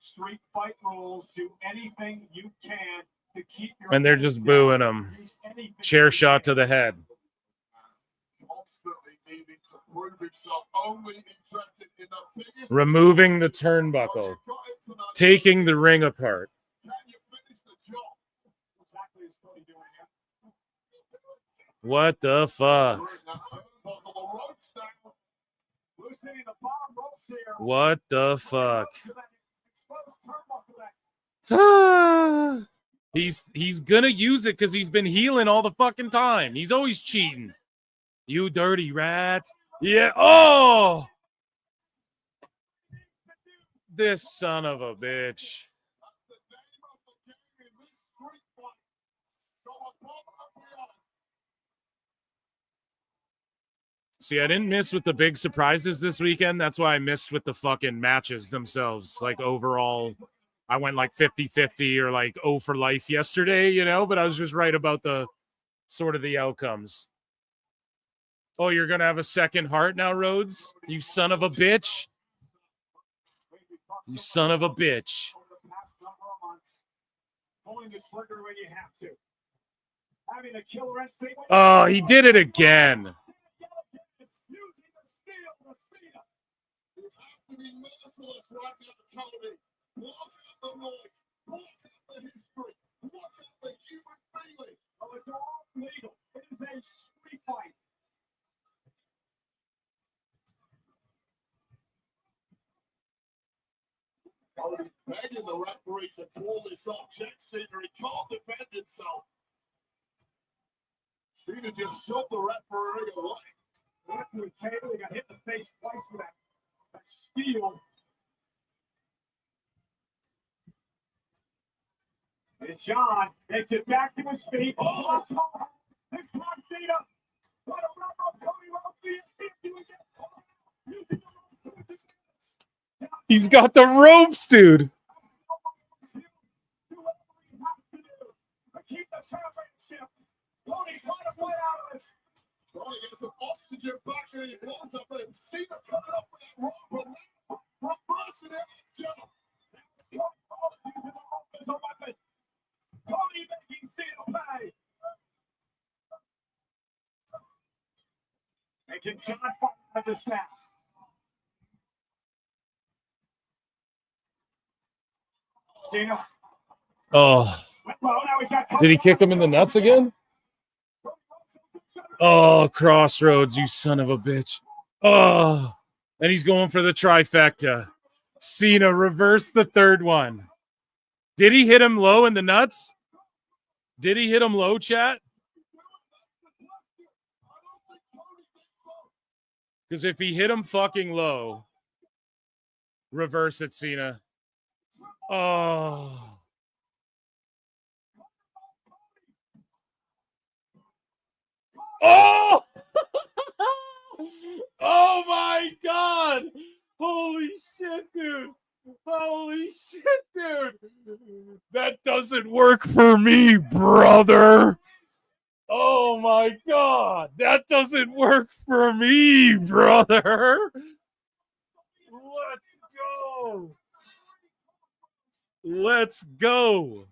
Street fight rules. Do anything you can to keep your And they're just booing him. Chair shot to the head. constantly needing to prove himself, only interested in the biggest. Removing the turnbuckle. Taking the ring apart. Can you finish the job? Exactly as Cody doing here. What the fuck? What the fuck? He's gonna use it because he's been healing all the fucking time. He's always cheating. You dirty rat. Yeah. Oh, this son of a bitch. See, I didn't miss with the big surprises this weekend. That's why I missed with the fucking matches themselves. Like, overall, I went like 50-50 or like 0 for life yesterday, you know, but I was just right about the sort of the outcomes. Oh, you're going to have a second heart now, Rhodes? You son of a bitch. You son of a bitch. Oh, he did it again. Cody begging the referee to pull this off. Check Cena. He can't defend himself. Cena just shoved the referee away. Went to the table. He got hit in the face twice with that steel. And John makes it back to his feet. Oh, it's not Cena. What a run on Cody Rhodes. He's got the ropes, dude. Keep the championship. Cody's trying to play out of this. Trying to get some oxygen back in his lungs up there. Cena coming up with that rope, but reversing it. Cody making Cena pay. And can John fight out of this now? Cena. Oh. Did he kick him in the nuts again? Oh, Crossroads, you son of a bitch. Oh. And he's going for the trifecta. Cena reversed the third one. Did he hit him low in the nuts? Did he hit him low, chat? Because if he hit him fucking low, reverse it, Cena. Oh. Oh! Oh my God! Holy shit, dude! Holy shit, dude! That doesn't work for me, brother! Oh my God! That doesn't work for me, brother! Let's go! Let's go!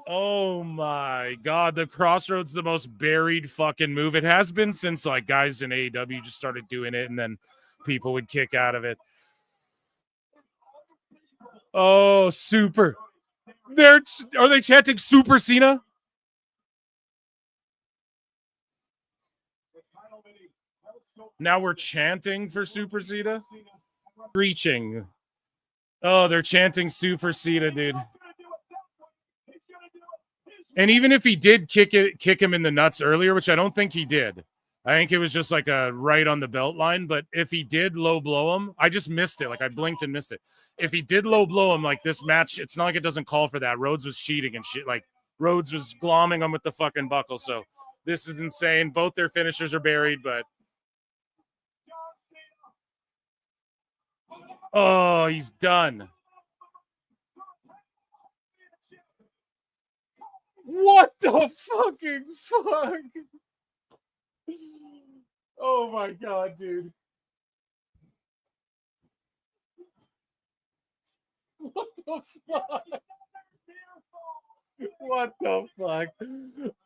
Oh my God, the Crossroads, the most buried fucking move. It has been since like guys in AEW just started doing it and then people would kick out of it. Oh, super. Are they chanting Super Cena? Now we're chanting for Super Cena? Preaching. Oh, they're chanting Super Cena, dude. And even if he did kick him in the nuts earlier, which I don't think he did. I think it was just like a right on the belt line. But if he did low blow him, I just missed it. Like I blinked and missed it. If he did low blow him, like this match, it's not like it doesn't call for that. Rhodes was cheating and shit. Like Rhodes was glomming him with the fucking buckle. So This is insane. Both their finishers are buried, but oh, he's done. What the fucking fuck? Oh my god, dude. What the fuck? What the fuck?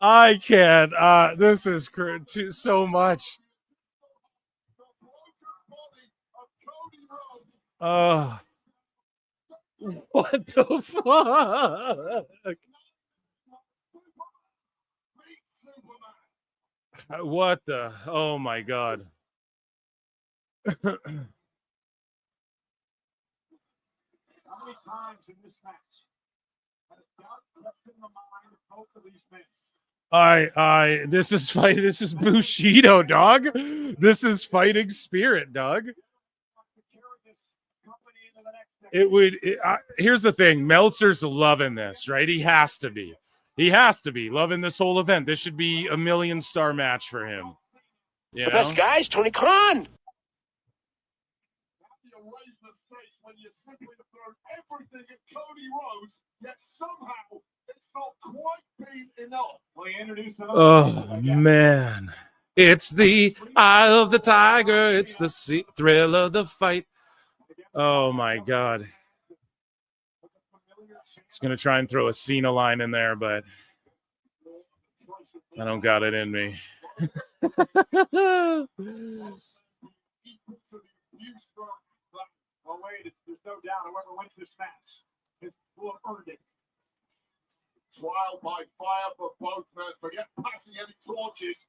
I can't. This is so much. What the fuck? What the? Oh my god. How many times in this match has doubt crept in the mind of both of these men? This is fight. This is Bushido, dog. This is fighting spirit, dog. Here's the thing. Meltzer's loving this, right? He has to be. He has to be loving this whole event. This should be a 1 million star match for him. You The know? best guys, Tony Khan. When you simply throw everything at Cody Rhodes, yet somehow it's not quite been enough. Well, he introduced Oh man, it's the eye of the tiger. It's the thrill of the fight. Oh my god. It's gonna try and throw a Cena line in there, but I don't got it in me. Oh, wait, there's no doubt whoever wins this match will have earned it. Trial by fire for both men. Forget passing any torches.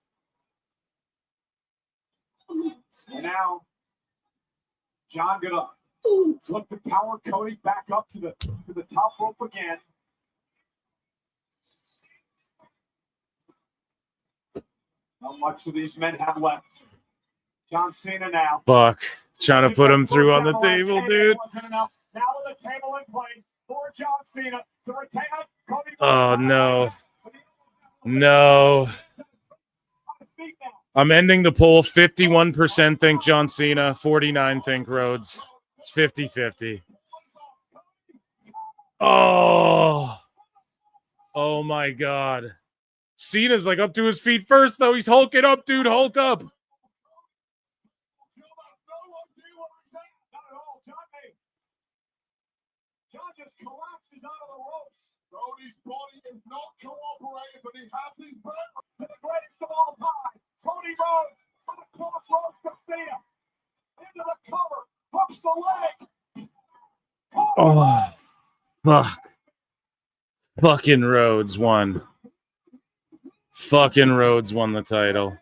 And now, John gonna look to power Cody back up to the top rope again. How much do these men have left? John Cena now. Fuck. Trying to put him through on the table, dude. Now with the table in place for John Cena to retain Cody. Oh no. No. I'm ending the poll. 51% think John Cena, 49 think Rhodes. It's 50-50. Oh. Oh my god. Cena's like up to his feet first, though. He's hulking up, dude. Hulk up. Just collapses out of the ropes. Cody's body is not cooperating, but he has his back to the greatest of all time. Cody Rhodes from the crossroads to Cena. Into the cover. Hooks the leg. Oh, fuck. Fucking Rhodes won. Fucking Rhodes won the title.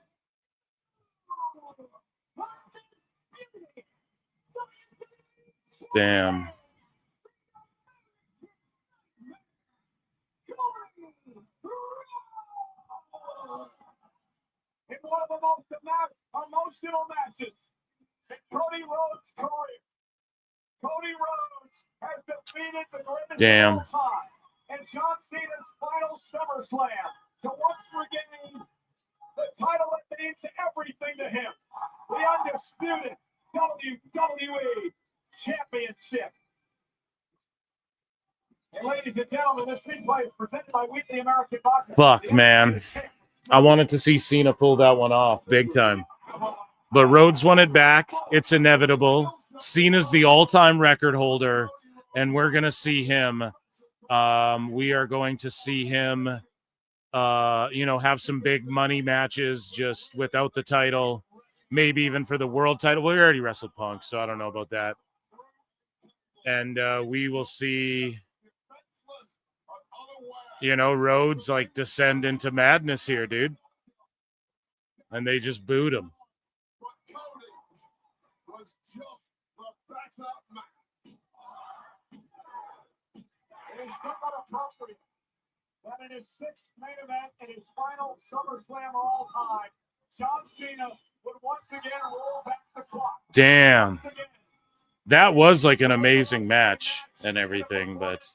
Damn. In one of the most emotional matches in Cody Rhodes' career. Cody Rhodes has defeated the greatest of all time in John Cena's final SummerSlam to once regain the title that means everything to him. The undisputed WWE Championship. And ladies and gentlemen, this replay is presented by Weekly American Boxing. Fuck, man. I wanted to see Cena pull that one off big time. But Rhodes won it back. It's inevitable. Cena's the all-time record holder, and we're going to see him. We are going to see him, have some big money matches just without the title, maybe even for the world title. Well, we already wrestled Punk, so I don't know about that. And we will see, Rhodes like descend into madness here, dude. And they just booed him. That in his sixth main event and his final SummerSlam of all time, John Cena would once again roll back the clock. Damn. That was like an amazing match and everything, but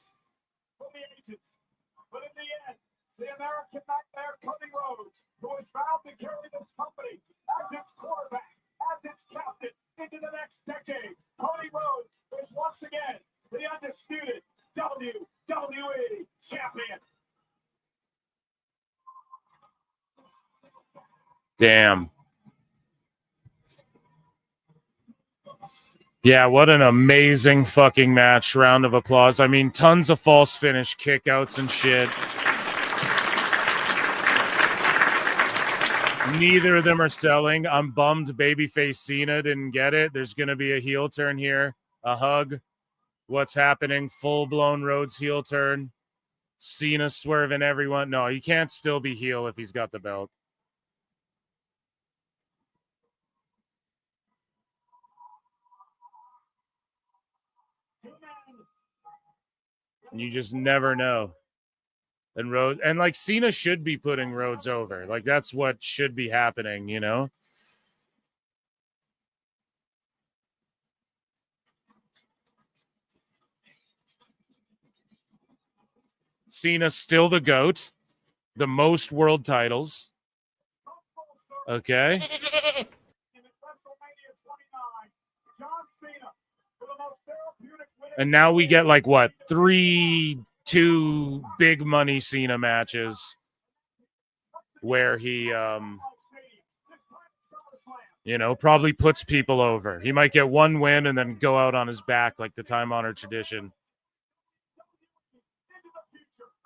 But in the end, the American nightmare Cody Rhodes who is vowed to carry this company as its quarterback, as its captain into the next decade. Cody Rhodes is once again the undisputed WWE champion. Damn. Yeah, what an amazing fucking match. Round of applause. I mean, tons of false finish kickouts and shit. Neither of them are selling. I'm bummed babyface Cena didn't get it. There's going to be a heel turn here. A hug. What's happening? Full-blown Rhodes heel turn. Cena swerving everyone. No, he can't still be heel if he's got the belt. You just never know. And Rhodes, and like Cena should be putting Rhodes over. Like that's what should be happening, you know? Cena's still the GOAT, the most world titles. Okay. And now we get like what? 3-2 big money Cena matches where he you know, probably puts people over. He might get one win and then go out on his back like the time-honored tradition.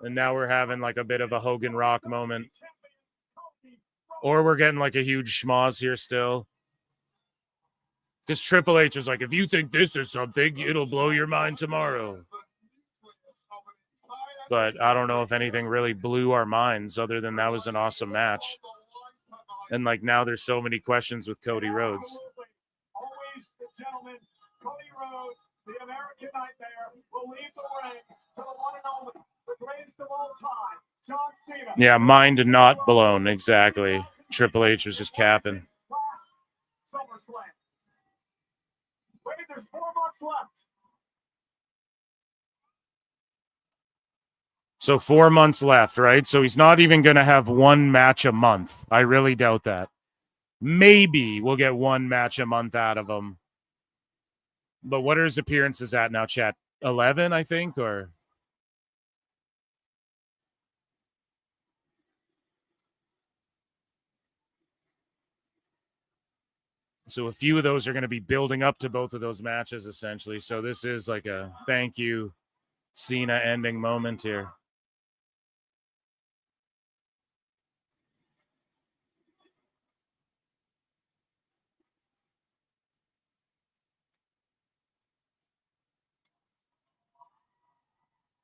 And now we're having like a bit of a Hogan Rock moment. Or we're getting like a huge schmoz here still. Because Triple H is like, if you think this is something, it'll blow your mind tomorrow. But I don't know if anything really blew our minds other than that was an awesome match. And like now there's so many questions with Cody Rhodes. Always the gentleman, Cody Rhodes, the American Nightmare, will leave the ring to the one and only, the greatest of all time, John Cena. Yeah, mind not blown, exactly. Triple H was just capping. SummerSlam. Wait, there's 4 months left. So 4 months left, right? So he's not even going to have one match a month. I really doubt that. Maybe we'll get one match a month out of him. But what are his appearances at now, chat? 11, I think, or... So a few of those are going to be building up to both of those matches, essentially. So this is like a thank you Cena ending moment here.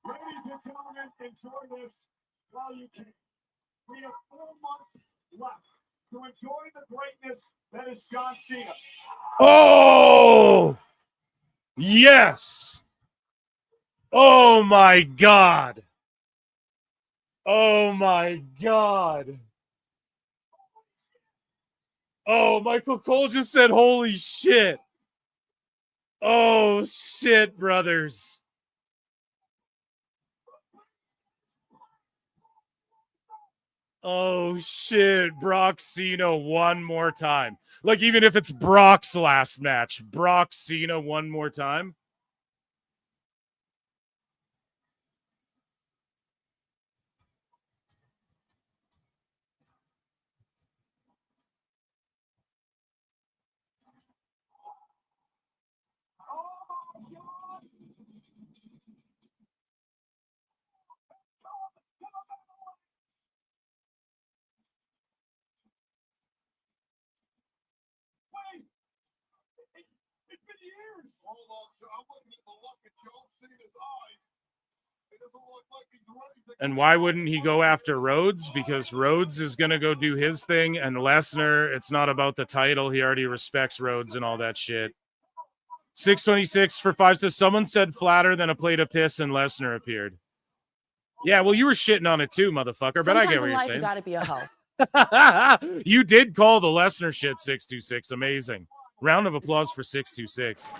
Ladies and gentlemen, enjoy this while you can. We have 4 months left to enjoy the greatness that is John Cena. Oh! Yes! Oh my God! Oh my God! Oh, Michael Cole just said, holy shit! Oh shit, brothers. Oh shit, Brock Cena one more time. Like even if it's Brock's last match, Brock Cena one more time. It's been years. Hold on, I'm looking at the look at John Cena's eyes. It doesn't look like he's ready to... And why wouldn't he go after Rhodes? Because Rhodes is going to go do his thing, and Lesnar, it's not about the title. He already respects Rhodes and all that shit. 626 for 5 says, someone said flatter than a plate of piss, and Lesnar appeared. Yeah, well, you were shitting on it too, motherfucker, but I get what you're saying. You gotta be a hoe. You did call the Lesnar shit, 626. Amazing. Round of applause for 626.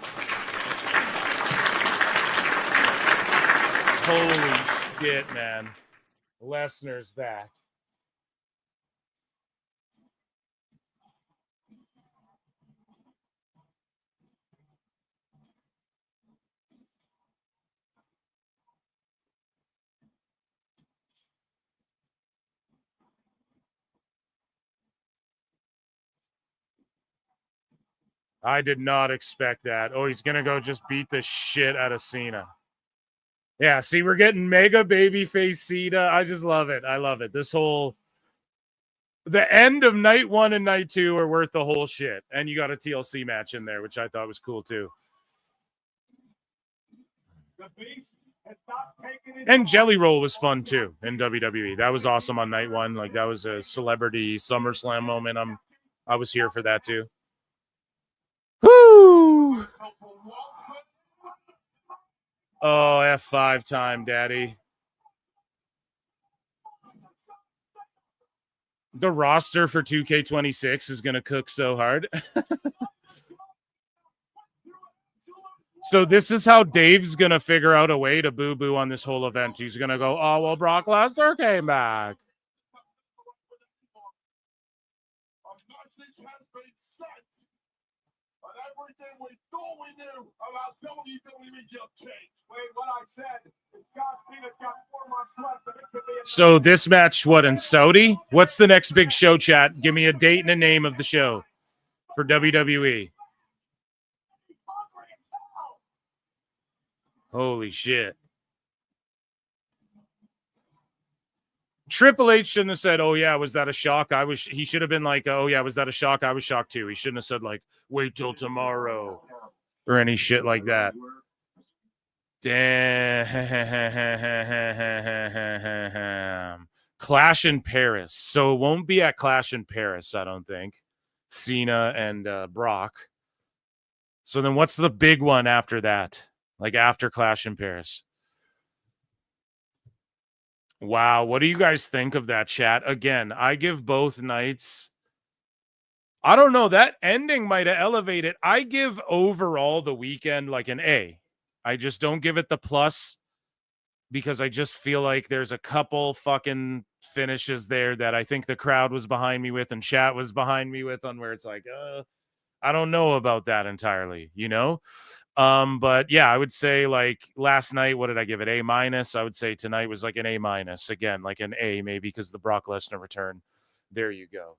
Holy shit, man. Lesnar's back. I did not expect that. Oh, he's going to go just beat the shit out of Cena. Yeah, see, we're getting mega babyface Cena. I just love it. I love it. This whole... The end of night 1 and night 2 are worth the whole shit. And you got a TLC match in there, which I thought was cool, too. And Jelly Roll was fun, too, in WWE. That was awesome on night 1. Like, that was a celebrity SummerSlam moment. I was here for that, too. Woo! Oh, F5 time, daddy. The roster for 2K26 is going to cook so hard. So this is how Dave's going to figure out a way to boo-boo on this whole event. He's going to go, oh, well, Brock Lesnar came back. So this match, what, in Saudi? What's the next big show, chat? Give me a date and a name of the show for WWE. Holy shit. Triple H shouldn't have said, oh, yeah, was that a shock? He should have been like, oh, yeah, was that a shock? I was shocked too. He shouldn't have said, like, wait till tomorrow or any shit like that. Damn. Clash in Paris. So it won't be at Clash in Paris, I don't think. Cena and Brock. So then what's the big one after that? Like after Clash in Paris? Wow. What do you guys think of that, chat? Again, I give both nights. I don't know. That ending might have elevated. I give overall the weekend like an A. I just don't give it the plus because I just feel like there's a couple fucking finishes there that I think the crowd was behind me with and chat was behind me with on where it's like, I don't know about that entirely, you know? But yeah, I would say like last night, what did I give it? A-? I would say tonight was like an A-. Again, like an A maybe because the Brock Lesnar return. There you go.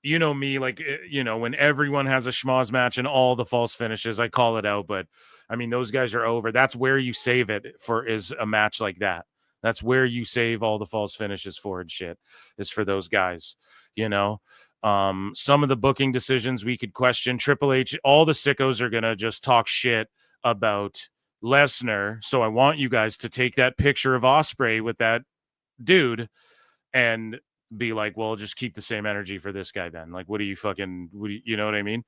You know me, like, you know, when everyone has a schmoz match and all the false finishes, I call it out. But I mean, those guys are over. That's where you save it for, is a match like that. That's where you save all the false finishes for and shit, is for those guys, you know. Some of the booking decisions we could question. Triple H, all the sickos are going to just talk shit about Lesnar. So I want you guys to take that picture of Ospreay with that dude and be like, well, just keep the same energy for this guy then. Like, what do you fucking, you know what I mean?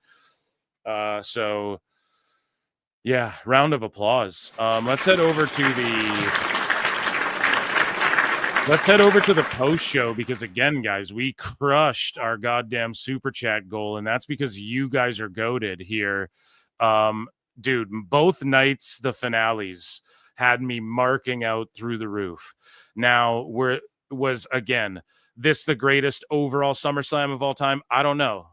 So yeah, round of applause. Let's head over to the post show because again, guys, we crushed our goddamn super chat goal. And that's because you guys are goated here. Dude, both nights, the finales had me marking out through the roof. Now was again, this the greatest overall SummerSlam of all time? I don't know.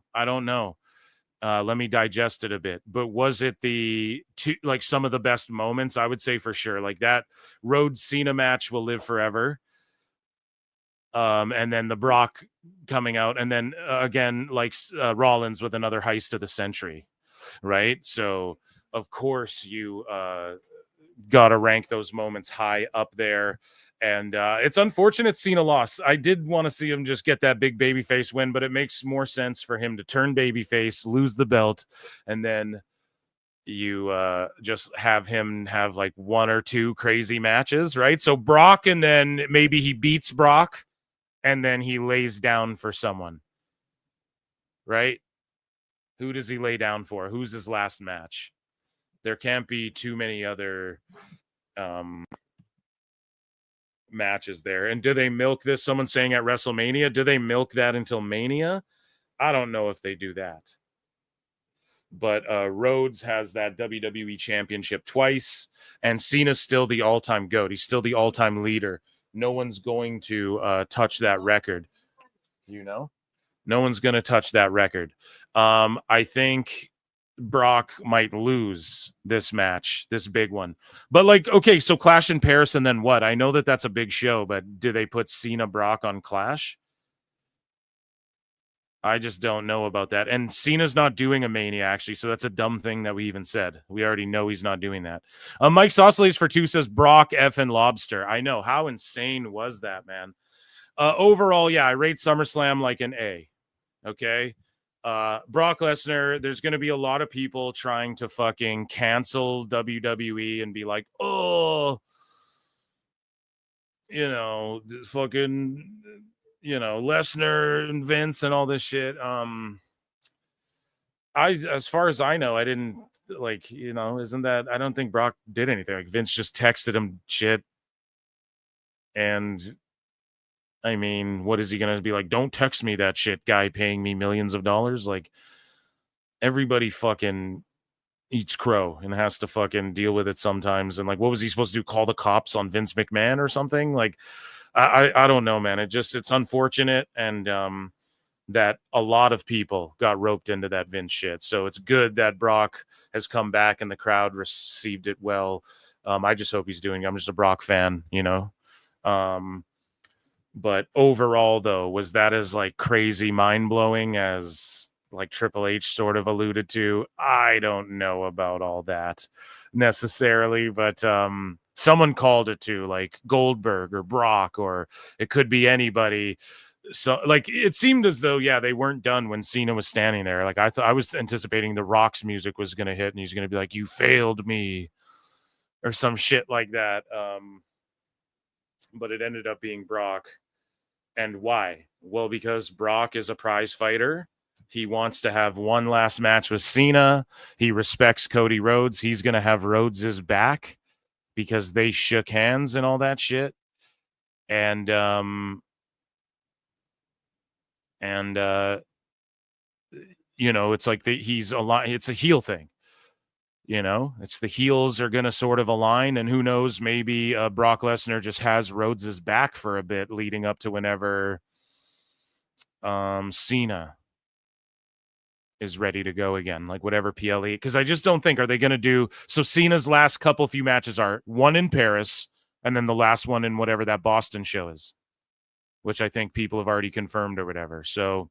Let me digest it a bit. But was it like some of the best moments? I would say for sure. Like that Rhodes Cena match will live forever. And then the Brock coming out, and then again, like Rollins with another heist of the century, right? So of course you got to rank those moments high up there. And it's unfortunate Cena lost. I did want to see him just get that big babyface win, but it makes more sense for him to turn babyface, lose the belt, and then you just have him have like one or two crazy matches, right? So Brock, and then maybe he beats Brock, and then he lays down for someone, right? Who does he lay down for? Who's his last match? There can't be too many other matches there. And do they milk this? Someone saying at WrestleMania, do they milk that until Mania? I don't know if they do that. But Rhodes has that WWE Championship twice, and Cena's still the all-time GOAT. He's still the all-time leader. No one's going to touch that record, you know? No one's going to touch that record. I think Brock might lose this match, this big one. But like, okay, so Clash in Paris, and then what? I know that that's a big show, but do they put Cena Brock on Clash? I just don't know about that. And Cena's not doing a Mania, actually, so that's a dumb thing that we even said. We already know he's not doing that. Mike Saucelays for 2 says Brock effing Lobster. I know. How insane was that, man? Overall, yeah, I rate SummerSlam like an A. Okay? Brock Lesnar, there's going to be a lot of people trying to fucking cancel WWE and be like, oh, you know, fucking... you know, Lesnar and Vince and all this shit. As far as I know, I didn't like, you know, isn't that, I don't think Brock did anything. Like Vince just texted him shit. And I mean, what is he going to be like? Don't text me that shit, guy paying me millions of dollars. Like everybody fucking eats crow and has to fucking deal with it sometimes. And like, what was he supposed to do? Call the cops on Vince McMahon or something? Like, I don't know, man. It's unfortunate, and that a lot of people got roped into that Vince shit. So it's good that Brock has come back and the crowd received it well. I just hope he's doing. I'm just a Brock fan, you know. But overall, though, was that as like crazy mind blowing as like Triple H sort of alluded to? I don't know about all that necessarily, but someone called it to, like Goldberg or Brock, or it could be anybody. So like it seemed as though, yeah, they weren't done when Cena was standing there. Like I was anticipating the Rock's music was going to hit and he's going to be like, you failed me or some shit like that. But it ended up being Brock. And why? Well, because Brock is a prize fighter. He wants to have one last match with Cena. He respects Cody Rhodes. He's going to have Rhodes' back because they shook hands and all that shit. And you know, it's like he's a lot. It's a heel thing. You know, it's the heels are going to sort of align, and who knows, maybe Brock Lesnar just has Rhodes' back for a bit leading up to whenever Cena is ready to go again, like whatever PLE. Because I just don't think, are they going to do, so Cena's last few matches are one in Paris and then the last one in whatever that Boston show is, which I think people have already confirmed or whatever. So,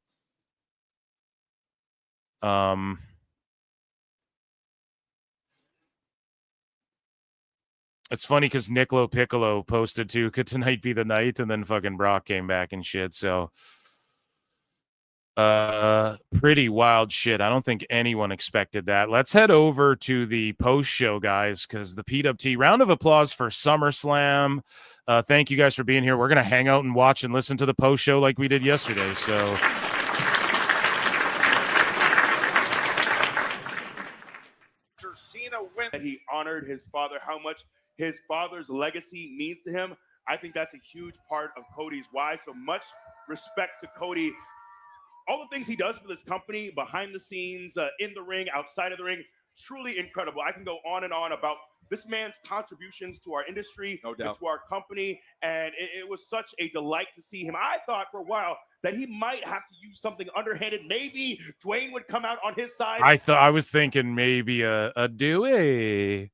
it's funny because Nicolo Piccolo posted too, could tonight be the night? And then fucking Brock came back and shit. So, pretty wild shit. I don't think anyone expected that. Let's head over to the post show, guys, because the PWT round of applause for SummerSlam. Thank you guys for being here. We're going to hang out and watch and listen to the post show like we did yesterday. So, Cena went that he honored his father, how much his father's legacy means to him. I think that's a huge part of Cody's why. So much respect to Cody. All the things he does for this company, behind the scenes, in the ring, outside of the ring, truly incredible. I can go on and on about this man's contributions to our industry, no doubt, to our company, and it was such a delight to see him. I thought for a while that he might have to use something underhanded. Maybe Dwayne would come out on his side. I was thinking maybe a Dewey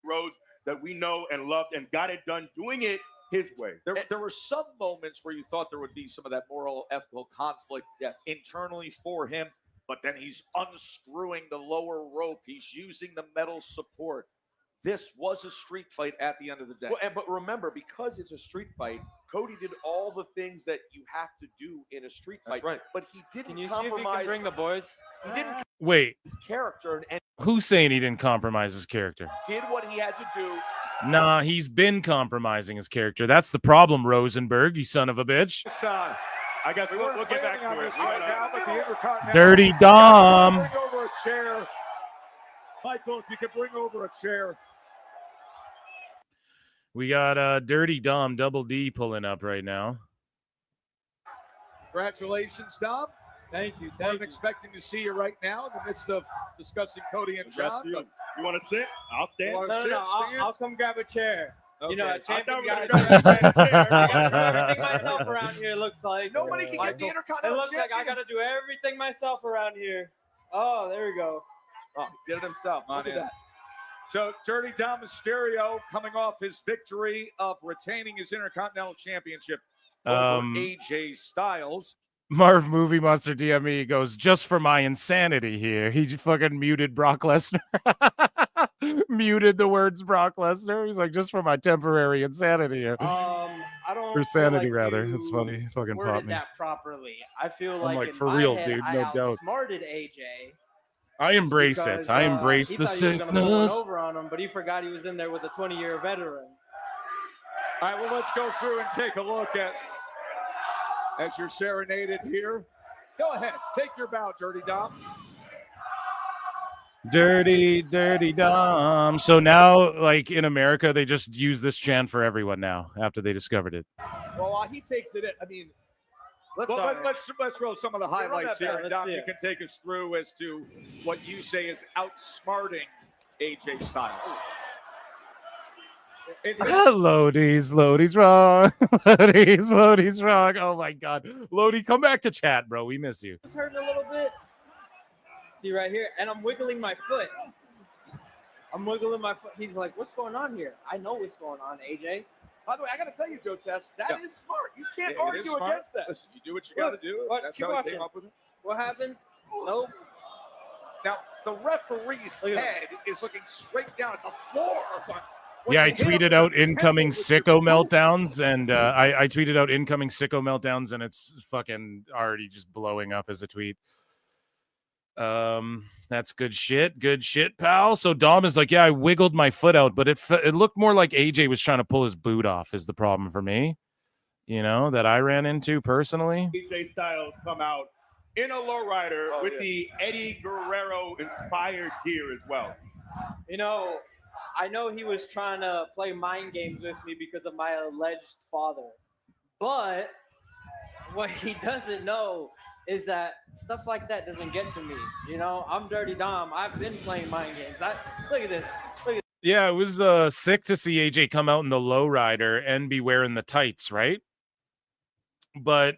Rhodes that we know and loved and got it done doing it his way. There were some moments where you thought there would be some of that moral, ethical conflict internally for him, but then he's unscrewing the lower rope. He's using the metal support. This was a street fight at the end of the day. Well, but remember, because it's a street fight, Cody did all the things that you have to do in a street fight. That's right. But he didn't Can you compromise. see if you can bring the boys? He didn't Wait, his character and who's saying he didn't compromise his character? did what he had to do. Nah, he's been compromising his character. That's the problem, Rosenberg, you son of a bitch. I guess we'll get back to it. Dirty Dom. Bring over a chair. Michael, if you could bring over a chair. We got Dirty Dom, Double D, pulling up right now. Congratulations, Dom. Thank you. Weren't expecting to see you right now in the midst of discussing Cody and John. You want to sit? I'll stand. No, I'll come grab a chair. Okay. You know, a champion guy. I I gotta do everything myself around here. It looks like Nobody can get the Intercontinental It looks like I gotta do everything myself around here. Oh, there we go. Oh, he did it himself. Look at that. So, Dirty Dom Mysterio coming off his victory of retaining his Intercontinental Championship over AJ Styles. Marv Movie Monster DME goes, just for my insanity here. He fucking muted Brock Lesnar. Muted the words Brock Lesnar. He's like, just for my temporary insanity here. I don't Or feel sanity, like rather. you That's funny. Fucking worded popped me. that properly. I feel I'm like, like, in for my real, head, dude, I no doubt. outsmarted AJ. I embrace Because, it. I embrace he the thought he was gonna put one sickness. over on him, but he forgot he was in there with a 20-year veteran. All right, well, let's go through and take a look at as you're serenaded here. Go ahead, take your bow, Dirty Dom. Dirty, dirty Dom. So now, like in America, they just use this chant for everyone now after they discovered it. Well, he takes it in. I mean, let's throw some of the highlights here. And Dom, you can take us through as to what you say is outsmarting AJ Styles. Lodi's wrong. Lodi's wrong. Oh my God, Lodi, come back to chat, bro. We miss you. It's hurting a little bit. See right here, and I'm wiggling my foot. I'm wiggling my foot. He's like, "What's going on here?" I know what's going on, AJ. By the way, I got to tell you, Joe Test, that is smart. You can't Yeah, it argue is smart. against that. Listen, you do what you got to do. What? That's Keep how watching. he came up with it. What happens? Nope. Now, the referee's Look at him. head is looking straight down at the floor. When Yeah, I you hit him tweeted with out the temple incoming with your sicko boot, meltdowns, and I tweeted out incoming sicko meltdowns, and it's fucking already just blowing up as a tweet. That's good shit, pal. So Dom is like, yeah, I wiggled my foot out, but it looked more like AJ was trying to pull his boot off. Is the problem for me? You know, that I ran into personally. AJ Styles come out in a lowrider with the Eddie Guerrero inspired gear as well. You know, I know he was trying to play mind games with me because of my alleged father. But what he doesn't know is that stuff like that doesn't get to me. You know, I'm Dirty Dom. I've been playing mind games. Look at this. Look at Yeah, it was sick to see AJ come out in the lowrider and be wearing the tights, right? But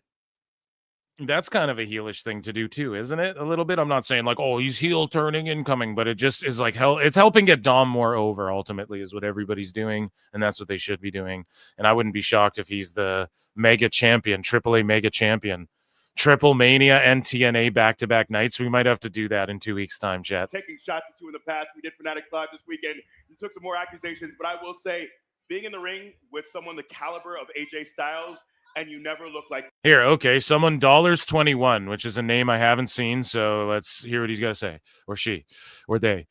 that's kind of a heelish thing to do too, isn't it? A little bit. I'm not saying like, oh, he's heel turning incoming, but it just is like hell. It's helping get Dom more over. Ultimately, is what everybody's doing, and that's what they should be doing. And I wouldn't be shocked if he's the mega champion, AAA mega champion, Triple Mania and TNA back-to-back nights. We might have to do that in 2 weeks' time, chat. Taking shots at you in the past. We did Fanatics Live this weekend. You took some more accusations, but I will say, being in the ring with someone the caliber of AJ Styles, and you never look like Here, okay, someone $21, which is a name I haven't seen, so let's hear what he's got to say, or she, or they.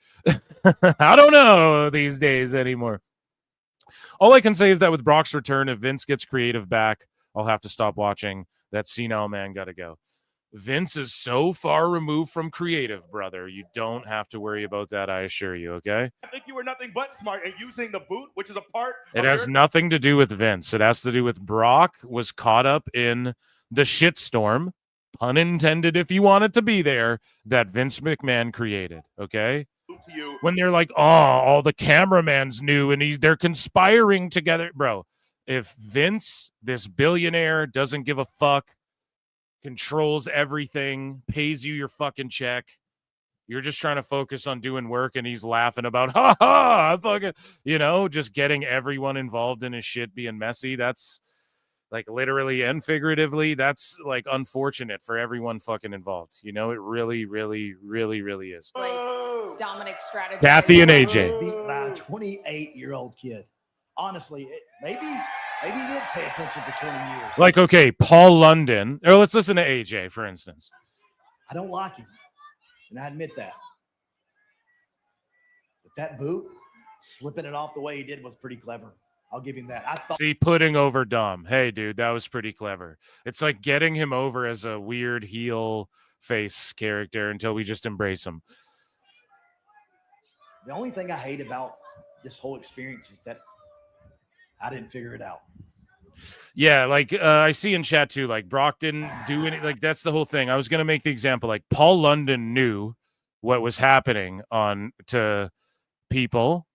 I don't know these days anymore. All I can say is that with Brock's return, if Vince gets creative back, I'll have to stop watching. That senile man got to go. Vince is so far removed from creative, brother. You don't have to worry about that, I assure you, okay? I think you were nothing but smart and using the boot, which is a part It of has your nothing to do with Vince. It has to do with Brock was caught up in the shitstorm, pun intended if you want it to be there, that Vince McMahon created, okay? to you. When they're like, oh, all the cameramans knew and they're conspiring together. Bro, if Vince, this billionaire, doesn't give a fuck, controls everything, pays you your fucking check, you're just trying to focus on doing work, and he's laughing about, ha ha, fucking, you know, just getting everyone involved in his shit being messy. That's like literally and figuratively, that's like unfortunate for everyone fucking involved. You know, it really, really, really, really is. Like Dominic strategy. Kathy and AJ. Beat by a 28-year-old kid. Honestly, maybe he did pay attention for 20 years. Like, okay, Paul London. Or let's listen to AJ, for instance. I don't like him, and I admit that. But that boot, slipping it off the way he did was pretty clever. I'll give him that. I thought. See, putting over Dom. Hey, dude, that was pretty clever. It's like getting him over as a weird heel face character until we just embrace him. The only thing I hate about this whole experience is that I didn't figure it out. Yeah, like I see in chat too, like Brock didn't do any, like that's the whole thing. I was going to make the example, like Paul London knew what was happening on to people.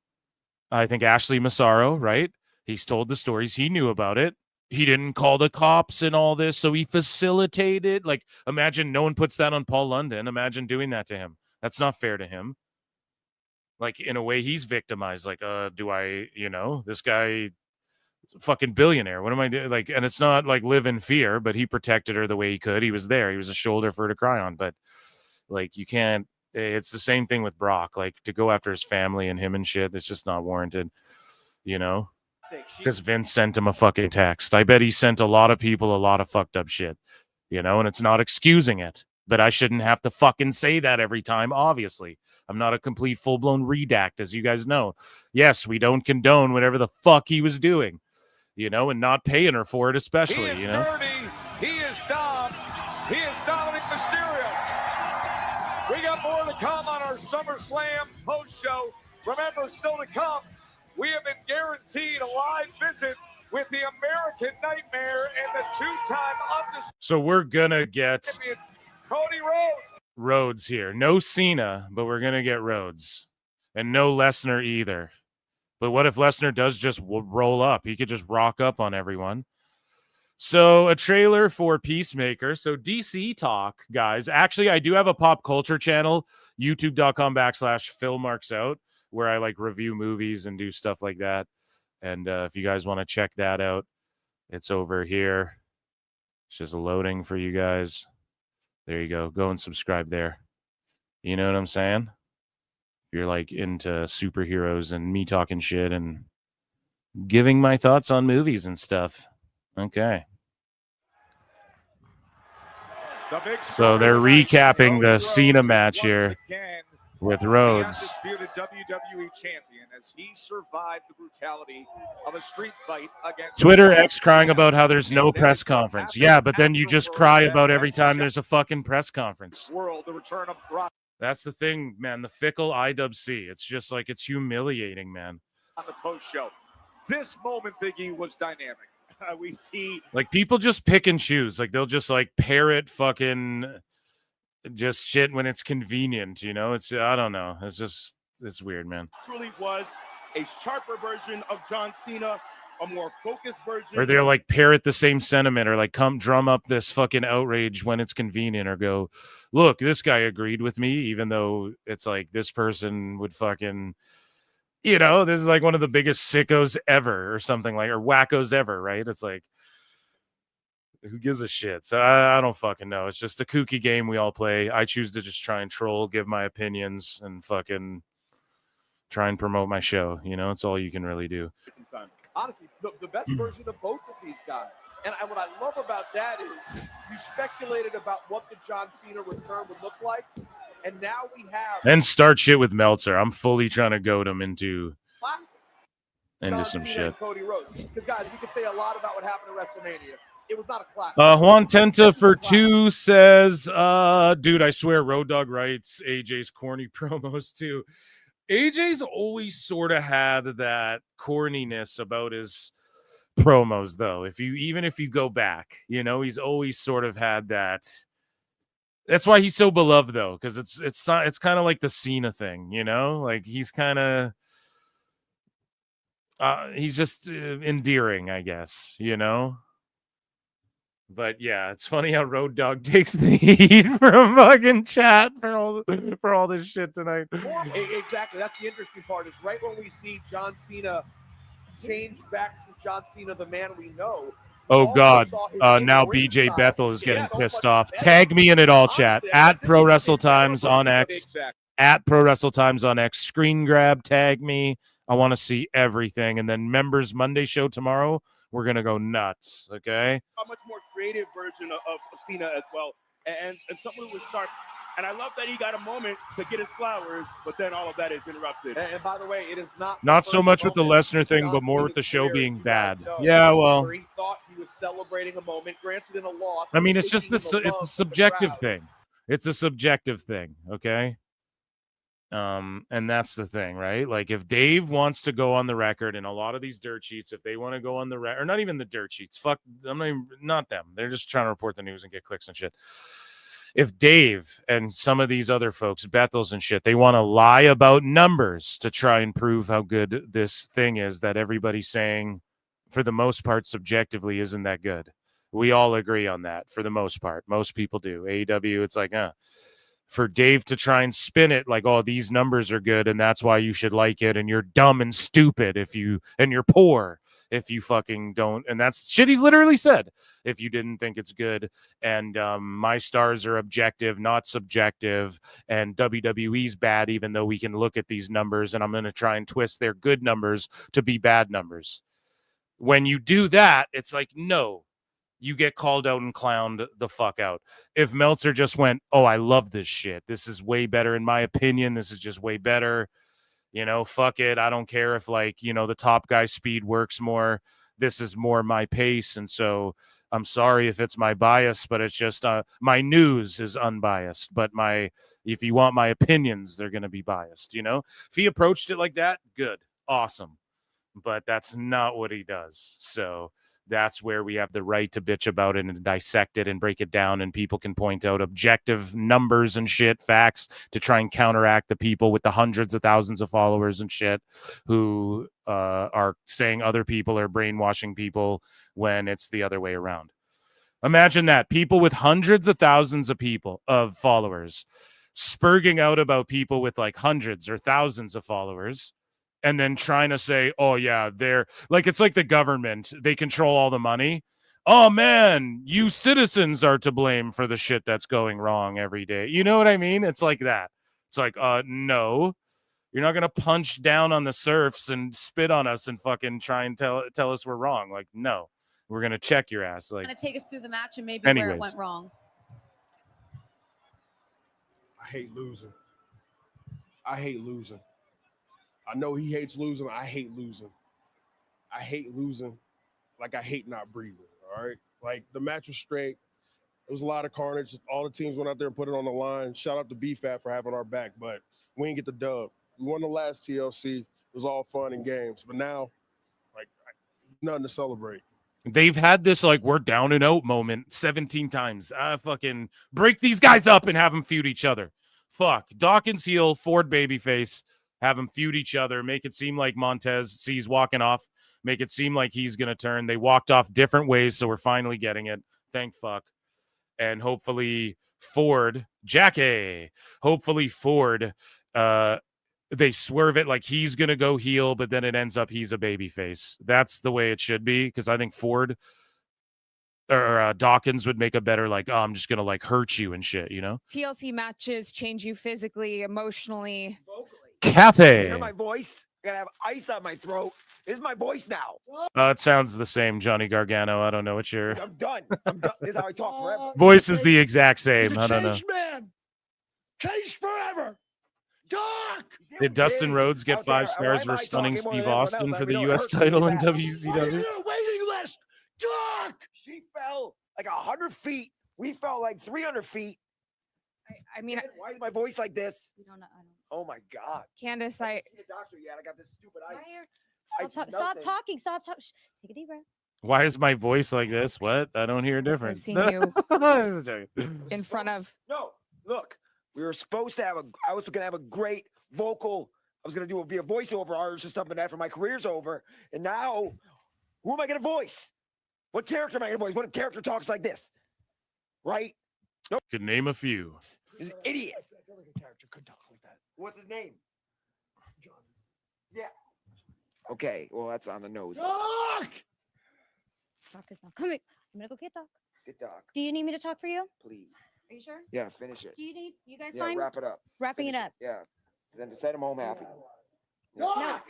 I think Ashley Massaro, right? He's told the stories. He knew about it. He didn't call the cops and all this, so he facilitated. Like, imagine no one puts that on Paul London. Imagine doing that to him. That's not fair to him. Like, in a way, he's victimized. Like, do I, you know, this guy fucking billionaire. What am I doing? Like, and it's not like live in fear, but he protected her the way he could. He was there. He was a shoulder for her to cry on. But like, you can't. It's the same thing with Brock. Like, to go after his family and him and shit, it's just not warranted. You know, because Vince sent him a fucking text. I bet he sent a lot of people a lot of fucked up shit. You know, and it's not excusing it. But I shouldn't have to fucking say that every time, obviously. I'm not a complete full-blown redact, as you guys know. Yes, we don't condone whatever the fuck he was doing, you know, and not paying her for it especially, you know. Dirty. He is Dom. He is Dominic Mysterio. We got more to come on our SummerSlam post-show. Remember, still to come, we have been guaranteed a live visit with the American Nightmare and the two-time undisputed So we're going to get Cody Rhodes. Rhodes here. No Cena, but we're going to get Rhodes. And no Lesnar either. But what if Lesnar does just roll up? He could just rock up on everyone. So a trailer for Peacemaker. So DC Talk, guys. Actually, I do have a pop culture channel, youtube.com/PhilMarksOut, where I like review movies and do stuff like that. And if you guys want to check that out, it's over here. It's just loading for you guys. There you go. Go and subscribe there. You know what I'm saying? If you're like into superheroes and me talking shit and giving my thoughts on movies and stuff. Okay. So they're recapping the Cena match here with Rhodes. Undisputed WWE champion as he survived the brutality of a street fight against Twitter X crying about how there's no press conference. Yeah, but then you just cry about every time there's a fucking press conference. World, the return of Brock That's the thing, man. The fickle IWC. It's just like, it's humiliating, man. on the post show. This moment, Big E, was dynamic. We see Like, people just pick and choose. Like, they'll just like parrot fucking just shit when it's convenient, you know? It's, I don't know. It's just, it's weird, man. Truly was a sharper version of John Cena, a more focused version. Or they're like parrot the same sentiment, or like come drum up this fucking outrage when it's convenient, or go, look, this guy agreed with me, even though it's like this person would fucking, you know, this is like one of the biggest sickos ever, or something like, or wackos ever, right? It's like, who gives a shit? So I don't fucking know. It's just a kooky game we all play. I choose to just try and troll, give my opinions, and fucking try and promote my show. You know, it's all you can really do. Honestly, the best version of both of these guys. And what I love about that is you speculated about what the John Cena return would look like. And now we have... And start shit with Meltzer. I'm fully trying to goad him into John some Cena shit. and Cody Rhodes. Because, guys, we could say a lot about what happened at WrestleMania. It was not a classic. Juan Tenta for 2 says, dude, I swear Road Dogg writes AJ's corny promos too. AJ's always sort of had that corniness about his promos, though. Even if you go back, you know, he's always sort of had that. That's why he's so beloved, though, because it's kind of like the Cena thing, you know, like he's kind of he's just endearing, I guess, you know. But yeah, it's funny how Road Dogg takes the heat from fucking chat for all this shit tonight. Exactly. That's the interesting part. Is right when we see John Cena change back to John Cena, the man we know. Oh God! Now BJ Bethel is getting pissed off. Tag me in it all, chat. At Pro Wrestle Times on X. At Pro Wrestle Times on X. Screen grab. Tag me. I want to see everything. And then members Monday show tomorrow. We're gonna go nuts. Okay. A much more creative version of Cena as well, and someone who was sharp. And I love that he got a moment to get his flowers, but then all of that is interrupted. And by the way, it is not so much with the Lesnar thing, but more with the show being bad. Yeah, well, he thought he was celebrating a moment, granted in a loss. I mean, it's just it's a subjective thing. It's a subjective thing, okay? And that's the thing, right? Like, if Dave wants to go on the record, and a lot of these dirt sheets, if they want to go on the record, or not even the dirt sheets, fuck, not them. They're just trying to report the news and get clicks and shit. If Dave and some of these other folks, Bethels and shit, they want to lie about numbers to try and prove how good this thing is that everybody's saying, for the most part, subjectively, isn't that good. We all agree on that for the most part. Most people do. AEW, it's like, for Dave to try and spin it like, oh, these numbers are good and that's why you should like it, and you're dumb and stupid and you're poor if you fucking don't. And that's shit he's literally said, if you didn't think it's good. And my stars are objective, not subjective, and WWE's bad even though we can look at these numbers, and I'm going to try and twist their good numbers to be bad numbers. When you do that, it's like, no, you get called out and clowned the fuck out. If Meltzer just went, oh, I love this shit, this is way better in my opinion, this is just way better, fuck it, I don't care if the top guy speed works more, this is more my pace, and so I'm sorry if it's my bias, but it's just my news is unbiased, but if you want my opinions, they're going to be biased. If he approached it like that, good, awesome, but that's not what he does. So that's where we have the right to bitch about it and dissect it and break it down, and people can point out objective numbers and shit, facts, to try and counteract the people with the hundreds of thousands of followers and shit who are saying other people are brainwashing people when it's the other way around. Imagine that. People with hundreds of thousands of followers spurging out about people with like hundreds or thousands of followers, and then trying to say, oh, yeah, they're like, it's like the government. They control all the money. Oh, man, you citizens are to blame for the shit that's going wrong every day. You know what I mean? It's like that. It's like, no, you're not going to punch down on the serfs and spit on us and fucking try and tell us we're wrong. Like, no, we're going to check your ass. Like, Going to take us through the match and maybe where it went wrong. I hate losing. I know he hates losing. I hate losing. I hate losing like I hate not breathing, all right? Like, the match was straight. There was a lot of carnage. All the teams went out there and put it on the line. Shout out to BFAT for having our back, but we didn't get the dub. We won the last TLC. It was all fun and games. But now, nothing to celebrate. They've had this, we're down and out moment 17 times. Fucking break these guys up and have them feud each other. Fuck. Dawkins heel, Ford babyface. Have them feud each other, make it seem like Montez sees walking off, make it seem like he's going to turn. They walked off different ways, so we're finally getting it. Thank fuck. And hopefully Ford, they swerve it like he's going to go heel, but then it ends up he's a babyface. That's the way it should be, because I think Ford or Dawkins would make a better, I'm just going to, hurt you and shit, TLC matches change you physically, emotionally. Kathy. Hear my voice? I gotta have ice on my throat. This is my voice now. It sounds the same, Johnny Gargano. I don't know what your I'm done. This is how I talk forever. voice is the exact same. He's I don't know. man. Changed forever. Doc. Did Dustin Rhodes get 5 stars for stunning Steve Austin for the U.S. title in WCW? Waiting list. Doc. She fell like 100 feet. We fell like 300 feet. I mean, why is my voice like this? We don't know. Oh my God, Candace, I haven't seen the doctor yet. I got this stupid ice. Stop talking. Stop talking. Take a deep breath. Why is my voice like this? What? I don't hear a difference. I've seen you in front of. No, look, we were supposed to have I was going to have a great vocal. I was going to be a voiceover artist or something after my career's over. And now, who am I going to voice? What character am I going to voice? What character talks like this? Right? Nope. Could name a few. He's an idiot. I feel like a character could talk like that. What's his name? John. Yeah. Okay. Well, that's on the nose. Doc is not coming. I'm gonna go get Doc. Get Doc. Do you need me to talk for you? Please. Are you sure? Yeah, finish it. Do you need you guys Yeah, fine? wrap it up. Wrapping Finish it up. Yeah. Then to send him home happy. No. I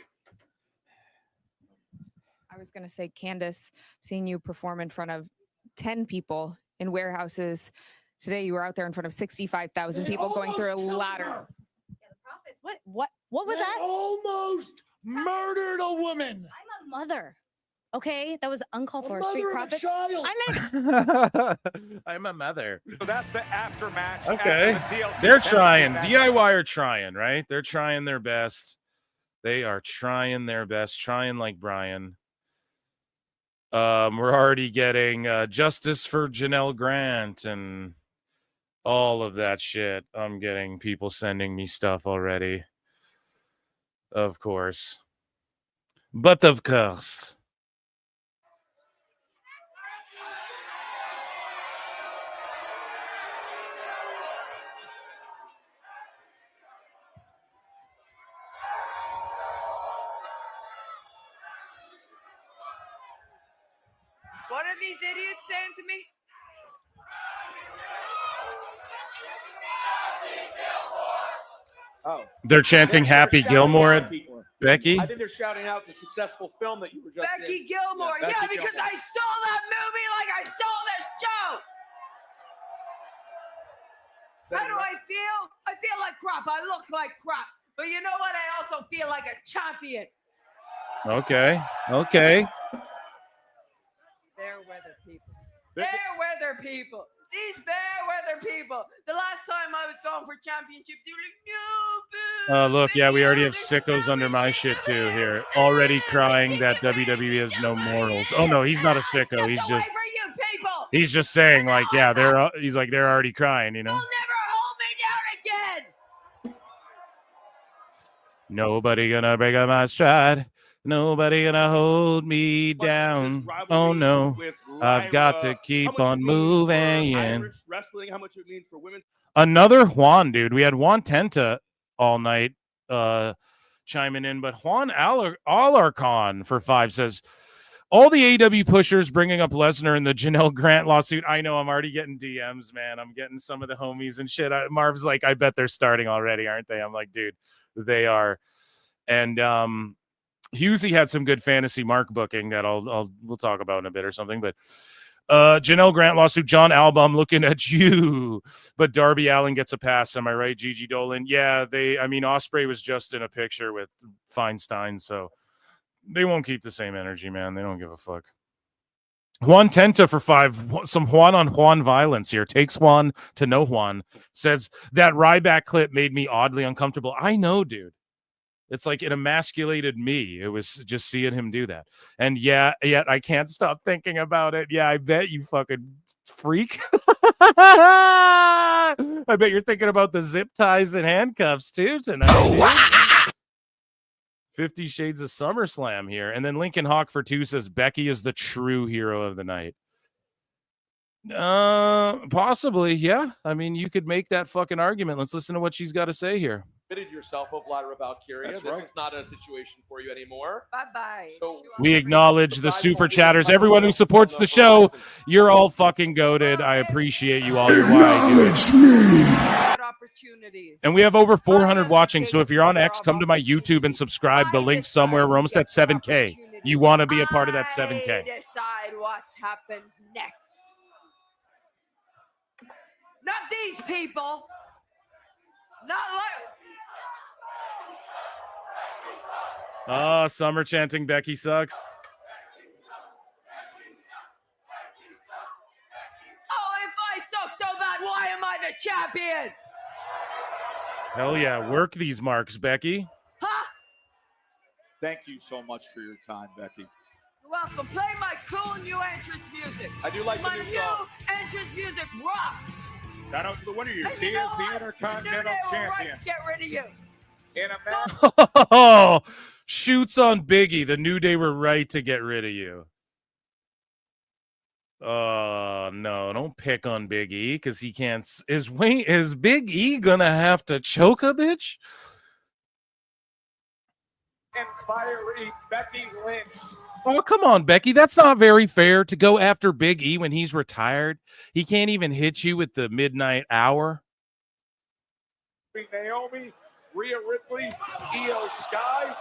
was going to say, Candace, seeing you perform in front of 10 people in warehouses. Today, you were out there in front of 65,000 people going through a ladder. Yeah, the profits. What was that? Almost murdered a woman. I'm a mother. Okay, that was uncalled for. Street Mother of a profits. child. I'm a mother. So that's the aftermatch. Okay. After the TLC They're penalty trying. match. DIY are trying, right? They're trying their best. They are trying their best, trying like Brian. We're already getting justice for Janelle Grant and all of that shit. I'm getting people sending me stuff already. Of course. But of course. are these idiots saying to me? Oh. They're chanting Happy shouting Gilmore out at people. Becky. I think they're shouting out the successful film that you were just Becky in. Gilmore. Yeah, Yeah, Becky because Gilmore. I saw that movie like I saw this show. How do I feel? I feel like crap. I look like crap. But you know what? I also feel like a champion. Okay. Okay. Fair weather people. Fair weather people. These fair weather people. The last time I was going for championships, you were like, no, boo. Look, yeah, we already have sickos under my shit too here. Already crying that WWE has no morals. Oh no, he's not a sicko. He's just for you people. he's just saying like, yeah, he's like they're already crying, you know. Never hold me down again. Nobody gonna break up my stride. Nobody gonna hold me down. Oh no, I've got to keep on moving. Irish wrestling, how much it means for women. Another Juan, dude. We had Juan Tenta all night chiming in, but Juan Alarcon for 5 says, all the AEW pushers bringing up Lesnar in the Janelle Grant lawsuit. I know, I'm already getting DMs, man. I'm getting some of the homies and shit. Marv's like, I bet they're starting already, aren't they? I'm like, dude, they are. And Husey had some good fantasy mark booking that we'll talk about in a bit or something, but Janelle Grant lawsuit, John Album looking at you, but Darby Allin gets a pass. Am I right, Gigi Dolan? Yeah, Ospreay was just in a picture with Feinstein, so they won't keep the same energy, man. They don't give a fuck. Juan Tenta for 5. Some Juan on Juan violence here. Takes Juan to no Juan. Says that Ryback clip made me oddly uncomfortable. I know, dude. It's like it emasculated me. It was just seeing him do that. And yet I can't stop thinking about it. Yeah, I bet you fucking freak. I bet you're thinking about the zip ties and handcuffs too tonight. 50 Shades of SummerSlam here. And then Lincoln Hawk for 2 says Becky is the true hero of the night. Possibly, yeah. I mean, you could make that fucking argument. Let's listen to what she's got to say here. Admitted yourself of Lyra Valkyria. That's This right. is not a situation for you anymore. Bye-bye. So We acknowledge the super chatters. Everyone who supports the show, you're all fucking goated. I appreciate you all. You're why I do it. And we have over 400 watching. So if you're on X, come to my YouTube and subscribe. The link's somewhere. We're almost at 7K. You want to be a part of that 7K. I decide what happens next. Not these people. Not like. Oh, Summer chanting Becky sucks. Oh, if I suck so bad, why am I the champion? Hell yeah. Work these marks, Becky. Huh? Thank you so much for your time, Becky. You're welcome. Play my cool new entrance music. I do like the new song. My new entrance music rocks. Shout out to the winner, your And you know TNC what? Intercontinental The New Day were right Champion. to get rid of you. In a match. Oh, shoots on Biggie. The New Day were right to get rid of you. Oh, no, don't pick on Big E because he can't. Is Big E gonna have to choke a bitch? And fiery Becky Lynch. Oh, come on, Becky. That's not very fair to go after Big E when he's retired. He can't even hit you with the midnight hour. Naomi, Rhea Ripley, Io Sky.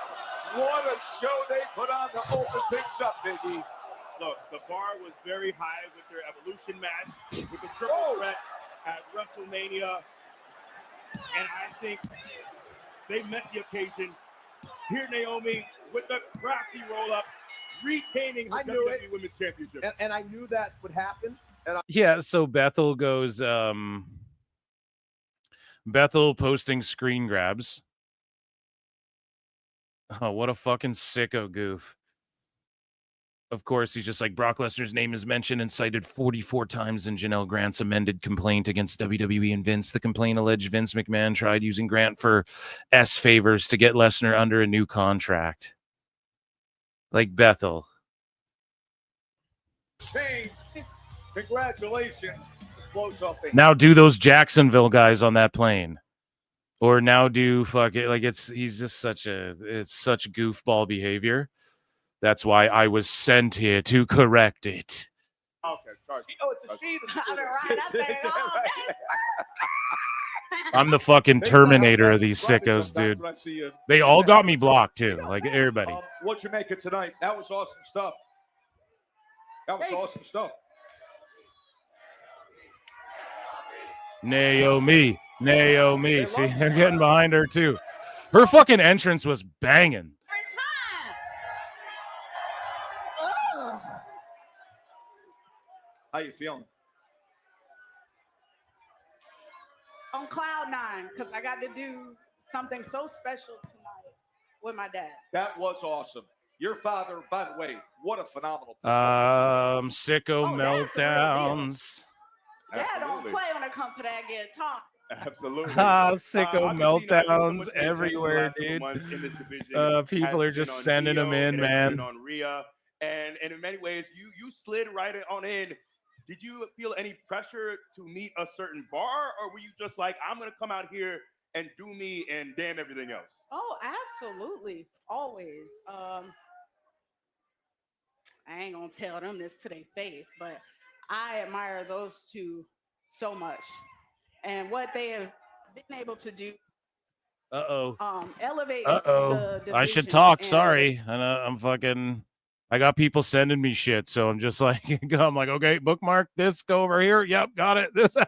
What a show they put on to open things up, Biggie. Look, the bar was very high with their Evolution match, with the triple threat at WrestleMania. And I think they met the occasion. Here, Naomi, with the crafty roll-up, retaining her WWE Women's Championship. And I knew that would happen. And Yeah, so Bethel goes, Bethel posting screen grabs. Oh, what a fucking sicko goof. Of course, he's just like, Brock Lesnar's name is mentioned and cited 44 times in Janelle Grant's amended complaint against WWE and Vince. The complaint alleged Vince McMahon tried using Grant for S favors to get Lesnar under a new contract. Like Bethel. Shane, congratulations. Blows up the Now do those Jacksonville guys on that plane. Or now do fuck it. Like he's just such goofball behavior. That's why I was sent here to correct it. charge. Oh, it's a she. I've been riding that thing all day. I'm the fucking Terminator of these sickos, dude. When I see you. They all got me blocked too, like everybody. What'd you make it tonight? That was awesome stuff. That was awesome stuff. Naomi. See, they're getting behind her too. Her fucking entrance was banging. How you feeling? On cloud nine, because I got to do something so special tonight with my dad. That was awesome. Your father, by the way, what a phenomenal Sicko meltdowns. Dad don't play when it comes to that guitar. Absolutely. Sicko meltdowns everywhere, dude. People are just sending them in, man. On Rhea, and in many ways, you slid right on in. Did you feel any pressure to meet a certain bar, or were you just like, I'm gonna come out here and do me and damn everything else? Oh, absolutely, always. I ain't gonna tell them this to their face, but I admire those two so much, and what they have been able to do. Elevate. The I should division talk. and- Sorry, and I got people sending me shit, so I'm just like, I'm like, okay, bookmark this, go over here. Yep, got it. This, we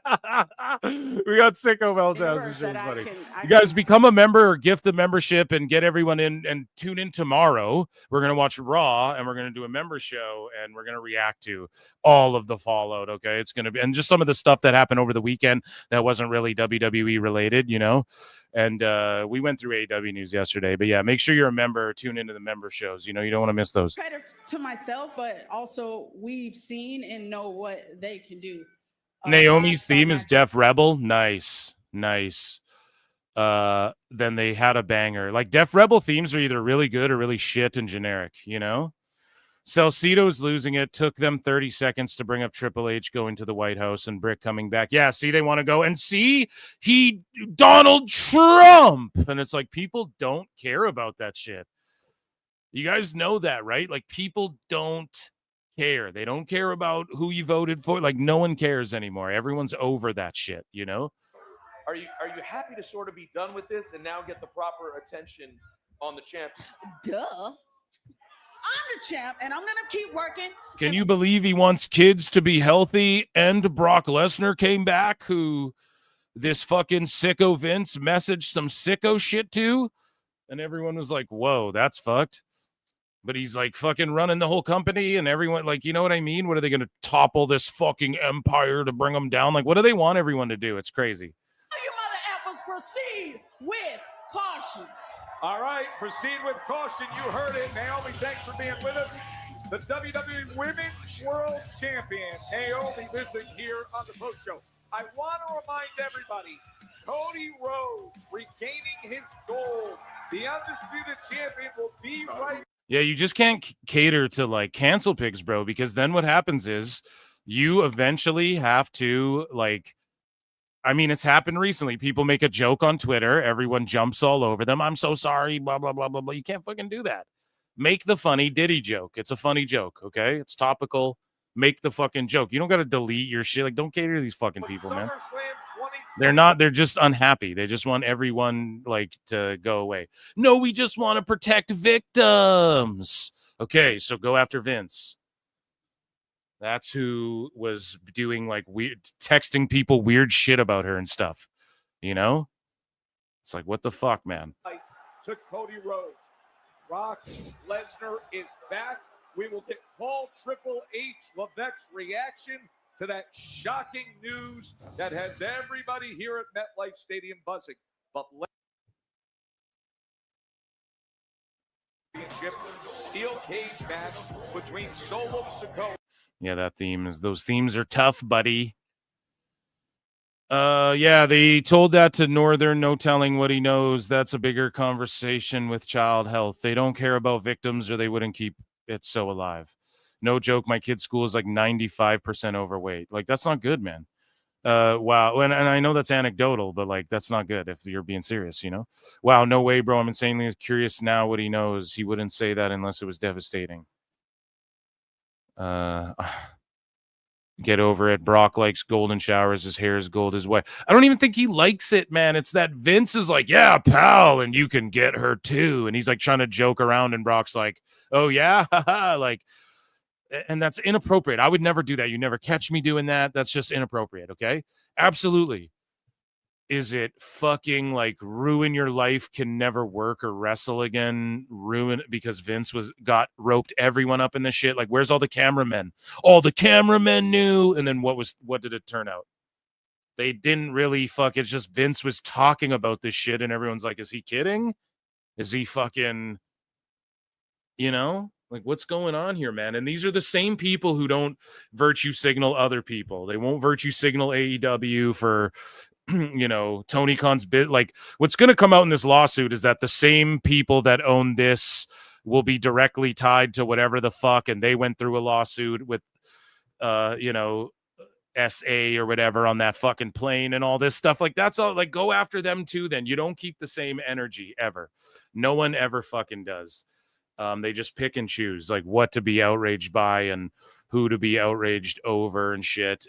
got sicko meltdowns. This show's funny. You guys become a member or gift a membership and get everyone in and tune in tomorrow. We're gonna watch Raw and we're gonna do a member show and we're gonna react to all of the fallout. Okay, it's gonna be and just some of the stuff that happened over the weekend that wasn't really WWE related, you know. And we went through AEW news yesterday, but yeah, make sure you're a member. Tune into the member shows. You know, you don't want to miss those. Credit to myself, but also we've seen and know what they can do. Naomi's theme is Def Rebel. Nice. Then they had a banger. Like Def Rebel themes are either really good or really shit and generic, you know? Salcedo's losing it. Took them 30 seconds to bring up Triple H going to the White House and Brick coming back. Yeah, see, they want to go and see Donald Trump. And it's like, people don't care about that shit. You guys know that, right? Like, people don't care. They don't care about who you voted for. Like, no one cares anymore. Everyone's over that shit, you know? Are you happy to sort of be done with this and now get the proper attention on the champion? Duh. I'm the champ, and I'm gonna keep working. Can you believe he wants kids to be healthy? And Brock Lesnar came back, who this fucking sicko Vince messaged some sicko shit to, and everyone was like, whoa, that's fucked. But he's like fucking running the whole company, and everyone, like, you know what I mean? What are they going to topple this fucking empire to bring them down? Like, what do they want everyone to do? It's crazy. You mother apples, proceed with caution. All right, proceed with caution. You heard it. Naomi, thanks for being with us. The WWE Women's World Champion, Naomi Visick, here on the post show. I want to remind everybody, Cody Rhodes regaining his gold. The undisputed champion will be right. Yeah, you just can't cater to like cancel pigs, bro, because then what happens is you eventually have to like, I mean, it's happened recently. People make a joke on Twitter. Everyone jumps all over them. I'm so sorry, blah, blah, blah, blah, blah. You can't fucking do that. Make the funny Diddy joke. It's a funny joke, okay? It's topical. Make the fucking joke. You don't got to delete your shit. Like, don't cater to these fucking people, man. They're just unhappy. They just want everyone, like, to go away. No, we just want to protect victims. Okay, so go after Vince. That's who was doing like weird, texting people weird shit about her and stuff. You know, it's like, what the fuck, man? To Cody Rhodes, Brock Lesnar is back. We will get Paul Triple H Levesque's reaction to that shocking news that has everybody here at MetLife Stadium buzzing. But steel cage match between Solo Sikoa. Yeah, those themes are tough, buddy. Yeah, they told that to Northern, no telling what he knows. That's a bigger conversation with child health. They don't care about victims or they wouldn't keep it so alive. No joke, my kid's school is like 95% overweight. Like, that's not good, man. Wow. And I know that's anecdotal, but like, that's not good if you're being serious, you know? Wow, no way, bro. I'm insanely curious now what he knows. He wouldn't say that unless it was devastating. Get over it. Brock likes golden showers. His hair is gold. His wife. I don't even think he likes it, man. It's that Vince is like, yeah, pal, and you can get her too. And he's like trying to joke around, and Brock's like, oh yeah, like, and that's inappropriate. I would never do that. You never catch me doing that. That's just inappropriate. Okay, absolutely. Is it fucking like ruin your life, can never work or wrestle again, ruin it because Vince got roped everyone up in this shit? Like, where's all the cameramen? All the cameramen knew. And then what did it turn out? They didn't really fuck. It's just Vince was talking about this shit and everyone's like, is he kidding? Is he fucking, like, what's going on here, man? And these are the same people who don't virtue signal other people. They won't virtue signal AEW for Tony Khan's bit. Like, what's going to come out in this lawsuit is that the same people that own this will be directly tied to whatever the fuck, and they went through a lawsuit with SA or whatever on that fucking plane and all this stuff. Like, that's all. Like, go after them too. Then you don't keep the same energy ever. No one ever fucking does. They just pick and choose like what to be outraged by and who to be outraged over and shit.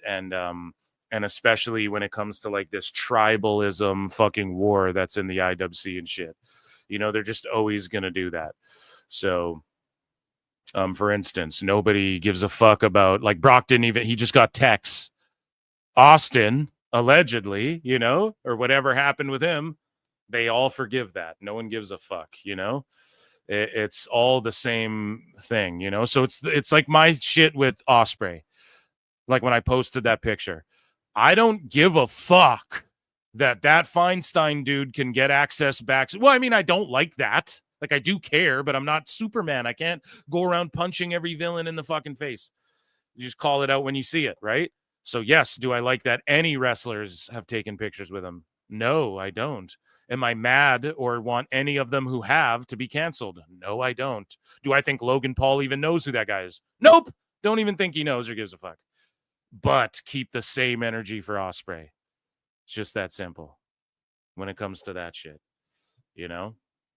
And especially when it comes to like this tribalism fucking war that's in the IWC and shit, they're just always going to do that. So, for instance, nobody gives a fuck about, like, Brock he just got texts. Austin, allegedly, or whatever happened with him, they all forgive that. No one gives a fuck, It's all the same thing, So it's like my shit with Ospreay. Like when I posted that picture, I don't give a fuck that Feinstein dude can get access back. Well, I mean, I don't like that. Like, I do care, but I'm not Superman. I can't go around punching every villain in the fucking face. You just call it out when you see it, right? So yes, do I like that any wrestlers have taken pictures with him? No, I don't. Am I mad or want any of them who have to be canceled? No, I don't. Do I think Logan Paul even knows who that guy is? Nope. Don't even think he knows or gives a fuck. But keep the same energy for Ospreay. It's just that simple when it comes to that shit,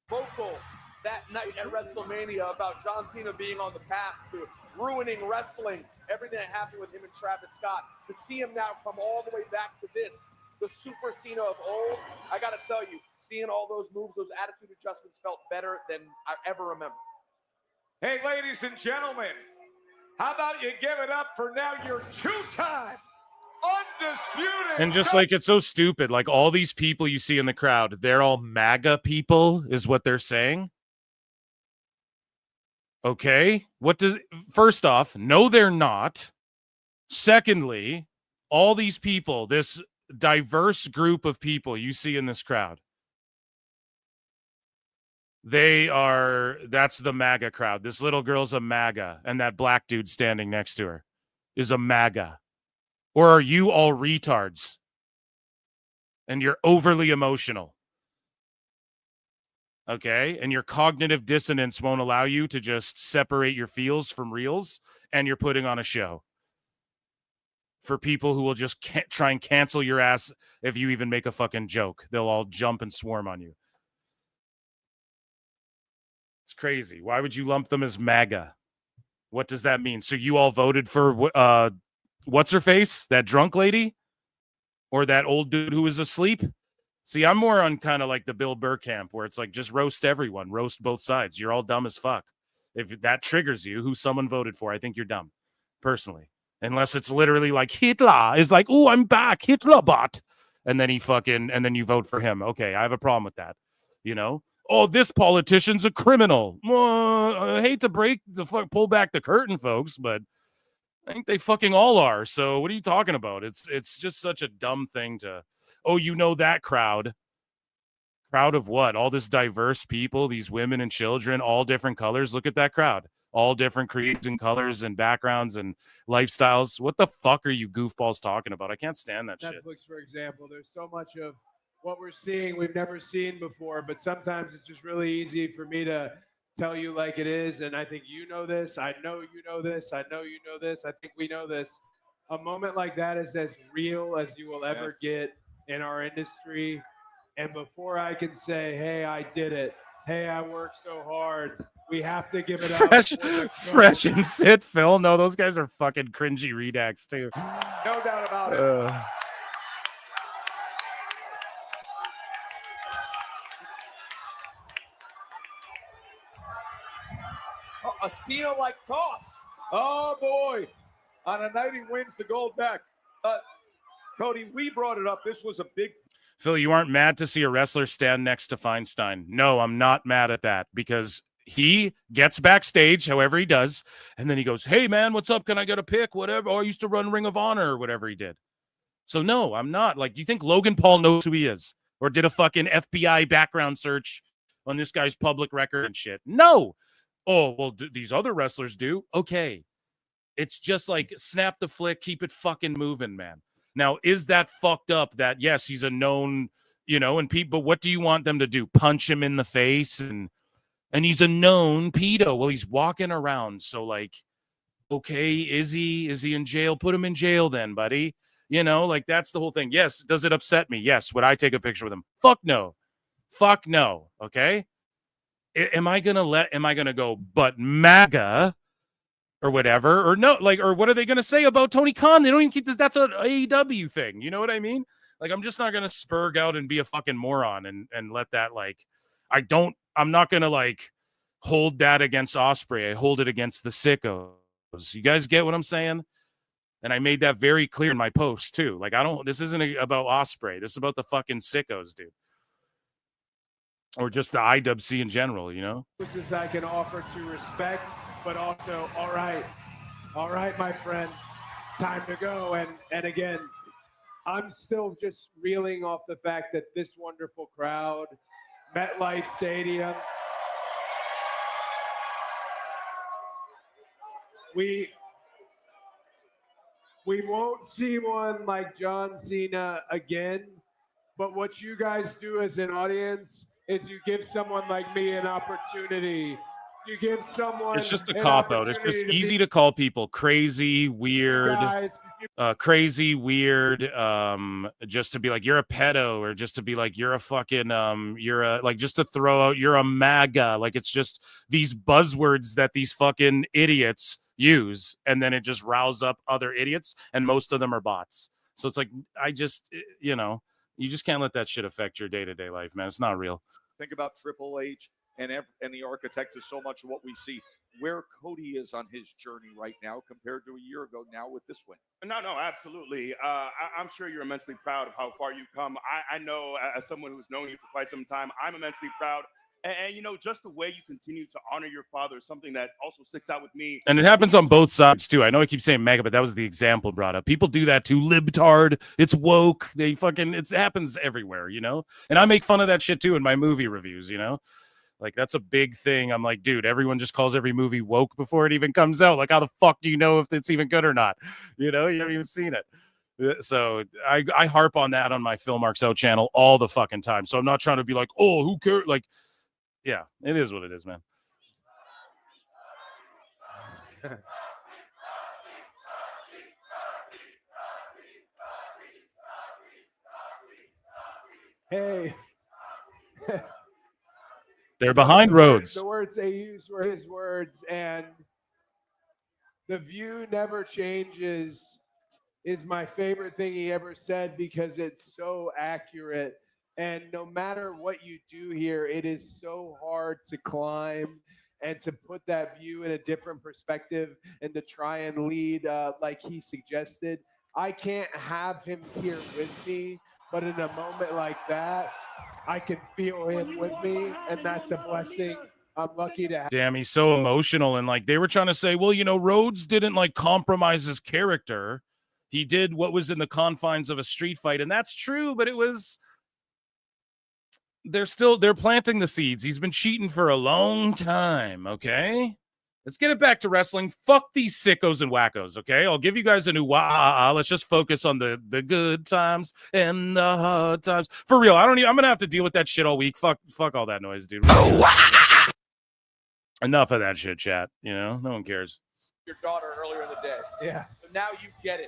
Vocal that night at WrestleMania about John Cena being on the path to ruining wrestling, everything that happened with him and Travis Scott. To see him now come all the way back to this, the Super Cena of old, I got to tell you, seeing all those moves, those attitude adjustments felt better than I ever remember. Hey, ladies and gentlemen, how about you give it up for now your two-time undisputed. And just like, it's so stupid. Like, all these people you see in the crowd, they're all MAGA people, is what they're saying. Okay. First off, no, they're not. Secondly, all these people, this diverse group of people you see in this crowd, that's the MAGA crowd. This little girl's a MAGA, and that black dude standing next to her is a MAGA. Or are you all retards? And you're overly emotional. Okay? And your cognitive dissonance won't allow you to just separate your feels from reals, and you're putting on a show for people who will just try and cancel your ass if you even make a fucking joke. They'll all jump and swarm on you. It's crazy. Why would you lump them as MAGA? What does that mean? So you all voted for what's her face? That drunk lady? Or that old dude who was asleep? See, I'm more on kind of like the Bill Burr camp, where it's like, just roast everyone, roast both sides. You're all dumb as fuck. If that triggers you, who someone voted for, I think you're dumb, personally. Unless it's literally like Hitler is like, oh, I'm back, Hitler bot. And then and then you vote for him. Okay, I have a problem with that. Oh, this politician's a criminal. I hate to pull back the curtain, folks, but I think they fucking all are. So what are you talking about? It's just such a dumb thing to, that crowd. Crowd of what? All this diverse people, these women and children, all different colors. Look at that crowd. All different creeds and colors and backgrounds and lifestyles. What the fuck are you goofballs talking about? I can't stand that shit. Netflix, for example, there's so much of what we're seeing we've never seen before, but sometimes it's just really easy for me to tell you like it is, and I think you know this, I know you know this, I know you know this, I think we know this. A moment like that is as real as you will ever get in our industry, and before I can say, hey, I did it, hey, I worked so hard, We have to give it Fresh, up. for the fresh and fit, Phil. No, those guys are fucking cringy redacts too. No doubt about it. A Cena-like toss. Oh, boy. On a night he wins the gold back. Cody, we brought it up. This was a big... Phil, you aren't mad to see a wrestler stand next to Feinstein. No, I'm not mad at that because he gets backstage, however he does, and then he goes, hey, man, what's up? Can I get a pick? Whatever. Oh, I used to run Ring of Honor or whatever he did. So, no, I'm not. Like, do you think Logan Paul knows who he is or did a fucking FBI background search on this guy's public record and shit? No. Oh, well, these other wrestlers do. Okay. It's just like snap the flick, keep it fucking moving, man. Now, is that fucked up that, yes, he's a known, and people, but what do you want them to do? Punch him in the face and he's a known pedo. Well, he's walking around. So, like, okay, is he in jail? Put him in jail then, buddy. That's the whole thing. Yes. Does it upset me? Yes. Would I take a picture with him? Fuck no. Fuck no. Okay. Am I going to go, but MAGA or whatever, or no, or what are they going to say about Tony Khan? They don't even keep this. That's an AEW thing. You know what I mean? Like, I'm just not going to spurg out and be a fucking moron and let that, I'm not going to hold that against Ospreay. I hold it against the sickos. You guys get what I'm saying? And I made that very clear in my post too. This isn't about Ospreay. This is about the fucking sickos, dude. Or just the IWC in general, As I can offer to respect, but also, all right, my friend, time to go. And again, I'm still just reeling off the fact that this wonderful crowd, MetLife Stadium, we won't see one like John Cena again, but what you guys do as an audience is you give someone like me an opportunity. You give someone. It's just a cop out. It's just easy to call people crazy, weird, just to be like, you're a pedo, or just to be like, you're a fucking, just to throw out, you're a MAGA. Like, it's just these buzzwords that these fucking idiots use. And then it just rouses up other idiots. And most of them are bots. So it's like, you just can't let that shit affect your day-to-day life, man. It's not real. Think about Triple H and the architect of so much of what we see. Where Cody is on his journey right now compared to a year ago now with this win. No, absolutely. I'm sure you're immensely proud of how far you've come. I know, as someone who's known you for quite some time, I'm immensely proud. And just the way you continue to honor your father is something that also sticks out with me. And it happens on both sides, too. I know I keep saying MAGA, but that was the example brought up. People do that, too. Libtard. It's woke. It happens everywhere, And I make fun of that shit, too, in my movie reviews, Like, that's a big thing. I'm like, dude, everyone just calls every movie woke before it even comes out. Like, how the fuck do you know if it's even good or not? You haven't even seen it. So I harp on that on my Phil Marks Out channel all the fucking time. So I'm not trying to be like, oh, who cares? Like, yeah, it is what it is, man. Hey. They're behind Rhodes. The words they used were his words, and the view never changes is my favorite thing he ever said because it's so accurate. And no matter what you do here, it is so hard to climb and to put that view in a different perspective and to try and lead like he suggested. I can't have him here with me, but in a moment like that, I can feel him with me, and that's a blessing. I'm lucky to have. Damn, he's so emotional. And they were trying to say, well, Rhodes didn't compromise his character. He did what was in the confines of a street fight. And that's true, but they're planting the seeds. He's been cheating for a long time. Okay. Let's get it back to wrestling. Fuck these sickos and wackos, okay? I'll give you guys a new let's just focus on the good times and the hard times. For real, I'm gonna have to deal with that shit all week. Fuck all that noise, dude. Enough of that shit, chat. No one cares. Your daughter earlier in the day. Yeah. So now you get it.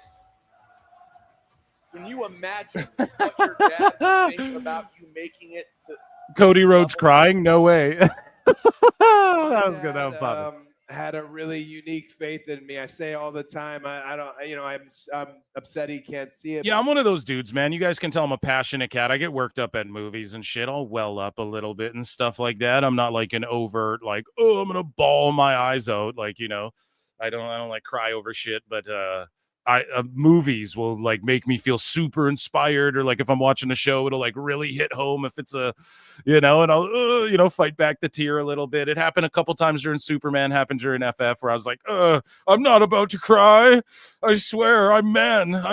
Can you imagine what your dad thinks about you making it to Cody Rhodes crying? No way. That was good. That was popping. Had a really unique faith in me. I say all the time, I don't, I'm upset he can't see it. Yeah, I'm one of those dudes, man. You guys can tell I'm a passionate cat. I get worked up at movies and shit. I'll well up a little bit and stuff like that. I'm not like an overt, like, oh, I'm gonna bawl my eyes out. Like, I don't like cry over shit, but movies will like make me feel super inspired, or like if I'm watching a show, it'll like really hit home if it's and I'll fight back the tear a little bit. It happened a couple times during Superman, happened during FF, where I was like, I'm not about to cry. I swear, I'm manly,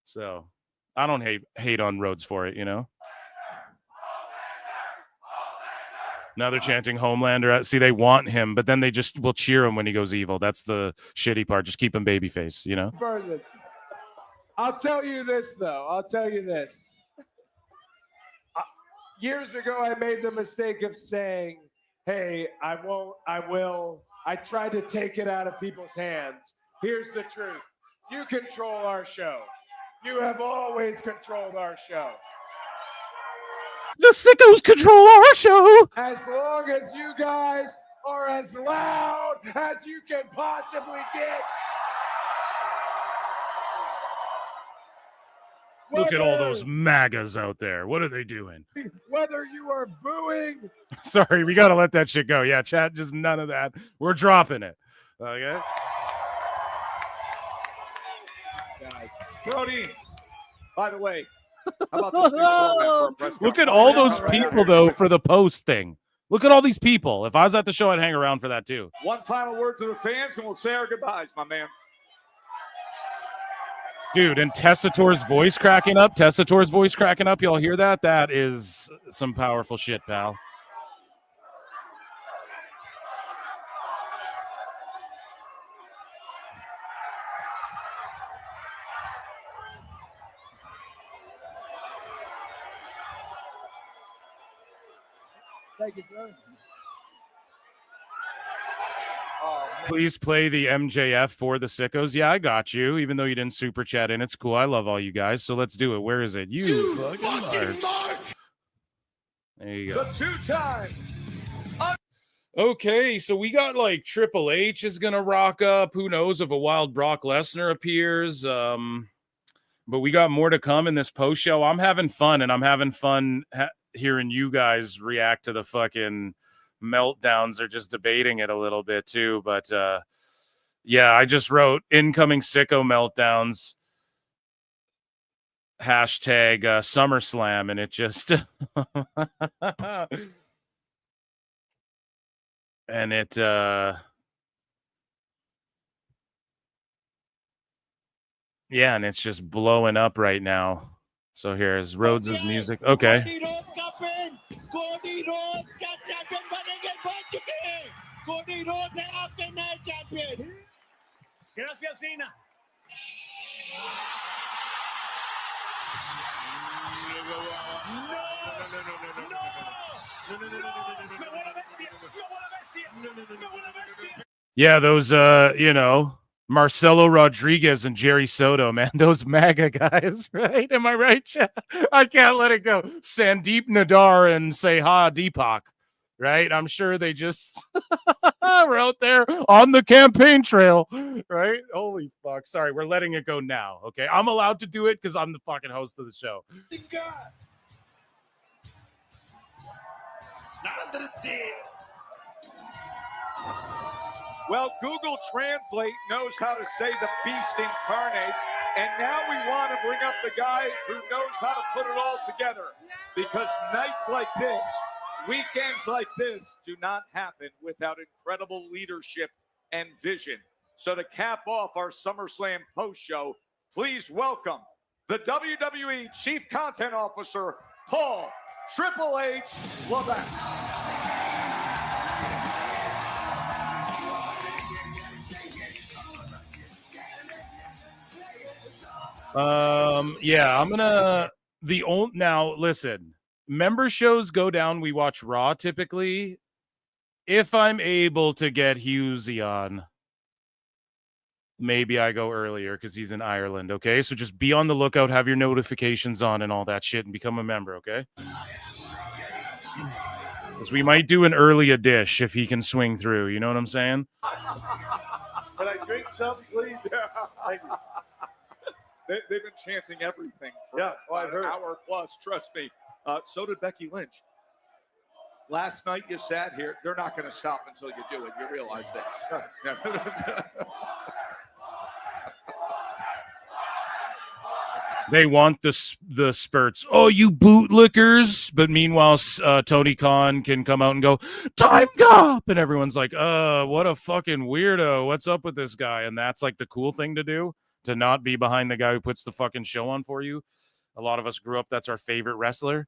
So I don't hate on Rhodes for it, Now they're chanting Homelander. See, they want him, but then they just will cheer him when he goes evil. That's the shitty part. Just keep him babyface, I'll tell you this, though. Years ago, I made the mistake of saying, hey, I won't, I will. I tried to take it out of people's hands. Here's the truth. You control our show. You have always controlled our show. The sickos control our show. As long as you guys are as loud as you can possibly get. Look at all those MAGAs out there. What are they doing? Whether you are booing. Sorry, we got to let that shit go. Yeah, chat, just none of that. We're dropping it. Okay? Cody, by the way, how about this new format for a press Look at conference? all those people, though, for the post thing. Look at all these people. If I was at the show, I'd hang around for that, too. One final word to the fans, and we'll say our goodbyes, my man. Dude, and Tessator's voice cracking up. Y'all hear that? That is some powerful shit, pal. Thank you, sir. Please play the MJF for the sickos. Yeah, I got you. Even though you didn't super chat in, it's cool. I love all you guys. So let's do it. Where is it? You fucking Mark. There you go. The two-time. Okay, so we got like Triple H is gonna rock up. Who knows if a wild Brock Lesnar appears? But we got more to come in this post show. I'm having fun, and I'm having fun hearing you guys react to the fucking meltdowns. They're just debating it a little bit too, but yeah, I just wrote incoming sicko meltdowns hashtag SummerSlam, and it just and it yeah, and it's just blowing up right now. So here's Rhodes' music. Okay. Cody Rhodes का champion बनेंगे बन चुके हैं Cody Rhodes है आपके नए champion Gracias Cena Yeah, those Marcelo Rodriguez and Jerry Soto, man, those MAGA guys, right? Am I right, chat? I can't let it go. Sandeep Nadar and Seha Deepak, right? I'm sure they just were out there on the campaign trail, right? Holy fuck. Sorry, we're letting it go now, okay? I'm allowed to do it because I'm the fucking host of the show. Not under the tip. Well, Google Translate knows how to say the beast incarnate, and now we want to bring up the guy who knows how to put it all together, because nights like this, weekends like this, do not happen without incredible leadership and vision. So to cap off our SummerSlam post show, please welcome the WWE Chief Content Officer, Paul Triple H Levesque. Yeah, I'm gonna now listen, member shows go down, we watch Raw typically. If I'm able to get Hughesy on, maybe I go earlier because he's in Ireland. Okay, so just be on the lookout, have your notifications on and all that shit, and become a member. Okay. Because we might do an early dish if he can swing through. You know what I'm saying? Can I drink something, please? Thank you. They've been chanting everything for I've heard. an hour plus. Trust me. So did Becky Lynch. Last night you sat here. They're not going to stop until you do it. You realize that. They want the spurts. Oh, you bootlickers! But meanwhile, Tony Khan can come out and go, "Time cop," and everyone's like, what a fucking weirdo. What's up with this guy?" And that's like the cool thing to do, to not be behind the guy who puts the fucking show on for you. A lot of us grew up. That's our favorite wrestler.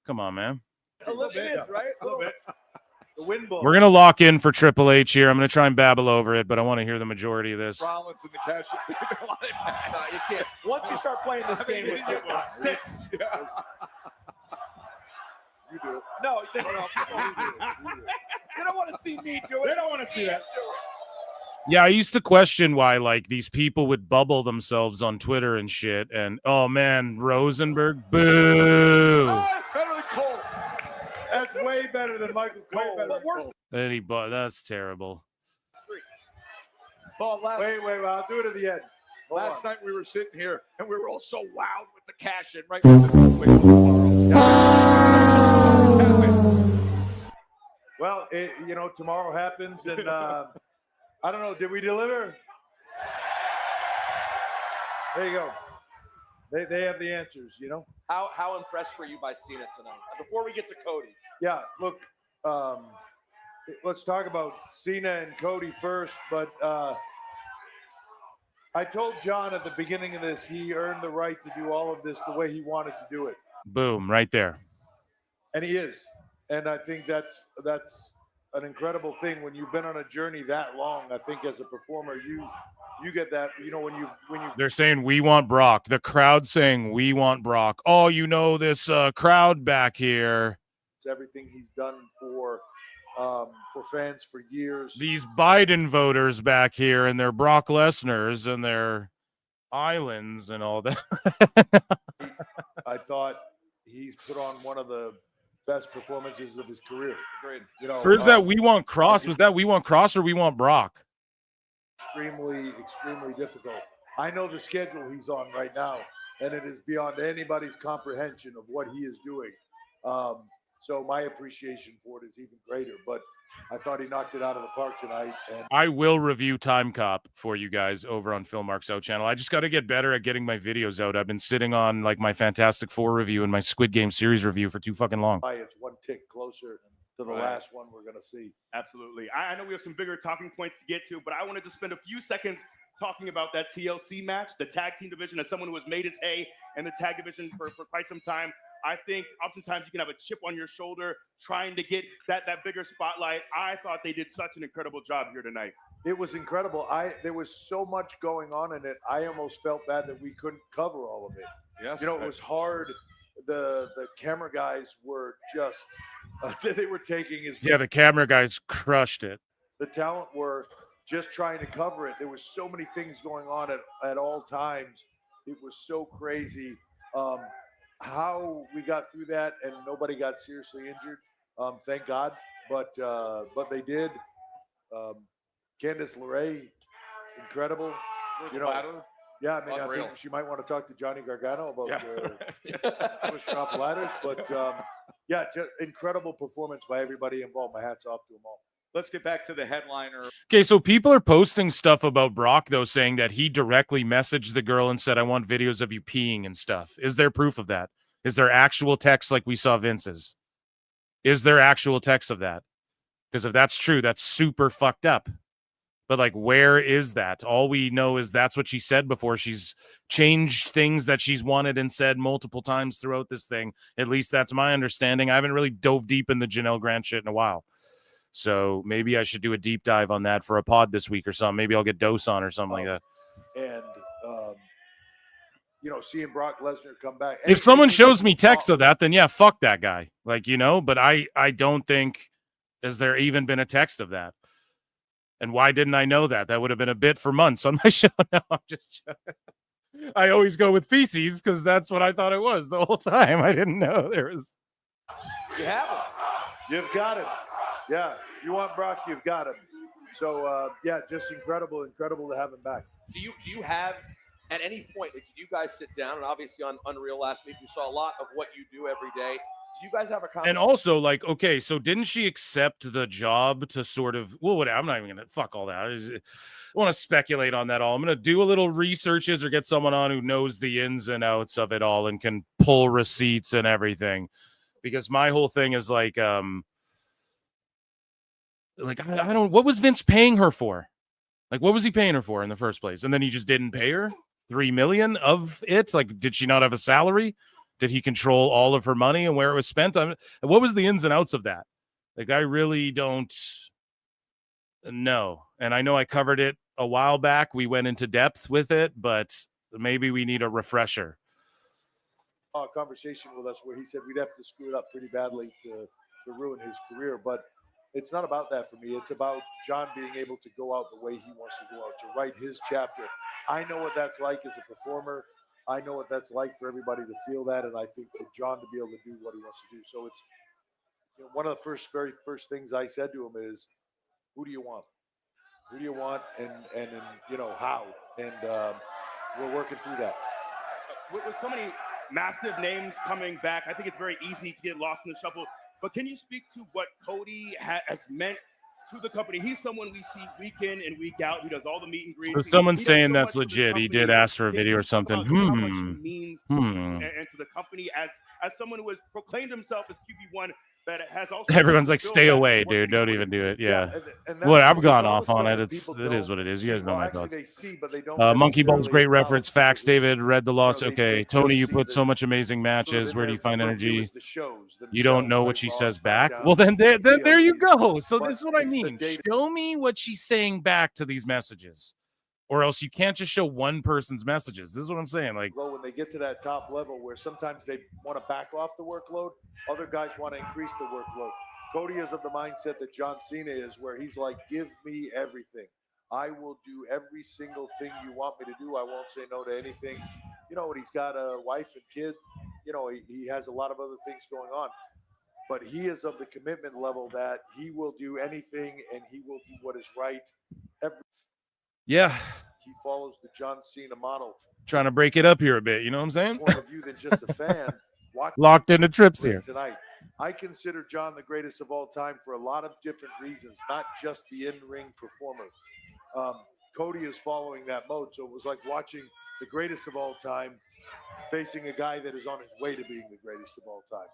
Come on, man. A little bit, right? A little bit. The wind blows. We're gonna lock in for Triple H here. I'm gonna try and babble over it, but I want to hear the majority of this. Rollins in the cash. No, you can't. Once you start playing this game with people, six. You do it. No, you don't want to see me do it. They don't want to see that. Yeah, I used to question why like these people would bubble themselves on Twitter and shit. And oh man, Rosenberg, boo. Oh, it's better than Cole. That's way better than Michael Cole. That's terrible. Wait, I'll do it at the end. Last night we were sitting here and we were all so wowed with the cash in, right? Well, tomorrow happens, and I don't know. Did we deliver? There you go. They have the answers, you know. How impressed were you by Cena tonight? Before we get to Cody. Yeah, look, let's talk about Cena and Cody first, but I told John at the beginning of this, he earned the right to do all of this the way he wanted to do it. Boom, right there. And he is. And I think that's an incredible thing when you've been on a journey that long. I think as a performer, you get that, when you They're saying we want Brock. The crowd saying we want Brock. Oh, this crowd back here. It's everything he's done for fans for years. These Biden voters back here and their Brock Lesnar's and their islands and all that. I thought he's put on one of the best performances of his career. Agreed. Where's that we want Cross? Was that we want Cross or we want Brock? Extremely difficult. I know the schedule he's on right now, and it is beyond anybody's comprehension of what he is doing. So my appreciation for it is even greater. But I thought he knocked it out of the park tonight. And I will review Time Cop for you guys over on Phil Mark's Out channel. I just got to get better at getting my videos out. I've been sitting on like my Fantastic Four review and my Squid Game series review for too fucking long. It's one tick closer to the last one we're going to see. Absolutely. I know we have some bigger talking points to get to, but I wanted to spend a few seconds talking about that TLC match, the tag team division. As someone who has made his hay in the tag division for quite some time, I think oftentimes you can have a chip on your shoulder trying to get that bigger spotlight. I thought they did such an incredible job here tonight. It was incredible. There was so much going on in it. I almost felt bad that we couldn't cover all of it. Yes, it was hard. The camera guys were just they were taking his. Yeah, the camera guys crushed it. The talent were just trying to cover it. There was so many things going on at all times. It was so crazy. How we got through that and nobody got seriously injured, thank God. But they did. Candice LeRae, incredible. Yeah, I think she might want to talk to Johnny Gargano about pushing off ladders. But just incredible performance by everybody involved. My hat's off to them all. Let's get back to the headliner. Okay, so people are posting stuff about Brock, though, saying that he directly messaged the girl and said, "I want videos of you peeing and stuff." Is there proof of that? Is there actual text like we saw Vince's? Is there actual text of that? Because if that's true, that's super fucked up. But, like, where is that? All we know is that's what she said before. She's changed things that she's wanted and said multiple times throughout this thing. At least that's my understanding. I haven't really dove deep in the Janelle Grant shit in a while. So maybe I should do a deep dive on that for a pod this week or something. Maybe I'll get Dose on or something like that. And, seeing Brock Lesnar come back. If someone shows me text of that, then yeah, fuck that guy. Like, but I don't think, has there even been a text of that? And why didn't I know that? That would have been a bit for months on my show. No, I'm just joking. I always go with feces because that's what I thought it was the whole time. I didn't know there was. You have him. You've got him. Yeah, you want Brock, you've got him. So, yeah, just incredible to have him back. Do you have, at any point, did you guys sit down, and obviously on Unreal last week, we saw a lot of what you do every day. Do you guys have a conversation? And also, like, okay, so didn't she accept the job to sort of, well, whatever, I'm not even going to, fuck all that. I want to speculate on that all. I'm going to do a little researches or get someone on who knows the ins and outs of it all and can pull receipts and everything. Because my whole thing is like I don't, what was Vince paying her for? Like, what was he paying her for in the first place? And then he just didn't pay her $3 million of it. Like, did she not have a salary? Did he control all of her money and where it was spent? What was the ins and outs of that? Like, I really don't know. And I know I covered it a while back. We went into depth with it, but maybe we need a refresher. Conversation with us where he said we'd have to screw it up pretty badly to ruin his career. But it's not about that for me. It's about John being able to go out the way he wants to go out, to write his chapter. I know what that's like as a performer. I know what that's like for everybody to feel that, and I think for John to be able to do what he wants to do. So it's, you know, one of the very first things I said to him is, "Who do you want? Who do you want? And you know, how?" And we're working through that. With so many massive names coming back, I think it's very easy to get lost in the shuffle. But can you speak to what Cody has meant to the company? He's someone we see week in and week out. He does all the meet and greets. So someone's saying that's legit. He did ask for a video or something. How much he means to and to the company as someone who has proclaimed himself as QB1, that has also Everyone's like, stay away, dude. Don't even do it. Yeah. What? I've gone off on it. It is what it is. You guys know my thoughts. Monkey Ball's great reference. Facts, David. Read the loss. Okay. Tony, you put so much amazing matches. Where do you find energy? You don't know what she says back? Well, then there you go. So this is what I mean. Show me what she's saying back to these messages. Or else you can't just show one person's messages. This is what I'm saying. Like, well, when they get to that top level where sometimes they want to back off the workload, other guys want to increase the workload. Cody is of the mindset that John Cena is, where he's like, give me everything. I will do every single thing you want me to do. I won't say no to anything. You know, and he's got a wife and kid. You know, he has a lot of other things going on. But he is of the commitment level that he will do anything and he will do what is right. yeah. He follows the John Cena model. Trying to break it up here a bit. You know what I'm saying? Point of view than just a fan. Locked into trips here. Tonight. I consider John the greatest of all time for a lot of different reasons, not just the in-ring performer. Cody is following that mode, so it was like watching the greatest of all time facing a guy that is on his way to being the greatest of all time.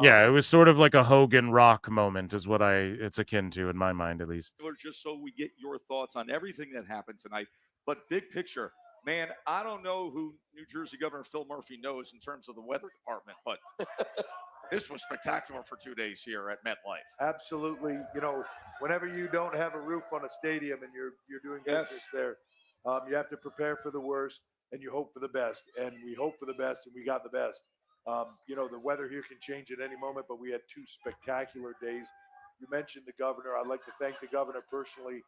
Yeah, it was sort of like a Hogan Rock moment is what it's akin to in my mind, at least. Just so we get your thoughts on everything that happened tonight. But big picture, man, I don't know who New Jersey Governor Phil Murphy knows in terms of the weather department, but this was spectacular for 2 days here at MetLife. Absolutely. You know, whenever you don't have a roof on a stadium and you're doing business there, you have to prepare for the worst and you hope for the best. And we hope for the best and we got the best. You know, the weather here can change at any moment, but we had 2 spectacular days. You mentioned the governor. I'd like to thank the governor personally.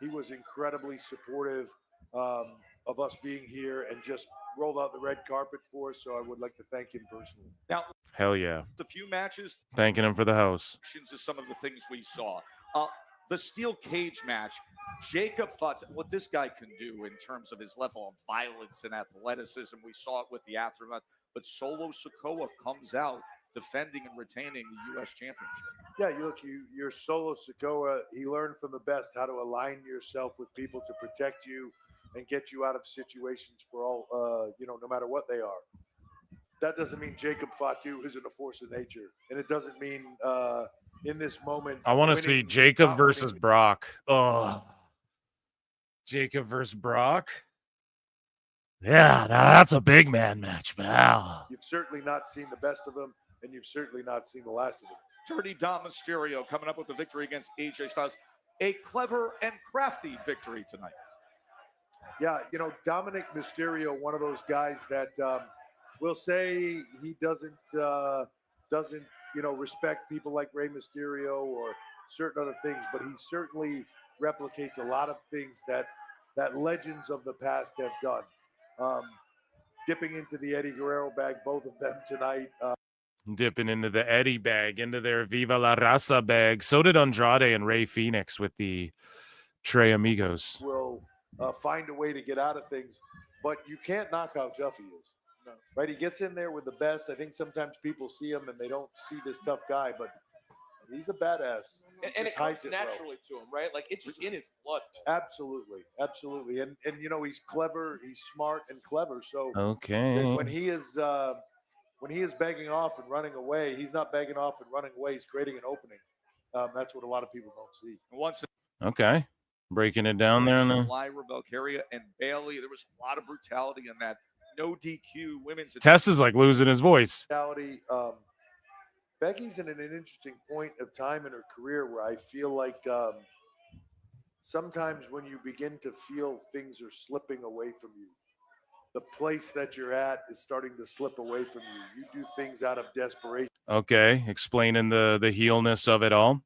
He was incredibly supportive of us being here and just rolled out the red carpet for us. So I would like to thank him personally. Now, hell yeah. The few matches. Thanking him for the house. To some of the things we saw. The steel cage match. Jacob Futz, what this guy can do in terms of his level of violence and athleticism. We saw it with the aftermath. But Solo Sikoa comes out defending and retaining the U.S. Championship. Yeah, you're Solo Sikoa. He learned from the best how to align yourself with people to protect you and get you out of situations for all, no matter what they are. That doesn't mean Jacob Fatu isn't a force of nature. And it doesn't mean in this moment. I want to see Jacob versus Brock. Oh, Jacob versus Brock. Yeah, that's a big man match, pal. You've certainly not seen the best of them, and you've certainly not seen the last of them. Dirty Dom Mysterio coming up with the victory against AJ Styles. A clever and crafty victory tonight. Yeah, Dominic Mysterio, one of those guys that will say he doesn't respect people like Rey Mysterio or certain other things, but he certainly replicates a lot of things that legends of the past have done. Dipping into the Eddie Guerrero bag, both of them tonight. Dipping into the Eddie bag, into their Viva La Raza bag. So did Andrade and Rey Fenix with the Tres Amigos. Will find a way to get out of things, but you can't knock how tough he is. No. Right? He gets in there with the best. I think sometimes people see him and they don't see this tough guy, but he's a badass. And it comes naturally to him, right? Like it's just in his blood. Absolutely, absolutely. And you know, he's clever, he's smart and clever. So Okay. when he is begging off and running away, he's not begging off and running away. He's creating an opening. That's what a lot of people don't see. Once Okay. Breaking it down there. Lyra Valkyria and Bailey, there was a lot of brutality in that. No DQ women's. Tess is like losing his voice. Brutality. Becky's in an interesting point of time in her career where I feel like sometimes when you begin to feel things are slipping away from you, the place that you're at is starting to slip away from you. You do things out of desperation. Okay. Explaining the heelness of it all.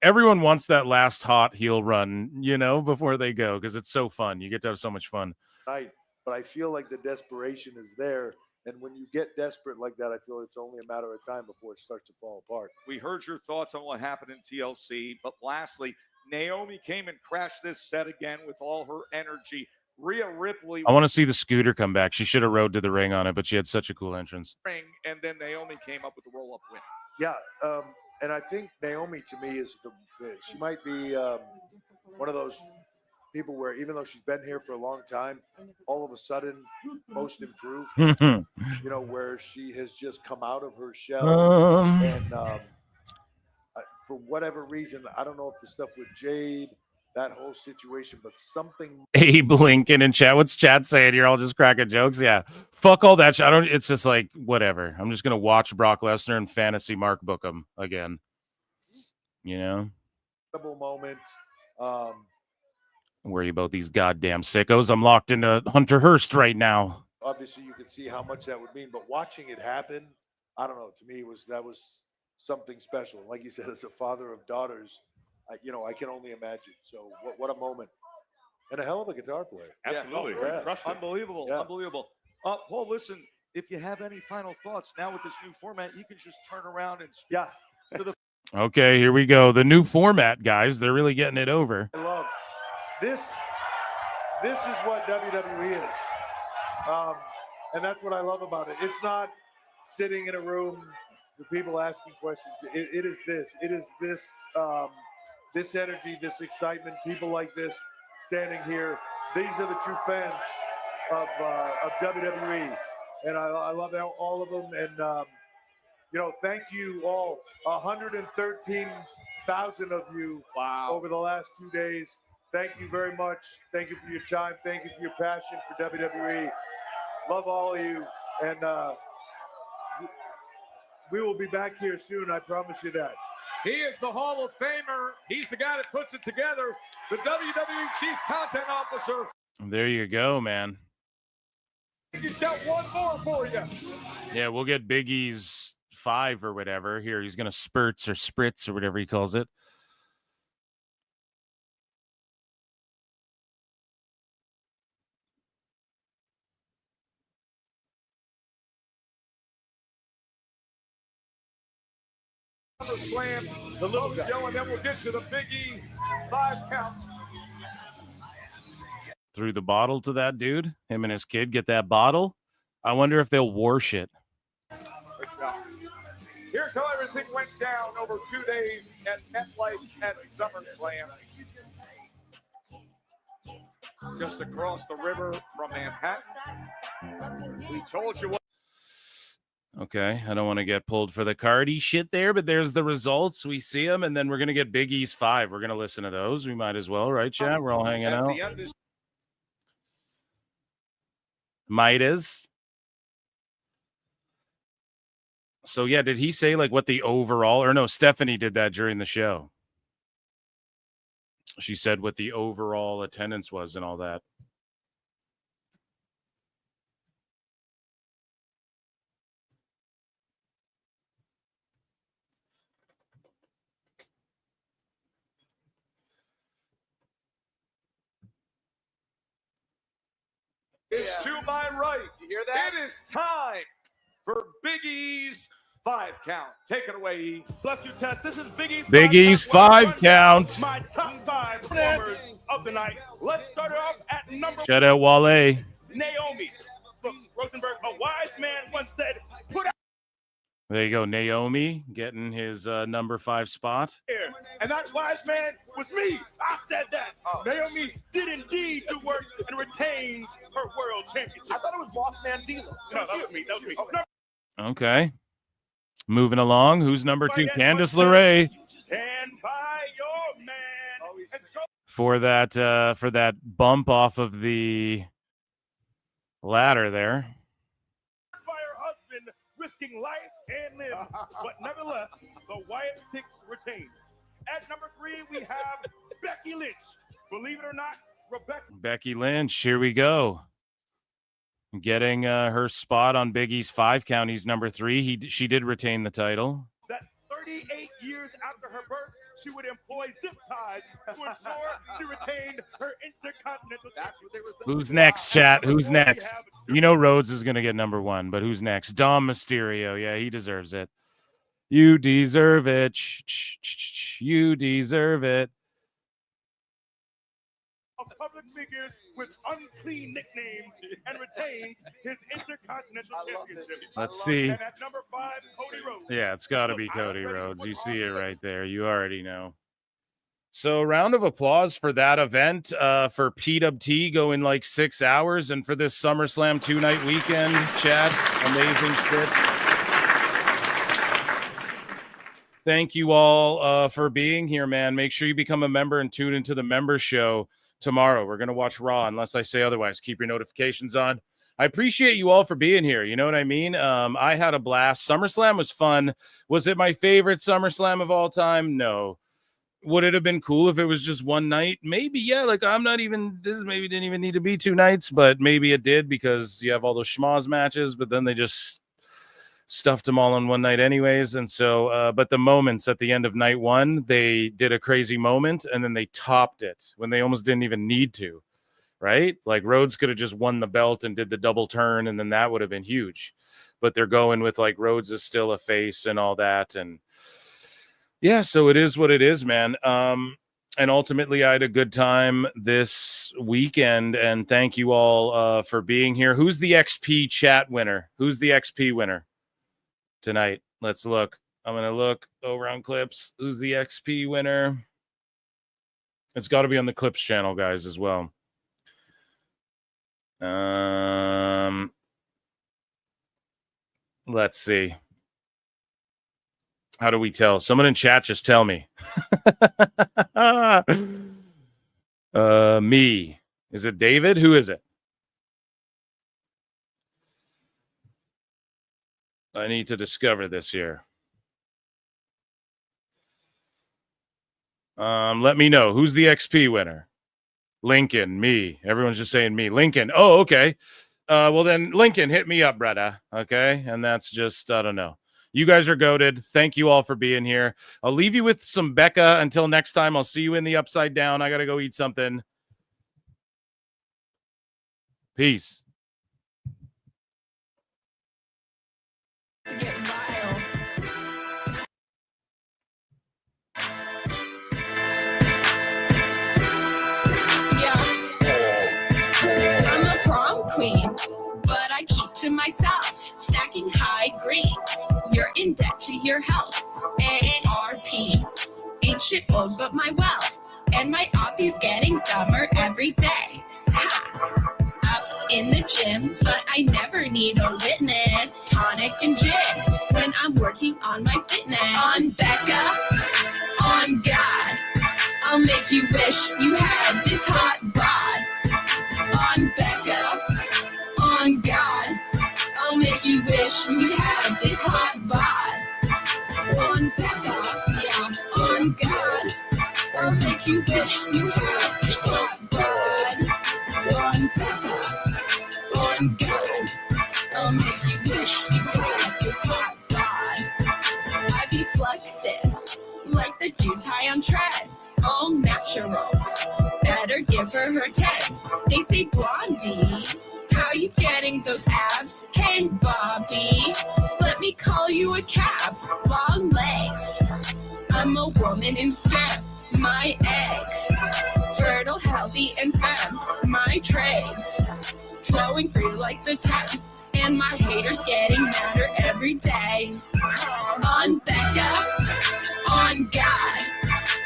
Everyone wants that last hot heel run, you know, before they go, because it's so fun. You get to have so much fun. Right. But I feel like the desperation is there. And when you get desperate like that, I feel it's only a matter of time before it starts to fall apart. We heard your thoughts on what happened in TLC. But lastly, Naomi came and crashed this set again with all her energy. Rhea Ripley. I want to see the scooter come back. She should have rode to the ring on it, but she had such a cool entrance. And then Naomi came up with the roll-up win. Yeah. And I think Naomi, to me, is she might be one of those people where even though she's been here for a long time, all of a sudden, most improved, you know, where she has just come out of her shell. And for whatever reason, I don't know if the stuff with Jade, that whole situation, but something. Abe Lincoln in chat. What's chat saying? You're all just cracking jokes. Yeah. Fuck all that shit. It's just like, whatever. I'm just going to watch Brock Lesnar and fantasy Mark book him again. You know? Moment. Worry about these goddamn sickos. I'm locked into Hunter Hearst right now. Obviously, you can see how much that would mean, but watching it happen, I don't know. To me, that was something special. Like you said, as a father of daughters, I can only imagine. So what a moment. And a hell of a guitar player. Absolutely. Yeah. Unbelievable. Yeah. Unbelievable. Paul, listen, if you have any final thoughts now with this new format, you can just turn around and speak to the. Okay, here we go. The new format, guys. They're really getting it over. I love this. This is what WWE is. And that's what I love about it. It's not sitting in a room with people asking questions. It is this. It is this. This energy, this excitement, people like this standing here. These are the true fans of WWE, and I love all of them. And thank you all, 113,000 of you over the last 2 days. Thank you very much. Thank you for your time. Thank you for your passion for WWE. Love all of you, and we will be back here soon. I promise you that. He is the Hall of Famer. He's the guy that puts it together. The WWE Chief Content Officer. There you go, man. He's got one more for you. Yeah, we'll get Big E's 5 or whatever. Here, he's going to spritz or whatever he calls it. Slam, the little show, and then we'll get to the Big E 5 count. Threw the bottle to that dude. Him and his kid get that bottle. I wonder if they'll wash it. Here's how everything went down over 2 days at MetLife at SummerSlam. Just across the river from Manhattan. We told you what. Okay, I don't want to get pulled for the Cardi shit there, but there's the results. We see them, and then we're going to get Big E's 5. We're going to listen to those. We might as well, right, chat? We're all hanging out. Might as. So, yeah, did he say, like, what the overall... Or no, Stephanie did that during the show. She said what the overall attendance was and all that. It's to my right. You hear that? It is time for Big E's 5 count. Take it away, E. Bless you, Tess. This is Big E's Big E's 5 count. My top 5 performers of the night. Let's start it off at number Shout out Wale. Naomi. Look, Rosenberg, a wise man once said, put out There you go, Naomi getting his number 5 spot. here. And that wise man was me. I said that. Naomi did indeed do work and retains her world championship. I thought it was Boss Man D'Lo. No, that was me. That was me. Okay. Moving along. Who's number 2? Candice LeRae. Stand by your man. And so For that bump off of the ladder there. by her husband, risking life and limb. But nevertheless, the Wyatt 6 retains. At number 3, we have Becky Lynch. Believe it or not, Rebecca. Becky Lynch, here we go. Getting her spot on Big E's 5 count. He's number 3. She did retain the title. That 38 years after her birth, she would employ zip ties to ensure she retained her intercontinental championship. Who's next, chat? Who's next? You know Rhodes is going to get number 1, but who's next? Dom Mysterio. Yeah, he deserves it. You deserve it. You deserve it. Of public figures with unclean nicknames and retains his intercontinental championship. Let's see. And at number 5, Cody Rhodes. Yeah, it's got to be Cody Rhodes. You see it right there. You already know. So, round of applause for that event for PWT going like 6 hours, and for this SummerSlam 2-night weekend, chats. Amazing shit. Thank you all for being here, man. Make sure you become a member and tune into the member show tomorrow. We're going to watch Raw unless I say otherwise. Keep your notifications on. I appreciate you all for being here. You know what I mean? I had a blast. SummerSlam was fun. Was it my favorite SummerSlam of all time? No. Would it have been cool if it was just one night? Maybe, yeah. Like, this maybe didn't even need to be 2 nights, but maybe it did because you have all those schmoz matches, but then they just stuffed them all in one night anyways. And so, but the moments at the end of night 1, they did a crazy moment and then they topped it when they almost didn't even need to, right? Like Rhodes could have just won the belt and did the double turn and then that would have been huge. But they're going with like Rhodes is still a face and all that. And yeah, so it is what it is, man. And ultimately, I had a good time this weekend, and thank you all for being here. Who's the XP chat winner? Who's the XP winner tonight? Let's look. I'm going to look over on Clips. Who's the XP winner? It's got to be on the Clips channel, guys, as well. Let's see. How do we tell? Someone in chat just tell me. Me. Is it David? Who is it? I need to discover this here. Let me know. Who's the XP winner? Lincoln, me. Everyone's just saying me. Lincoln. Oh, okay. Well, then, Lincoln, hit me up, brother. Okay? And that's just, I don't know. You guys are goated. Thank you all for being here. I'll leave you with some Becca. Until next time, I'll see you in the Upside Down. I got to go eat something. Peace. To get vile. Yeah. I'm a prom queen, but I keep to myself, stacking high green. You're in debt to your health. AARP. Ain't shit old but my wealth. And my oppie's getting dumber every day. Ha. Up in the gym, but I never need a witness. Tonic and gin when I'm working on my fitness. On Becca, on God, I'll make you wish you had this hot bod. On Becca, on God, I'll make you wish you had this hot bod. On Becca, yeah, on God, I'll make you wish you had this hot bod. On Becca, on God, I'll make you wish you had this hot bod. I be flexing like the dudes high on tread, all natural. Better give her 10s. They say Blondie, how you getting those abs? Hey, Bobby, let me call you. you a cab, long legs. I'm a woman in STEM, my eggs. Fertile, healthy, and femme, my trades. Flowing free like the Thames, and my haters getting madder every day. On Becca, on God,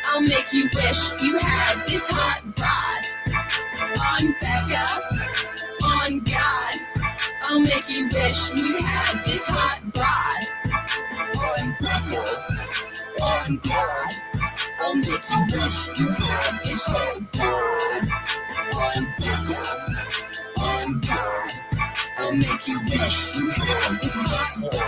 I'll make you wish you had this hot rod. On Becca, on God, I'll make you wish you had this hot rod. On Becca, on God, I'll make you wish you had this hot rod. On Becca, on God, I'll make you wish you had this hot rod.